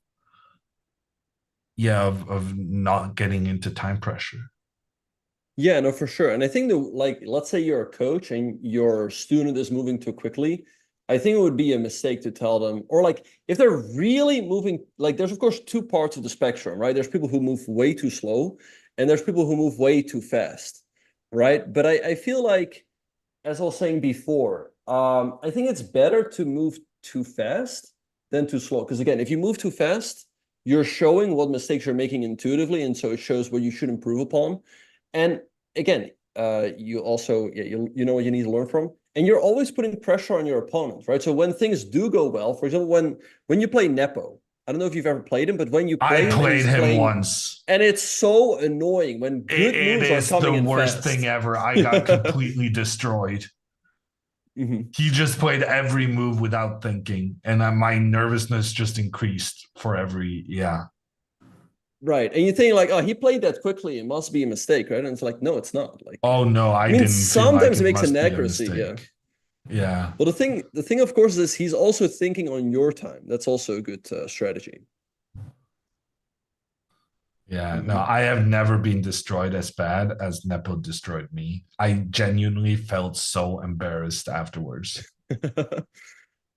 not getting into time pressure. Yeah, no, for sure. And I think that, like, let's say you're a coach and your student is moving too quickly. I think it would be a mistake to tell them, or like if they're really moving, like there's of course two parts of the spectrum, right? There's people who move way too slow and there's people who move way too fast, right? But I feel like, as I was saying before, I think it's better to move too fast than too slow. Because again, if you move too fast, you're showing what mistakes you're making intuitively, and so it shows what you should improve upon. And again, you also, you know what you need to learn from, and you're always putting pressure on your opponent, right? So when things do go well, for example, when you play Nepo, I don't know if you've ever played him, but when you play I played him once, and it's so annoying when good moves are coming in fast. It is the worst thing ever. I got completely destroyed. He just played every move without thinking, and my nervousness just increased for every. Right. And you think like, oh, he played that quickly. It must be a mistake, right? And it's like, no, it's not. Like, oh no, I mean, didn't sometimes feel like it makes an accuracy. Yeah. Well, the thing, of course, is he's also thinking on your time. That's also a good strategy. Yeah, no, I have never been destroyed as bad as Nepo destroyed me. I genuinely felt so embarrassed afterwards.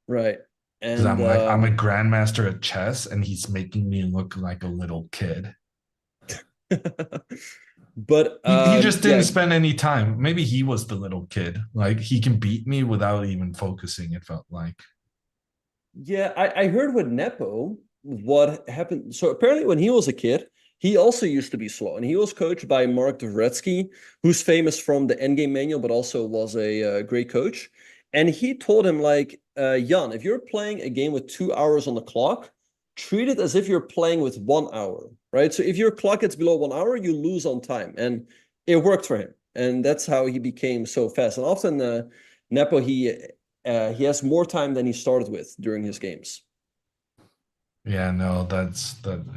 Right. Because I'm like, I'm a grandmaster at chess, and he's making me look like a little kid. But he just didn't spend any time. Maybe he was the little kid. Like, he can beat me without even focusing, it felt like. Yeah, I heard with Nepo what happened. So apparently when he was a kid, he also used to be slow. And he was coached by Mark Dvoretsky, who's famous from the Endgame manual, but also was a great coach. And he told him, like, Jan, if you're playing a game with 2 hours on the clock, treat it as if you're playing with 1 hour, right? So if your clock gets below 1 hour, you lose on time. And it worked for him. And that's how he became so fast. And often Nepo, he has more time than he started with during his games. Yeah, no,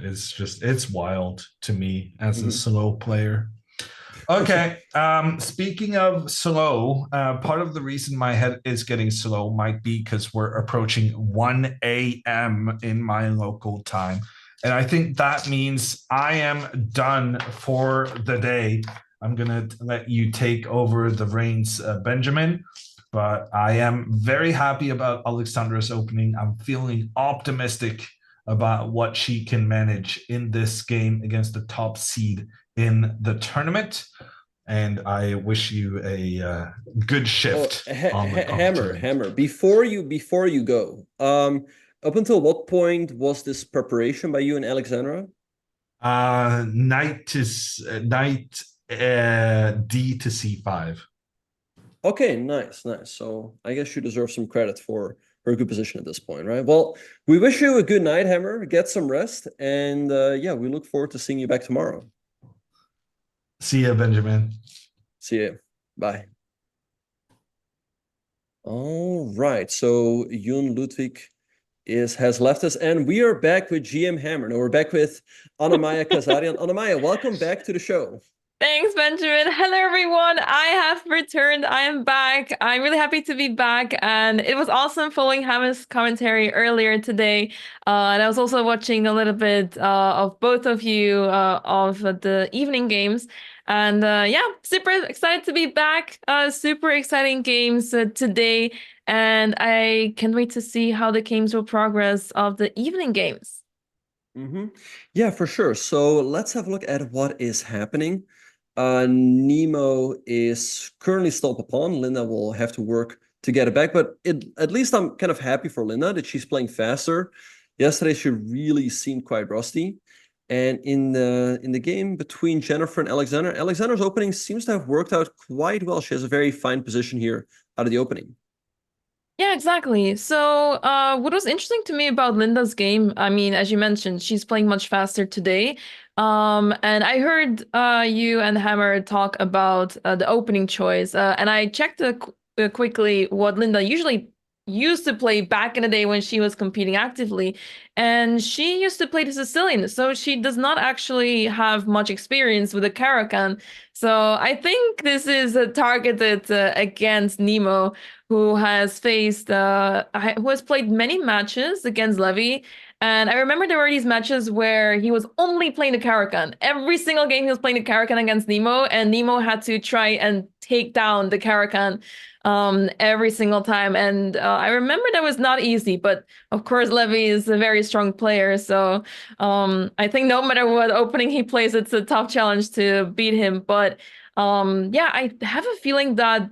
it's wild to me as a slow player. Okay. Speaking of slow, part of the reason my head is getting slow might be because we're approaching 1 a.m. in my local time. And I think that means I am done for the day. I'm going to let you take over the reins, Benjamin. But I am very happy about Alexandra's opening. I'm feeling optimistic about what she can manage in this game against the top seed in the tournament, and I wish you a good shift. Hammer. Before you go, up until what point was this preparation by you and Alexandra? Knight D to C5. Okay, nice. So I guess you deserve some credit for her good position at this point, right? Well, we wish you a good night, Hammer. Get some rest, and we look forward to seeing you back tomorrow. See ya, Benjamin. See ya. Bye. All right. So Jun Ludwig has left us, and we are back with GM Hammer. Now we're back with Anna-Maya Kazarian. Anna-Maya, welcome back to the show. Thanks, Benjamin. Hello, everyone. I have returned. I am back. I'm really happy to be back. And it was awesome following Hammer's commentary earlier today. And I was also watching a little bit of both of you of the evening games. And super excited to be back. Super exciting games today. And I can't wait to see how the games will progress of the evening games. Yeah, for sure. So let's have a look at what is happening. Nemo is currently still up a pawn. Linda will have to work to get it back, but at least I'm kind of happy for Linda that she's playing faster. Yesterday, she really seemed quite rusty. And in the game between Jennifer and Alexandra, Alexandra's opening seems to have worked out quite well. She has a very fine position here out of the opening. Yeah, exactly. So, what was interesting to me about Linda's game, I mean, as you mentioned, she's playing much faster today. And I heard you and Hammer talk about the opening choice, and I checked quickly what Linda usually used to play back in the day when she was competing actively, and she used to play the Sicilian, so she does not actually have much experience with the Caracan. So I think this is targeted against Nemo, who has faced who has played many matches against Levy. And I remember there were these matches where he was only playing the Caracan. Every single game he was playing the Caracan against Nemo, and Nemo had to try and take down the Caracan every single time. And I remember that was not easy, but of course Levy is a very strong player. So I think no matter what opening he plays, it's a tough challenge to beat him. But yeah, I have a feeling that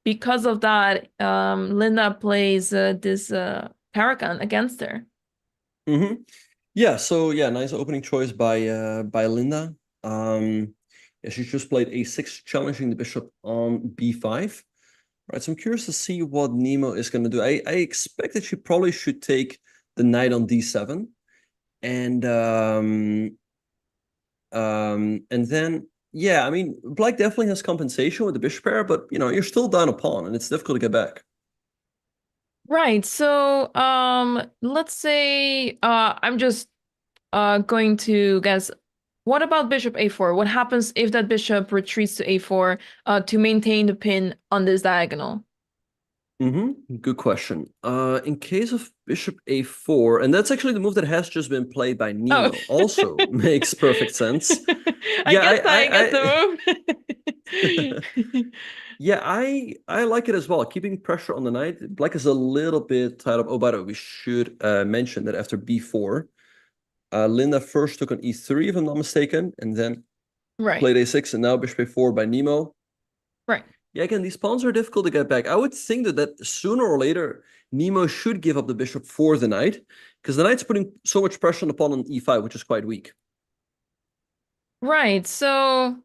because of that, Linda plays this Caracan against her. Mm-hmm. Yeah, so yeah, nice opening choice by Linda. Yeah, she just played a6, challenging the bishop on b5. Right, so I'm curious to see what Nemo is going to do. I expect that she probably should take the knight on d7, and then yeah, I mean, Black definitely has compensation with the bishop pair, but you know, you're still down a pawn, and it's difficult to get back. Right. So let's say I'm just going to guess. What about bishop a4? What happens if that bishop retreats to a4 to maintain the pin on this diagonal? Mm-hmm. Good question. In case of bishop a4, and that's actually the move that has just been played by Nemo, also makes perfect sense. I get the move. Yeah, I like it as well. Keeping pressure on the knight. Black is a little bit tied up. Oh, by the way, we should mention that after b4, Linda first took on e3, if I'm not mistaken, and then played a6, and now bishop a4 by Nemo. Right. Yeah, again, these pawns are difficult to get back. I would think that sooner or later, Nemo should give up the bishop for the knight, because the knight's putting so much pressure on the pawn on e5, which is quite weak. Right. So,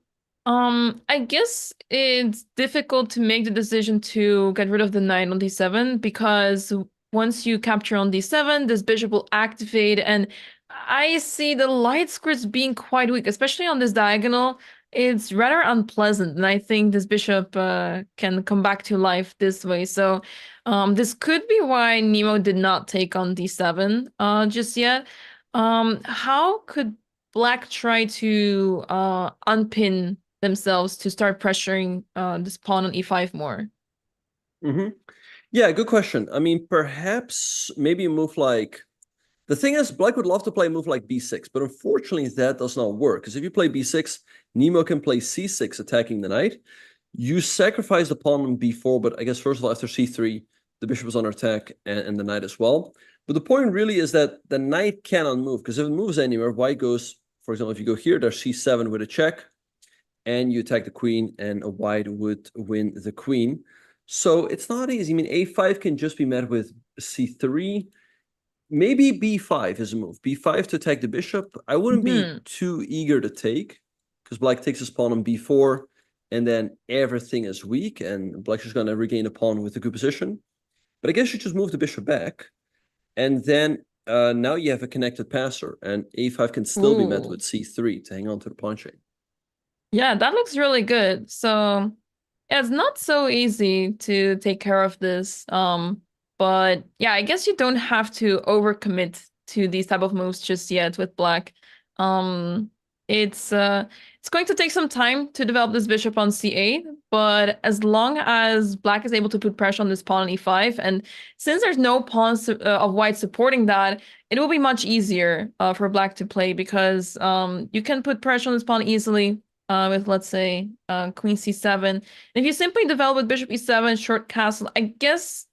I guess it's difficult to make the decision to get rid of the knight on d7, because once you capture on d7, this bishop will activate, and I see the light squares being quite weak, especially on this diagonal. It's rather unpleasant, and I think this bishop can come back to life this way. So, this could be why Nemo did not take on d7 just yet. How could Black try to unpin themselves to start pressuring this pawn on e5 more? Mm-hmm. Yeah, good question. I mean, perhaps maybe a move like... The thing is, Black would love to play a move like b6, but unfortunately that does not work, because if you play b6, Nemo can play c6, attacking the knight. You sacrifice the pawn on b4, but I guess first of all, after c3, the bishop is under attack, and the knight as well. But the point really is that the knight cannot move, because if it moves anywhere, white goes, for example, if you go here, there's c7 with a check, and you attack the queen, and a white would win the queen. So it's not easy. I mean, a5 can just be met with c3. Maybe b5 is a move. b5 to attack the bishop. I wouldn't be too eager to take, because Black takes his pawn on b4, and then everything is weak, and Black's just going to regain the pawn with a good position. But I guess you just move the bishop back, and then now you have a connected passer, and a5 can still be met with c3 to hang on to the pawn chain. Yeah, that looks really good. So yeah, it's not so easy to take care of this. But yeah, I guess you don't have to overcommit to these type of moves just yet with Black. It's going to take some time to develop this bishop on c8, but as long as Black is able to put pressure on this pawn on e5, and since there's no pawns of White supporting that, it will be much easier for Black to play, because you can put pressure on this pawn easily with, let's say, queen c7. And if you simply develop with bishop e7, short castle, I guess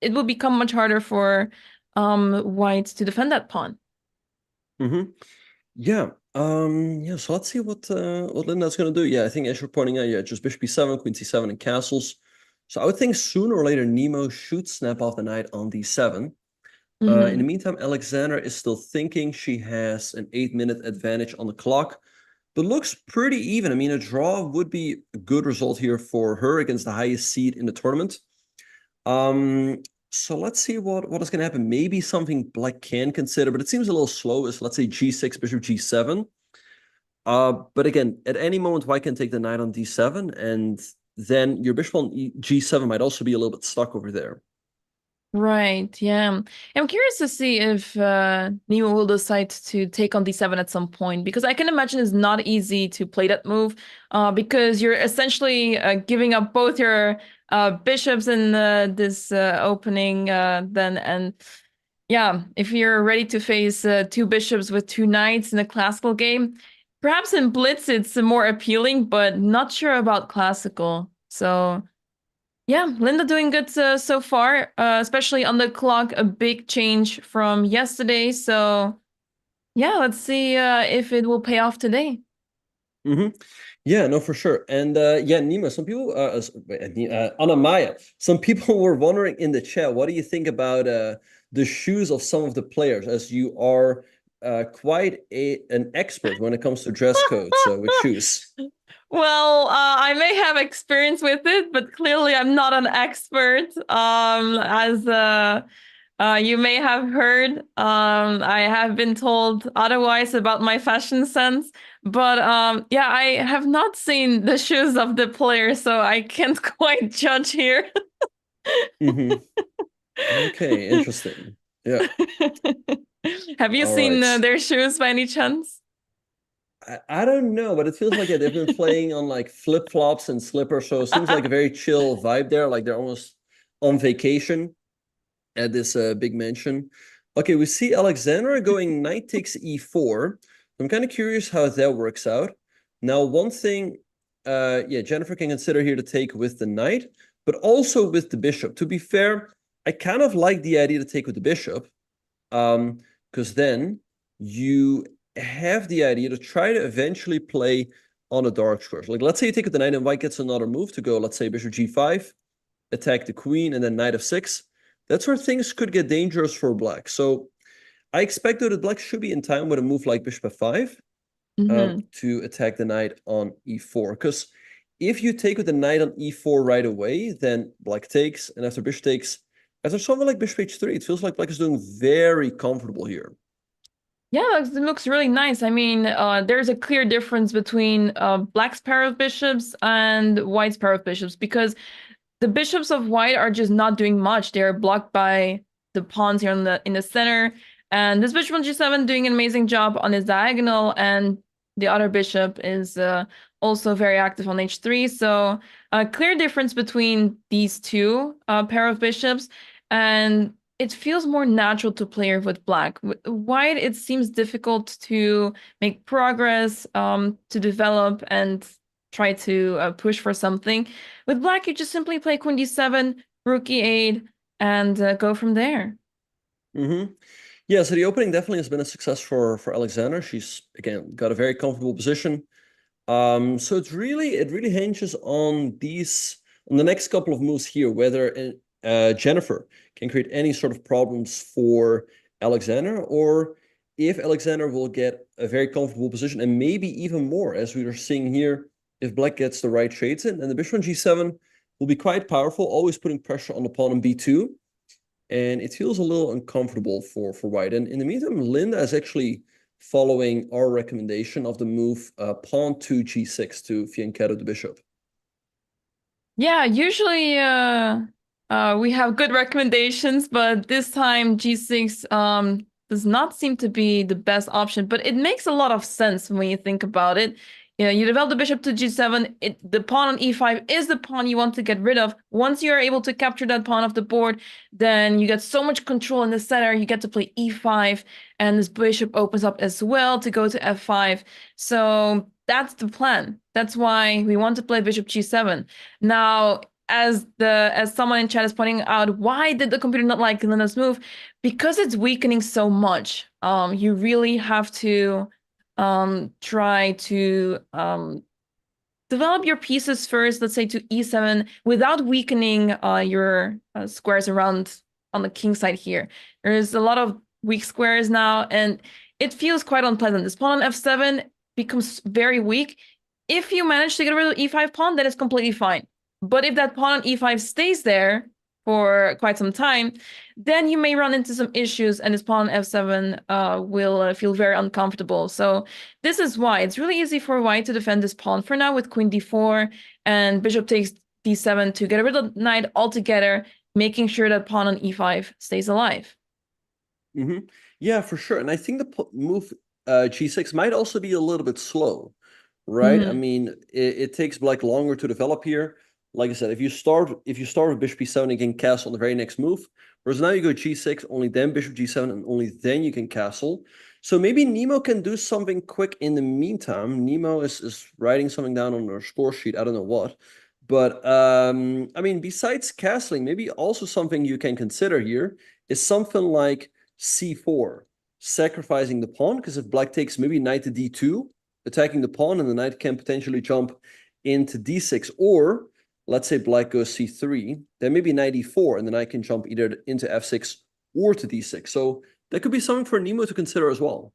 it will become much harder for White to defend that pawn. Mm-hmm. Yeah. Yeah, so let's see what Linda's going to do. Yeah, I think as you're pointing out, yeah, just bishop e7, queen c7, and castles. So I would think sooner or later Nemo should snap off the knight on d7. In the meantime, Alexandra is still thinking. She has an 8-minute advantage on the clock, but looks pretty even. I mean, a draw would be a good result here for her against the highest seed in the tournament. So let's see what is going to happen. Maybe something Black can consider, but it seems a little slow. Is let's say g6, bishop g7. But again, at any moment, White can take the knight on d7, and then your bishop on g7 might also be a little bit stuck over there. Right, yeah. I'm curious to see if NEMO will decide to take on d7 at some point, because I can imagine it's not easy to play that move, because you're essentially giving up both your bishops in this opening then, and yeah, if you're ready to face 2 bishops with 2 knights in a classical game, perhaps in Blitz it's more appealing, but not sure about classical. So yeah, Linda doing good so far, especially on the clock, a big change from yesterday. So yeah, let's see if it will pay off today. Yeah, no, for sure. And yeah, Nima, some people, Anna Maya, some people were wondering in the chat, what do you think about the shoes of some of the players, as you are quite an expert when it comes to dress codes with shoes? Well, I may have experience with it, but clearly I'm not an expert. As you may have heard, I have been told otherwise about my fashion sense. But yeah, I have not seen the shoes of the players, so I can't quite judge here. Okay, interesting. Yeah. Have you seen their shoes by any chance? I don't know, but it feels like they've been playing on like flip-flops and slippers, so it seems like a very chill vibe there, like they're almost on vacation at this big mansion. Okay, we see Alexandra going knight takes e4. I'm kind of curious how that works out. Now, one thing, yeah, Jennifer can consider here to take with the knight, but also with the bishop. To be fair, I kind of like the idea to take with the bishop, because then you have the idea to try to eventually play on a dark square. Like, let's say you take with the knight and White gets another move to go, let's say bishop g5, attack the queen, and then knight f6. That's where things could get dangerous for Black. So I expect though that Black should be in time with a move like bishop f5 to attack the knight on e4. Because if you take with the knight on e4 right away, then Black takes, and after bishop takes, after something like bishop h3, it feels like Black is doing very comfortable here. Yeah, it looks really nice. I mean, there's a clear difference between Black's pair of bishops and White's pair of bishops, because the bishops of White are just not doing much. They're blocked by the pawns here in the center, and this bishop on g7 doing an amazing job on his diagonal, and the other bishop is also very active on h3. So a clear difference between these two pair of bishops, and it feels more natural to play with Black. With White, it seems difficult to make progress, to develop and try to push for something. With Black, you just simply play queen d7, rook e8, and go from there. Yeah, so the opening definitely has been a success for Alexandra. She's, again, got a very comfortable position. So it really hinges on the next couple of moves here, whether Jennifer can create any sort of problems for Alexandra, or if Alexandra will get a very comfortable position, and maybe even more, as we are seeing here, if Black gets the right trades in. And the bishop on g7 will be quite powerful, always putting pressure on the pawn on b2. And it feels a little uncomfortable for White. And in the meantime, Linda is actually following our recommendation of the move pawn to g6 to fianchetto the bishop. Yeah, usually we have good recommendations, but this time g6 does not seem to be the best option, but it makes a lot of sense when you think about it. Yeah, you develop the bishop to g7. The pawn on e5 is the pawn you want to get rid of. Once you're able to capture that pawn off the board, then you get so much control in the center. You get to play e5, and this bishop opens up as well to go to f5. So that's the plan. That's why we want to play bishop g7. Now, as someone in chat is pointing out, why did the computer not like Linda's move? Because it's weakening so much. You really have to try to develop your pieces first, let's say to e7, without weakening your squares around on the king side here. There's a lot of weak squares now, and it feels quite unpleasant. This pawn on f7 becomes very weak. If you manage to get rid of the e5 pawn, that is completely fine. But if that pawn on e5 stays there for quite some time, then you may run into some issues, and this pawn on f7 will feel very uncomfortable. So this is why it's really easy for white to defend this pawn for now with queen d4 and bishop takes d7 to get rid of the knight altogether, making sure that pawn on e5 stays alive. Yeah, for sure. And I think the move g6 might also be a little bit slow, right? I mean, it takes black longer to develop here. Like I said, if you start with bishop b7, you can castle on the very next move. Whereas now you go g6, only then bishop g7, and only then you can castle. So maybe Nemo can do something quick in the meantime. Nemo is writing something down on her score sheet. I don't know what. But, I mean, besides castling, maybe also something you can consider here is something like c4, sacrificing the pawn, because if black takes maybe knight to d2, attacking the pawn, and the knight can potentially jump into d6, or let's say black goes c3, then maybe knight e4, and then I can jump either into f6 or to d6. So that could be something for Nemo to consider as well.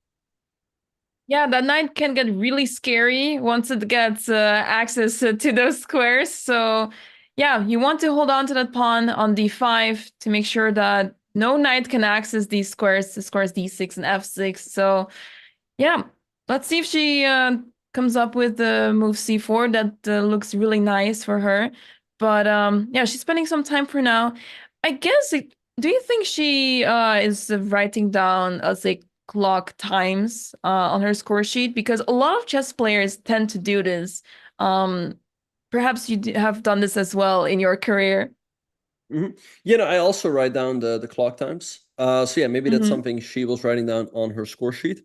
Yeah, that knight can get really scary once it gets access to those squares. So yeah, you want to hold on to that pawn on d5 to make sure that no knight can access these squares, the squares d6 and f6. So yeah, let's see if she comes up with the move c4 that looks really nice for her. But yeah, she's spending some time for now. I guess, do you think she is writing down, let's say, clock times on her score sheet? Because a lot of chess players tend to do this. Perhaps you have done this as well in your career. You know, I also write down the clock times. So yeah, maybe that's something she was writing down on her score sheet.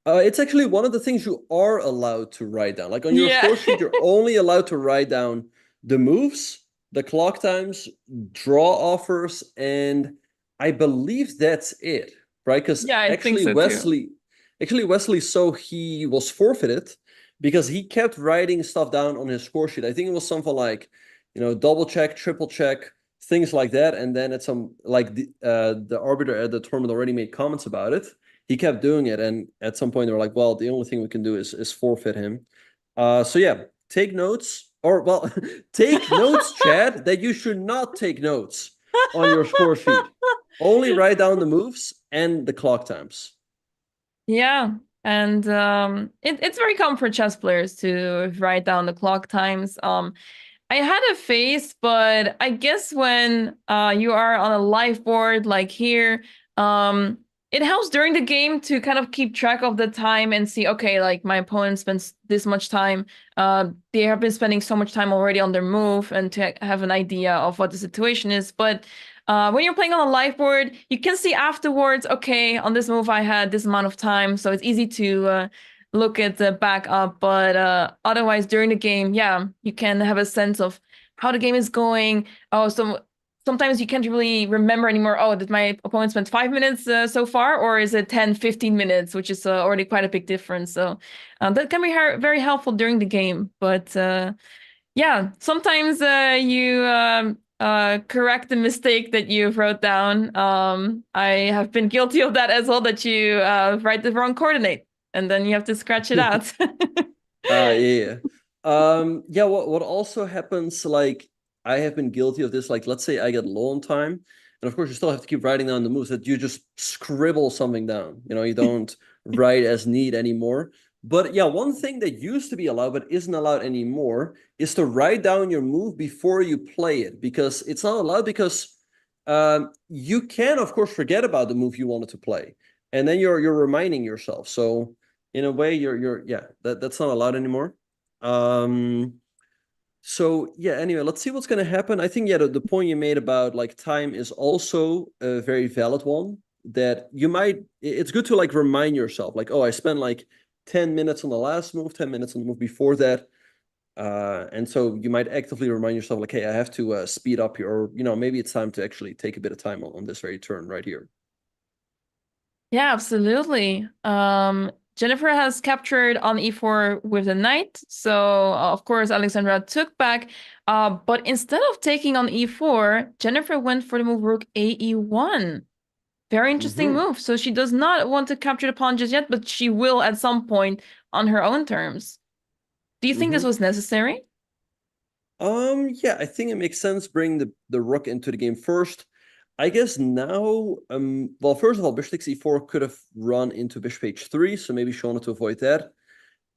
It's actually one of the things you are allowed to write down. Like on your score sheet, you're only allowed to write down the moves, the clock times, draw offers, and I believe that's it, right? Because actually Wesley, so he was forfeited because he kept writing stuff down on his score sheet. I think it was something like, you know, double check, triple check, things like that. And then at some, like the arbiter at the tournament already made comments about it. He kept doing it, and at some point they were like, well, the only thing we can do is forfeit him. So yeah, take notes, or well, take notes, Chad, that you should not take notes on your score sheet. Only write down the moves and the clock times. Yeah, and it's very common for chess players to write down the clock times. I had a phase, but I guess when you are on a live board like here, it helps during the game to kind of keep track of the time and see, okay, like my opponent spends this much time. They have been spending so much time already on their move, and to have an idea of what the situation is. But when you're playing on a live board, you can see afterwards, okay, on this move I had this amount of time. So it's easy to look at the backup. But otherwise, during the game, yeah, you can have a sense of how the game is going. Oh, so sometimes you can't really remember anymore. Oh, did my opponent spend 5 minutes so far? Or is it 10, 15 minutes, which is already quite a big difference. So that can be very helpful during the game. But yeah, sometimes you correct the mistake that you wrote down. I have been guilty of that as well, that you write the wrong coordinate and then you have to scratch it out. Yeah. Yeah, what also happens, like, I have been guilty of this. Like, let's say I get low on time, and of course you still have to keep writing down the moves, that you just scribble something down. You know, you don't write as neat anymore. But yeah, one thing that used to be allowed but isn't allowed anymore is to write down your move before you play it, because it's not allowed, because you can, of course, forget about the move you wanted to play, and then you're reminding yourself. So in a way, that's not allowed anymore. So yeah, anyway, let's see what's going to happen. I think, yeah, the point you made about like time is also a very valid one, that you might, it's good to like remind yourself, like, oh, I spent like 10 minutes on the last move, 10 minutes on the move before that. And so you might actively remind yourself, like, hey, I have to speed up here, or, you know, maybe it's time to actually take a bit of time on this very turn right here. Yeah, absolutely. Jennifer has captured on e4 with the knight. So, of course, Alexandra took back. But instead of taking on e4, Jennifer went for the move rook ae1. Very interesting move. So she does not want to capture the pawn just yet, but she will at some point on her own terms. Do you think this was necessary? Yeah, I think it makes sense bring the rook into the game first. I guess now, well, first of all, bishop takes e4 could have run into bishop h3, so maybe she wanted to avoid that.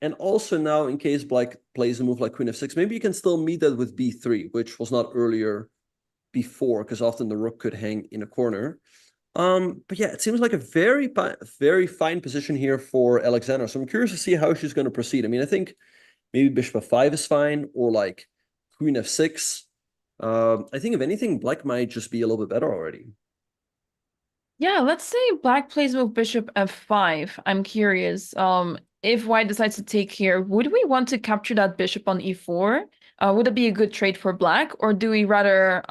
And also now, in case black plays a move like queen f6, maybe you can still meet that with b3, which was not earlier before, because often the rook could hang in a corner. But yeah, it seems like a very fine position here for Alexandra. So I'm curious to see how she's going to proceed. I mean, I think maybe bishop f5 is fine, or like queen f6. I think if anything, black might just be a little bit better already. Yeah, let's say black plays with bishop f5. I'm curious. If white decides to take here, would we want to capture that bishop on e4? Would it be a good trade for black, or do we rather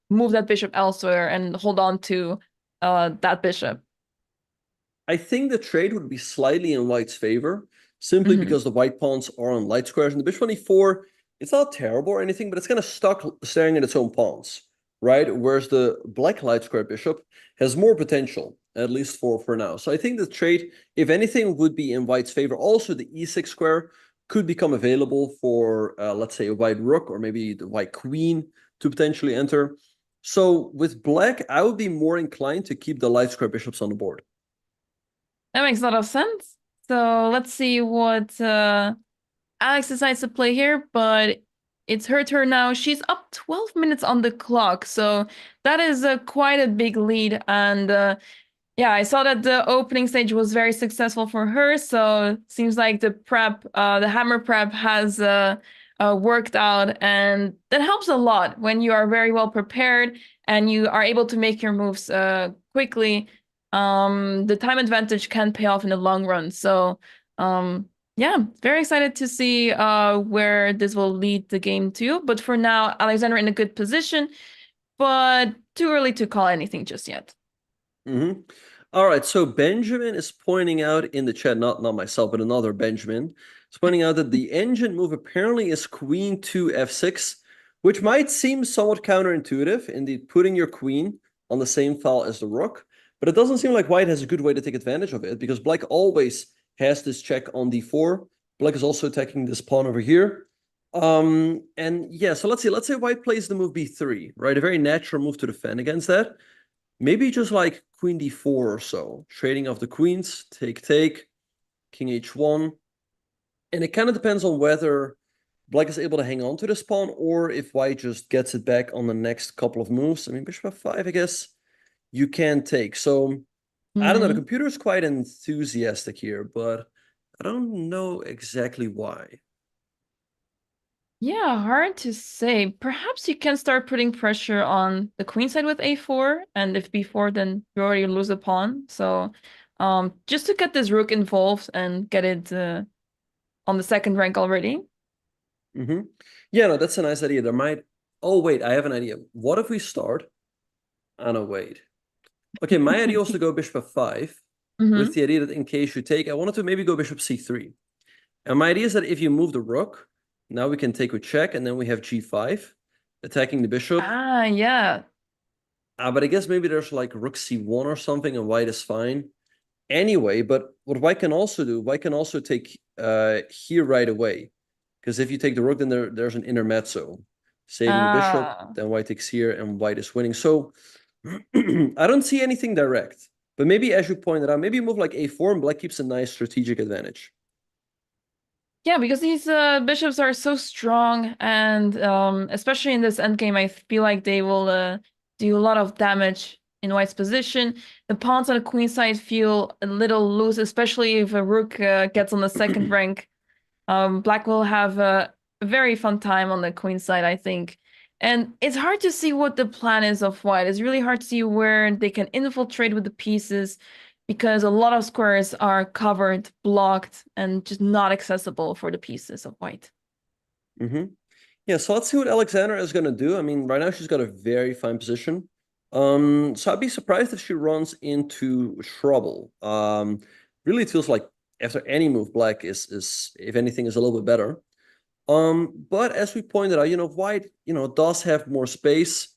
move that bishop elsewhere and hold on to that bishop? I think the trade would be slightly in white's favor, simply because the white pawns are on light squares, and the bishop on e4, it's not terrible or anything, but it's kind of stuck staring at its own pawns, right? Whereas the black light square bishop has more potential, at least for now. So I think the trade, if anything, would be in white's favor. Also, the e6 square could become available for, let's say, a white rook or maybe the white queen to potentially enter. So with black, I would be more inclined to keep the light square bishops on the board. That makes a lot of sense. So let's see what Alex decides to play here, but it's her turn now. She's up 12 minutes on the clock, so that is quite a big lead. And yeah, I saw that the opening stage was very successful for her, so seems like the prep, the hammer prep has worked out, and that helps a lot when you are very well prepared and you are able to make your moves quickly. The time advantage can pay off in the long run. So yeah, very excited to see where this will lead the game to. But for now, Alexandra in a good position, but too early to call anything just yet. All right, so Benjamin is pointing out in the chat, not myself, but another Benjamin, is pointing out that the engine move apparently is queen to f6, which might seem somewhat counterintuitive, indeed putting your queen on the same file as the rook. But it doesn't seem like white has a good way to take advantage of it, because black always has this check on d4. Black is also attacking this pawn over here. And yeah, so let's say white plays the move b3, right? A very natural move to defend against that. Maybe just like queen d4 or so, trading off the queens, take, king h1. And it kind of depends on whether black is able to hang on to this pawn or if white just gets it back on the next couple of moves. I mean, bishop f5, I guess you can take. So I don't know, the computer is quite enthusiastic here, but I don't know exactly why. Yeah, hard to say. Perhaps you can start putting pressure on the queen side with a4, and if b4, then you already lose a pawn. So just to get this rook involved and get it on the second rank already. Yeah, no, that's a nice idea. There might... Oh, wait, I have an idea. What if we start... Oh, no, wait. Okay, my idea was to go bishop f5 with the idea that in case you take, I wanted to maybe go bishop c3. And my idea is that if you move the rook, now we can take with check, and then we have g5, attacking the bishop. Ah, yeah. But I guess maybe there's like rook c1 or something, and white is fine. Anyway, but what white can also do, white can also take here right away. Because if you take the rook, then there's an intermezzo. Saving the bishop, then white takes here, and white is winning. So I don't see anything direct. But maybe, as you pointed out, maybe move like a4, and black keeps a nice strategic advantage. Yeah, because these bishops are so strong, and especially in this endgame, I feel like they will do a lot of damage in white's position. The pawns on the queen side feel a little loose, especially if a rook gets on the second rank. Black will have a very fun time on the queen side, I think. And it's hard to see what the plan is of white. It's really hard to see where they can infiltrate with the pieces, because a lot of squares are covered, blocked, and just not accessible for the pieces of white. Yeah, so let's see what Alexandra is going to do. I mean, right now she's got a very fine position. So I'd be surprised if she runs into trouble. Really, it feels like after any move, black is if anything is a little bit better. But as we pointed out, white, does have more space.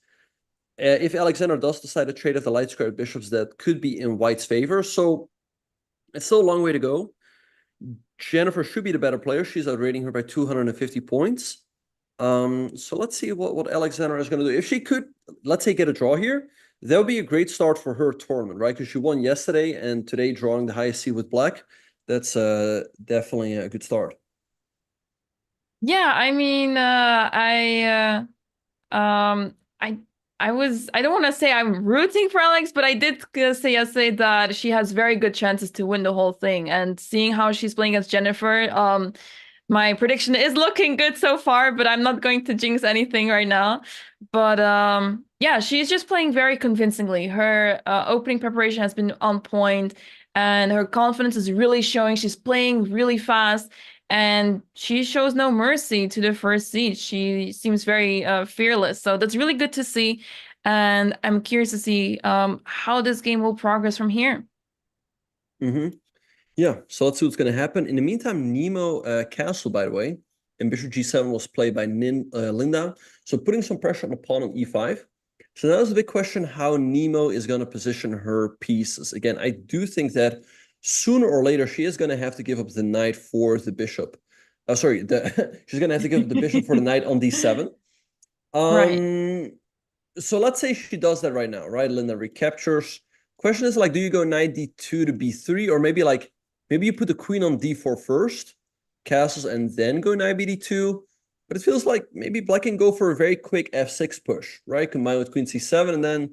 If Alexandra does decide to trade off the light squared bishops, that could be in white's favor. So it's still a long way to go. Jennifer should be the better player. She's outrating her by 250 points. So let's see what Alexandra is going to do. If she could, let's say, get a draw here, that would be a great start for her tournament, right? Because she won yesterday, and today drawing the highest seed with black. That's definitely a good start. Yeah, I mean, I don't want to say I'm rooting for Alex, but I did say yesterday that she has very good chances to win the whole thing. And seeing how she's playing against Jennifer, my prediction is looking good so far, but I'm not going to jinx anything right now. But yeah, she's just playing very convincingly. Her opening preparation has been on point, and her confidence is really showing. She's playing really fast, and she shows no mercy to the first seed. She seems very fearless. So that's really good to see. And I'm curious to see how this game will progress from here. Yeah, so let's see what's going to happen. In the meantime, Nemo castle, by the way, and bishop g7 was played by Linda. So putting some pressure on the pawn on e5. So now is the big question how Nemo is going to position her pieces. Again, I do think that sooner or later she is going to have to give up the knight for the bishop. Sorry, she's going to have to give up the bishop for the knight on d7. Right. So let's say she does that right now, right? Linda recaptures. Question is like, do you go knight d2 to b3, or maybe you put the queen on d4 first, castles, and then go knight bd2? But it feels like maybe black can go for a very quick f6 push, right? Combined with queen c7, and then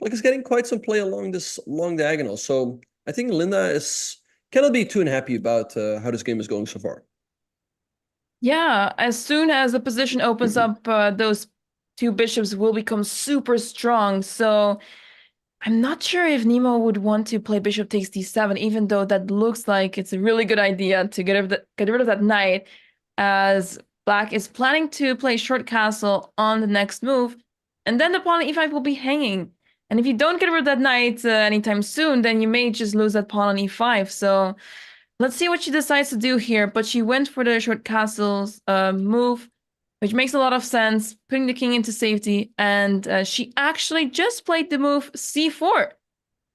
black is getting quite some play along this long diagonal. So I think Linda cannot be too unhappy about how this game is going so far. Yeah, as soon as the position opens up, those two bishops will become super strong. So I'm not sure if Nemo would want to play bishop takes d7, even though that looks like it's a really good idea to get rid of that knight, as black is planning to play short castle on the next move, and then the pawn on e5 will be hanging. And if you don't get rid of that knight anytime soon, then you may just lose that pawn on e5. So let's see what she decides to do here. But she went for the short castles move, which makes a lot of sense, putting the king into safety. And she actually just played the move c4.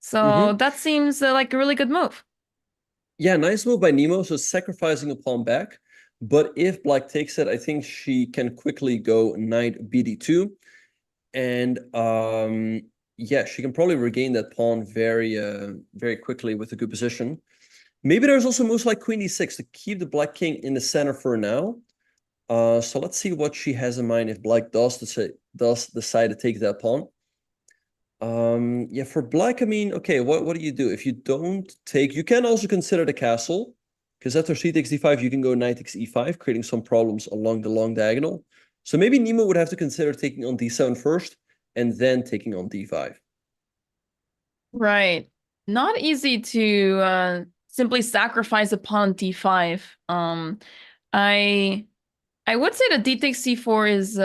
So that seems like a really good move. Yeah, nice move by Nemo, so sacrificing a pawn back. But if black takes it, I think she can quickly go knight bd2. And yeah, she can probably regain that pawn very, very quickly with a good position. Maybe there's also moves like queen d6 to keep the black king in the center for now. So let's see what she has in mind if black does decide to take that pawn. Yeah, for black, I mean, okay, what do you do? If you don't take, you can also consider the castle, because after c takes d5, you can go knight takes e5, creating some problems along the long diagonal. So maybe Nemo would have to consider taking on d7 first, and then taking on d5. Right. Not easy to simply sacrifice a pawn on d5. I would say that d takes c4 is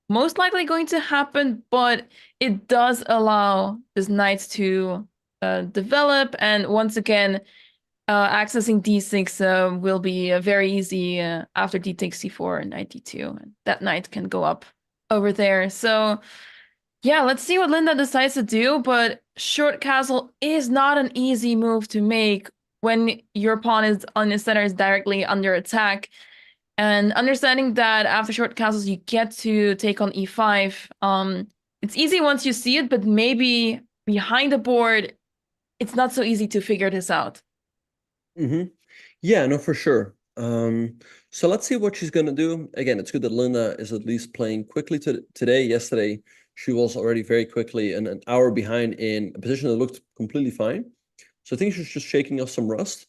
most likely going to happen, but it does allow this knight to develop, and once again, accessing d6 will be very easy after d takes c4 and knight d2, and that knight can go up over there. So yeah, let's see what Linda decides to do, but short castle is not an easy move to make when your pawn is on the center is directly under attack. And understanding that after short castles, you get to take on e5. It's easy once you see it, but maybe behind the board, it's not so easy to figure this out. Yeah, no, for sure. So let's see what she's going to do. Again, it's good that Linda is at least playing quickly today. Yesterday, she was already very quickly an hour behind in a position that looked completely fine. So I think she's just shaking off some rust.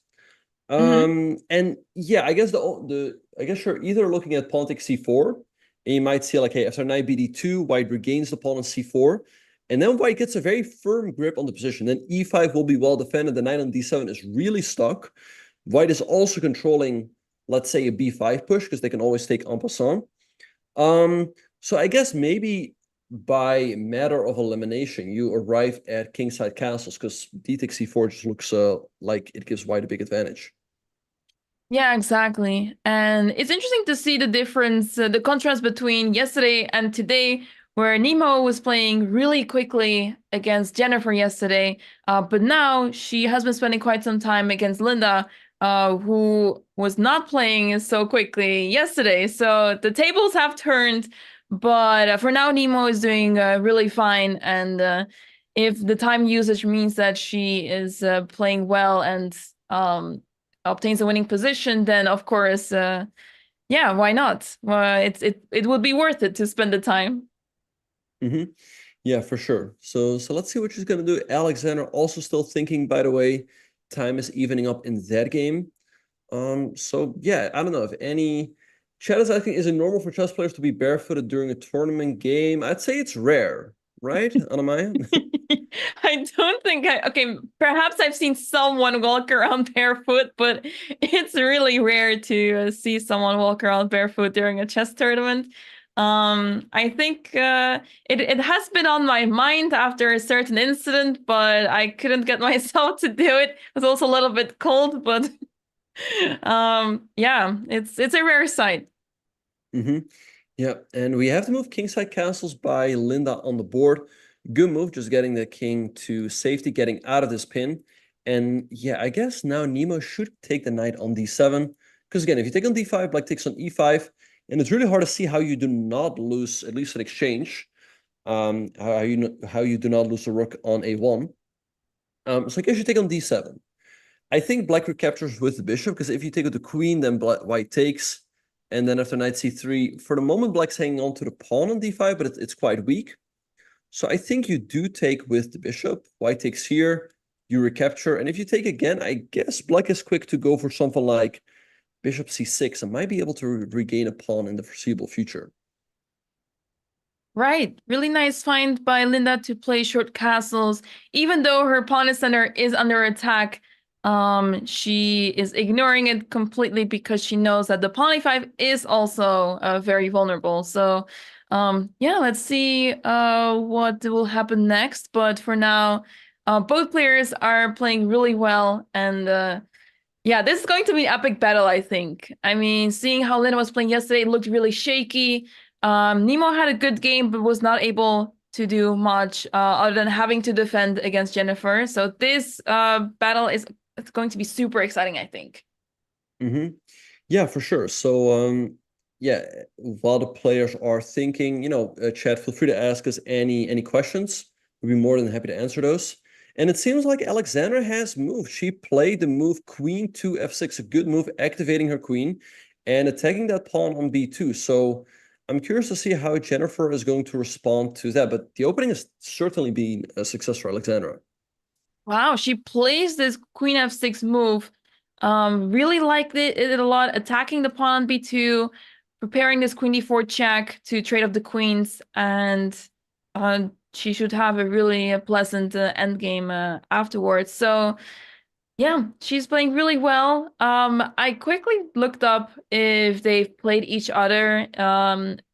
And yeah, I guess I guess you're either looking at pawn takes c4, and you might see like, hey, after knight bd2, white regains the pawn on c4, and then white gets a very firm grip on the position. Then e5 will be well defended. The knight on d7 is really stuck. White is also controlling, let's say, a b5 push, because they can always take en passant. So I guess maybe by matter of elimination, you arrive at kingside castles, because d takes c4 just looks like it gives white a big advantage. Yeah, exactly. And it's interesting to see the difference, the contrast between yesterday and today, where Nemo was playing really quickly against Jennifer yesterday, but now she has been spending quite some time against Linda, who was not playing so quickly yesterday. So the tables have turned, but for now, Nemo is doing really fine. And if the time usage means that she is playing well and obtains a winning position, then of course, yeah, why not? It would be worth it to spend the time. Yeah, for sure. So let's see what she's gonna do. Alexandra also still thinking, by the way, time is evening up in that game. So yeah, I don't know if any chat is asking, is it normal for chess players to be barefooted during a tournament game? I'd say it's rare, right, Anamaya? I don't think okay, perhaps I've seen someone walk around barefoot, but it's really rare to see someone walk around barefoot during a chess tournament. I think it has been on my mind after a certain incident, but I couldn't get myself to do it. It was also a little bit cold, but yeah, it's a rare sight. Yeah, and we have to move kingside castles by Linda on the board. Good move, just getting the king to safety, getting out of this pin. And yeah, I guess now Nemo should take the knight on d7. Because again, if you take on d5, black takes on e5. And it's really hard to see how you do not lose, at least an exchange. How you do not lose the rook on a1. So I guess you take on d7. I think black recaptures with the bishop, because if you take with the queen, then white takes. And then after knight c3, for the moment, black's hanging on to the pawn on d5, but it's quite weak. So I think you do take with the bishop. White takes here, you recapture. And if you take again, I guess black is quick to go for something like bishop c6 and might be able to regain a pawn in the foreseeable future. Right. Really nice find by Linda to play short castles. Even though her pawn center is under attack, she is ignoring it completely because she knows that the pawn e5 is also very vulnerable. So yeah, let's see what will happen next. But for now, both players are playing really well. And yeah, this is going to be an epic battle, I think. I mean, seeing how Linda was playing yesterday, it looked really shaky. Nemo had a good game, but was not able to do much other than having to defend against Jennifer. So this battle it's going to be super exciting, I think. Yeah, for sure. So yeah, while the players are thinking, chat, feel free to ask us any questions. We'd be more than happy to answer those. And it seems like Alexandra has moved. She played the move queen to f6, a good move, activating her queen and attacking that pawn on b2. So I'm curious to see how Jennifer is going to respond to that. But the opening has certainly been a success for Alexandra. Wow, she plays this queen f6 move. Really liked it a lot, attacking the pawn on b2, preparing this queen d4 check to trade off the queens, and she should have a really pleasant endgame afterwards. So yeah, she's playing really well. I quickly looked up if they've played each other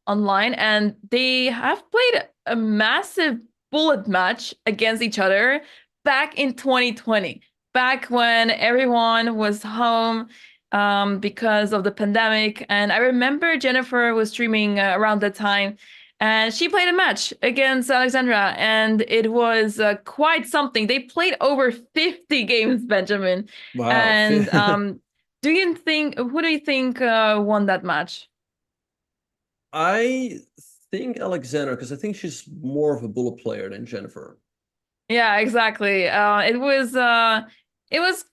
online, and they have played a massive bullet match against each other back in 2020, back when everyone was home because of the pandemic. And I remember Jennifer was streaming around that time, and she played a match against Alexandra, and it was quite something. They played over 50 games, Benjamin. Wow. And who do you think won that match? I think Alexandra, because I think she's more of a bullet player than Jennifer. Yeah, exactly. It was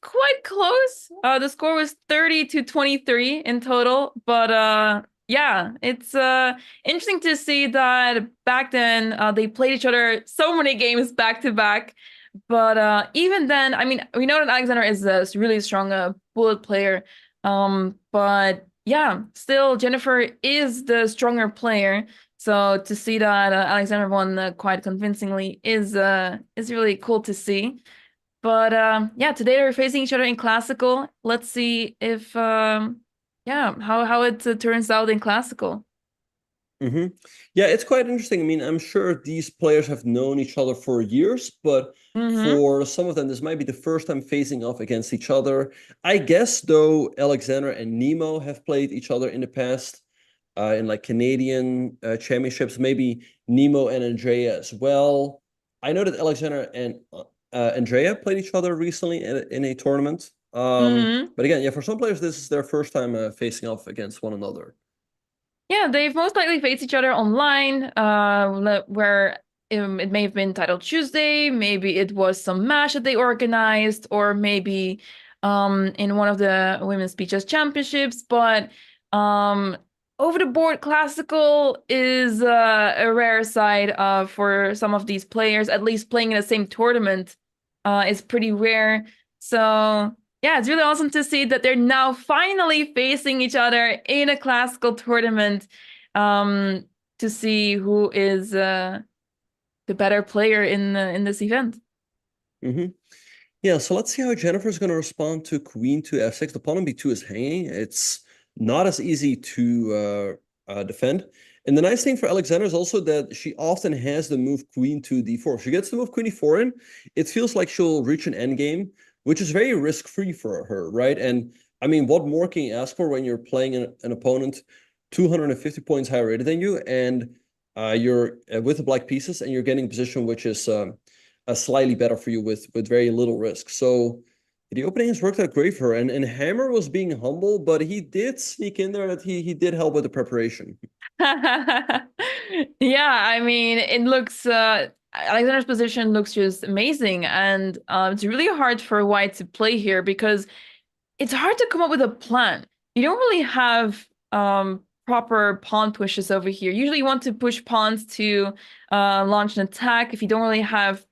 quite close. The score was 30-23 in total, but yeah, it's interesting to see that back then they played each other so many games back to back. But even then, I mean, we know that Alexander is a really strong bullet player. But yeah, still Jennifer is the stronger player. So to see that Alexander won quite convincingly is really cool to see. But yeah, today they're facing each other in classical. Let's see if yeah, how it turns out in classical. Mm-hmm. Yeah, it's quite interesting. I mean, I'm sure these players have known each other for years, but for some of them, this might be the first time facing off against each other. I guess, though, Alexandra and Nemo have played each other in the past in like Canadian championships, maybe Nemo and Andrea as well. I know that Alexandra and Andrea played each other recently in a tournament. But again, yeah, for some players, this is their first time facing off against one another. Yeah, they've most likely faced each other online, where it may have been Title Tuesday, maybe it was some match that they organized, or maybe in one of the Women's Beach Chess Championships. But over the board classical is a rare side for some of these players. At least playing in the same tournament is pretty rare. So yeah, it's really awesome to see that they're now finally facing each other in a classical tournament, to see who is the better player in this event. Mm-hmm. Yeah, so let's see how Jennifer's going to respond to Queen to F6. The pawn on B2 is hanging. It's not as easy to defend. And the nice thing for Alexandra is also that she often has the move Queen to D4. If she gets the move Queen D4 in, it feels like she'll reach an endgame, which is very risk-free for her, right? And I mean, what more can you ask for when you're playing an opponent 250 points higher rated than you, and you're with the black pieces, and you're getting a position which is slightly better for you with very little risk. So the opening has worked out great for her. And Hammer was being humble, but he did sneak in there that he did help with the preparation. Yeah, I mean, it looks Alexander's position looks just amazing, and it's really hard for White to play here because it's hard to come up with a plan. You don't really have proper pawn pushes over here. Usually you want to push pawns to launch an attack if you don't really have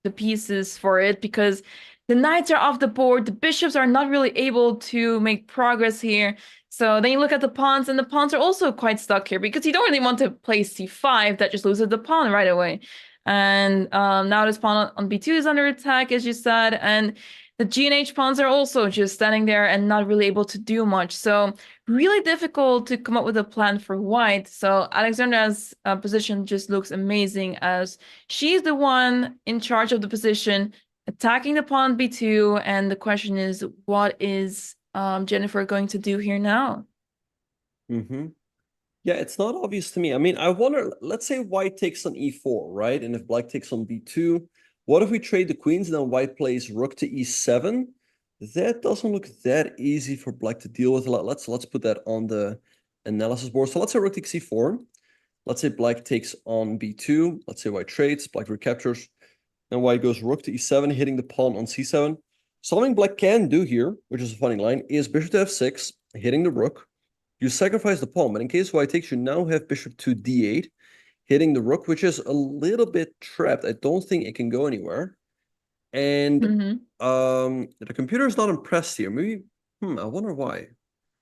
the pieces for it, because the knights are off the board, the bishops are not really able to make progress here. So then you look at the pawns, and the pawns are also quite stuck here because you don't really want to play c5, that just loses the pawn right away. And now this pawn on b2 is under attack, as you said, and the G and H pawns are also just standing there and not really able to do much. So really difficult to come up with a plan for White. So Alexandra's position just looks amazing, as she's the one in charge of the position, attacking the pawn b2. And the question is, what is Jennifer going to do here now? Mm-hmm. Yeah, it's not obvious to me. I mean, I wonder, let's say White takes on e4, right? And if Black takes on b2, what if we trade the queens and then White plays rook to e7? That doesn't look that easy for Black to deal with. Let's put that on the analysis board. So let's say rook takes e4. Let's say Black takes on b2. Let's say White trades, Black recaptures. Then White goes rook to e7, hitting the pawn on c7. Something Black can do here, which is a funny line, is bishop to f6, hitting the rook. You sacrifice the pawn, but in case White takes, you now have bishop to d8, hitting the rook, which is a little bit trapped. I don't think it can go anywhere. And the computer is not impressed here. Maybe, I wonder why.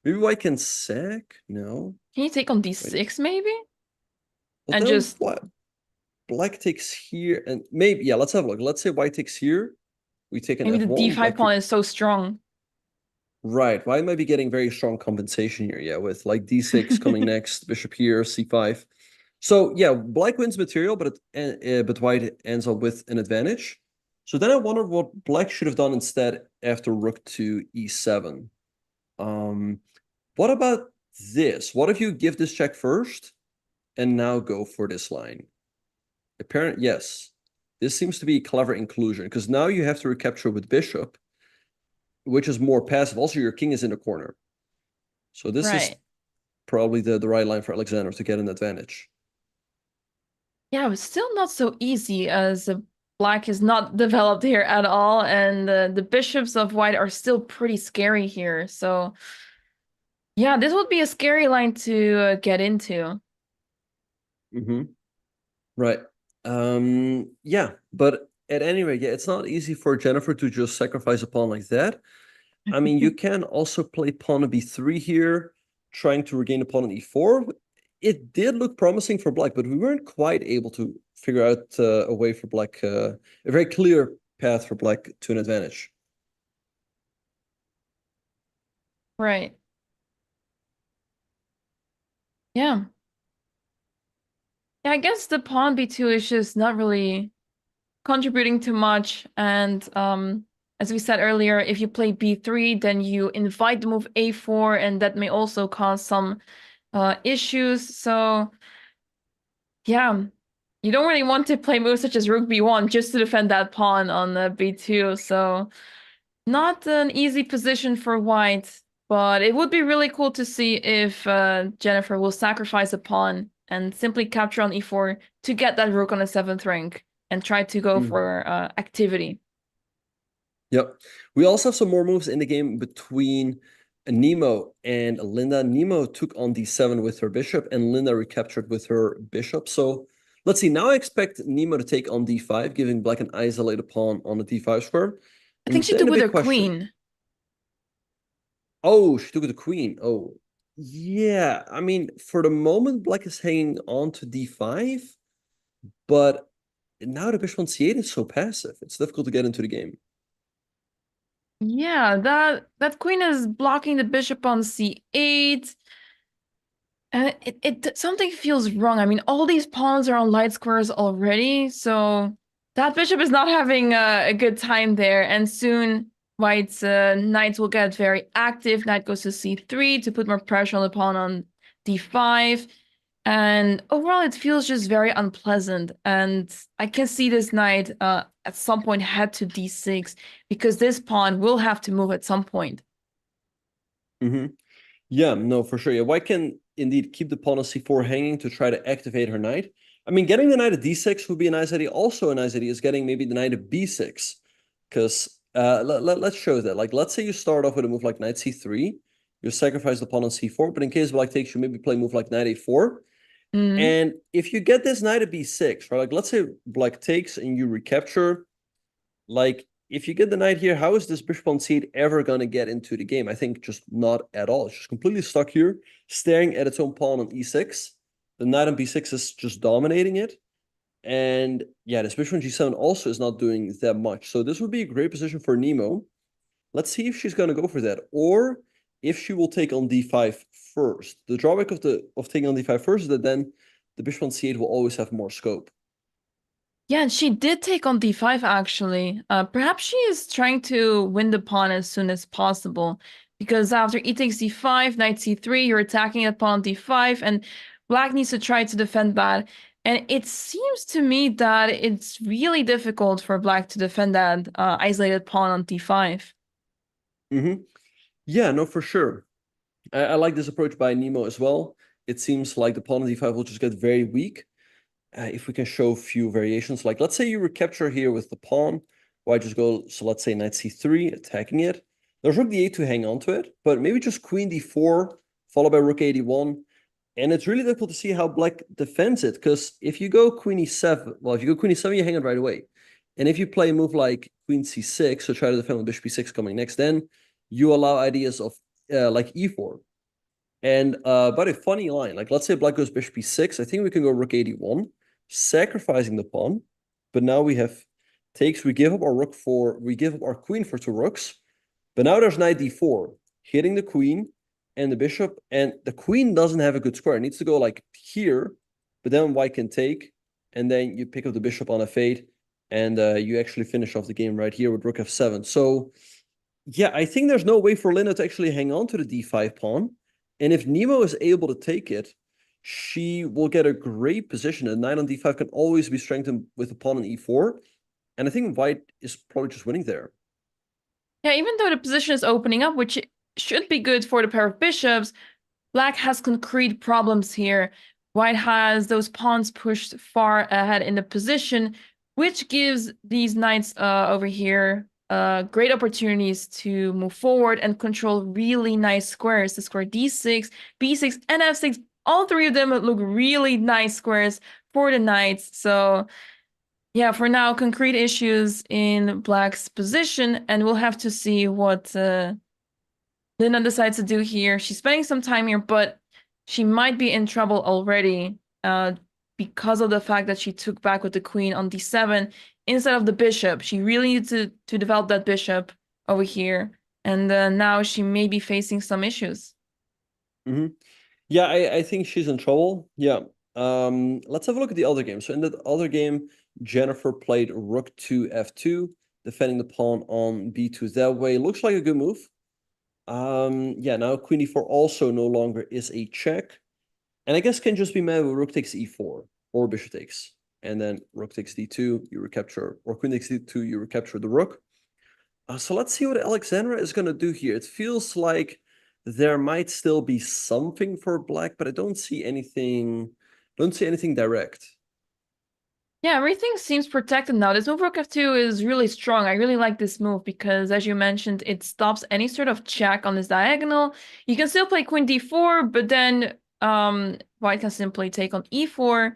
Maybe White can sack? No. Can you take on d6 maybe? Well, and just what? Black takes here, and maybe, yeah, let's have a look. Let's say White takes here. We take an maybe f1. the d5 pawn is so strong. Right. White might be getting very strong compensation here, yeah, with like d6 coming next, bishop here, c5. So yeah, Black wins material, but White ends up with an advantage. So then I wonder what Black should have done instead after rook to e7. What about this? What if you give this check first and now go for this line? Yes. This seems to be a clever inclusion, because now you have to recapture with bishop, which is more passive. Also, your king is in the corner. So this is probably the right line for Alexandra to get an advantage. Yeah, but still not so easy, as Black is not developed here at all, and the bishops of White are still pretty scary here. So yeah, this would be a scary line to get into. Right. Yeah, but at any rate, yeah, it's not easy for Jennifer to just sacrifice a pawn like that. I mean, you can also play pawn on b3 here, trying to regain the pawn on e4. It did look promising for Black, but we weren't quite able to figure out a way for Black, a very clear path for Black to an advantage. Right. Yeah. Yeah, I guess the pawn b2 is just not really contributing too much. And as we said earlier, if you play b3, then you invite the move a4, and that may also cause some issues. So yeah, you don't really want to play moves such as rook b1 just to defend that pawn on b2. So not an easy position for white, but it would be really cool to see if Jennifer will sacrifice a pawn and simply capture on e4 to get that rook on the 7th rank and try to go for activity. Yep. We also have some more moves in the game between Nemo and Linda. Nemo took on d7 with her bishop, and Linda recaptured with her bishop. So let's see. Now I expect Nemo to take on d5, giving black an isolated pawn on the d5 square. I think she took with her queen. Oh, she took with the queen. Oh, yeah. I mean, for the moment, black is hanging on to d5, but now the bishop on c8 is so passive. It's difficult to get into the game. Yeah, that queen is blocking the bishop on c8. And it something feels wrong. I mean, all these pawns are on light squares already, so that bishop is not having a good time there. And soon, white's knight will get very active. Knight goes to c3 to put more pressure on the pawn on d5. And overall, it feels just very unpleasant. And I can see this knight at some point head to d6 because this pawn will have to move at some point. Yeah, no, for sure. Yeah, white can indeed keep the pawn on c4 hanging to try to activate her knight. I mean, getting the knight at d6 would be a nice idea. Also a nice idea is getting maybe the knight at b6. Because let's show that. Like, let's say you start off with a move like knight c3. You sacrifice the pawn on c4. But in case black takes, you maybe play a move like knight a4. And if you get this knight at b6, right? Like, let's say black takes and you recapture. Like, if you get the knight here, how is this bishop on c8 ever going to get into the game? I think just not at all. It's just completely stuck here, staring at its own pawn on e6. The knight on b6 is just dominating it. And yeah, this bishop on g7 also is not doing that much. So this would be a great position for Nemo. Let's see if she's going to go for that. Or if she will take on d5 first. The drawback of taking on d5 first is that then the bishop on c8 will always have more scope. Yeah, and she did take on d5 actually. Perhaps she is trying to win the pawn as soon as possible. Because after e takes d5, knight c3, you're attacking that pawn on d5, and black needs to try to defend that. And it seems to me that it's really difficult for black to defend that isolated pawn on d5. Yeah, no, for sure. I like this approach by Nemo as well. It seems like the pawn on d5 will just get very weak. If we can show a few variations, like let's say you recapture here with the pawn, white just go, so let's say knight c3, attacking it. There's rook d8 to hang on to it, but maybe just queen d4, followed by rook a1. And it's really difficult to see how black defends it, because if you go queen e7, well, if you go queen e7, you hang it right away. And if you play a move like queen c6, so try to defend with bishop b6 coming next, then you allow ideas of like e4. And but a funny line, like let's say black goes bishop b6, I think we can go rook a1, sacrificing the pawn, but now we have takes, we give up our queen for two rooks, but now there's knight d4, hitting the queen and the bishop, and the queen doesn't have a good square. It needs to go like here, but then white can take, and then you pick up the bishop on f8, and you actually finish off the game right here with rook f7. So yeah, I think there's no way for Linda to actually hang on to the d5 pawn, and if Nemo is able to take it, she will get a great position. A knight on d5 can always be strengthened with a pawn on e4, and I think white is probably just winning there. Yeah, even though the position is opening up, which should be good for the pair of bishops, black has concrete problems here. White has those pawns pushed far ahead in the position, which gives these knights over here great opportunities to move forward and control really nice squares. The square d6, b6, and f6, all three of them look really nice squares for the knights. So yeah, for now, concrete issues in black's position, and we'll have to see what Linda decides to do here. She's spending some time here, but she might be in trouble already because of the fact that she took back with the queen on d7 instead of the bishop. She really needs to develop that bishop over here, and now she may be facing some issues. Yeah, I think she's in trouble. Yeah, Let's have a look at the other game. So in the other game, Jennifer played rook to f2, defending the pawn on b2 that way. Looks like a good move. Yeah, now queen e4 also no longer is a check. And I guess can just be met with rook takes e4 or bishop takes. And then rook takes d2, you recapture, or queen takes d2, you recapture the rook. So let's see what Alexandra is going to do here. It feels like there might still be something for black, but I don't see anything direct. Yeah, everything seems protected now. This move rook f2 is really strong. I really like this move because, as you mentioned, it stops any sort of check on this diagonal. You can still play queen d4, but then white can simply take on e4,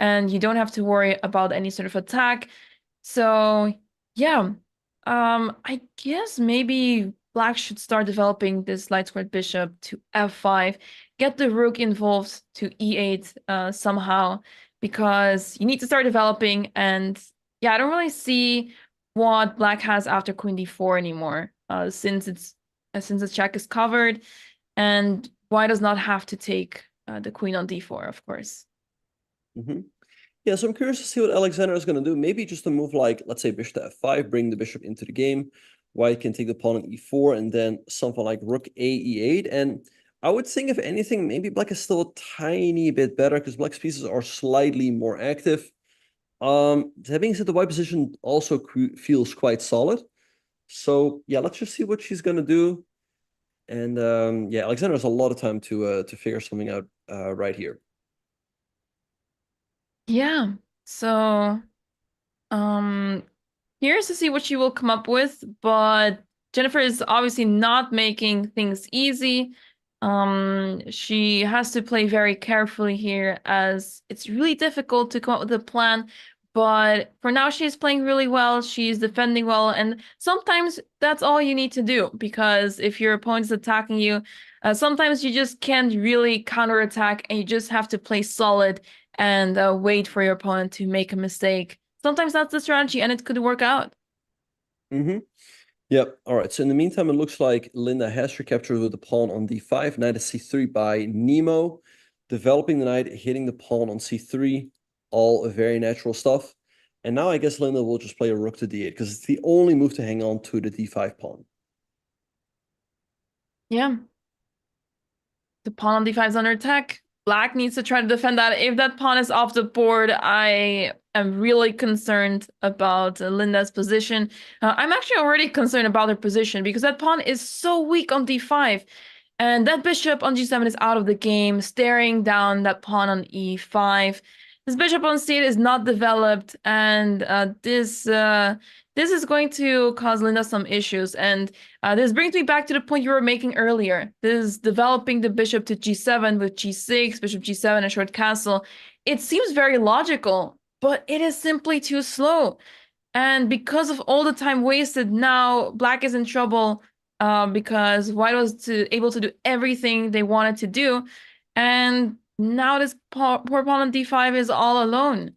and you don't have to worry about any sort of attack. So, yeah, I guess maybe black should start developing this light squared bishop to f5, get the rook involved to e8 somehow, because you need to start developing. And yeah, I don't really see what black has after queen d4 anymore, since the check is covered, and white does not have to take the queen on d4, of course. Yeah, so I'm curious to see what Alexandra is going to do. Maybe just a move like, let's say, bishop to f5, bring the bishop into the game. White can take the pawn on e4, and then something like rook a e8. And I would think, if anything, maybe black is still a tiny bit better because black's pieces are slightly more active. That being said, the white position also feels quite solid. So yeah, let's just see what she's going to do. And yeah, Alexandra has a lot of time to figure something out right here. Yeah, so here's to see what she will come up with, but Jennifer is obviously not making things easy. She has to play very carefully here, as it's really difficult to come up with a plan. But for now, she's playing really well. She's defending well, and sometimes that's all you need to do, because if your opponent's attacking you, sometimes you just can't really counterattack, and you just have to play solid and wait for your opponent to make a mistake. Sometimes that's the strategy, and it could work out. Yep. All right. So in the meantime, it looks like Linda has recaptured with the pawn on d5. Knight is c3 by Nemo. Developing the knight, hitting the pawn on c3. All very natural stuff. And now I guess Linda will just play a rook to d8 because it's the only move to hang on to the d5 pawn. Yeah. The pawn on d5 is under attack. Black needs to try to defend that. If that pawn is off the board, I am really concerned about Linda's position. I'm actually already concerned about her position because that pawn is so weak on d5. And that bishop on g7 is out of the game, staring down that pawn on e5. This bishop on c8 is not developed, and this is going to cause Linda some issues. And this brings me back to the point you were making earlier. This is developing the bishop to g7 with g6, bishop g7, a short castle. It seems very logical, but it is simply too slow. And because of all the time wasted, now black is in trouble because white was able to do everything they wanted to do. And now this poor pawn on d5 is all alone.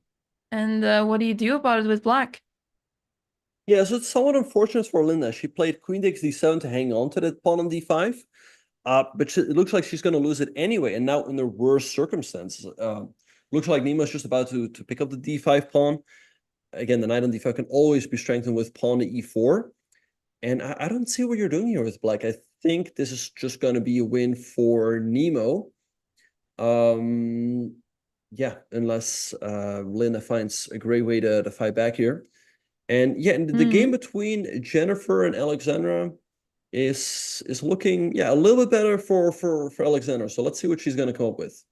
And what do you do about it with black? Yeah, so it's somewhat unfortunate for Linda. She played queen takes d7 to hang on to that pawn on d5. But it looks like she's going to lose it anyway. And now under worse circumstances. Looks like Nemo's just about to pick up the d5 pawn. Again, the knight on d5 can always be strengthened with pawn to e4. And I don't see what you're doing here with black. I think this is just going to be a win for Nemo. Yeah, unless Linda finds a great way to fight back here. And yeah, and the game between Jennifer and Alexandra is looking, yeah, a little bit better for Alexandra. So let's see what she's going to come up with.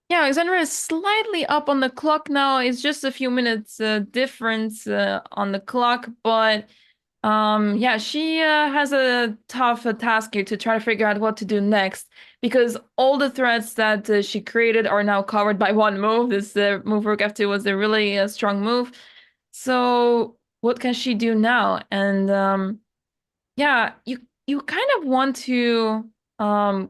Yeah, Alexandra is slightly up on the clock now. It's just a few minutes difference on the clock, but yeah, she has a tough task here to try to figure out what to do next, because all the threats that she created are now covered by one move. This move rook f2 was a really strong move. So what can she do now? And yeah, you kind of want to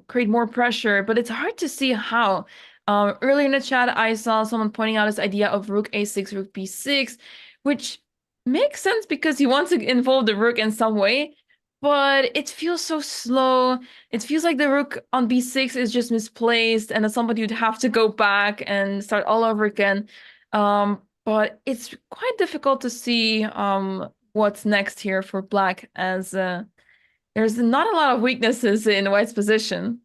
create more pressure, but it's hard to see how. Earlier in the chat, I saw someone pointing out this idea of rook a6, rook b6, which makes sense because you want to involve the rook in some way. but it feels so slow. It feels like the rook on b6 is just misplaced, and at some point you'd have to go back and start all over again. But it's quite difficult to see what's next here for black, as there's not a lot of weaknesses in white's position.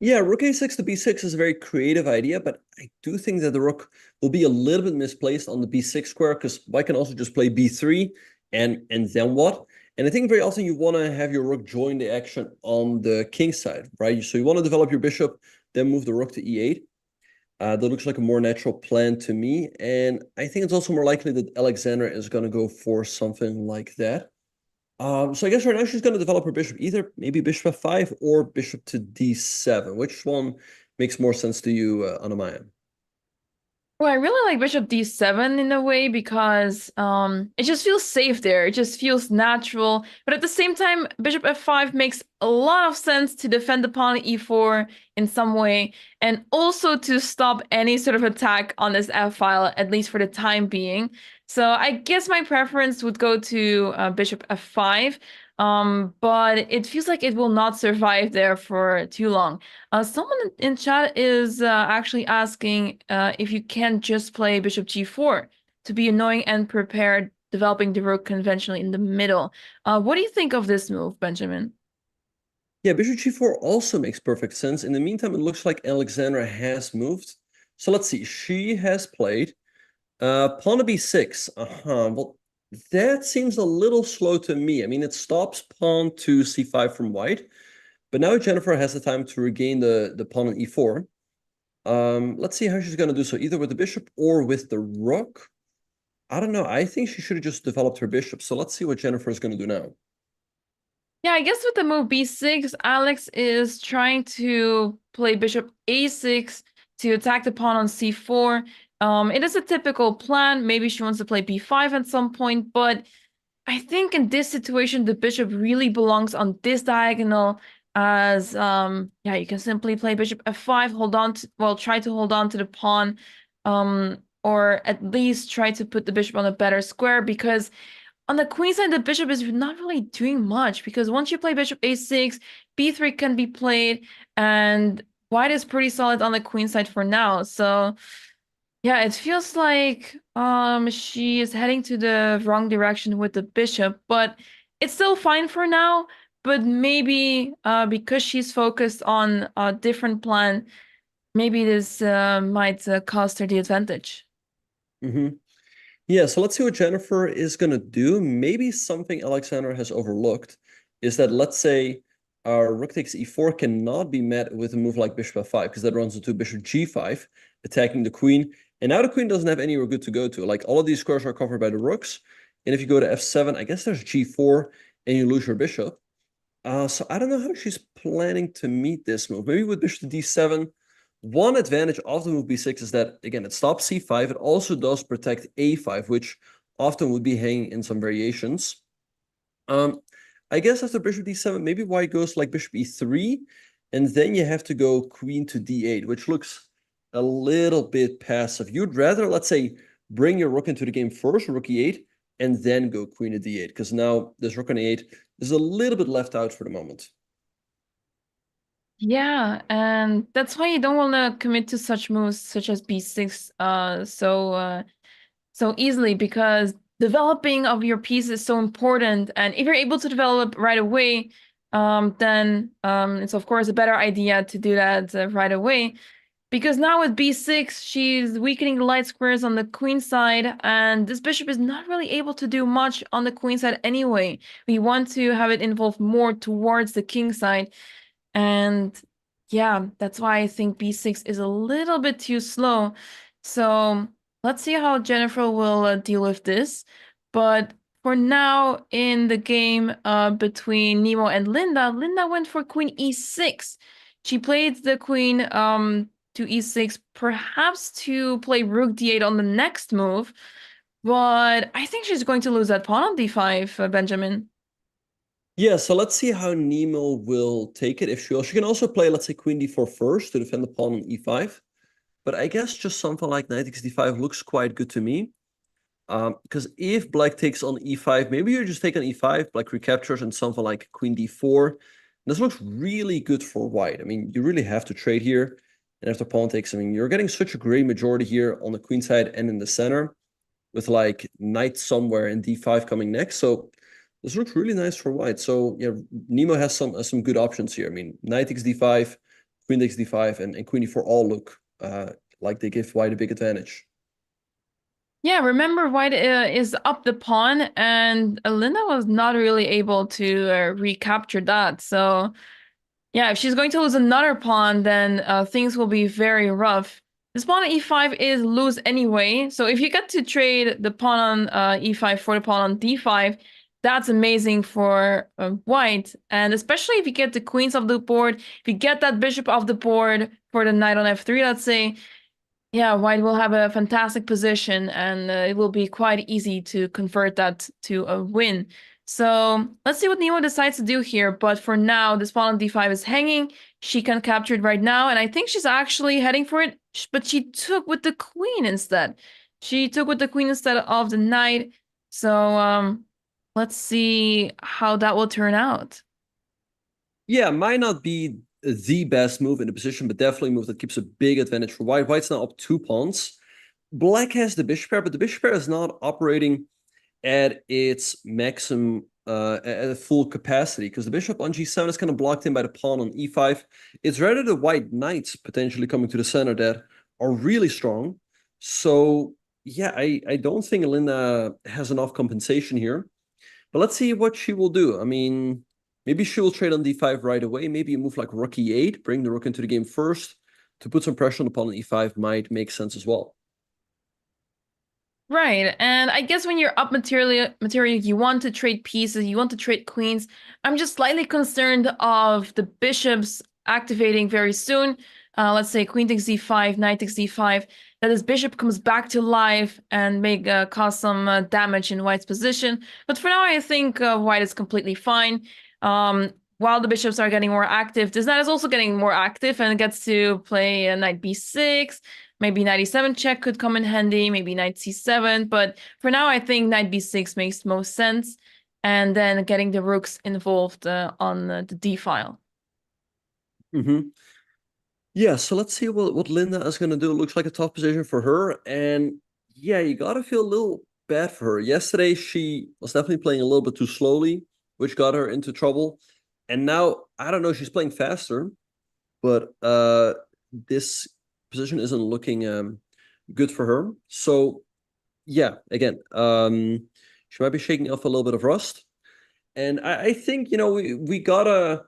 Yeah, rook a6 to b6 is a very creative idea, but I do think that the rook will be a little bit misplaced on the b6 square, because white can also just play b3, and then what? And I think very often you want to have your rook join the action on the king side, right? So you want to develop your bishop, then move the rook to e8. That looks like a more natural plan to me, and I think it's also more likely that Alexandra is going to go for something like that. So I guess right now she's going to develop her bishop, either maybe bishop f5 or bishop to d7. Which one makes more sense to you, Anamaya? Well, I really like bishop d7 in a way, because it just feels safe there. It just feels natural. But at the same time, bishop f5 makes a lot of sense to defend the pawn at e4 in some way, and also to stop any sort of attack on this f-file, at least for the time being. So I guess my preference would go to bishop f5. But it feels like it will not survive there for too long. Someone in chat is actually asking if you can just play bishop g4 to be annoying and prepared, developing the rook conventionally in the middle. What do you think of this move, Benjamin? Yeah, bishop g4 also makes perfect sense. In the meantime, it looks like Alexandra has moved. So let's see. She has played pawn to b6. Well, that seems a little slow to me. I mean, it stops pawn to c5 from white. But now Jennifer has the time to regain the pawn on e4. Let's see how she's going to do so, either with the bishop or with the rook. I don't know. I think she should have just developed her bishop. So let's see what Jennifer is going to do now. Yeah, I guess with the move b6, Alex is trying to play bishop a6 to attack the pawn on c4. It is a typical plan. Maybe she wants to play b5 at some point, but I think in this situation, the bishop really belongs on this diagonal, as yeah, you can simply play bishop f5, hold on to, well, try to hold on to the pawn, or at least try to put the bishop on a better square, because on the queen side, the bishop is not really doing much, because once you play bishop a6, b3 can be played, and white is pretty solid on the queen side for now. So yeah, it feels like she is heading to the wrong direction with the bishop, but it's still fine for now. But maybe because she's focused on a different plan, maybe this might cost her the advantage. Yeah, so let's see what Jennifer is going to do. Maybe something Alexandra has overlooked is that, let's say, our rook takes e4 cannot be met with a move like bishop f5, because that runs into bishop g5, attacking the queen. And now the queen doesn't have anywhere good to go to. Like, all of these squares are covered by the rooks. And if you go to f7, I guess there's g4, and you lose your bishop. So I don't know how she's planning to meet this move. Maybe with bishop to d7. One advantage of the move b6 is that, again, it stops c5. It also does protect a5, which often would be hanging in some variations. I guess after bishop d7, maybe white goes like bishop e3, and then you have to go queen to d8, which looks a little bit passive. You'd rather, let's say, bring your rook into the game first, rook e8, and then go queen to d8, because now this rook on e8 is a little bit left out for the moment. Yeah, and that's why you don't want to commit to such moves such as b6 so easily, because developing of your piece is so important. And if you're able to develop right away, then it's of course a better idea to do that right away. Because now with b6, she's weakening the light squares on the queen side, and this bishop is not really able to do much on the queen side anyway. We want to have it involved more towards the king side. And yeah, that's why I think b6 is a little bit too slow. So let's see how Jennifer will deal with this. But for now, in the game between Nemo and Linda, Linda went for queen e6. She played the queen to e6, perhaps to play rook d8 on the next move. But I think she's going to lose that pawn on d5, Benjamin. Yeah, so let's see how Nemo will take it. If she can also play, let's say, queen d4 first to defend the pawn on e5. But I guess just something like knight x d5 looks quite good to me. Because if black takes on e5, maybe you just take on e5, black recaptures, and something like queen d4. This looks really good for white. I mean, you really have to trade here. And after pawn takes, I mean, you're getting such a great majority here on the queen side and in the center, with like knight somewhere and d5 coming next. So this looks really nice for white. So yeah, Nemo has some good options here. I mean, knight takes d5, queen takes d5, and queen d4 all look like they give white a big advantage. Yeah, remember white is up the pawn, and Linda was not really able to recapture that. So yeah, if she's going to lose another pawn, then things will be very rough. This pawn on e5 is loose anyway, so if you get to trade the pawn on e5 for the pawn on d5, that's amazing for white. And especially if you get the queens off the board, if you get that bishop off the board for the knight on f3, let's say, yeah, white will have a fantastic position, and it will be quite easy to convert that to a win. So let's see what Nemo decides to do here. But for now, this pawn on d5 is hanging. She can capture it right now, and I think she's actually heading for it. But she took with the queen instead. She took with the queen instead of the knight. So let's see how that will turn out. Yeah, might not be the best move in the position, but definitely a move that keeps a big advantage for white. White's now up 2 pawns. Black has the bishop pair, but the bishop pair is not operating at its maximum, at full capacity, because the bishop on g7 is kind of blocked in by the pawn on e5. It's rather the white knights potentially coming to the center that are really strong. So yeah, I don't think Linda has enough compensation here. But let's see what she will do. I mean, maybe she will trade on d5 right away. Maybe a move like rook e8, bring the rook into the game first to put some pressure on the pawn on e5 might make sense as well. Right, and I guess when you're up material, you want to trade pieces, you want to trade queens. I'm just slightly concerned of the bishops activating very soon. Let's say queen takes d5, knight takes d5, that this bishop comes back to life and may cause some damage in white's position. But for now, I think white is completely fine. While the bishops are getting more active, this knight is also getting more active and gets to play a knight b6. Maybe knight e7 check could come in handy, maybe knight c7, but for now I think knight b6 makes most sense, and then getting the rooks involved on the d file. Yeah, so let's see what Linda is going to do. It looks like a tough position for her, and yeah, you got to feel a little bad for her. Yesterday, she was definitely playing a little bit too slowly, which got her into trouble, and now, I don't know, she's playing faster, but this position isn't looking good for her. So yeah, again, she might be shaking off a little bit of rust. And I think, you know, we gotta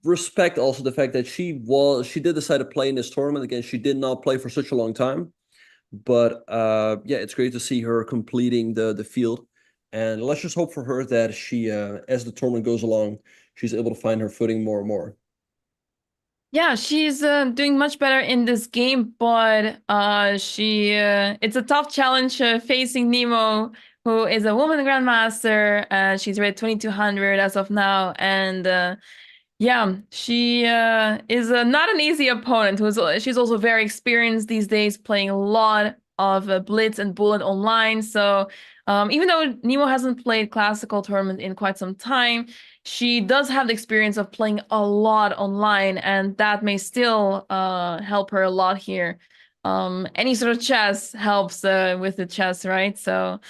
respect also the fact that she did decide to play in this tournament. Again, she did not play for such a long time. But yeah, it's great to see her completing the field. And let's just hope for her that she, as the tournament goes along, she's able to find her footing more and more. Yeah, she's doing much better in this game, but it's a tough challenge facing Nemo, who is a woman grandmaster. She's rated 2200 as of now, and yeah, she is not an easy opponent. She's also very experienced these days, playing a lot of Blitz and Bullet online. So even though Nemo hasn't played classical tournament in quite some time, she does have the experience of playing a lot online, and that may still help her a lot here. Any sort of chess helps with the chess, right? So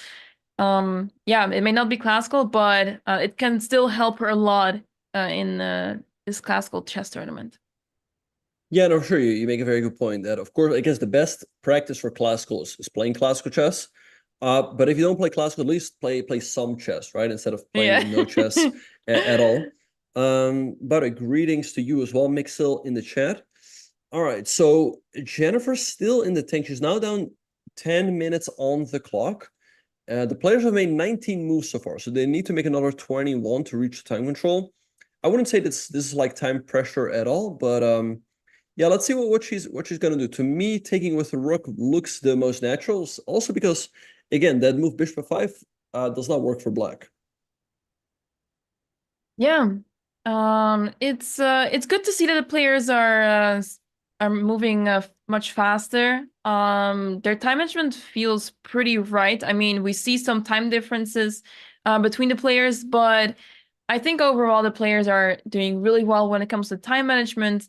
yeah, it may not be classical, but it can still help her a lot in this classical chess tournament. Yeah, no, sure. You make a very good point that, of course, I guess the best practice for classical is playing classical chess. But if you don't play classical, at least play some chess, right? Instead of playing no chess at all. But greetings to you as well, Mixil, in the chat. All right, so Jennifer's still in the tank. She's now down 10 minutes on the clock. The players have made 19 moves so far, so they need to make another 21 to reach time control. I wouldn't say this is like time pressure at all, but yeah, let's see what she's gonna do. To me, taking with the rook looks the most natural, also because again, that move bishop f5 does not work for black. Yeah, it's good to see that the players are moving much faster. their time management feels pretty right. I mean, we see some time differences between the players, but I think overall the players are doing really well when it comes to time management.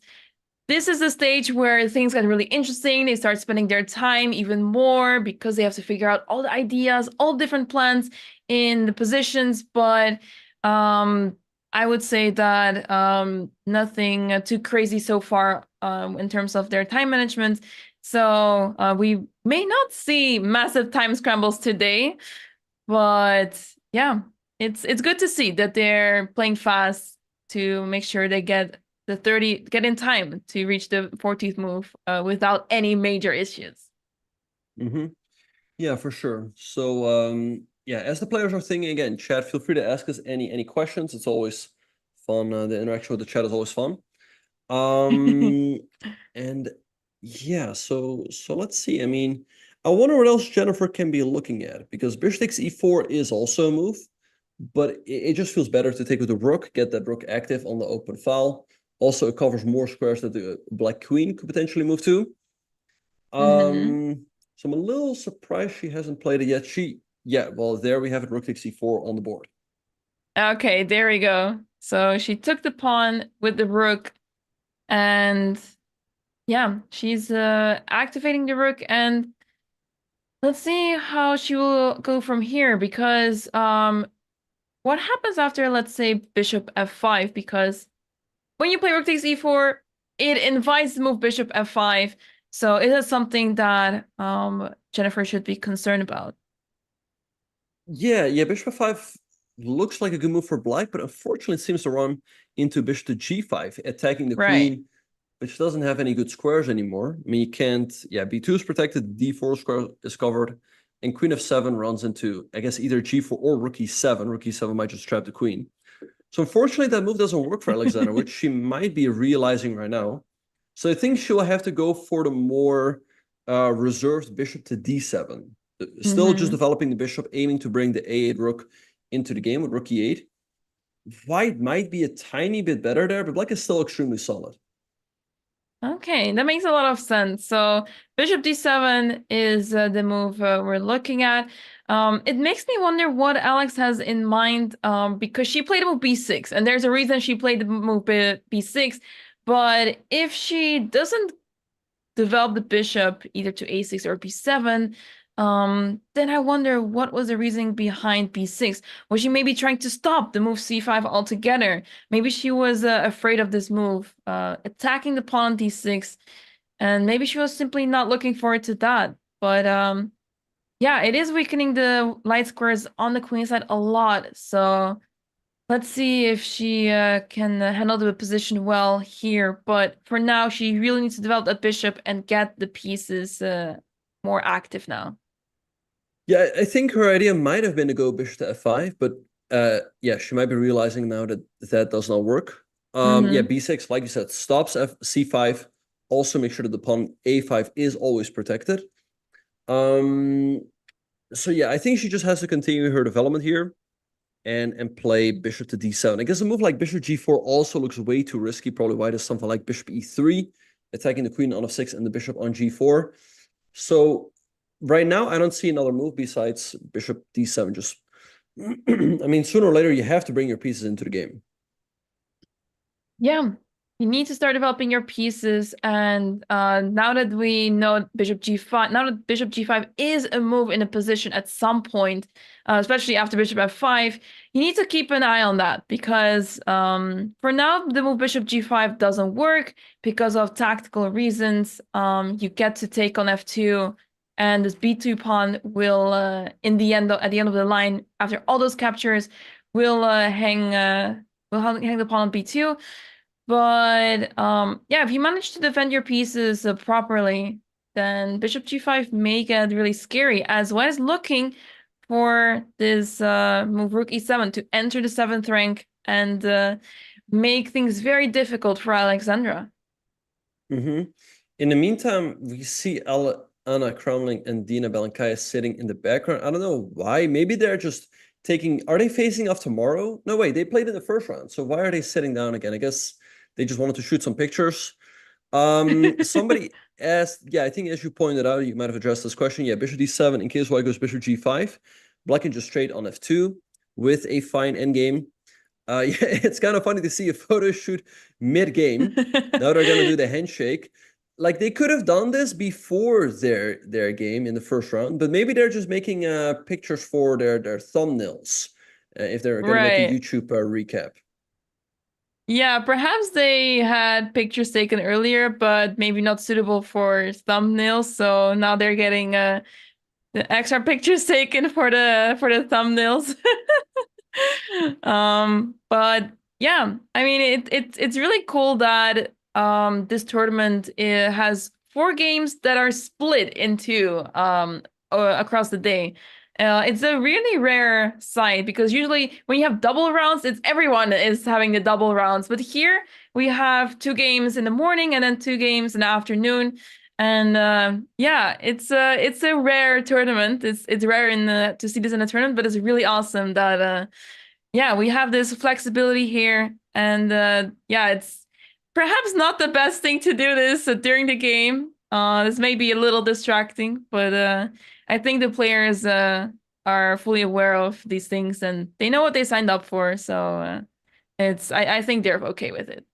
This is the stage where things get really interesting. They start spending their time even more because they have to figure out all the ideas, all different plans in the positions. But I would say that nothing too crazy so far in terms of their time management. So we may not see massive time scrambles today, but yeah, it's good to see that they're playing fast to make sure they get the 30, get in time to reach the 14th move without any major issues. Yeah, for sure. So yeah, as the players are thinking again, chat, feel free to ask us any questions. It's always fun. The interaction with the chat is always fun. And yeah, so let's see. I mean, I wonder what else Jennifer can be looking at, because bishop takes e4 is also a move, but it just feels better to take with the rook, get that rook active on the open file. Also, it covers more squares that the black queen could potentially move to. So I'm a little surprised she hasn't played it yet. Yeah, well, there we have it, rook takes e4 on the board. Okay, there we go. So she took the pawn with the rook, and yeah, she's activating the rook, and let's see how she will go from here, because what happens after, let's say, bishop f5, because when you play rook takes e4, it invites the move bishop f5, so it is something that Jennifer should be concerned about. Yeah, bishop f5 looks like a good move for black, but unfortunately it seems to run into bishop to g5, attacking the queen, which doesn't have any good squares anymore. I mean, you can't, b2 is protected, d4 square is covered, and queen f7 runs into, I guess, either g4 or rook e7. Rook e7 might just trap the queen. So unfortunately, that move doesn't work for Alexandra, which she might be realizing right now. So I think she'll have to go for the more reserved bishop to d7. Still just developing the bishop, aiming to bring the a8 rook into the game with rook e8. White might be a tiny bit better there, but black is still extremely solid. Okay, that makes a lot of sense. So bishop d7 is the move we're looking at. It makes me wonder what Alex has in mind, because she played the move b6, and there's a reason she played the move b6. But if she doesn't develop the bishop either to a6 or b7, then I wonder what was the reasoning behind b6. Was she maybe trying to stop the move c5 altogether? Maybe she was afraid of this move, attacking the pawn on d6, and maybe she was simply not looking forward to that. But yeah, it is weakening the light squares on the queen side a lot, so let's see if she can handle the position well here. But for now, she really needs to develop that bishop and get the pieces more active now. Yeah, I think her idea might have been to go bishop to f5, but yeah, she might be realizing now that that does not work. Yeah, b6, like you said, stops c5. Also make sure that the pawn a5 is always protected. So yeah, I think she just has to continue her development here and play bishop to d7. I guess a move like bishop g4 also looks way too risky. Probably why there's something like bishop e3, attacking the queen on f6 and the bishop on g4. So right now, I don't see another move besides bishop d7. Just, I mean, sooner or later, you have to bring your pieces into the game. Yeah, you need to start developing your pieces. And now that we know bishop g5, now that bishop g5 is a move in a position at some point, especially after bishop f5, you need to keep an eye on that, because for now, the move bishop g5 doesn't work because of tactical reasons. You get to take on f2, and this b2 pawn will, at the end of the line, after all those captures, will hang the pawn on b2. But yeah, if you manage to defend your pieces properly, then bishop g5 may get really scary, as White is looking for this move rook e7 to enter the 7th rank and make things very difficult for Alexandra. In the meantime, we see Anna Crumling and Dina Belankaya sitting in the background. I don't know why. Maybe they're just taking... Are they facing off tomorrow? No, wait, they played in the first round. So why are they sitting down again? I guess they just wanted to shoot some pictures. Somebody asked, yeah, I think as you pointed out, you might have addressed this question. Yeah, bishop d7 in case white goes bishop g5. Black can just straight on f2 with a fine endgame. Yeah, it's kind of funny to see a photo shoot mid-game. Now they're gonna do the handshake. Like they could have done this before their game in the first round, but maybe they're just making pictures for their thumbnails if they're gonna make a YouTube recap. Yeah, perhaps they had pictures taken earlier, but maybe not suitable for thumbnails. So now they're getting the extra pictures taken for the thumbnails. But yeah, I mean it's really cool that this tournament has 4 games that are split into across the day. It's a really rare sight because usually when you have double rounds, it's everyone is having the double rounds. But here we have 2 games in the morning and then 2 games in the afternoon. And yeah, it's a rare tournament. It's rare to see this in a tournament, but it's really awesome that yeah, we have this flexibility here. And yeah, it's perhaps not the best thing to do this during the game. This may be a little distracting, but I think the players are fully aware of these things and they know what they signed up for. So I think they're okay with it.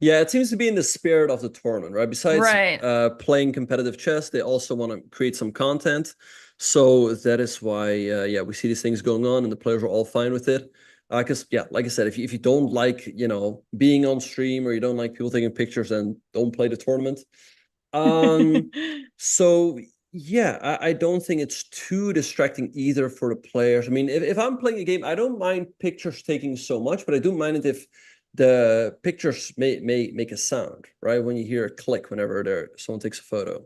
Yeah, it seems to be in the spirit of the tournament, right? Besides playing competitive chess, they also want to create some content. So that is why, yeah, we see these things going on and the players are all fine with it. Because, yeah, like I said, if you don't like, you know, being on stream or you don't like people taking pictures, then don't play the tournament. So, yeah, I don't think it's too distracting either for the players. I mean, if I'm playing a game, I don't mind pictures taking so much, but I do mind it if the pictures may make a sound, right? When you hear a click whenever someone takes a photo.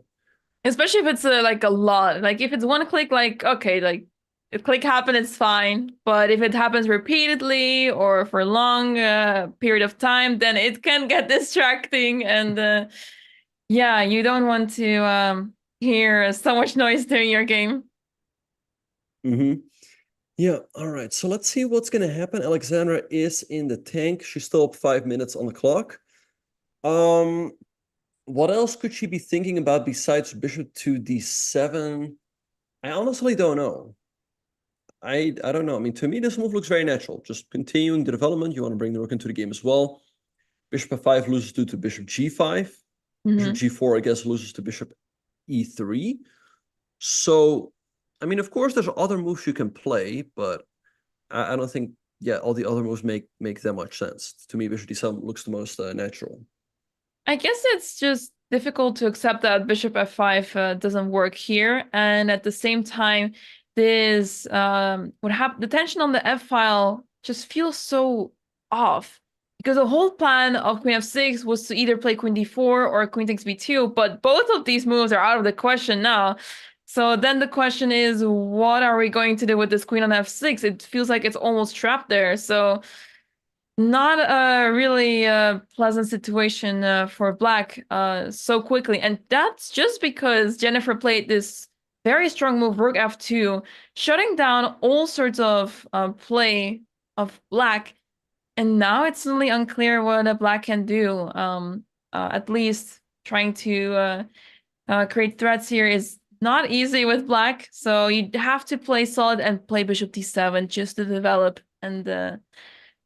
Especially if it's like a lot. Like if it's one click, like, okay, like if click happen, it's fine. But if it happens repeatedly or for a long period of time, then it can get distracting. And yeah, you don't want to hear so much noise during your game. Mm-hmm. Yeah, all right. So let's see what's going to happen. Alexandra is in the tank. She's still up 5 minutes on the clock. What else could she be thinking about besides bishop to d7? I honestly don't know. I don't know. I mean, to me, this move looks very natural. Just continuing the development. You want to bring the rook into the game as well. Bishop f5 loses due to bishop g5. Bishop g4, I guess, loses to bishop e3. So, I mean, of course, there's other moves you can play, but I don't think, yeah, all the other moves make that much sense. To me, bishop d7 looks the most natural. I guess it's just difficult to accept that bishop f5 doesn't work here. And at the same time, this the tension on the f file just feels so off. Because the whole plan of queen f6 was to either play queen d4 or queen takes b2, but both of these moves are out of the question now. So then the question is, what are we going to do with this queen on f6? It feels like it's almost trapped there. So not a really pleasant situation for Black so quickly. And that's just because Jennifer played this very strong move, rook f2, shutting down all sorts of play of Black. And now it's suddenly unclear what a Black can do. At least trying to create threats here is not easy with Black. So you have to play solid and play bishop d7 just to develop and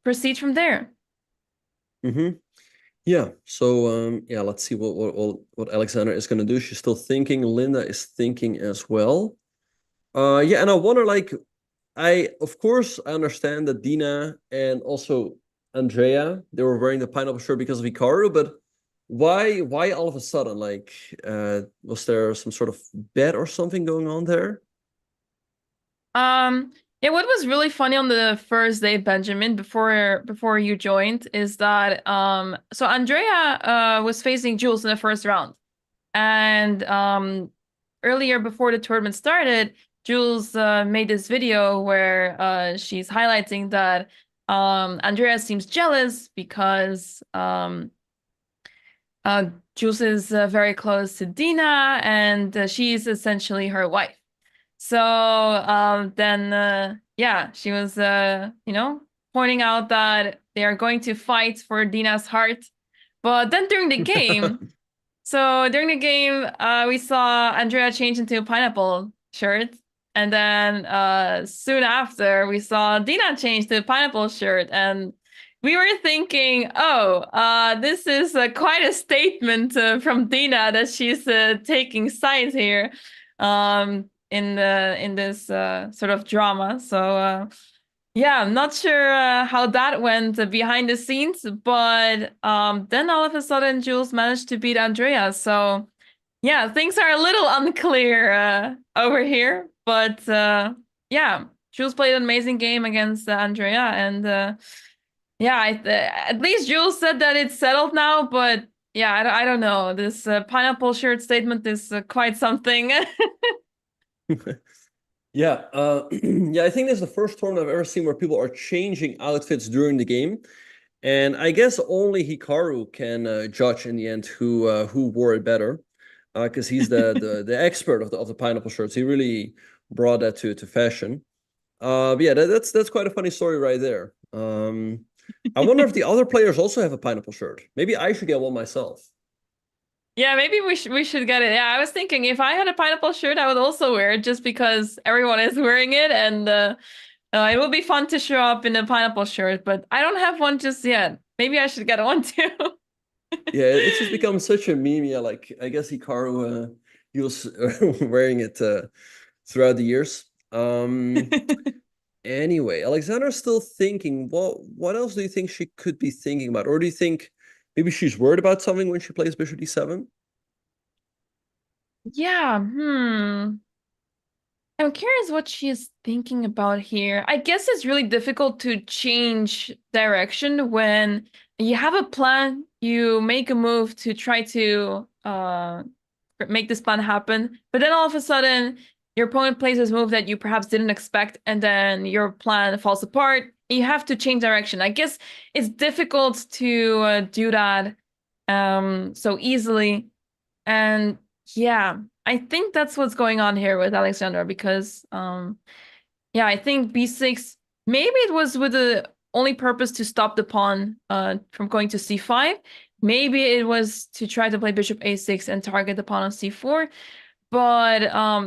proceed from there. Yeah. So yeah, let's see what Alexandra is gonna do. She's still thinking. Linda is thinking as well. Yeah, and I wonder, like, of course I understand that Dina and also Andrea, they were wearing the pineapple shirt because of Hikaru, but why all of a sudden? Like, was there some sort of bet or something going on there? Yeah, what was really funny on the first day, Benjamin, before you joined, is that so Andrea was facing Jules in the first round. And earlier before the tournament started, Jules made this video where she's highlighting that Andrea seems jealous because Jules is very close to Dina and she's essentially her wife. So then, yeah, she was, you know, pointing out that they are going to fight for Dina's heart But then during the game, we saw Andrea change into a pineapple shirt. And then soon after, we saw Dina change to a pineapple shirt. And we were thinking, this is quite a statement from Dina that she's taking sides here in this sort of drama. So yeah, I'm not sure how that went behind the scenes, but then all of a sudden Jules managed to beat Andrea. So yeah, things are a little unclear over here, but yeah, Jules played an amazing game against Andrea, and yeah, at least Jules said that it's settled now, but yeah, I don't know. This pineapple shirt statement is quite something. Yeah, yeah, I think this is the first tournament I've ever seen where people are changing outfits during the game. And I guess only Hikaru can judge in the end who wore it better, because he's the expert of the pineapple shirts. He really brought that to fashion. But yeah, that's quite a funny story right there. I wonder if the other players also have a pineapple shirt. Maybe I should get one myself. Yeah, maybe we should get it. Yeah, I was thinking if I had a pineapple shirt, I would also wear it just because everyone is wearing it, and it would be fun to show up in a pineapple shirt. But I don't have one just yet. Maybe I should get one too. Yeah, it's just become such a meme. Yeah, like I guess Hikaru he was wearing it throughout the years. Anyway, Alexandra's still thinking. What else do you think she could be thinking about, or do you think maybe she's worried about something when she plays Bishop D7? Yeah, I'm curious what she is thinking about here. I guess it's really difficult to change direction when you have a plan, you make a move to try to make this plan happen, but then all of a sudden your opponent plays this move that you perhaps didn't expect, and then your plan falls apart. You have to change direction. I guess it's difficult to do that so easily. And yeah, I think that's what's going on here with Alexandra, because yeah, I think b6, maybe it was with the only purpose to stop the pawn from going to c5. Maybe it was to try to play bishop a6 and target the pawn on c4. But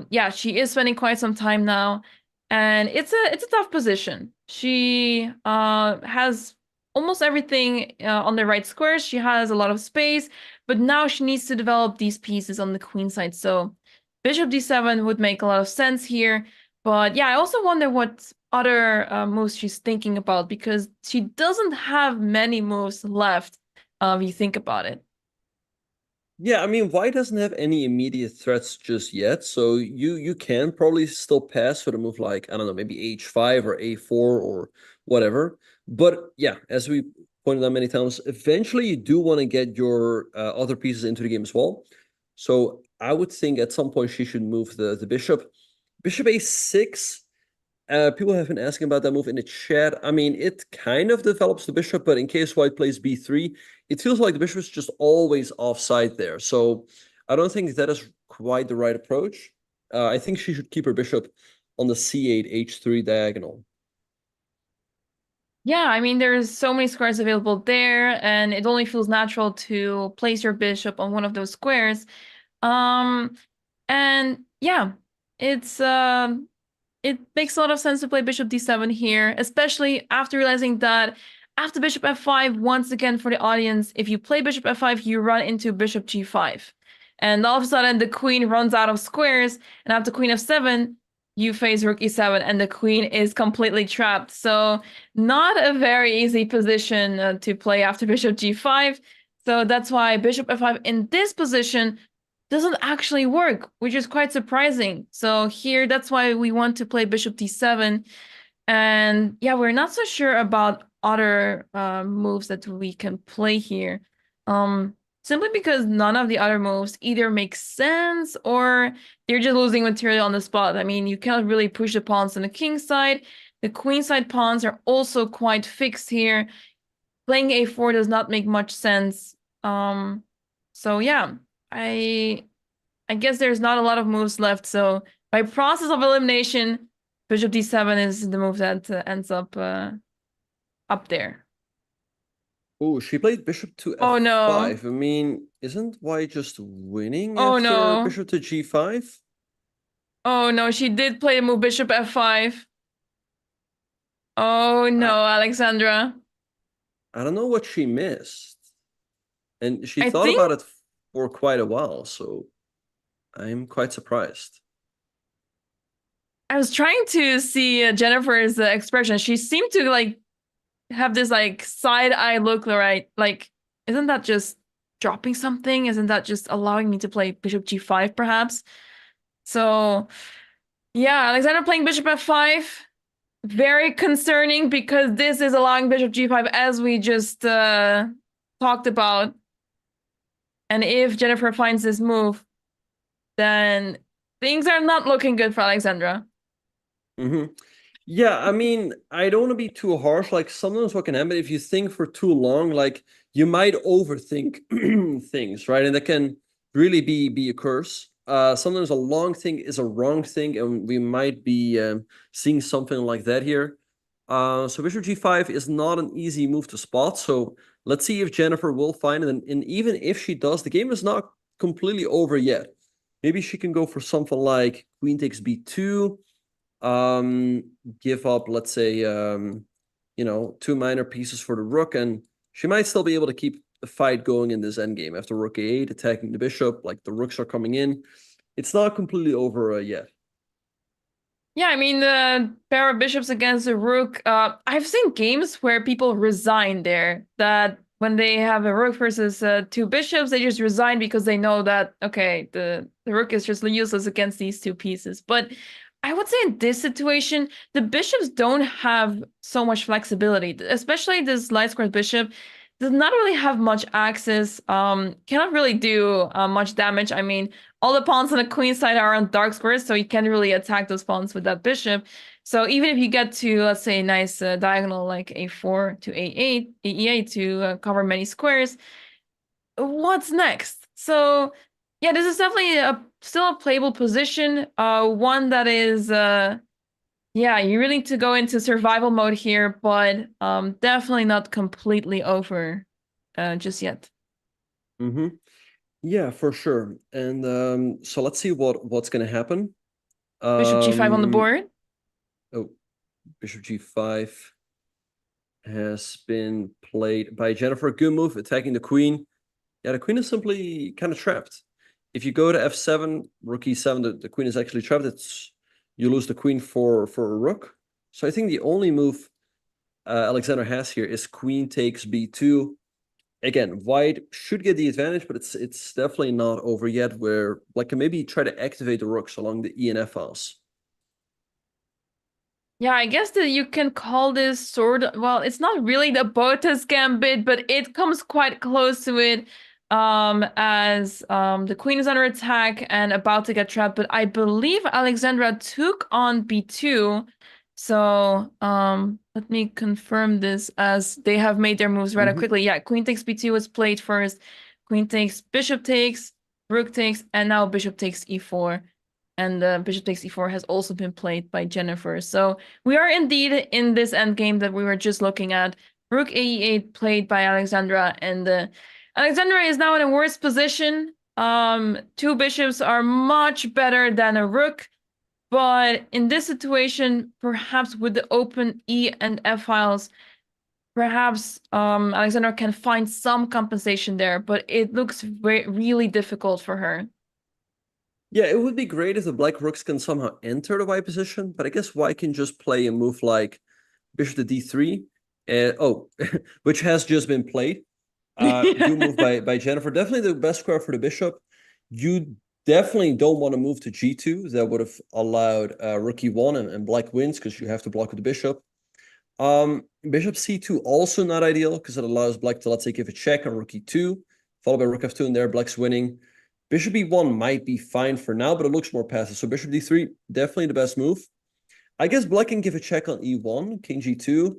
yeah, she is spending quite some time now, and it's a tough position. She has almost everything on the right squares. She has a lot of space, but now she needs to develop these pieces on the queen side. So bishop d7 would make a lot of sense here. But yeah, I also wonder what other moves she's thinking about, because she doesn't have many moves left if you think about it. Yeah, I mean, white doesn't have any immediate threats just yet, so you can probably still pass with a move like, I don't know, maybe h5 or a4 or whatever. But yeah, as we pointed out many times, eventually you do want to get your other pieces into the game as well. So I would think at some point she should move the bishop. Bishop a6, people have been asking about that move in the chat. I mean, it kind of develops the bishop, but in case white plays b3, it feels like the bishop is just always offside there. So I don't think that is quite the right approach. I think she should keep her bishop on the c8, h3 diagonal. Yeah, I mean, there's so many squares available there, and it only feels natural to place your bishop on one of those squares. And yeah, it makes a lot of sense to play bishop d7 here, especially after realizing that after bishop f5, once again for the audience, if you play bishop f5, you run into bishop g5. And all of a sudden, the queen runs out of squares, and after queen f7, you face rook e7, and the queen is completely trapped. So not a very easy position to play after bishop g5. So that's why bishop f5 in this position doesn't actually work, which is quite surprising. So here, that's why we want to play bishop d7. And yeah, we're not so sure about other moves that we can play here. Simply because none of the other moves either make sense or they're just losing material on the spot. I mean, you cannot really push the pawns on the king side. The queen side pawns are also quite fixed here. Playing a4 does not make much sense. So yeah, I guess there's not a lot of moves left. So by process of elimination, bishop d7 is the move that ends up there. Oh, she played bishop to Oh f5. no. I mean, isn't white just winning Oh after no. bishop to g5? Oh no, she did play the move bishop f5. Oh no, Alexandra. I don't know what she missed. And she I thought think about it for quite a while, so I'm quite surprised. I was trying to see Jennifer's expression. She seemed to like have this like side eye look, right? Like, isn't that just dropping something? Isn't that just allowing me to play bishop g5 perhaps? So yeah, Alexandra playing bishop f5. Very concerning because this is allowing bishop g5 as we just talked about. And if Jennifer finds this move, then things are not looking good for Alexandra. Yeah, I mean, I don't want to be too harsh. Like, sometimes what can happen if you think for too long, like, you might overthink things, right? And that can really be a curse. Sometimes a long thing is a wrong thing, and we might be seeing something like that here. So bishop g5 is not an easy move to spot. So let's see if Jennifer will find it. And even if she does, the game is not completely over yet. Maybe she can go for something like queen takes b2. Give up, let's say, you know, 2 minor pieces for the rook, and she might still be able to keep the fight going in this endgame after rook a8, attacking the bishop, like the rooks are coming in. It's not completely over yet. Yeah, I mean, the pair of bishops against the rook. I've seen games where people resign there. That when they have a rook versus 2 bishops, they just resign because they know that, okay, the rook is just useless against these 2 pieces. But I would say in this situation, the bishops don't have so much flexibility, especially this light squared bishop does not really have much access, cannot really do much damage. I mean, all the pawns on the queen side are on dark squares, so you can't really attack those pawns with that bishop. So even if you get to, let's say, a nice diagonal like a4 to a8, e8 to cover many squares, what's next? So yeah, this is definitely still a playable position. One that is, yeah, you really need to go into survival mode here, but definitely not completely over just yet. Yeah, for sure. And so let's see what's gonna happen. Bishop g5 on the board. Oh, bishop g5 has been played by Jennifer. Good move, attacking the queen. Yeah, the queen is simply kind of trapped. If you go to f7, rook e7, the queen is actually trapped. You lose the queen for a rook. So I think the only move Alexandra has here is queen takes b2. Again, white should get the advantage, but it's definitely not over yet, where black can maybe try to activate the rooks along the E and F files. Yeah, I guess that you can call this sort of, well, it's not really the Botez gambit, but it comes quite close to it, as the queen is under attack and about to get trapped. But I believe Alexandra took on b2. So let me confirm this, as they have made their moves rather quickly. Yeah, queen takes b2 was played first. Queen takes, bishop takes, rook takes, and now bishop takes e4. And bishop takes e4 has also been played by Jennifer. So we are indeed in this endgame that we were just looking at. Rook ae8 played by Alexandra, and Alexandra is now in a worse position. 2 bishops are much better than a rook. But in this situation, perhaps with the open E and F files, perhaps Alexandra can find some compensation there, but it looks really difficult for her. Yeah, it would be great if the black rooks can somehow enter the white position, but I guess white can just play a move like bishop to d3, which has just been played. Good move by Jennifer. Definitely the best square for the bishop. You definitely don't want to move to g2. That would have allowed rook e1 and black wins because you have to block with the bishop. Bishop c2 also not ideal because it allows black to, let's say, give a check on rook e2, followed by rook f2, and there black's winning. Bishop e1 might be fine for now, but it looks more passive. So bishop d3, definitely the best move. I guess black can give a check on e1, king g2.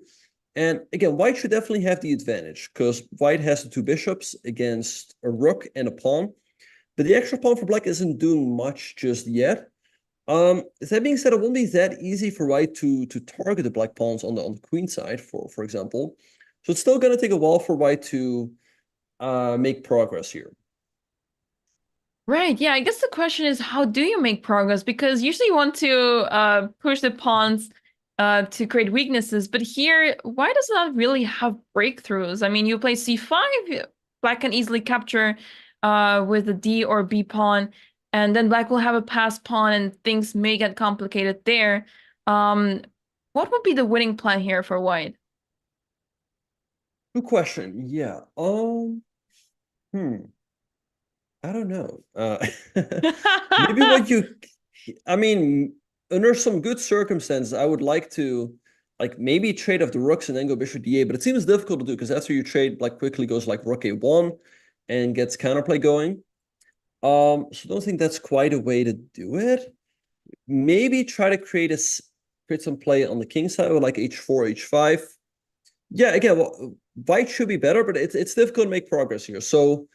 And again, white should definitely have the advantage because white has the 2 bishops against a rook and a pawn. But the extra pawn for black isn't doing much just yet. That being said, it won't be that easy for white to target the black pawns on the queen side, for example. So it's still going to take a while for white to make progress here. Right. Yeah. I guess the question is, how do you make progress? Because usually you want to push the pawns to create weaknesses, but here white does not really have breakthroughs. I mean, you play c5, black can easily capture with a d or b pawn, and then black will have a passed pawn, and things may get complicated there. What would be the winning plan here for white? Good question. Yeah. I don't know. Maybe what you, I mean, under some good circumstances, I would like to, like, maybe trade off the rooks and then go bishop d8, but it seems difficult to do because after you trade, like, quickly goes like rook a1 and gets counterplay going. So I don't think that's quite a way to do it. Maybe try to create some play on the king side with like h4, h5. Yeah, again, well, white should be better, but it's difficult to make progress here. So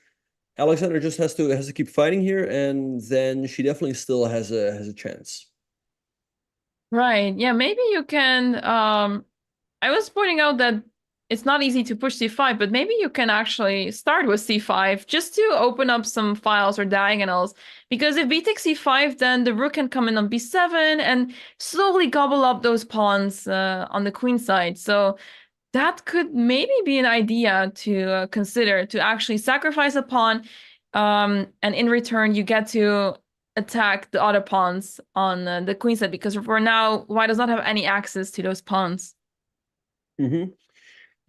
Alexandra just has to keep fighting here, and then she definitely still has a chance. Right. Yeah, maybe you can I was pointing out that it's not easy to push c5, but maybe you can actually start with c5 just to open up some files or diagonals. Because if b takes c5, then the rook can come in on b7 and slowly gobble up those pawns on the queen side. So that could maybe be an idea to consider, to actually sacrifice a pawn, and in return you get to attack the other pawns on the queen side, because for now white does not have any access to those pawns.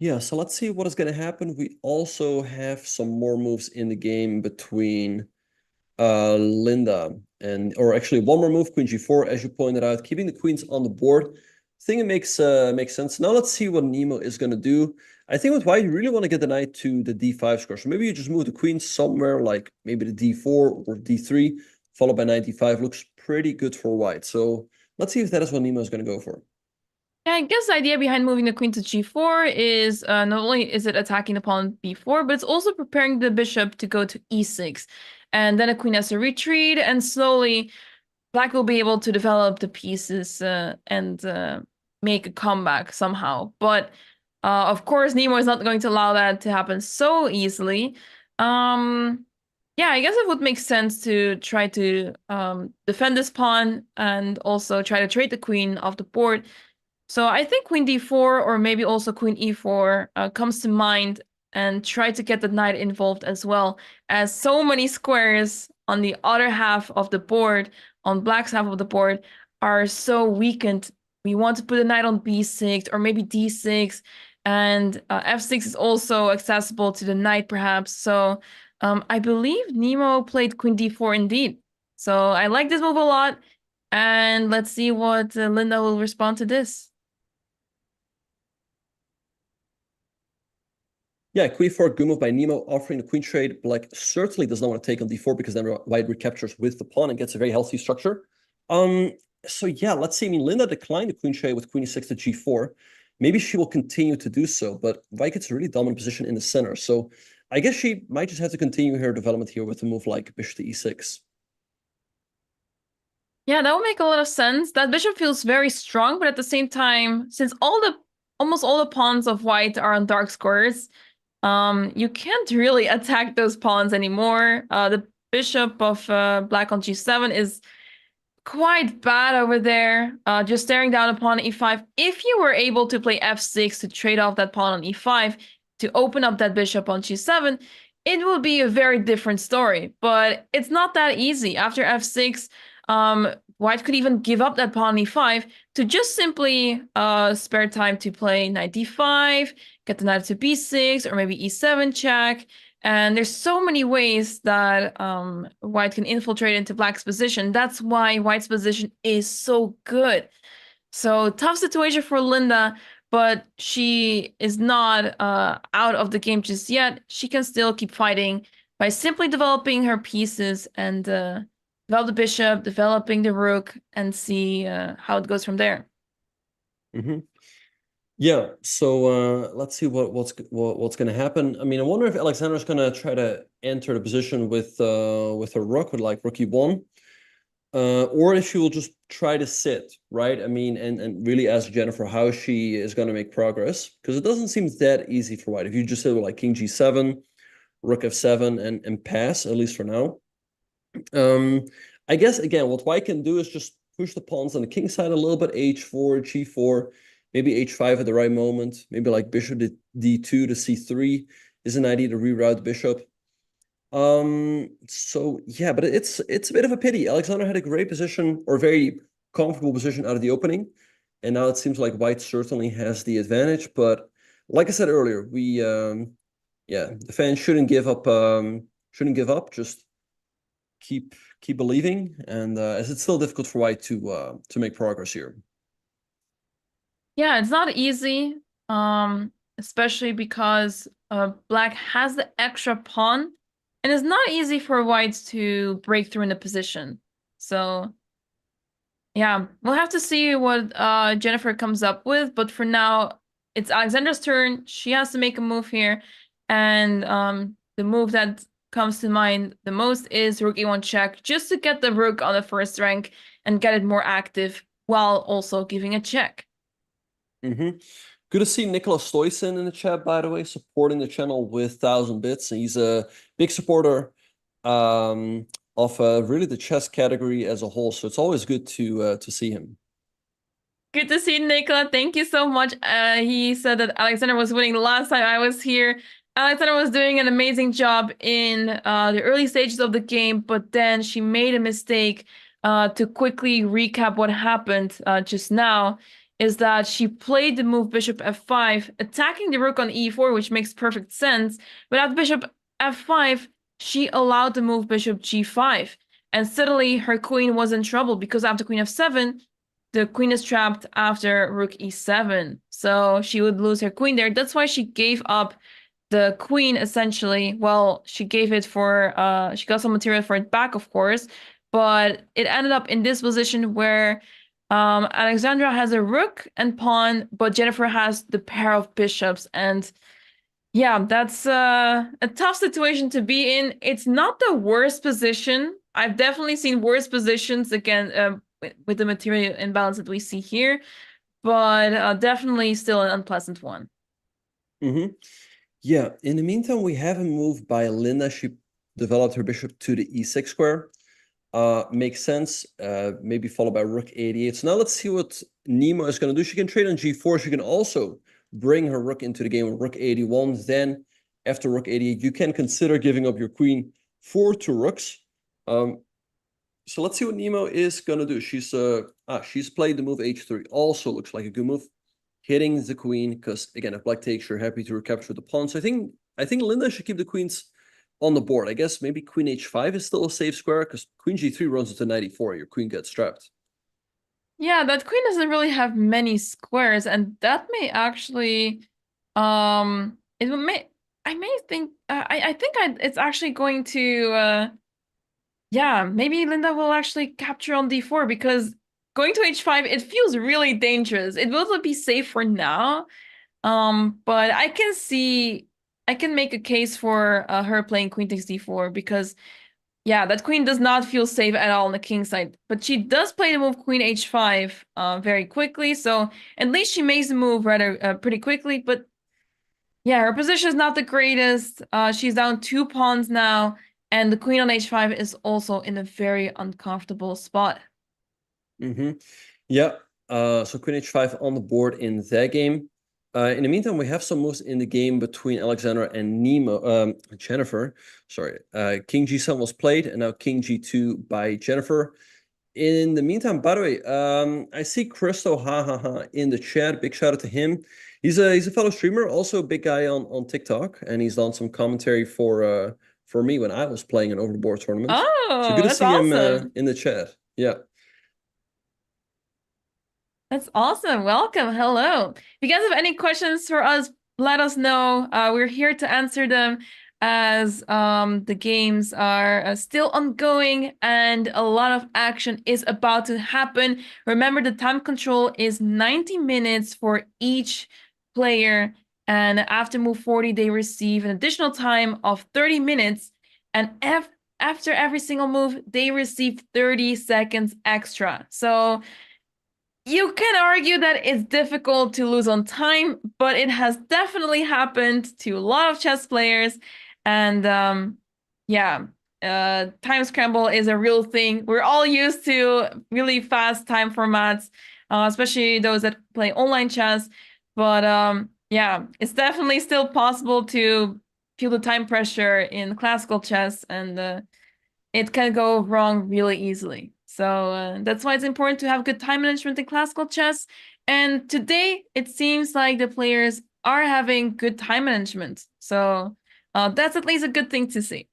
Yeah, so let's see what is going to happen. We also have some more moves in the game between Linda or actually one more move, queen g4, as you pointed out, keeping the queens on the board. I think it makes sense. Now let's see what Nemo is going to do. I think with white, you really want to get the knight to the d5 square. So maybe you just move the queen somewhere like maybe the d4 or d3, followed by knight d5. Looks pretty good for white. So let's see if that is what Nemo is going to go for. Yeah, I guess the idea behind moving the queen to g4 is not only is it attacking the pawn b4, but it's also preparing the bishop to go to e6. And then a queen has to retreat, and slowly black will be able to develop the pieces and make a comeback somehow. But of course, Nemo is not going to allow that to happen so easily. Yeah, I guess it would make sense to try to defend this pawn and also try to trade the queen off the board. So I think queen d4 or maybe also queen e4 comes to mind, and try to get the knight involved as well, as so many squares on the other half of the board, on black's half of the board, are so weakened. We want to put the knight on b6 or maybe d6, and f6 is also accessible to the knight perhaps. So I believe Nemo played queen d4 indeed. So I like this move a lot, and let's see what Linda will respond to this. Yeah, queen e4, good move by Nemo, offering the queen trade. Black certainly does not want to take on d4 because then white recaptures with the pawn and gets a very healthy structure. So yeah, let's see. I mean, Linda declined the queen trade with queen e6 to g4. Maybe she will continue to do so, but white gets a really dominant position in the center. So I guess she might just have to continue her development here with a move like bishop to e6. Yeah, that would make a lot of sense. That bishop feels very strong, but at the same time, since almost all the pawns of white are on dark squares, you can't really attack those pawns anymore. The bishop of black on g7 is quite bad over there. Just staring down a pawn on e5. If you were able to play f6 to trade off that pawn on e5 to open up that bishop on g7, it will be a very different story. But it's not that easy. After f6, white could even give up that pawn on e5 to just simply spare time to play knight d5, get the knight to b6, or maybe e7 check. And there's so many ways that white can infiltrate into black's position. That's why white's position is so good. So tough situation for Linda, but she is not out of the game just yet. She can still keep fighting by simply developing her pieces and develop the bishop, developing the rook, and see how it goes from there. Yeah, so let's see what's going to happen. I mean, I wonder if Alexandra's going to try to enter the position with her rook, with like rook e1. Or if she will just try to sit, right? I mean, and really ask Jennifer how she is going to make progress, because it doesn't seem that easy for white. If you just say, well, like king g7, rook f7, and pass, at least for now. I guess, again, what white can do is just push the pawns on the king side a little bit, h4, g4, maybe h5 at the right moment, maybe like bishop to d2 to c3 is an idea to reroute bishop. So yeah, but it's a bit of a pity. Alexandra had a great position, or very comfortable position out of the opening, and now it seems like white certainly has the advantage. But like I said earlier, we yeah, the fans shouldn't give up. Shouldn't give up. Just keep believing, and as it's still difficult for white to make progress here. Yeah, it's not easy, especially because black has the extra pawn, and it's not easy for whites to break through in the position. So yeah, we'll have to see what Jennifer comes up with, but for now, it's Alexandra's turn. She has to make a move here, and the move that comes to mind the most is rook e1 check, just to get the rook on the first rank and get it more active while also giving a check. Good to see Nicholas Stoyson in the chat, by the way, supporting the channel with 1,000 bits. He's a big supporter of really the chess category as a whole, so it's always good to see him. Good to see Nicola. Thank you so much. He said that Alexandra was winning the last time I was here. Alexandra was doing an amazing job in the early stages of the game, but then she made a mistake. To quickly recap what happened just now, is that she played the move bishop f5, attacking the rook on e4, which makes perfect sense. But at bishop f5, she allowed the move bishop g5. And suddenly her queen was in trouble, because after queen f7, the queen is trapped after rook e7. So she would lose her queen there. That's why she gave up the queen, essentially. Well, she gave it for, she got some material for it back, of course. But it ended up in this position where Alexandra has a rook and pawn, but Jennifer has the pair of bishops. And yeah, that's a tough situation to be in. It's not the worst position. I've definitely seen worse positions, again, with the material imbalance that we see here, but definitely still an unpleasant one. Yeah, in the meantime, we have a move by Linda. She developed her bishop to the e6 square. Makes sense. Maybe followed by rook 88. So now let's see what NEMO is going to do. She can trade on g4. She can also bring her rook into the game with rook 81. Then after rook 88, you can consider giving up your queen for 2 rooks. So let's see what NEMO is going to do. She's played the move h3. Also looks like a good move. Hitting the queen, because again, if black takes, you're happy to recapture the pawn. So I think Linda should keep the queens on the board. I guess maybe queen h5 is still a safe square, because queen g3 runs into 94. Your queen gets trapped. Yeah, that queen doesn't really have many squares, and that may actually, I think it's actually going to, yeah, maybe Linda will actually capture on d4, because going to h5, it feels really dangerous. It will be safe for now, but I can make a case for her playing queen takes d4, because yeah, that queen does not feel safe at all on the king side. But she does play the move queen h5 very quickly, so at least she makes the move rather pretty quickly. But yeah, her position is not the greatest. She's down 2 pawns now, and the queen on h5 is also in a very uncomfortable spot. Yeah, so queen h5 on the board in that game. In the meantime, we have some moves in the game between Alexandra and Jennifer. Sorry, king g7 was played, and now king g2 by Jennifer. In the meantime, by the way, I see Christo in the chat. Big shout out to him. He's a fellow streamer, also a big guy on TikTok, and he's done some commentary for me when I was playing an overboard tournament. Oh, so good to that's see awesome. him in the chat. Yeah. That's awesome. Welcome. Hello. If you guys have any questions for us, let us know. We're here to answer them, as the games are still ongoing and a lot of action is about to happen. Remember, the time control is 90 minutes for each player, and after move 40, they receive an additional time of 30 minutes. And after every single move, they receive 30 seconds extra. So you can argue that it's difficult to lose on time, but it has definitely happened to a lot of chess players. And yeah, time scramble is a real thing. We're all used to really fast time formats, especially those that play online chess. But yeah, it's definitely still possible to feel the time pressure in classical chess, and it can go wrong really easily. So that's why it's important to have good time management in classical chess. And today, it seems like the players are having good time management. So that's at least a good thing to see.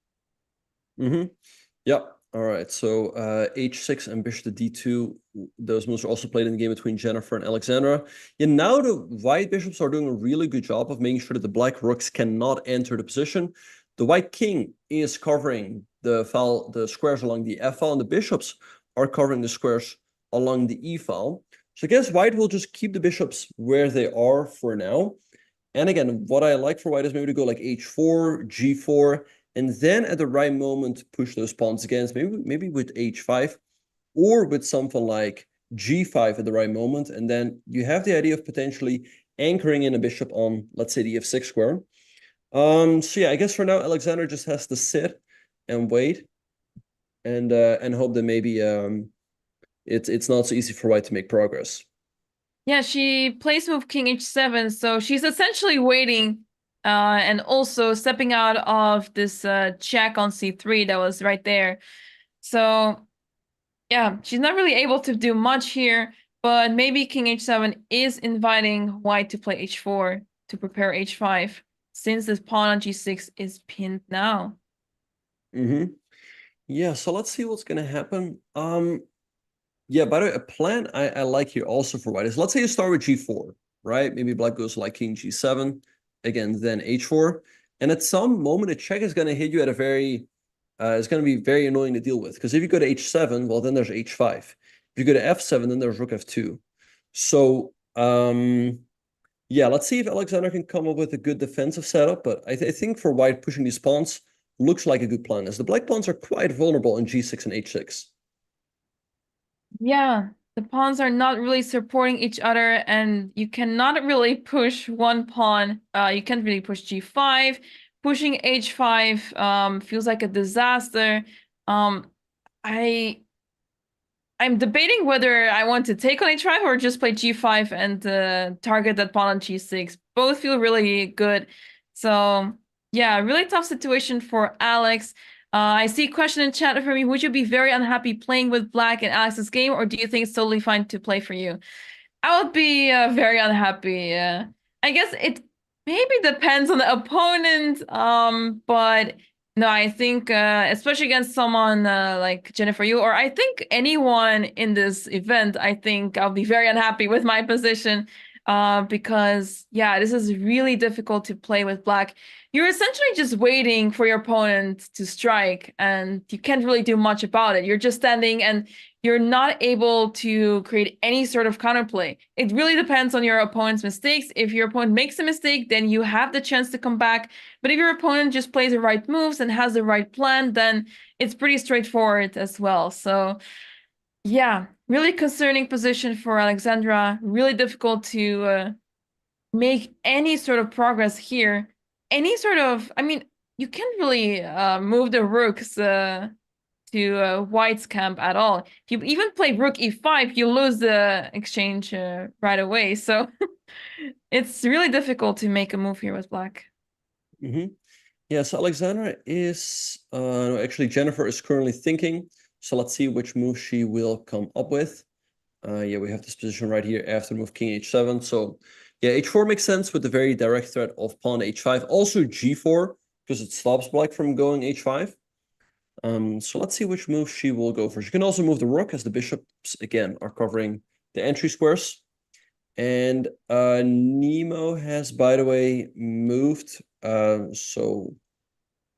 Yeah. All right. So h6 and bishop to d2. Those moves are also played in the game between Jennifer and Alexandra. Yeah. Now the white bishops are doing a really good job of making sure that the black rooks cannot enter the position. The white king is covering the squares along the f file, and the bishops are covering the squares along the e file. So I guess white will just keep the bishops where they are for now. And again, what I like for white is maybe to go like h4, g4, and then at the right moment push those pawns against, maybe with h5, or with something like g5 at the right moment. And then you have the idea of potentially anchoring in a bishop on, let's say, the f6 square. So yeah, I guess for now, Alexandra just has to sit and wait and hope that maybe it's not so easy for white to make progress. Yeah, she plays move king h7, so she's essentially waiting and also stepping out of this check on c3 that was right there. So yeah, she's not really able to do much here, but maybe king h7 is inviting white to play h4 to prepare h5, since this pawn on g6 is pinned now. Yeah, so let's see what's gonna happen. Yeah, by the way, a plan I like here also for white is, let's say you start with g4, right? Maybe black goes like king g7, again, then h4. And at some moment, a check is going to hit you at a very, it's going to be very annoying to deal with. Because if you go to h7, well, then there's h5. If you go to f7, then there's rook f2. So, yeah, let's see if Alexandra can come up with a good defensive setup. But I think for white, pushing these pawns looks like a good plan, as the black pawns are quite vulnerable in g6 and h6. Yeah, the pawns are not really supporting each other, and you cannot really push one pawn. You can't really push g5. Pushing h5 feels like a disaster. I'm debating whether I want to take on h5 or just play g5 and target that pawn on g6. Both feel really good. So yeah, really tough situation for Alex. I see a question in chat for me. Would you be very unhappy playing with black in Alex's game, or do you think it's totally fine to play for you? I would be very unhappy. I guess it maybe depends on the opponent, but no, I think especially against someone like Jennifer Yu, or I think anyone in this event, I think I'll be very unhappy with my position. Because yeah, this is really difficult to play with black. You're essentially just waiting for your opponent to strike, and you can't really do much about it. You're just standing, and you're not able to create any sort of counterplay. It really depends on your opponent's mistakes. If your opponent makes a mistake, then you have the chance to come back. But if your opponent just plays the right moves and has the right plan, then it's pretty straightforward as well. So yeah, really concerning position for Alexandra. Really difficult to make any sort of progress here. Any sort of, I mean, you can't really move the rooks to white's camp at all. If you even play rook e5, you lose the exchange right away. So it's really difficult to make a move here with black. Yeah, so Alexandra is, no, actually Jennifer is currently thinking. So let's see which move she will come up with. Yeah, we have this position right here after move king h7. So yeah, h4 makes sense with the very direct threat of pawn h5. Also g4, because it stops black from going h5. So let's see which move she will go for. She can also move the rook, as the bishops, again, are covering the entry squares. And Nemo has, by the way, moved. So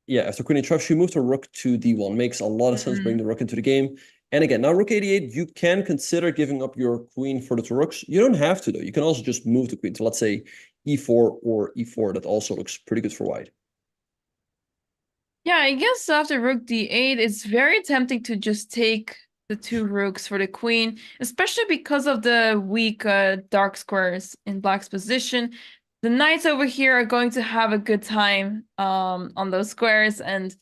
yeah, after queen h5, she moved her rook to d1. Makes a lot of sense, bring the rook into the game. And again, now rook 88, you can consider giving up your queen for the two rooks. You don't have to, though. You can also just move the queen to, let's say, e4 or e4. That also looks pretty good for white. Yeah, I guess after rook d8, it's very tempting to just take the 2 rooks for the queen, especially because of the weak dark squares in black's position. The knights over here are going to have a good time on those squares, and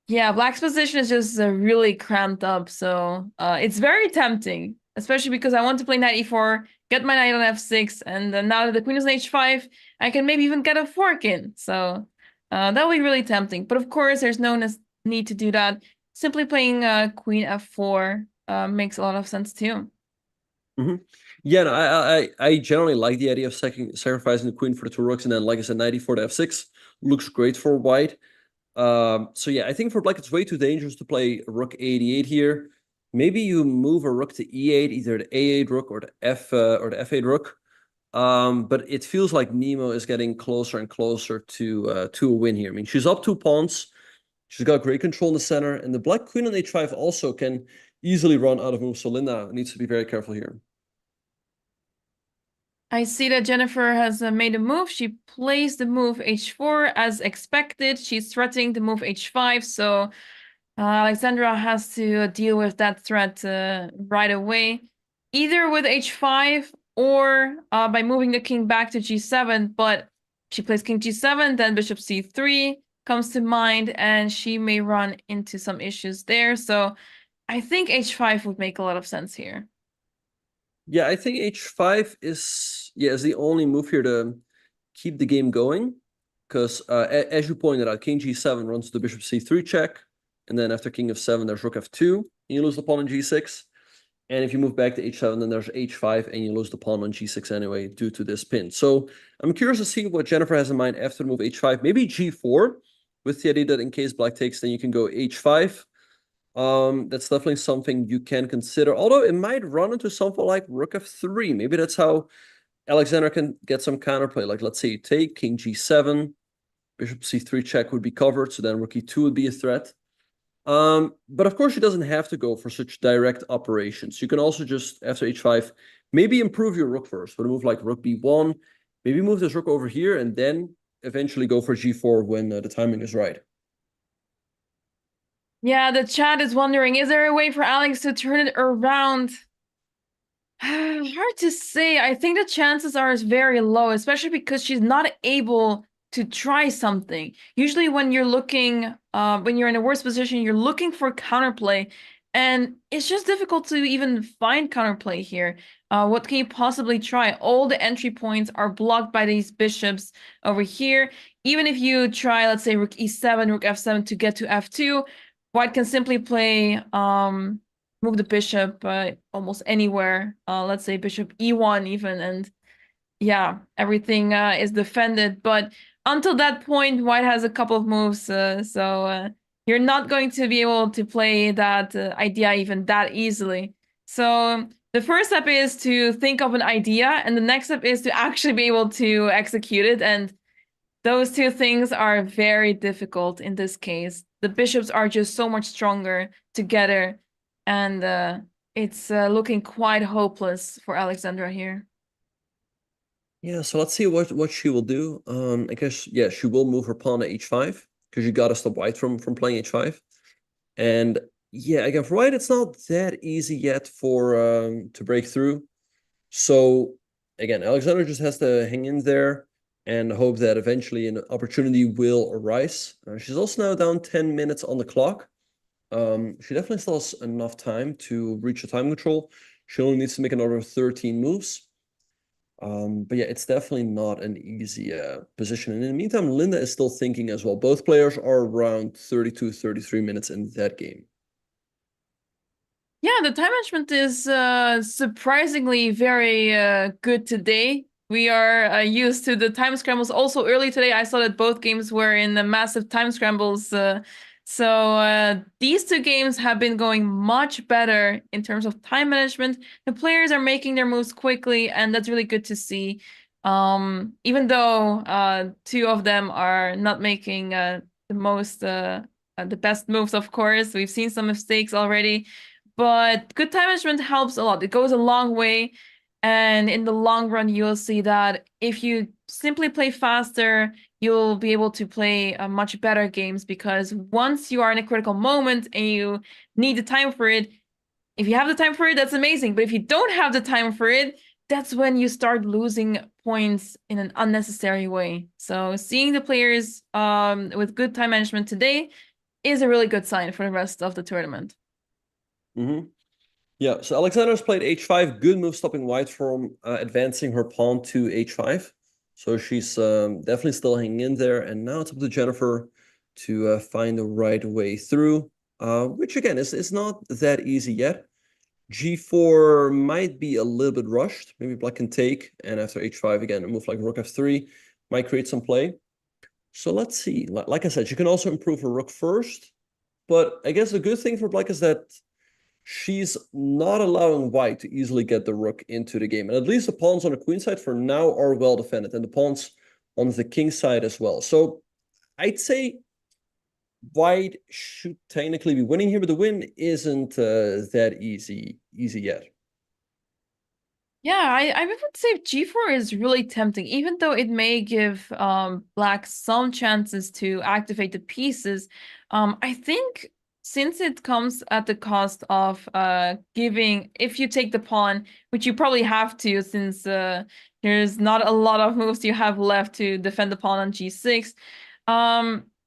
yeah, black's position is just really cramped up, so it's very tempting, especially because I want to play knight e4, get my knight on f6, and now that the queen is on h5, I can maybe even get a fork in, so that would be really tempting. But of course, there's no need to do that. Simply playing queen f4 makes a lot of sense too. Yeah, no, I generally like the idea of sacrificing the queen for the 2 rooks, and then, like I said, knight e4 to f6 looks great for white. So yeah, I think for black it's way too dangerous to play rook a8 here. Maybe you move a rook to e8, either the a8 rook or the f8 rook. But it feels like Nemo is getting closer and closer to a win here. I mean, she's up 2 pawns. She's got great control in the center, and the black queen on h5 also can easily run out of moves. So Linda needs to be very careful here. I see that Jennifer has made a move. She plays the move h4 as expected. She's threatening the move h5, so Alexandra has to deal with that threat right away, either with h5 or by moving the king back to g7. But she plays king g7, then bishop c3 comes to mind, and she may run into some issues there. So I think h5 would make a lot of sense here. Yeah, I think h5 is the only move here to keep the game going, because as you pointed out, king g7 runs the bishop c3 check, and then after king f7 there's rook f2, and you lose the pawn on g6. And if you move back to h7, then there's h5, and you lose the pawn on g6 anyway due to this pin. So I'm curious to see what Jennifer has in mind after the move h5. Maybe g4, with the idea that in case black takes, then you can go h5. That's definitely something you can consider, although it might run into something like rook f3. Maybe that's how Alexandra can get some counterplay. Like, let's say you take king g7, bishop c3 check would be covered, so then rook e2 would be a threat. But of course, she doesn't have to go for such direct operations. You can also just, after h5, maybe improve your rook first with a move like rook b1, maybe move this rook over here, and then eventually go for g4 when the timing is right. Yeah, the chat is wondering, is there a way for Alex to turn it around? Hard to say. I think the chances are very low, especially because she's not able to try something. Usually when you're looking, when you're in a worse position, you're looking for counterplay, and it's just difficult to even find counterplay here. What can you possibly try? All the entry points are blocked by these bishops over here. Even if you try, let's say, rook e7, rook f7 to get to f2, white can simply play move the bishop almost anywhere. Let's say bishop e1 even, and yeah, everything is defended. But until that point, white has a couple of moves, so you're not going to be able to play that idea even that easily. So the first step is to think of an idea, and the next step is to actually be able to execute it, and those two things are very difficult in this case. The bishops are just so much stronger together, and it's looking quite hopeless for Alexandra here. Yeah, so let's see what she will do. I guess, yeah, she will move her pawn to h5, because you gotta stop white from playing h5. And yeah, again, for white, it's not that easy yet for to break through. So again, Alexandra just has to hang in there and hope that eventually an opportunity will arise. She's also now down 10 minutes on the clock. She definitely still has enough time to reach the time control. She only needs to make another 13 moves. But yeah, it's definitely not an easy position. And in the meantime, Linda is still thinking as well. Both players are around 32, 33 minutes in that game. Yeah, the time management is surprisingly very good today. We are used to the time scrambles. Also, early today, I saw that both games were in the massive time scrambles. So these two games have been going much better in terms of time management. The players are making their moves quickly, and that's really good to see. Even though two of them are not making the best moves, of course. We've seen some mistakes already. But good time management helps a lot. It goes a long way. And in the long run, you'll see that if you simply play faster, you'll be able to play much better games, because once you are in a critical moment and you need the time for it, if you have the time for it, that's amazing. But if you don't have the time for it, that's when you start losing points in an unnecessary way. So seeing the players with good time management today is a really good sign for the rest of the tournament. Mm-hmm. Yeah, so Alexandra's played h5. Good move stopping white from advancing her pawn to h5. So she's definitely still hanging in there. And now it's up to Jennifer to find the right way through, which again is not that easy yet. g4 might be a little bit rushed. Maybe black can take, and after h5 again, a move like rook f3 might create some play. So let's see. Like I said, she can also improve her rook first. But I guess the good thing for black is that she's not allowing white to easily get the rook into the game. And at least the pawns on the queen side for now are well defended, and the pawns on the king side as well. So I'd say white should technically be winning here, but the win isn't that easy yet. Yeah, I would say g4 is really tempting, even though it may give black some chances to activate the pieces. I think since it comes at the cost of giving, if you take the pawn, which you probably have to, since there's not a lot of moves you have left to defend the pawn on g6.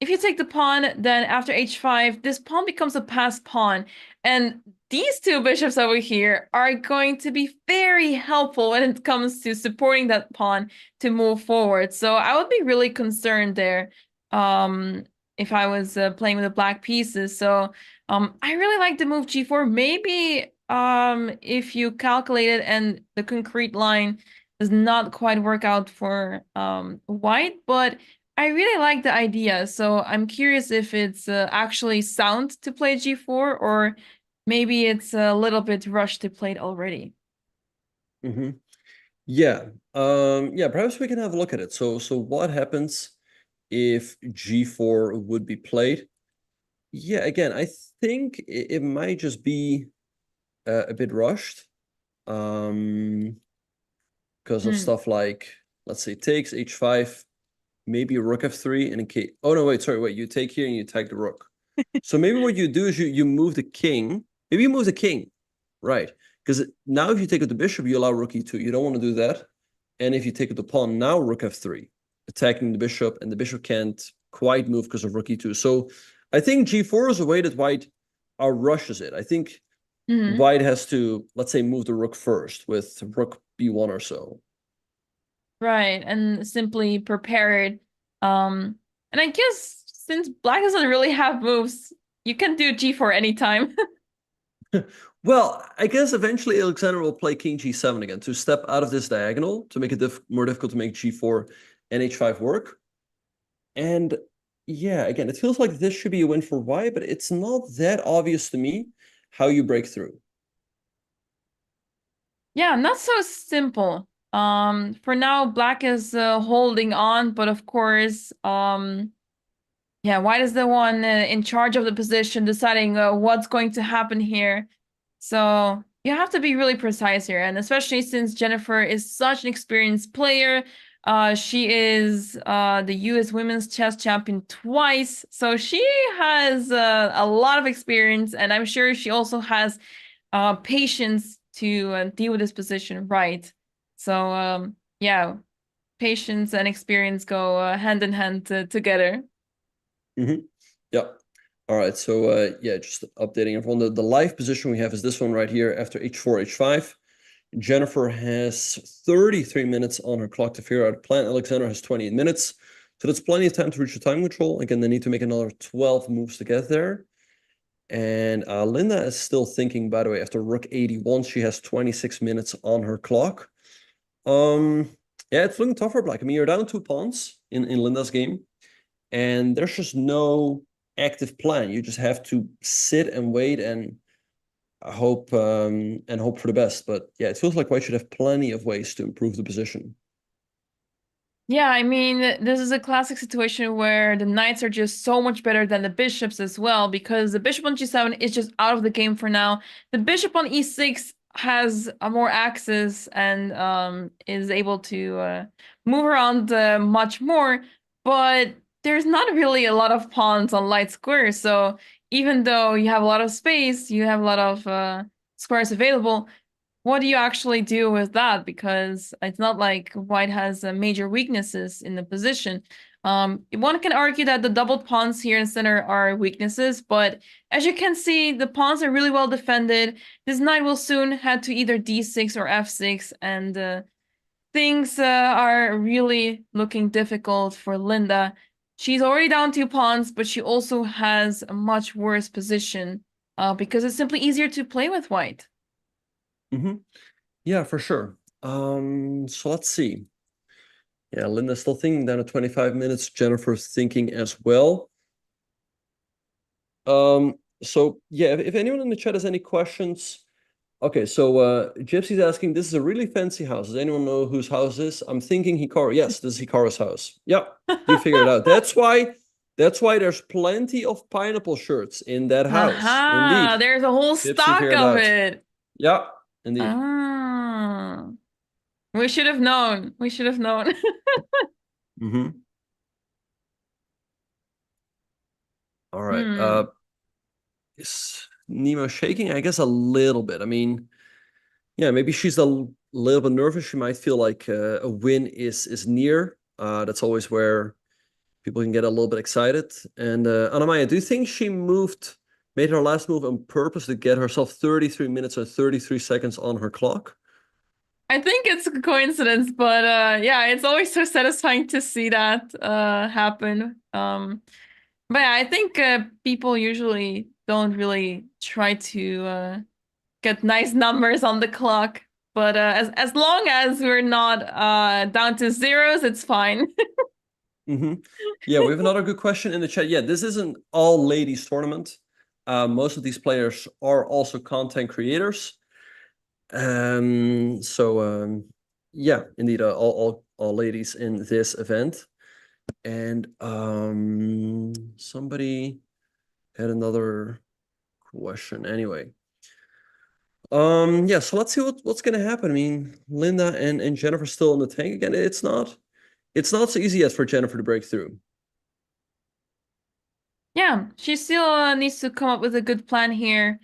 If you take the pawn, then after h5, this pawn becomes a passed pawn. And these two bishops over here are going to be very helpful when it comes to supporting that pawn to move forward. So I would be really concerned there if I was playing with the black pieces. So I really like the move g4. Maybe if you calculate it and the concrete line does not quite work out for white, but I really like the idea. So I'm curious if it's actually sound to play g4, or maybe it's a little bit rushed to play it already. Mm-hmm. Yeah. Yeah, perhaps we can have a look at it. So what happens if g4 would be played? Yeah, again, I think it might just be a bit rushed. Because of stuff like, let's say, takes h5, maybe a rook f3, and in case... Oh, no, wait, you take here and you tag the rook. So maybe what you do is you move the king. Maybe you move the king, right? Because now if you take out the bishop, you allow rook e2. You don't want to do that. And if you take out the pawn, now rook f3, attacking the bishop, and the bishop can't quite move because of rook e2. So I think g4 is a way that white rushes it. I think white has to, let's say, move the rook first with rook b1 or so. Right, and simply prepare it. And I guess since black doesn't really have moves, you can do g4 anytime. Well, I guess eventually Alexandra will play king g7 again to step out of this diagonal to make it more difficult to make g4 and h5 work. And yeah, again, it feels like this should be a win for white, but it's not that obvious to me how you break through. Yeah, not so simple. For now, black is holding on, but of course, yeah, white is the one in charge of the position, deciding what's going to happen here. So you have to be really precise here, and especially since Jennifer is such an experienced player. She is the US Women's Chess Champion twice, so she has a lot of experience, and I'm sure she also has patience to deal with this position right. So yeah, patience and experience go hand in hand together. Yeah. All right. So yeah, just updating everyone. The live position we have is this one right here after h4, h5. Jennifer has 33 minutes on her clock to figure out a plan. Alexandra has 28 minutes. So that's plenty of time to reach the time control. Again, they need to make another 12 moves to get there. And Linda is still thinking, by the way, after rook 81, she has 26 minutes on her clock. Yeah, it's looking tough for black. I mean, you're down 2 pawns in Linda's game, and there's just no active plan. You just have to sit and wait and hope for the best. But yeah, it feels like white should have plenty of ways to improve the position. Yeah, I mean, this is a classic situation where the knights are just so much better than the bishops as well, because the bishop on g7 is just out of the game for now. The bishop on e6 has more access and is able to move around much more, but there's not really a lot of pawns on light squares. So even though you have a lot of space, you have a lot of squares available, what do you actually do with that? Because it's not like white has major weaknesses in the position. One can argue that the doubled pawns here in center are weaknesses, but as you can see, the pawns are really well defended. This knight will soon head to either d6 or f6, and things are really looking difficult for Linda. She's already down 2 pawns, but she also has a much worse position because it's simply easier to play with white. Mm-hmm. Yeah, for sure. So let's see. Yeah, Linda's still thinking down to 25 minutes. Jennifer's thinking as well. So yeah, if anyone in the chat has any questions. Okay, so Gypsy's asking, this is a really fancy house. Does anyone know whose house this is? I'm thinking Hikaru. Yes, this is Hikaru's house. Yep, you figured it out. That's why there's plenty of pineapple shirts in that house. Indeed. There's a whole Gypsy stock figured of out. it. Yeah, indeed. We should have known. We should have known. Mm-hmm. All right. Is Nemo shaking? I guess a little bit. I mean, yeah, maybe she's a little bit nervous. She might feel like a win is near. That's always where people can get a little bit excited. And Anamaya, do you think she made her last move on purpose to get herself 33 minutes and 33 seconds on her clock? I think it's a coincidence, but yeah, it's always so satisfying to see that happen. But yeah, I think people usually don't really try to get nice numbers on the clock. But as long as we're not down to zeros, it's fine. Mm-hmm. Yeah, we have another good question in the chat. Yeah, this is an all ladies tournament. Most of these players are also content creators. Yeah, indeed, all ladies in this event. And somebody had another question anyway. Yeah, so let's see what's gonna happen. I mean, Linda and Jennifer still in the tank again. It's not so easy as for Jennifer to break through. Yeah, she still needs to come up with a good plan here.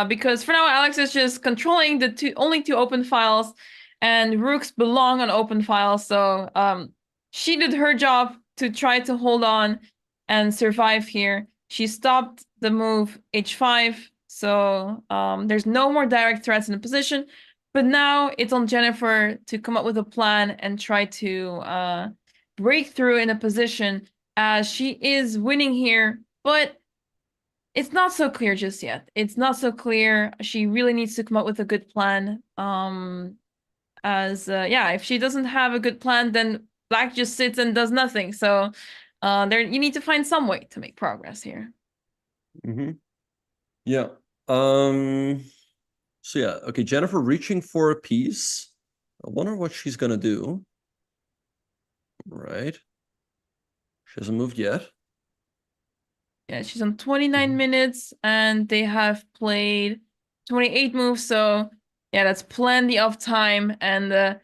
Because for now, Alex is just controlling the only two open files, and rooks belong on open files. So she did her job to try to hold on and survive here. She stopped the move h5, so there's no more direct threats in the position. But now it's on Jennifer to come up with a plan and try to break through in a position, as she is winning here, but it's not so clear just yet. It's not so clear. She really needs to come up with a good plan. Yeah, if she doesn't have a good plan, then black just sits and does nothing. So you need to find some way to make progress here. Mm-hmm. Yeah. So yeah, okay, Jennifer reaching for a piece. I wonder what she's gonna do. Right. She hasn't moved yet. Yeah, she's on 29 minutes, and they have played 28 moves, so yeah, that's plenty of time, and a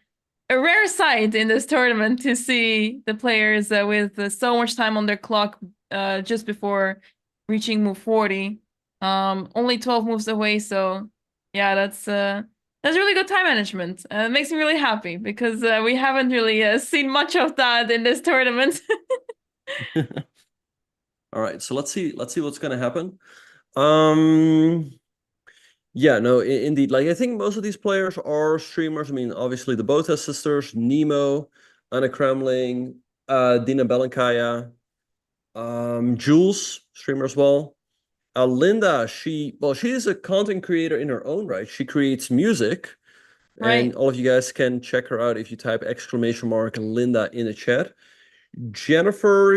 rare sight in this tournament to see the players with so much time on their clock just before reaching move 40. Only 12 moves away, so yeah, that's really good time management. It makes me really happy, because we haven't really seen much of that in this tournament. All right, so let's see what's gonna happen. Yeah, no, indeed. Like, I think most of these players are streamers. I mean, obviously the Botez sisters, Nemo, Anna Kremling, Dina Belenkaya, Jules, streamer as well. Linda, she is a content creator in her own right. She creates music. Right. And all of you guys can check her out if you type !Linda in the chat. Jennifer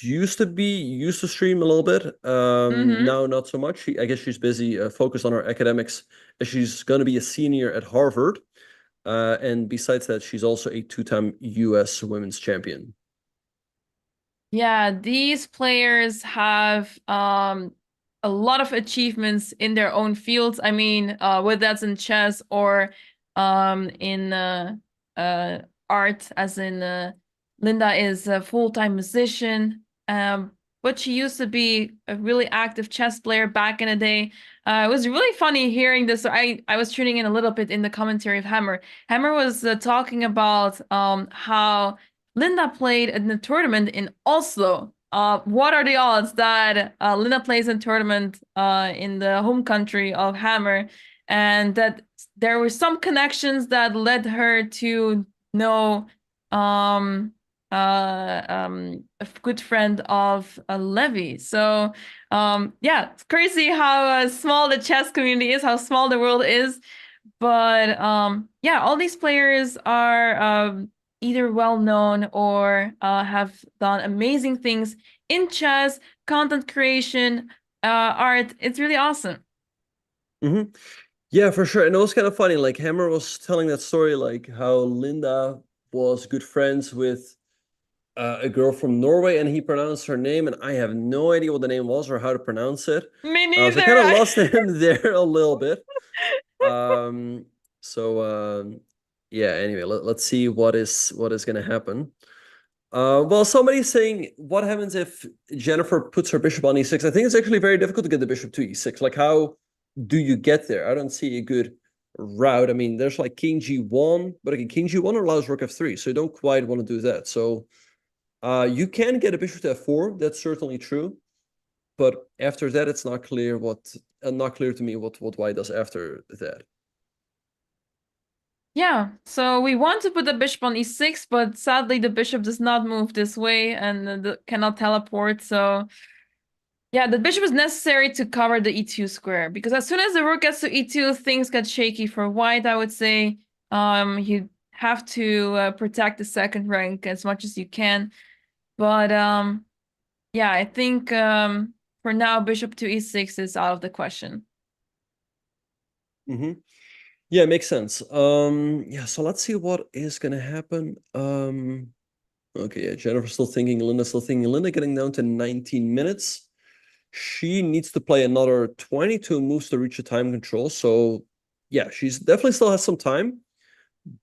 used to stream a little bit. Now not so much. I guess she's busy, focused on her academics, as she's going to be a senior at Harvard. And besides that, she's also a 2-time US women's champion. Yeah, these players have a lot of achievements in their own fields. I mean, whether that's in chess or in art, as in Linda is a full-time musician, but she used to be a really active chess player back in the day. It was really funny hearing this. I was tuning in a little bit in the commentary of Hammer. Hammer was talking about how Linda played in the tournament in Oslo. What are the odds that Linda plays in tournament in the home country of Hammer, and that there were some connections that led her to know a good friend of Levy. So yeah, it's crazy how small the chess community is, how small the world is. But yeah, all these players are either well known or have done amazing things in chess, content creation, art. It's really awesome. Mm-hmm. Yeah, for sure. And it was kind of funny. Like Hammer was telling that story, like how Linda was good friends with a girl from Norway, and he pronounced her name, and I have no idea what the name was or how to pronounce it. Me neither. So I kind of lost him there a little bit. Yeah. Anyway, let's see what is gonna happen. Well, somebody's saying, what happens if Jennifer puts her bishop on e6? I think it's actually very difficult to get the bishop to e6. Like, how do you get there? I don't see a good route. I mean, there's like king g1, but again, king g1 allows rook f3, so you don't quite want to do that. So you can get a bishop to f4. That's certainly true, but after that, it's not clear not clear to me what white does after that. Yeah, so we want to put the bishop on e6, but sadly the bishop does not move this way and cannot teleport. So yeah, the bishop is necessary to cover the e2 square, because as soon as the rook gets to e2, things get shaky for white, I would say. You have to protect the second rank as much as you can. But yeah, I think for now, bishop to e6 is out of the question. Mm-hmm. Yeah, it makes sense. Yeah, so let's see what is gonna happen. Okay, yeah, Jennifer's still thinking, Linda's still thinking. Linda getting down to 19 minutes. She needs to play another 22 moves to reach the time control. So yeah, she's definitely still has some time,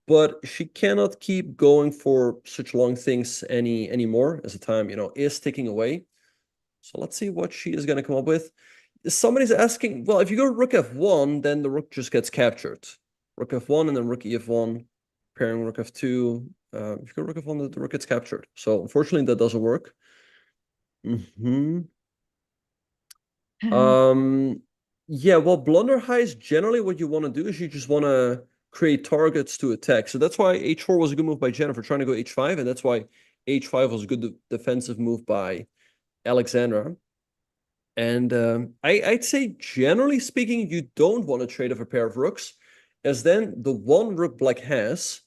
but she cannot keep going for such long things anymore, as the time, is ticking away. So let's see what she is gonna come up with. Somebody's asking, well, if you go rook f1, then the rook just gets captured. Rook f1 and then rook e f1, pairing rook f2. If you go rook f1, the rook gets captured. So unfortunately, that doesn't work. Mm-hmm. Yeah, well, blunder heist, generally what you want to do is you just want to create targets to attack. So that's why h4 was a good move by Jennifer, trying to go h5, and that's why h5 was a good defensive move by Alexandra. And I'd say, generally speaking, you don't want to trade off a pair of rooks, as then the one rook black has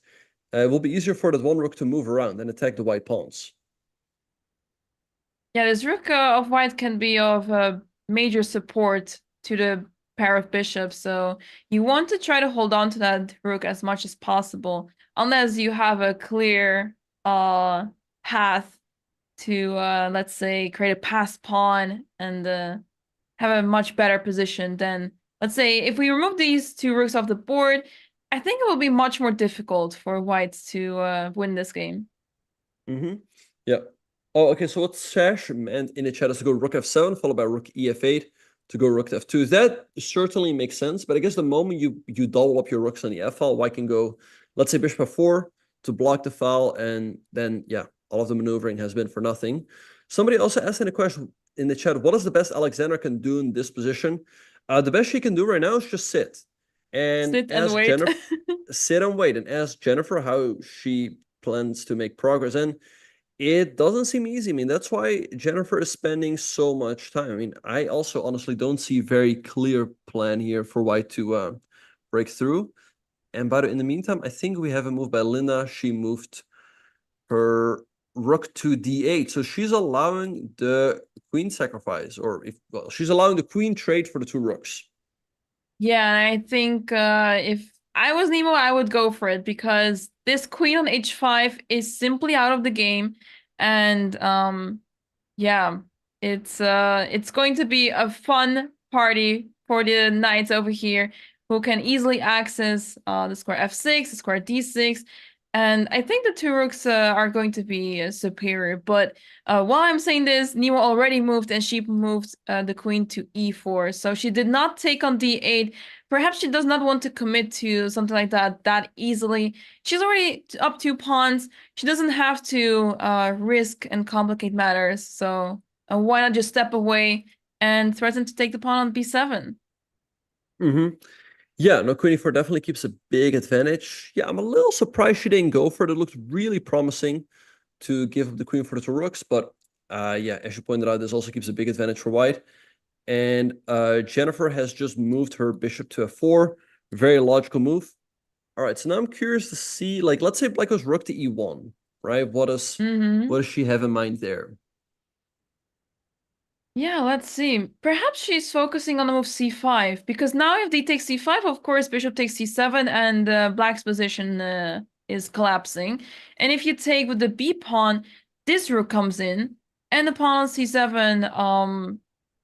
will be easier for that one rook to move around and attack the white pawns. Yeah, this rook of white can be of major support to the pair of bishops, so you want to try to hold on to that rook as much as possible, unless you have a clear path to, let's say, create a passed pawn and have a much better position. Then, let's say, if we remove these two rooks off the board, I think it will be much more difficult for whites to win this game. Mm-hmm. Yeah. Oh, okay, so what Sash meant in the chat is to go rook f7, followed by rook ef8 to go rook f2. That certainly makes sense, but I guess the moment you double up your rooks on the f file, white can go, let's say, bishop f4 to block the file, and then, yeah, all of the maneuvering has been for nothing. Somebody also asked in a question in the chat, what is the best Alexandra can do in this position? The best she can do right now is just sit. And sit and ask wait. Jennifer, sit and wait, and ask Jennifer how she plans to make progress. And it doesn't seem easy. I mean, that's why Jennifer is spending so much time. I mean, I also honestly don't see a very clear plan here for white to break through. And in the meantime, I think we have a move by Linda. She moved her rook to d8. So she's allowing the queen sacrifice, or she's allowing the queen trade for the two rooks. Yeah, and I think if I was Nemo, I would go for it, because this queen on h5 is simply out of the game. And yeah, It's going to be a fun party for the knights over here who can easily access the square f6, the square d6, and I think the two rooks are going to be superior. But while I'm saying this, Nemo already moved and she moved the queen to e4, so she did not take on d8. Perhaps she does not want to commit to something like that easily. She's already up 2 pawns. She doesn't have to risk and complicate matters, so why not just step away and threaten to take the pawn on b7? Yeah, no, queen e4 definitely keeps a big advantage. Yeah, I'm a little surprised she didn't go for it. It looked really promising to give up the queen for the two rooks, but yeah, as you pointed out, this also keeps a big advantage for white. And Jennifer has just moved her bishop to f4. Very logical move. All right, so now I'm curious to see, like, let's say black goes rook to e1, right? What does she have in mind there? Yeah, let's see. Perhaps she's focusing on the move c5, because now if d takes c5, of course, bishop takes c7, and black's position is collapsing. And if you take with the b pawn, this rook comes in, and the pawn on c7,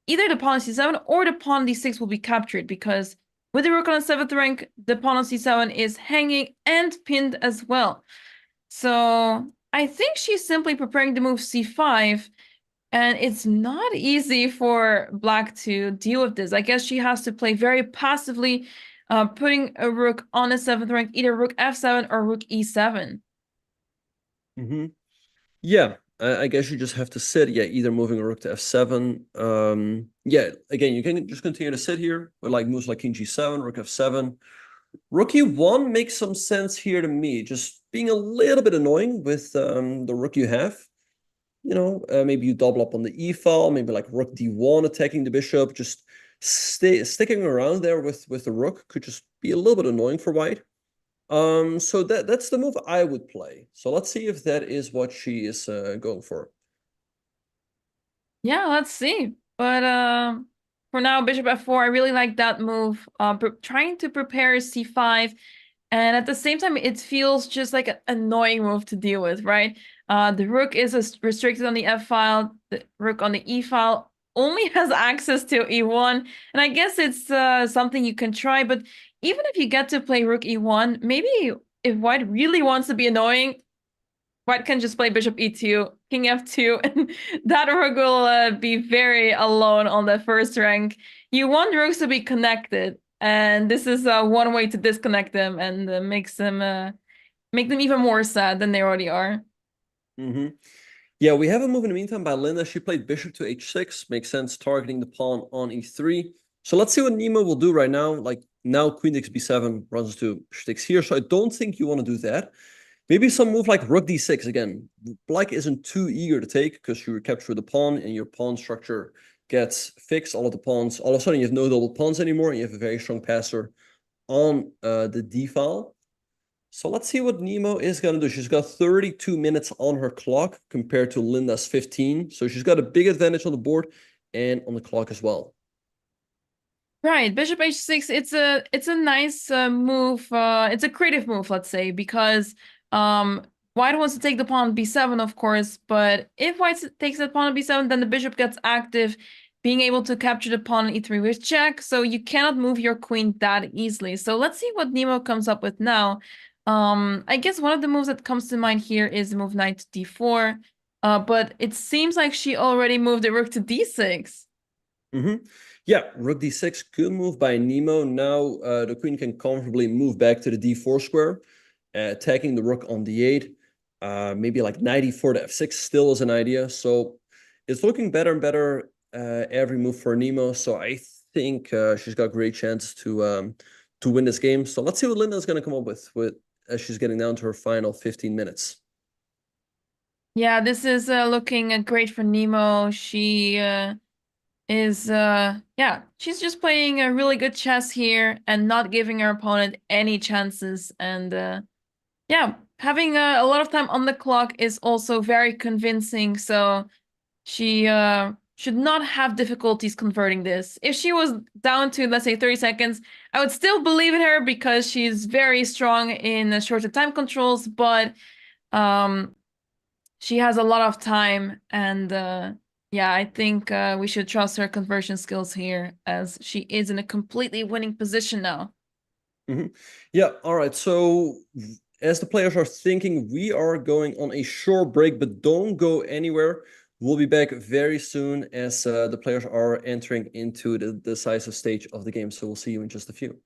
either the pawn on c7 or the pawn on d6 will be captured, because with the rook on the 7th rank, the pawn on c7 is hanging and pinned as well. So I think she's simply preparing to move c5, and it's not easy for black to deal with this. I guess she has to play very passively, putting a rook on the 7th rank, either rook f7 or rook e7. Yeah, I guess you just have to sit. Yeah, either moving a rook to f7. Yeah, again, you can just continue to sit here with like moves like king g7, rook f7. Rook e1 makes some sense here to me. Just being a little bit annoying with the rook you have. You know, maybe you double up on the e file, maybe like rook d1 attacking the bishop. Just sticking around there with the rook could just be a little bit annoying for white. So that's the move I would play. So let's see if that is what she is going for. Yeah, let's see. But for now, bishop f4, I really like that move. Trying to prepare c5, and at the same time, it feels just like an annoying move to deal with, right? The rook is restricted on the f file. The rook on the e file only has access to e1, and I guess it's something you can try. But even if you get to play rook e1, maybe if white really wants to be annoying, white can just play bishop e2, king f2, and that rook will be very alone on the first rank. You want rooks to be connected, and this is one way to disconnect them and make them even more sad than they already are. Yeah, we have a move in the meantime by Linda. She played bishop to h6. Makes sense, targeting the pawn on e3. So let's see what Nemo will do right now. Like now, queen takes b7 runs to takes here. So I don't think you want to do that. Maybe some move like rook d6 again. Black isn't too eager to take because you recapture the pawn and your pawn structure gets fixed. All of the pawns, all of a sudden you have no double pawns anymore, and you have a very strong passer on the d file. So let's see what Nemo is going to do. She's got 32 minutes on her clock compared to Linda's 15. So she's got a big advantage on the board and on the clock as well. Right, bishop h6, it's a nice move. It's a creative move, let's say, because white wants to take the pawn on b7, of course, but if white takes the pawn on b7, then the bishop gets active, being able to capture the pawn on e3 with check, so you cannot move your queen that easily. So let's see what Nemo comes up with now. I guess one of the moves that comes to mind here is move knight to d4, but it seems like she already moved the rook to d6. Yeah, rook d6, good move by Nemo. Now the queen can comfortably move back to the d4 square, attacking the rook on d8. Maybe like knight e4 to f6 still is an idea. So it's looking better and better every move for Nemo. So I think she's got great chance to win this game. So let's see what Linda's going to come up with as she's getting down to her final 15 minutes. Yeah, this is looking great for Nemo. She is she's just playing a really good chess here and not giving her opponent any chances. And yeah, having a lot of time on the clock is also very convincing. So she should not have difficulties converting this. If she was down to, let's say, 30 seconds, I would still believe in her because she's very strong in shorter time controls, but she has a lot of time, and Yeah, I think we should trust her conversion skills here, as she is in a completely winning position now. Yeah, all right. So as the players are thinking, we are going on a short break, but don't go anywhere. We'll be back very soon as the players are entering into the decisive stage of the game. So we'll see you in just a few.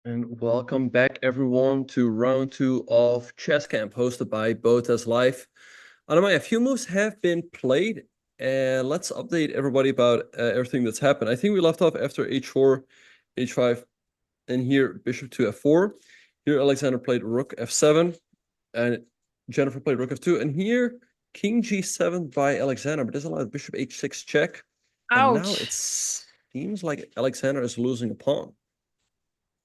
And welcome back, everyone, to round 2 of Chess Camp, hosted by Botezlive. Anamai, a few moves have been played, and let's update everybody about everything that's happened. I think we left off after h4, h5, and here bishop to f4. Here Alexandra played rook f7, and Jennifer played rook f2, and here king g7 by Alexandra, but this allowed bishop h6 check. And now Ouch. it seems like Alexandra is losing a pawn.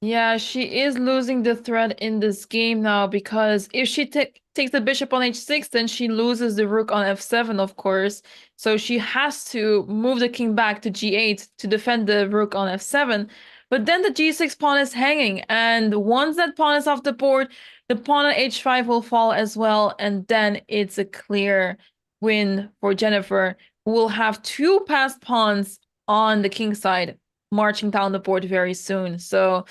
Yeah, she is losing the thread in this game now, because if she takes the bishop on h6, then she loses the rook on f7, of course. So she has to move the king back to g8 to defend the rook on f7. But then the g6 pawn is hanging, and once that pawn is off the board, the pawn on h5 will fall as well, and then it's a clear win for Jennifer, who will have 2 passed pawns on the king side marching down the board very soon. So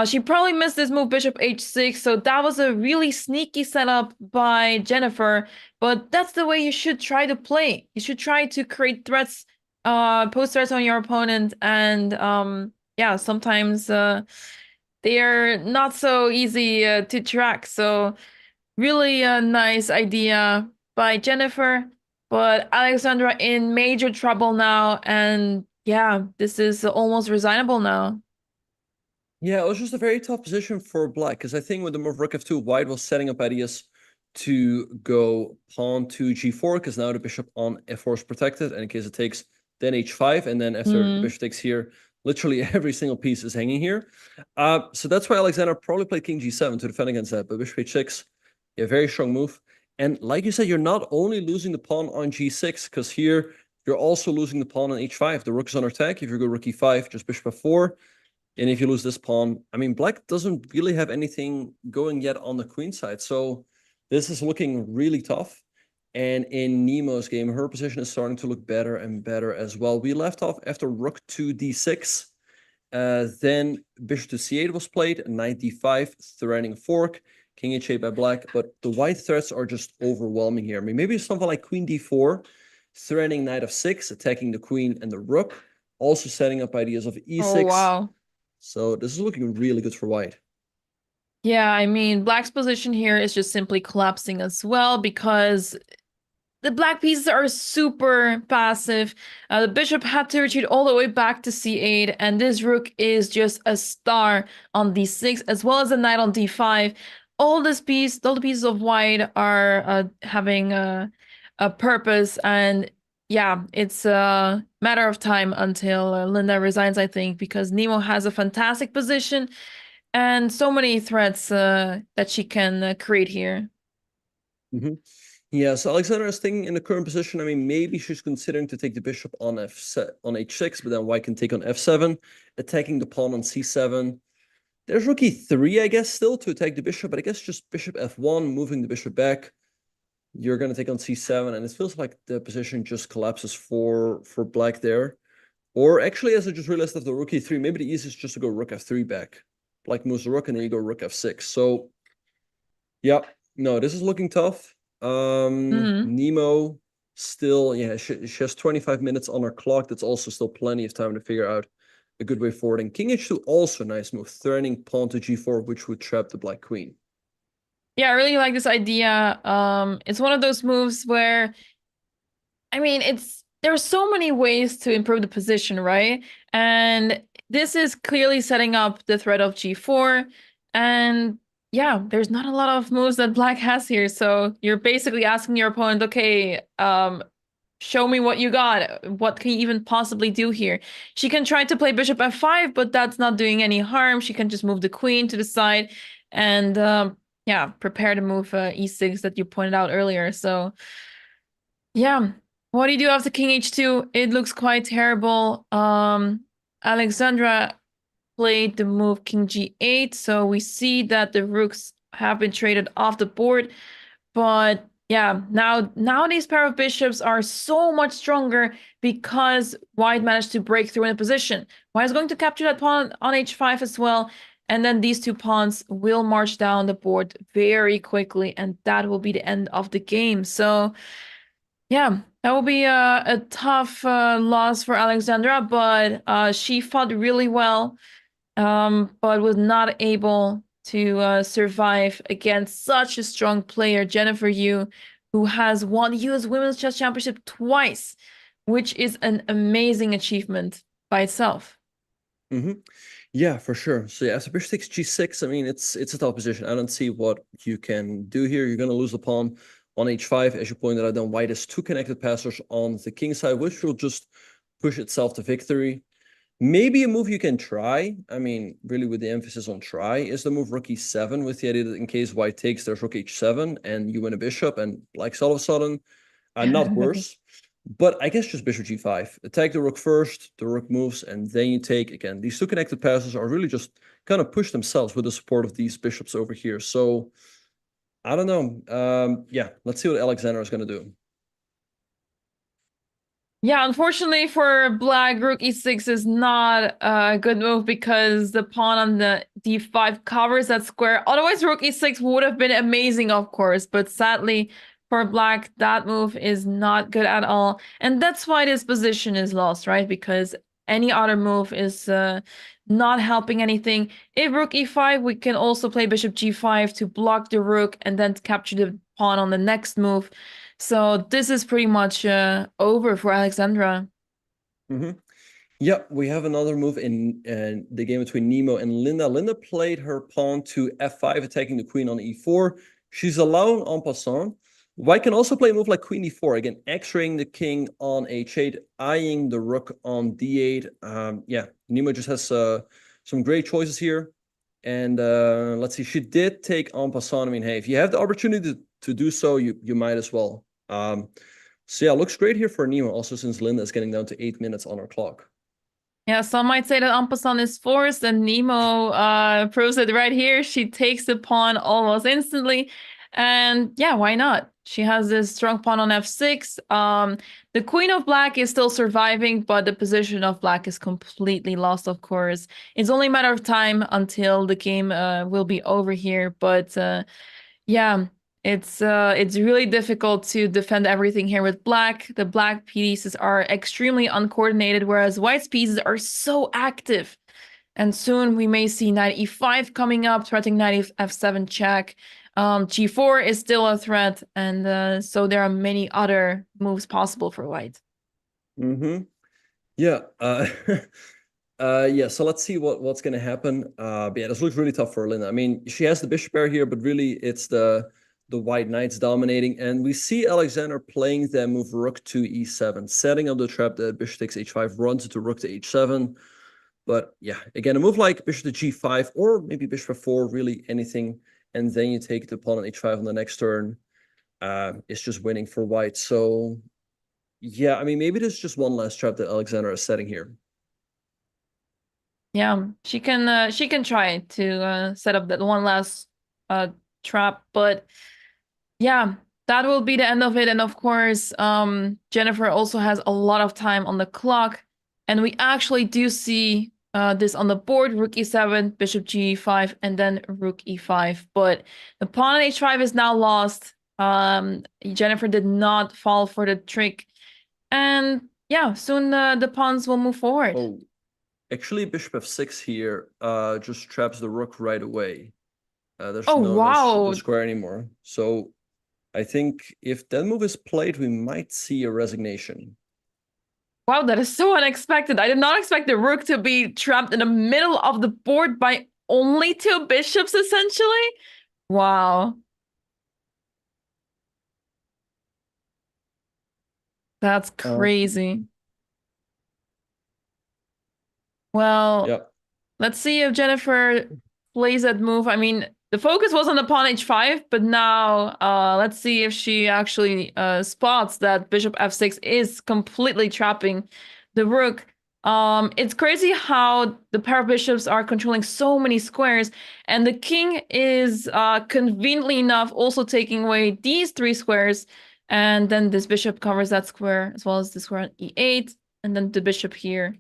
she probably missed this move, bishop h6, so that was a really sneaky setup by Jennifer, but that's the way you should try to play. You should try to create threats, post threats on your opponent, and yeah, sometimes they are not so easy to track. So really a nice idea by Jennifer, but Alexandra in major trouble now, and yeah, this is almost resignable now. Yeah, it was just a very tough position for black, because I think with the move rook f2, white was setting up ideas to go pawn to g4, because now the bishop on f4 is protected, and in case it takes, then h5, and then after the bishop takes here, literally every single piece is hanging here. So that's why Alexander probably played king g7 to defend against that, but bishop h6, yeah, very strong move. And like you said, you're not only losing the pawn on g6, because here you're also losing the pawn on h5. The rook is under attack. If you go rook e5, just bishop f4. And if you lose this pawn, I mean, black doesn't really have anything going yet on the queen side. So this is looking really tough. And in Nemo's game, her position is starting to look better and better as well. We left off after rook to d6. Then bishop to c8 was played, knight d5, threatening fork, king h8 by black. But the white threats are just overwhelming here. I mean, maybe something like queen d4, threatening knight f6, attacking the queen and the rook. Also setting up ideas of e6. Oh, wow. So this is looking really good for white. Yeah, I mean, black's position here is just simply collapsing as well, because the black pieces are super passive. The bishop had to retreat all the way back to c8, and this rook is just a star on d6, as well as the knight on d5. All the pieces of white are having a purpose, and yeah, it's a matter of time until Linda resigns, I think, because Nemo has a fantastic position and so many threats that she can create here. Yeah, so Alexandra is thinking in the current position, I mean, maybe she's considering to take the bishop on h6, but then white can take on f7, attacking the pawn on c7. There's rook e3, I guess, still to attack the bishop, but I guess just bishop f1, moving the bishop back. You're going to take on c7, and it feels like the position just collapses for black there. Or actually, as I just realized after rook e3, maybe the easiest is just to go rook f3 back. Black moves the rook, and then you go rook f6. So, yeah, no, this is looking tough. Nemo still, yeah, she has 25 minutes on her clock. That's also still plenty of time to figure out a good way forward. And king h2, also a nice move, threatening pawn to g4, which would trap the black queen. Yeah, I really like this idea. It's one of those moves where, I mean, there's so many ways to improve the position, right? And this is clearly setting up the threat of g4. And yeah, there's not a lot of moves that black has here. So you're basically asking your opponent, okay, show me what you got. What can you even possibly do here? She can try to play bishop f5, but that's not doing any harm. She can just move the queen to the side and yeah, prepare to move e6 that you pointed out earlier. So yeah, what do you do after king h2? It looks quite terrible. Alexandra played the move king g8, so we see that the rooks have been traded off the board. But yeah, now these pair of bishops are so much stronger because white managed to break through in a position. White is going to capture that pawn on h5 as well. And then these two pawns will march down the board very quickly, and that will be the end of the game. So yeah, that will be a tough loss for Alexandra, but she fought really well. but was not able to survive against such a strong player, Jennifer Yu, who has won US Women's Chess Championship twice, which is an amazing achievement by itself. Yeah, for sure. So yeah, after bishop takes g6, I mean, it's a tough position. I don't see what you can do here. You're going to lose the pawn on h5. As you pointed out, then white has two connected passers on the king side, which will just push itself to victory. Maybe a move you can try, I mean, really with the emphasis on try, is the move rook e7, with the idea that in case white takes, there's rook h7, and you win a bishop, and black's all of a sudden not worse. But I guess just bishop g5. Attack the rook first, the rook moves, and then you take. Again, these two connected passes are really just kind of push themselves with the support of these bishops over here. So, I don't know. Yeah, let's see what Alexandra is going to do. Yeah, unfortunately for black, rook e6 is not a good move because the pawn on the d5 covers that square. Otherwise, rook e6 would have been amazing, of course, but sadly for black, that move is not good at all. And that's why this position is lost, right? Because any other move is not helping anything. If rook e5, we can also play bishop g5 to block the rook and then capture the pawn on the next move. So this is pretty much over for Alexandra. Yeah, we have another move in the game between Nemo and Linda. Linda played her pawn to f5, attacking the queen on e4. She's alone en passant. White can also play a move like queen e4, again, x-raying the king on h8, eyeing the rook on d8. Yeah, Nemo just has some great choices here. And let's see, she did take en passant. I mean, hey, if you have the opportunity to do so, you might as well. So yeah, looks great here for Nemo, also since Linda is getting down to 8 minutes on her clock. Yeah, some might say that en passant is forced, and Nemo proves it right here. She takes the pawn almost instantly. And yeah, why not? She has this strong pawn on f6. The queen of black is still surviving, but the position of black is completely lost, of course. It's only a matter of time until the game will be over here. But yeah, it's really difficult to defend everything here with black. The black pieces are extremely uncoordinated, whereas white's pieces are so active. And soon we may see knight e5 coming up, threatening knight f7 check. G4 is still a threat, and so there are many other moves possible for white. Yeah. Yeah, so let's see what's going to happen. But yeah, this looks really tough for Linda. I mean, she has the bishop pair here, but really it's the white knights dominating. And we see Alexander playing that move rook to e7, setting up the trap that bishop takes h5, runs into rook to h7. But yeah, again, a move like bishop to g5 or maybe bishop f4, really anything. And then you take the pawn on h5 on the next turn. It's just winning for white. So yeah, I mean, maybe there's just one last trap that Alexander is setting here. Yeah, she can try to set up that one last trap, but yeah, that will be the end of it. And of course, Jennifer also has a lot of time on the clock, and we actually do see this on the board: rook e7, bishop g5, and then rook e5. But the pawn on h5 is now lost. Jennifer did not fall for the trick, and yeah, soon the pawns will move forward. Oh. Actually, bishop f6 here just traps the rook right away. There's no square anymore. So I think if that move is played, we might see a resignation. Wow, that is so unexpected. I did not expect the rook to be trapped in the middle of the board by only two bishops, essentially. Wow. That's crazy. Well, yep. Let's see if Jennifer plays that move. I mean, the focus was on the pawn h5, but now let's see if she actually spots that bishop f6 is completely trapping the rook. It's crazy how the pair of bishops are controlling so many squares, and the king is conveniently enough also taking away these three squares, and then this bishop covers that square as well as the square on e8, and then the bishop here.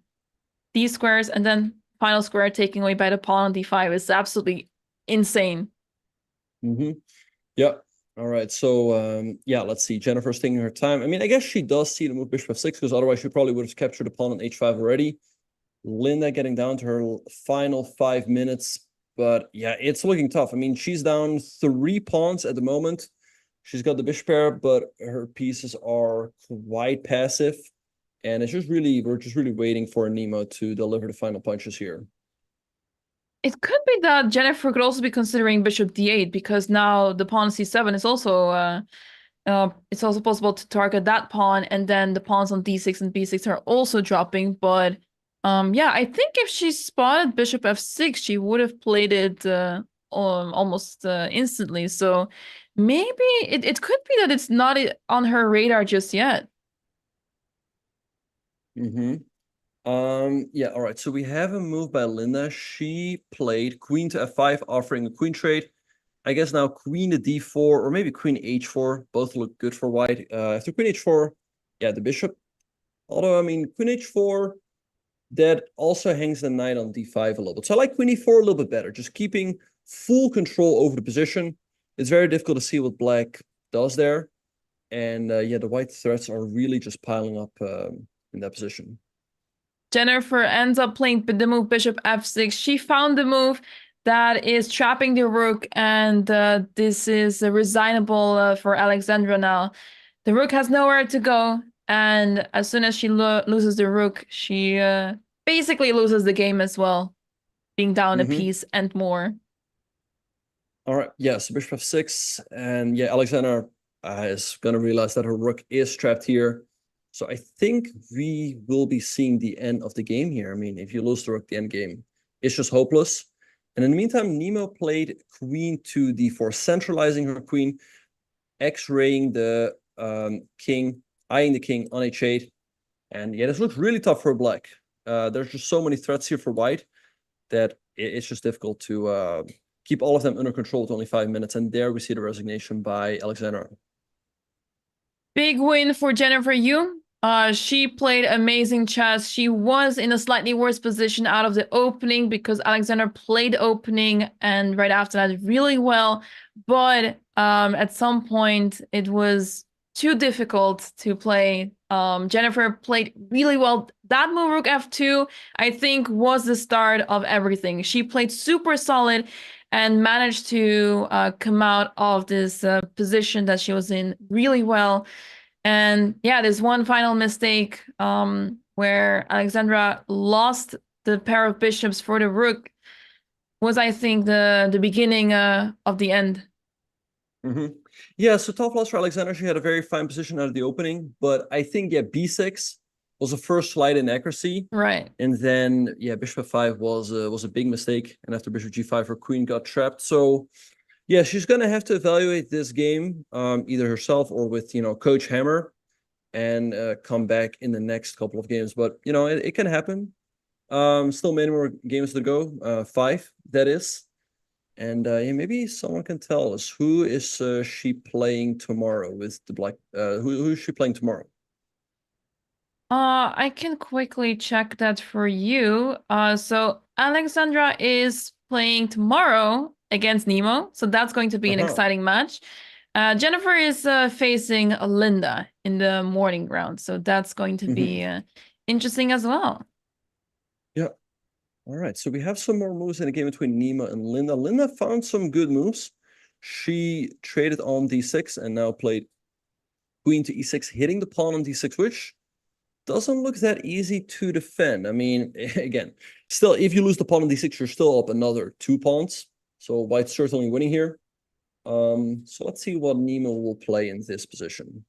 These squares, and then final square taking away by the pawn on d5 is absolutely insane. Yeah. All right. So yeah, let's see. Jennifer's taking her time. I mean, I guess she does see the move bishop f6 because otherwise she probably would have captured the pawn on h5 already. Linda getting down to her final 5 minutes. But yeah, it's looking tough. I mean, she's down 3 pawns at the moment. She's got the bishop pair, but her pieces are quite passive. And we're just really waiting for Nemo to deliver the final punches here. It could be that Jennifer could also be considering bishop d8 because now the pawn c7 is also it's also possible to target that pawn, and then the pawns on d6 and b6 are also dropping. But yeah, I think if she spotted bishop f6, she would have played it almost instantly. So maybe it could be that it's not on her radar just yet. Yeah, all right. So we have a move by Linda. She played queen to f5, offering a queen trade. I guess now queen to d4, or maybe queen h4. Both look good for white. After queen h4, yeah, the bishop. Although, I mean, queen h4, that also hangs the knight on d5 a little bit. So I like queen e4 a little bit better, just keeping full control over the position. It's very difficult to see what black does there. And yeah, the white threats are really just piling up in that position. Jennifer ends up playing the move bishop f6. She found the move that is trapping the rook, and this is resignable for Alexandra now. The rook has nowhere to go, and as soon as she loses the rook, she basically loses the game as well, being down a piece and more. All right, yeah, so bishop f6, and yeah, Alexandra is going to realize that her rook is trapped here. So I think we will be seeing the end of the game here. I mean, if you lose the rook, the end game is just hopeless. And in the meantime, Nemo played queen to d4, centralizing her queen, x-raying the king, eyeing the king on h8. And yeah, this looks really tough for black. There's just so many threats here for white that it's just difficult to keep all of them under control with only 5 minutes. And there we see the resignation by Alexandra. Big win for Jennifer Yu. She played amazing chess. She was in a slightly worse position out of the opening because Alexandra played opening and right after that really well. But at some point it was too difficult to play. Jennifer played really well. That move, rook f2, I think was the start of everything. She played super solid and managed to come out of this position that she was in really well. And yeah, there's one final mistake where Alexandra lost the pair of bishops for the rook was, I think, the beginning of the end. Yeah, so tough loss for Alexandra. She had a very fine position out of the opening, but I think, yeah, b6 was the first slight inaccuracy. Right. And then, yeah, bishop f5 was a big mistake. And after bishop g5, her queen got trapped. So yeah, she's going to have to evaluate this game either herself or with, Coach Hammer and come back in the next couple of games. But, it can happen. Still many more games to go, 5, that is. And yeah, maybe someone can tell us who is she playing tomorrow with the black. Who is she playing tomorrow? I can quickly check that for you. So Alexandra is playing tomorrow against Nemo, so that's going to be an exciting match. Jennifer is facing Linda in the morning round, so that's going to be interesting as well. Yeah. All right, so we have some more moves in the game between Nemo and Linda. Linda found some good moves. She traded on d6 and now played queen to e6, hitting the pawn on d6, which doesn't look that easy to defend. I mean, again, still, if you lose the pawn on d6, you're still up another 2 pawns. So white's certainly winning here. So let's see what Nemo will play in this position.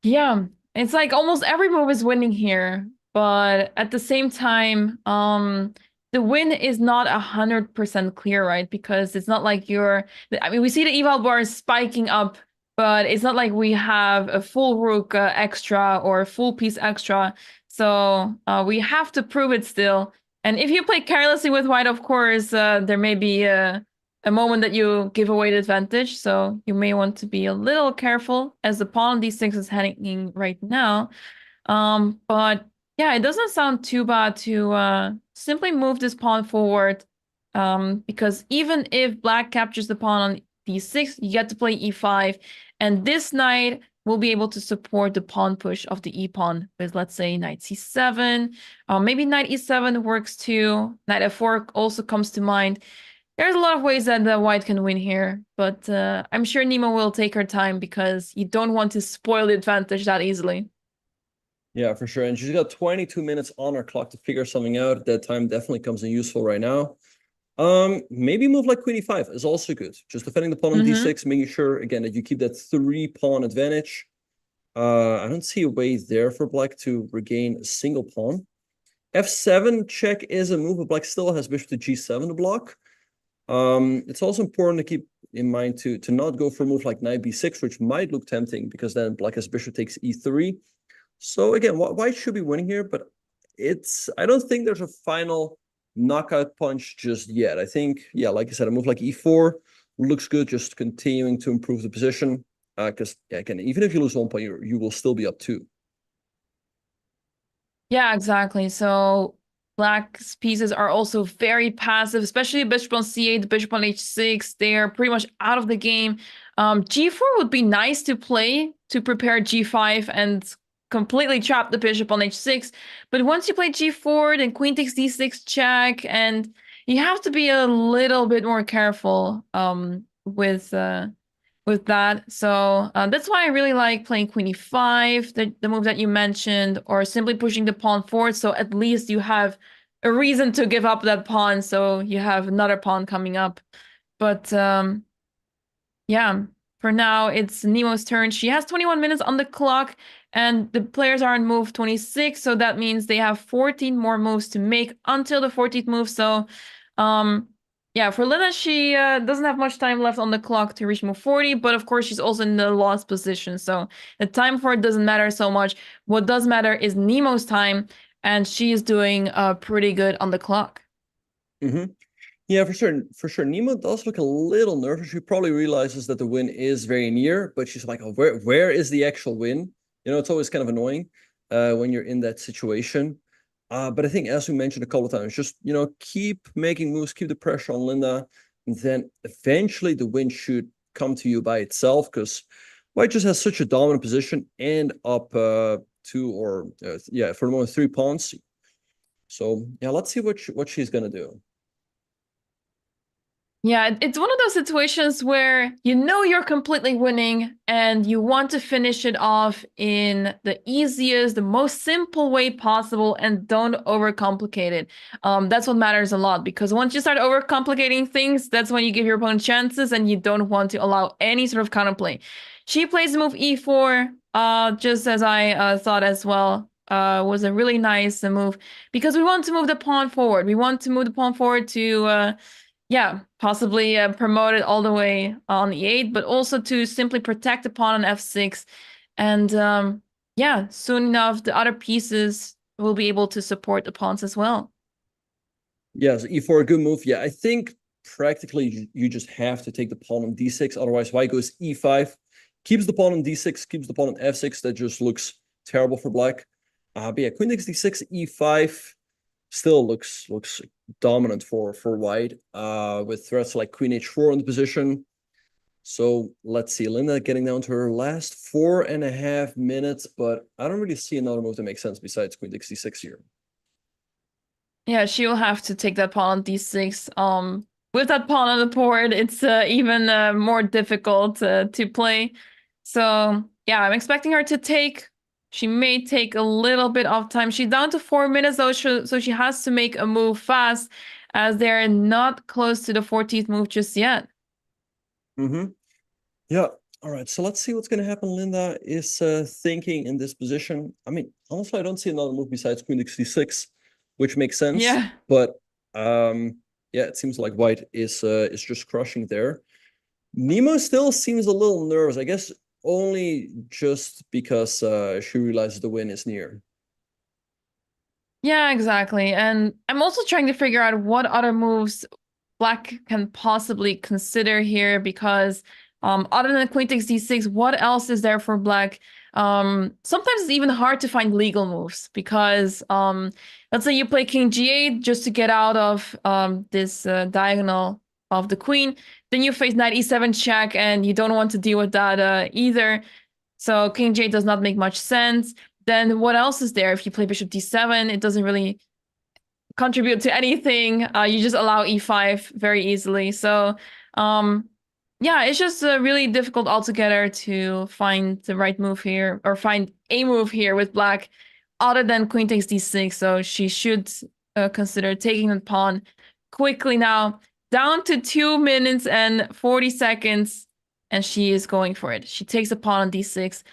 Yeah, it's like almost every move is winning here, but at the same time, the win is not 100% clear, right? Because it's not like we see the eval bar spiking up, but it's not like we have a full rook extra or a full piece extra. So we have to prove it still. And if you play carelessly with white, of course, there may be a moment that you give away the advantage. So you may want to be a little careful as the pawn on d6 is heading right now. But yeah, it doesn't sound too bad to simply move this pawn forward. Because even if black captures the pawn on d6, you get to play e5. And this knight will be able to support the pawn push of the e-pawn with, let's say, knight c7. Maybe knight e7 works too. Knight f4 also comes to mind. There's a lot of ways that the white can win here, but I'm sure Nemo will take her time because you don't want to spoil the advantage that easily. Yeah, for sure. And she's got 22 minutes on her clock to figure something out. That time definitely comes in useful right now. Maybe move like queen e5 is also good. Just defending the pawn on d6, making sure, again, that you keep that 3-pawn advantage. I don't see a way there for black to regain a single pawn. f7 check is a move, but black still has bishop to g7 to block. It's also important to keep in mind to not go for a move like knight b6, which might look tempting because then black as bishop takes e3. So again, white should be winning here, but I don't think there's a final knockout punch just yet. I think, yeah, like I said, a move like e4 looks good, just continuing to improve the position. Because, yeah, again, even if you lose 1 point, you will still be up 2. Yeah, exactly. So black's pieces are also very passive, especially bishop on c8, bishop on h6. They are pretty much out of the game. G4 would be nice to play to prepare g5 and completely trap the bishop on h6. But once you play g4, then queen takes d6 check, and you have to be a little bit more careful with that. So that's why I really like playing queen e5, the move that you mentioned, or simply pushing the pawn forward. So at least you have a reason to give up that pawn. So you have another pawn coming up. But yeah, for now, it's Nemo's turn. She has 21 minutes on the clock, and the players are on move 26. So that means they have 14 more moves to make until the 14th move. So yeah, for Lena, she doesn't have much time left on the clock to reach move 40, but of course she's also in the lost position, so the time for it doesn't matter so much. What does matter is Nemo's time, and she is doing pretty good on the clock. Yeah, for sure. For sure. Nemo does look a little nervous. She probably realizes that the win is very near, but she's like, oh, where is the actual win? You know, it's always kind of annoying when you're in that situation. But I think, as we mentioned a couple of times, just, you know, keep making moves, keep the pressure on Linda, and then eventually the win should come to you by itself, because white just has such a dominant position and up 2 or, yeah, for the moment, 3 pawns. So, yeah, let's see what she's going to do. Yeah, it's one of those situations where you know you're completely winning and you want to finish it off in the easiest, the most simple way possible, and don't overcomplicate it. That's what matters a lot, because once you start overcomplicating things, that's when you give your opponent chances and you don't want to allow any sort of counterplay. She plays the move e4, just as I thought as well. Was a really nice move, because we want to move the pawn forward. We want to move the pawn forward to yeah, possibly promote it all the way on e8, but also to simply protect the pawn on f6. And yeah, soon enough, the other pieces will be able to support the pawns as well. Yeah, so e4, a good move. Yeah, I think practically you just have to take the pawn on d6. Otherwise, white goes e5, keeps the pawn on d6, keeps the pawn on f6. That just looks terrible for black. But yeah, queen takes d6, e5 still looks dominant for white, with threats like queen h4 in the position. So let's see, Linda getting down to her last 4.5 minutes, but I don't really see another move that makes sense besides queen takes d6 here. Yeah, she will have to take that pawn on d6. With that pawn on the board, it's even more difficult to play. So yeah, I'm expecting her to take. She may take a little bit of time. She's down to 4 minutes though, so she has to make a move fast, as they're not close to the 14th move just yet. Yeah. All right. So let's see what's going to happen. Linda is thinking in this position. I mean, honestly, I don't see another move besides queen takes d6, which makes sense. Yeah. But yeah, it seems like white is just crushing there. Nemo still seems a little nervous, I guess, only just because she realizes the win is near. Yeah, exactly. And I'm also trying to figure out what other moves black can possibly consider here, because other than queen takes d6, what else is there for black? Sometimes it's even hard to find legal moves, because let's say you play king g8 just to get out of this diagonal of the queen, then you face knight e7 check, and you don't want to deal with that either. So king j8 does not make much sense. Then what else is there? If you play bishop d7, it doesn't really contribute to anything. You just allow e5 very easily. So yeah, it's just really difficult altogether to find the right move here, or find a move here with black other than queen takes d6. So she should consider taking the pawn quickly now. Down to 2 minutes and 40 seconds, and she is going for it. She takes the pawn on d6.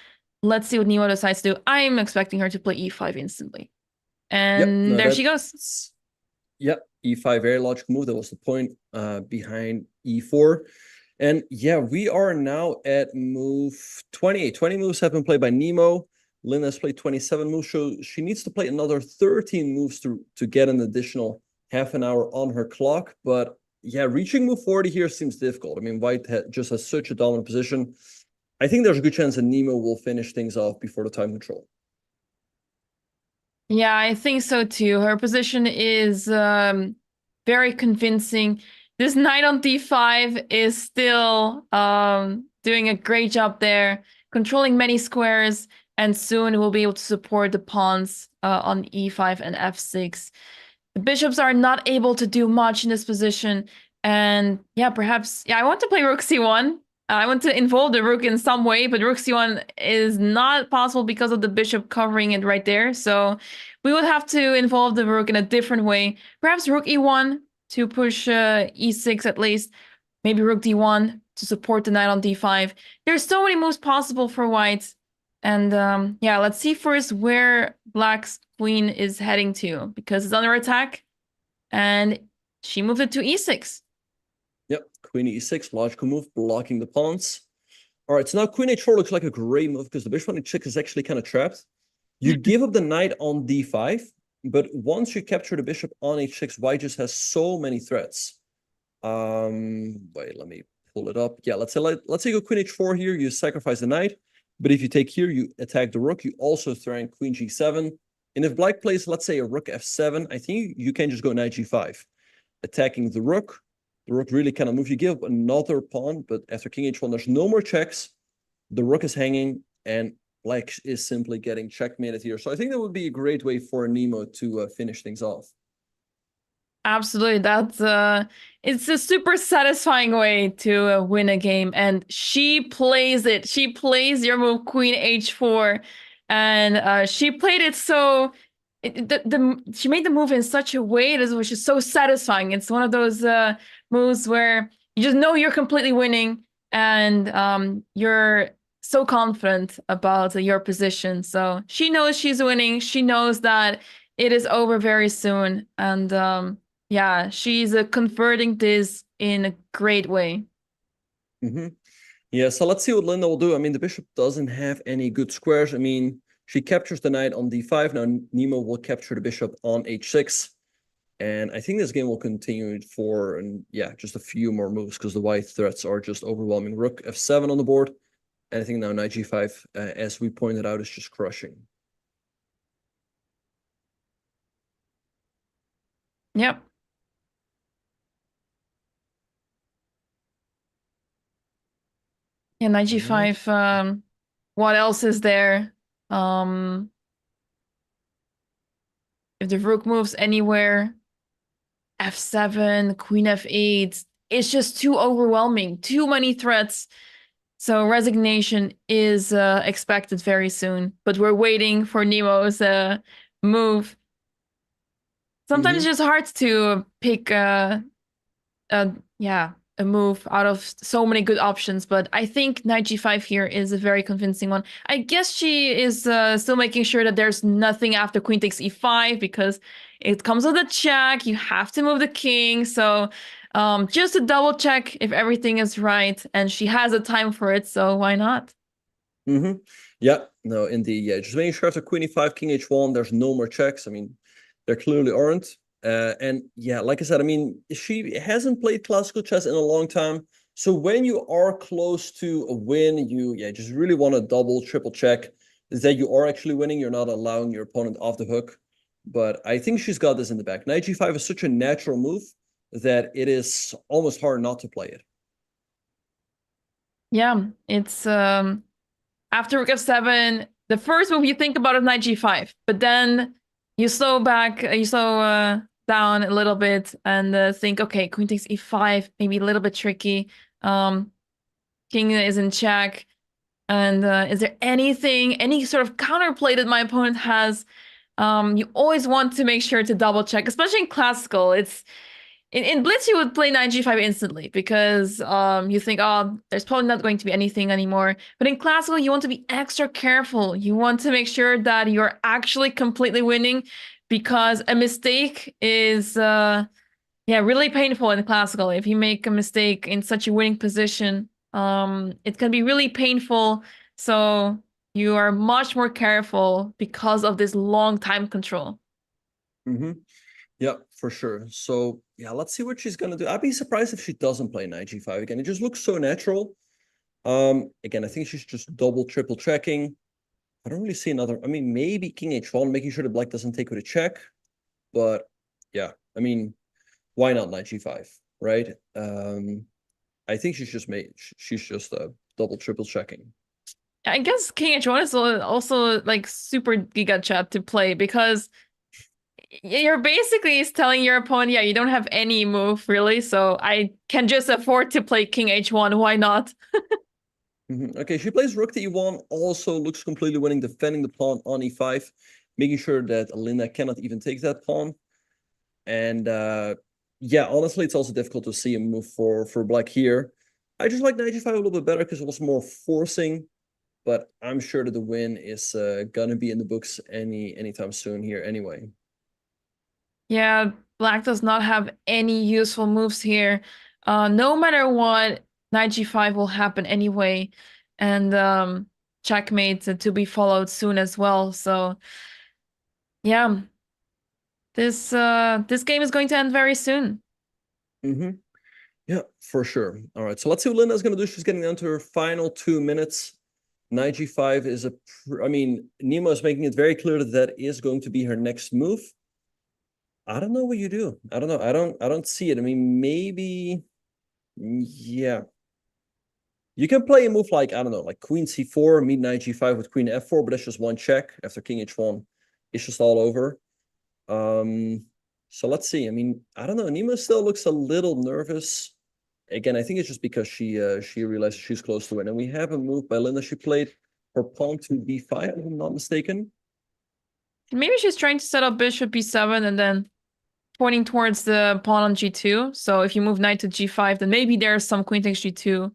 Let's see what NEMO decides to do. I'm expecting her to play e5 instantly. And there she goes. Yep, e5, very logical move. That was the point behind e4. And yeah, we are now at move 28. 20 moves have been played by NEMO. Lynn has played 27 moves, so she needs to play another 13 moves to get an additional half an hour on her clock. But yeah, reaching move 40 here seems difficult. I mean, white just has such a dominant position. I think there's a good chance that NEMO will finish things off before the time control. Yeah, I think so too. Her position is very convincing. This knight on d5 is still doing a great job there, controlling many squares, and soon we'll be able to support the pawns on e5 and f6. The bishops are not able to do much in this position, and yeah, perhaps, yeah, I want to play rook c1. I want to involve the rook in some way, but rook c1 is not possible because of the bishop covering it right there. So we would have to involve the rook in a different way. Perhaps rook e1 to push e6 at least. Maybe rook d1 to support the knight on d5. There's so many moves possible for white. And yeah, let's see first where black's queen is heading to, because it's under attack. And she moved it to e6. Yep, queen e6, logical move, blocking the pawns. All right, so now queen h4 looks like a great move because the bishop on h6 is actually kind of trapped. You give up the knight on d5, but once you capture the bishop on h6, white just has so many threats. Wait, let me pull it up. Yeah, let's say you go queen h4 here, you sacrifice the knight. But if you take here, you attack the rook, you also threaten queen g7. And if black plays, let's say, a rook f7, I think you can just go knight g5. Attacking the rook really cannot move. You give up another pawn, but after king h1, there's no more checks. The rook is hanging, and black is simply getting checkmated here. So I think that would be a great way for NEMO to finish things off. Absolutely, that's it's a super satisfying way to win a game, and she plays it. She plays your move queen h4, and she played it so. She made the move in such a way that was just so satisfying. It's one of those moves where you just know you're completely winning, and you're so confident about your position. So she knows she's winning. She knows that it is over very soon, and yeah, she's converting this in a great way. Yeah, so let's see what Linda will do. I mean, the bishop doesn't have any good squares. I mean, she captures the knight on d5. Now NEMO will capture the bishop on h6. And I think this game will continue for, yeah, just a few more moves because the white threats are just overwhelming. Rook f7 on the board. And I think now knight g5, as we pointed out, is just crushing. Yep. Yeah, knight g5. What else is there? If the rook moves anywhere, f7, queen f8, it's just too overwhelming. Too many threats. So resignation is expected very soon. But we're waiting for NEMO's move. Sometimes it's just hard to pick a move out of so many good options, but I think knight g5 here is a very convincing one. I guess she is still making sure that there's nothing after queen takes e5 because it comes with a check. You have to move the king, so just to double check if everything is right, and she has a time for it, so why not? Yeah, no, indeed, yeah. Just making sure after queen e5, king h1, there's no more checks. I mean, there clearly aren't. And yeah, like I said, I mean, she hasn't played classical chess in a long time. So when you are close to a win, you just really want to double, triple check is that you are actually winning. You're not allowing your opponent off the hook. But I think she's got this in the back. Knight g5 is such a natural move that it is almost hard not to play it. Yeah, it's after rook f7, the first move you think about is knight g5, but then you slow down a little bit and think, okay, queen takes e5, maybe a little bit tricky. King is in check. And is there any sort of counterplay that my opponent has? You always want to make sure to double check, especially in classical. It's in Blitz, you would play knight g5 instantly because you think, oh, there's probably not going to be anything anymore. But in classical, you want to be extra careful. You want to make sure that you're actually completely winning, because a mistake is really painful in classical. If you make a mistake in such a winning position, it can be really painful. So you are much more careful because of this long time control. Yeah, for sure. So yeah, let's see what she's gonna do. I'd be surprised if she doesn't play knight g5 again. It just looks so natural. Again, I think she's just double, triple checking. I don't really see another. I mean, maybe king h1, making sure the black doesn't take with a check. But yeah, I mean, why not knight g5, right? I think she's just double, triple checking. I guess king h1 is also like super giga chat to play, because you're basically telling your opponent, yeah, you don't have any move really, so I can just afford to play king h1. Why not? Okay, she plays rook to e1, also looks completely winning, defending the pawn on e5, making sure that Linda cannot even take that pawn. And yeah, honestly, it's also difficult to see a move for black here. I just like knight g5 a little bit better because it was more forcing, but I'm sure that the win is gonna be in the books anytime soon here anyway. Yeah, black does not have any useful moves here. No matter what, knight g5 will happen anyway, and checkmate to be followed soon as well. So yeah, this game is going to end very soon. Yeah, for sure. All right, so let's see what Linda's gonna do. She's getting down to her final 2 minutes. Knight g5 is I mean, NEMO is making it very clear that that is going to be her next move. I don't know what you do. I don't know. I don't see it. I mean, maybe, yeah. You can play a move like, I don't know, like queen c4, meet knight g5 with queen f4, but that's just one check. After king h1, it's just all over. So let's see. I mean, I don't know. NEMO still looks a little nervous. Again, I think it's just because she realizes she's close to it. And we have a move by Linda. She played her pawn to b5, if I'm not mistaken. Maybe she's trying to set up bishop b7 and then pointing towards the pawn on g2. So if you move knight to g5, then maybe there's some queen takes g2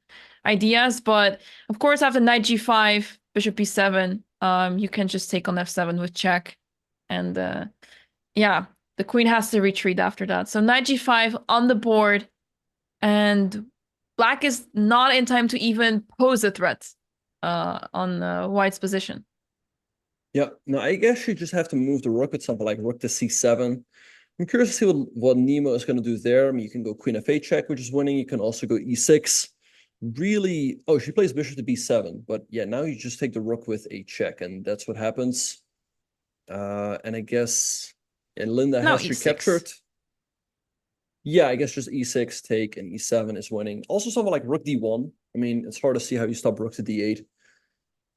ideas. But of course, after knight g5, bishop b7, you can just take on f7 with check. And yeah, the queen has to retreat after that. So knight g5 on the board, and black is not in time to even pose a threat on white's position. Yeah, no, I guess you just have to move the rook with something like rook to c7. I'm curious to see what NEMO is going to do there. I mean, you can go queen f8 check, which is winning. You can also go e6. Really, oh, she plays bishop to b7. But yeah, now you just take the rook with a check, and that's what happens. And I guess, and Linda has recaptured. Yeah, I guess just e6 take and e7 is winning. Also something like rook d1. I mean, it's hard to see how you stop rook to d8.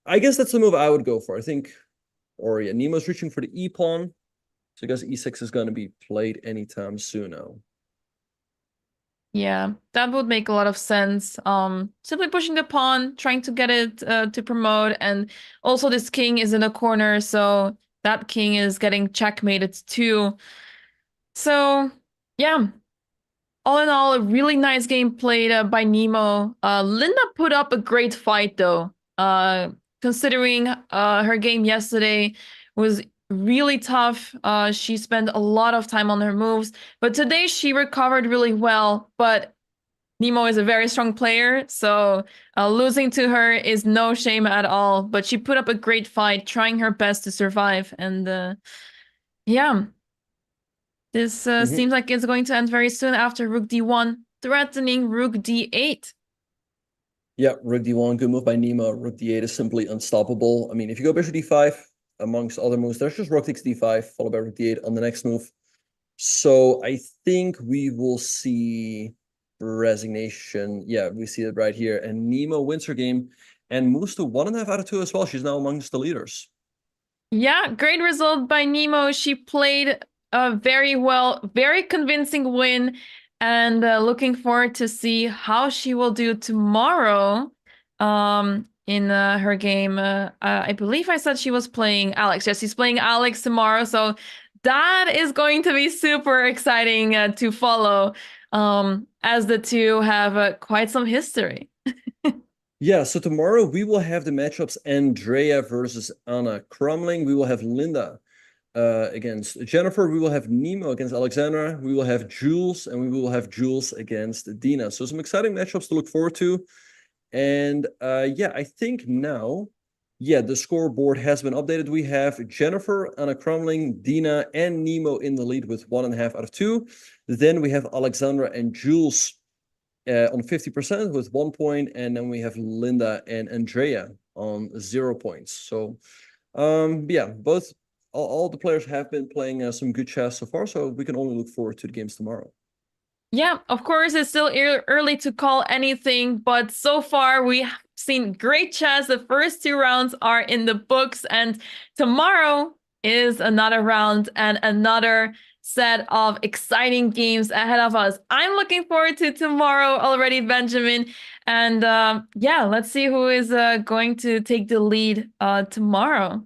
I guess that's the move I would go for. I think, or yeah, NEMO's reaching for the e pawn. So I guess e6 is going to be played anytime soon now. Yeah, that would make a lot of sense. Simply pushing the pawn, trying to get it to promote, and also this king is in a corner, so that king is getting checkmated too. So yeah, all in all, a really nice game played by NEMO. Linda put up a great fight though. Considering her game yesterday was really tough. She spent a lot of time on her moves, but today she recovered really well. But NEMO is a very strong player, so losing to her is no shame at all. But she put up a great fight, trying her best to survive. And yeah, this seems like it's going to end very soon after rook d1, threatening rook d8. Yeah, rook d1, good move by NEMO. Rook d8 is simply unstoppable. I mean, if you go bishop d5, amongst other moves, there's just rook takes d5, followed by rook d8 on the next move. So I think we will see resignation. Yeah, we see it right here. And NEMO wins her game and moves to 1.5 out of 2 as well. She's now amongst the leaders. Yeah, great result by NEMO. She played very well, very convincing win, and looking forward to see how she will do tomorrow in her game. I believe I said she was playing Alex. Yes, she's playing Alex tomorrow, so that is going to be super exciting to follow, as the two have quite some history. Yeah, so tomorrow we will have the matchups Andrea versus Anna Crumling. We will have Linda against Jennifer. We will have NEMO against Alexandra. We will have Jules, and we will have Jules against Dina. So some exciting matchups to look forward to. And yeah, I think now, yeah, the scoreboard has been updated. We have Jennifer, Anna Crumling, Dina, and NEMO in the lead with 1.5 out of 2. Then we have Alexandra and Jules on 50% with 1 point, and then we have Linda and Andrea on 0 points. So yeah, all the players have been playing some good chess so far, so we can only look forward to the games tomorrow. Yeah, of course, it's still early to call anything, but so far we have seen great chess. The first 2 rounds are in the books, and tomorrow is another round and another set of exciting games ahead of us. I'm looking forward to tomorrow already, Benjamin. And yeah, let's see who is going to take the lead tomorrow.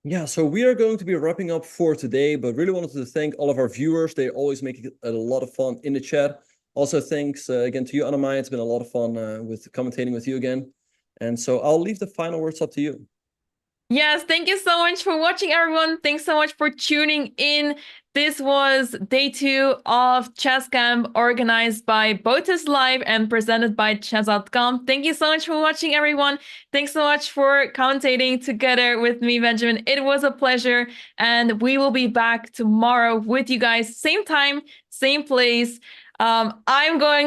Yeah, so we are going to be wrapping up for today, but really wanted to thank all of our viewers. They always make it a lot of fun in the chat. Also, thanks again to you, Anna-Maya. It's been a lot of fun with commentating with you again. And so I'll leave the final words up to you. Yes, thank you so much for watching, everyone. Thanks so much for tuning in. This was day 2 of Chess Camp, organized by Botezlive and presented by chess.com. Thank you so much for watching, everyone. Thanks so much for commentating together with me, Benjamin. It was a pleasure, and we will be back tomorrow with you guys. Same time, same place. I'm going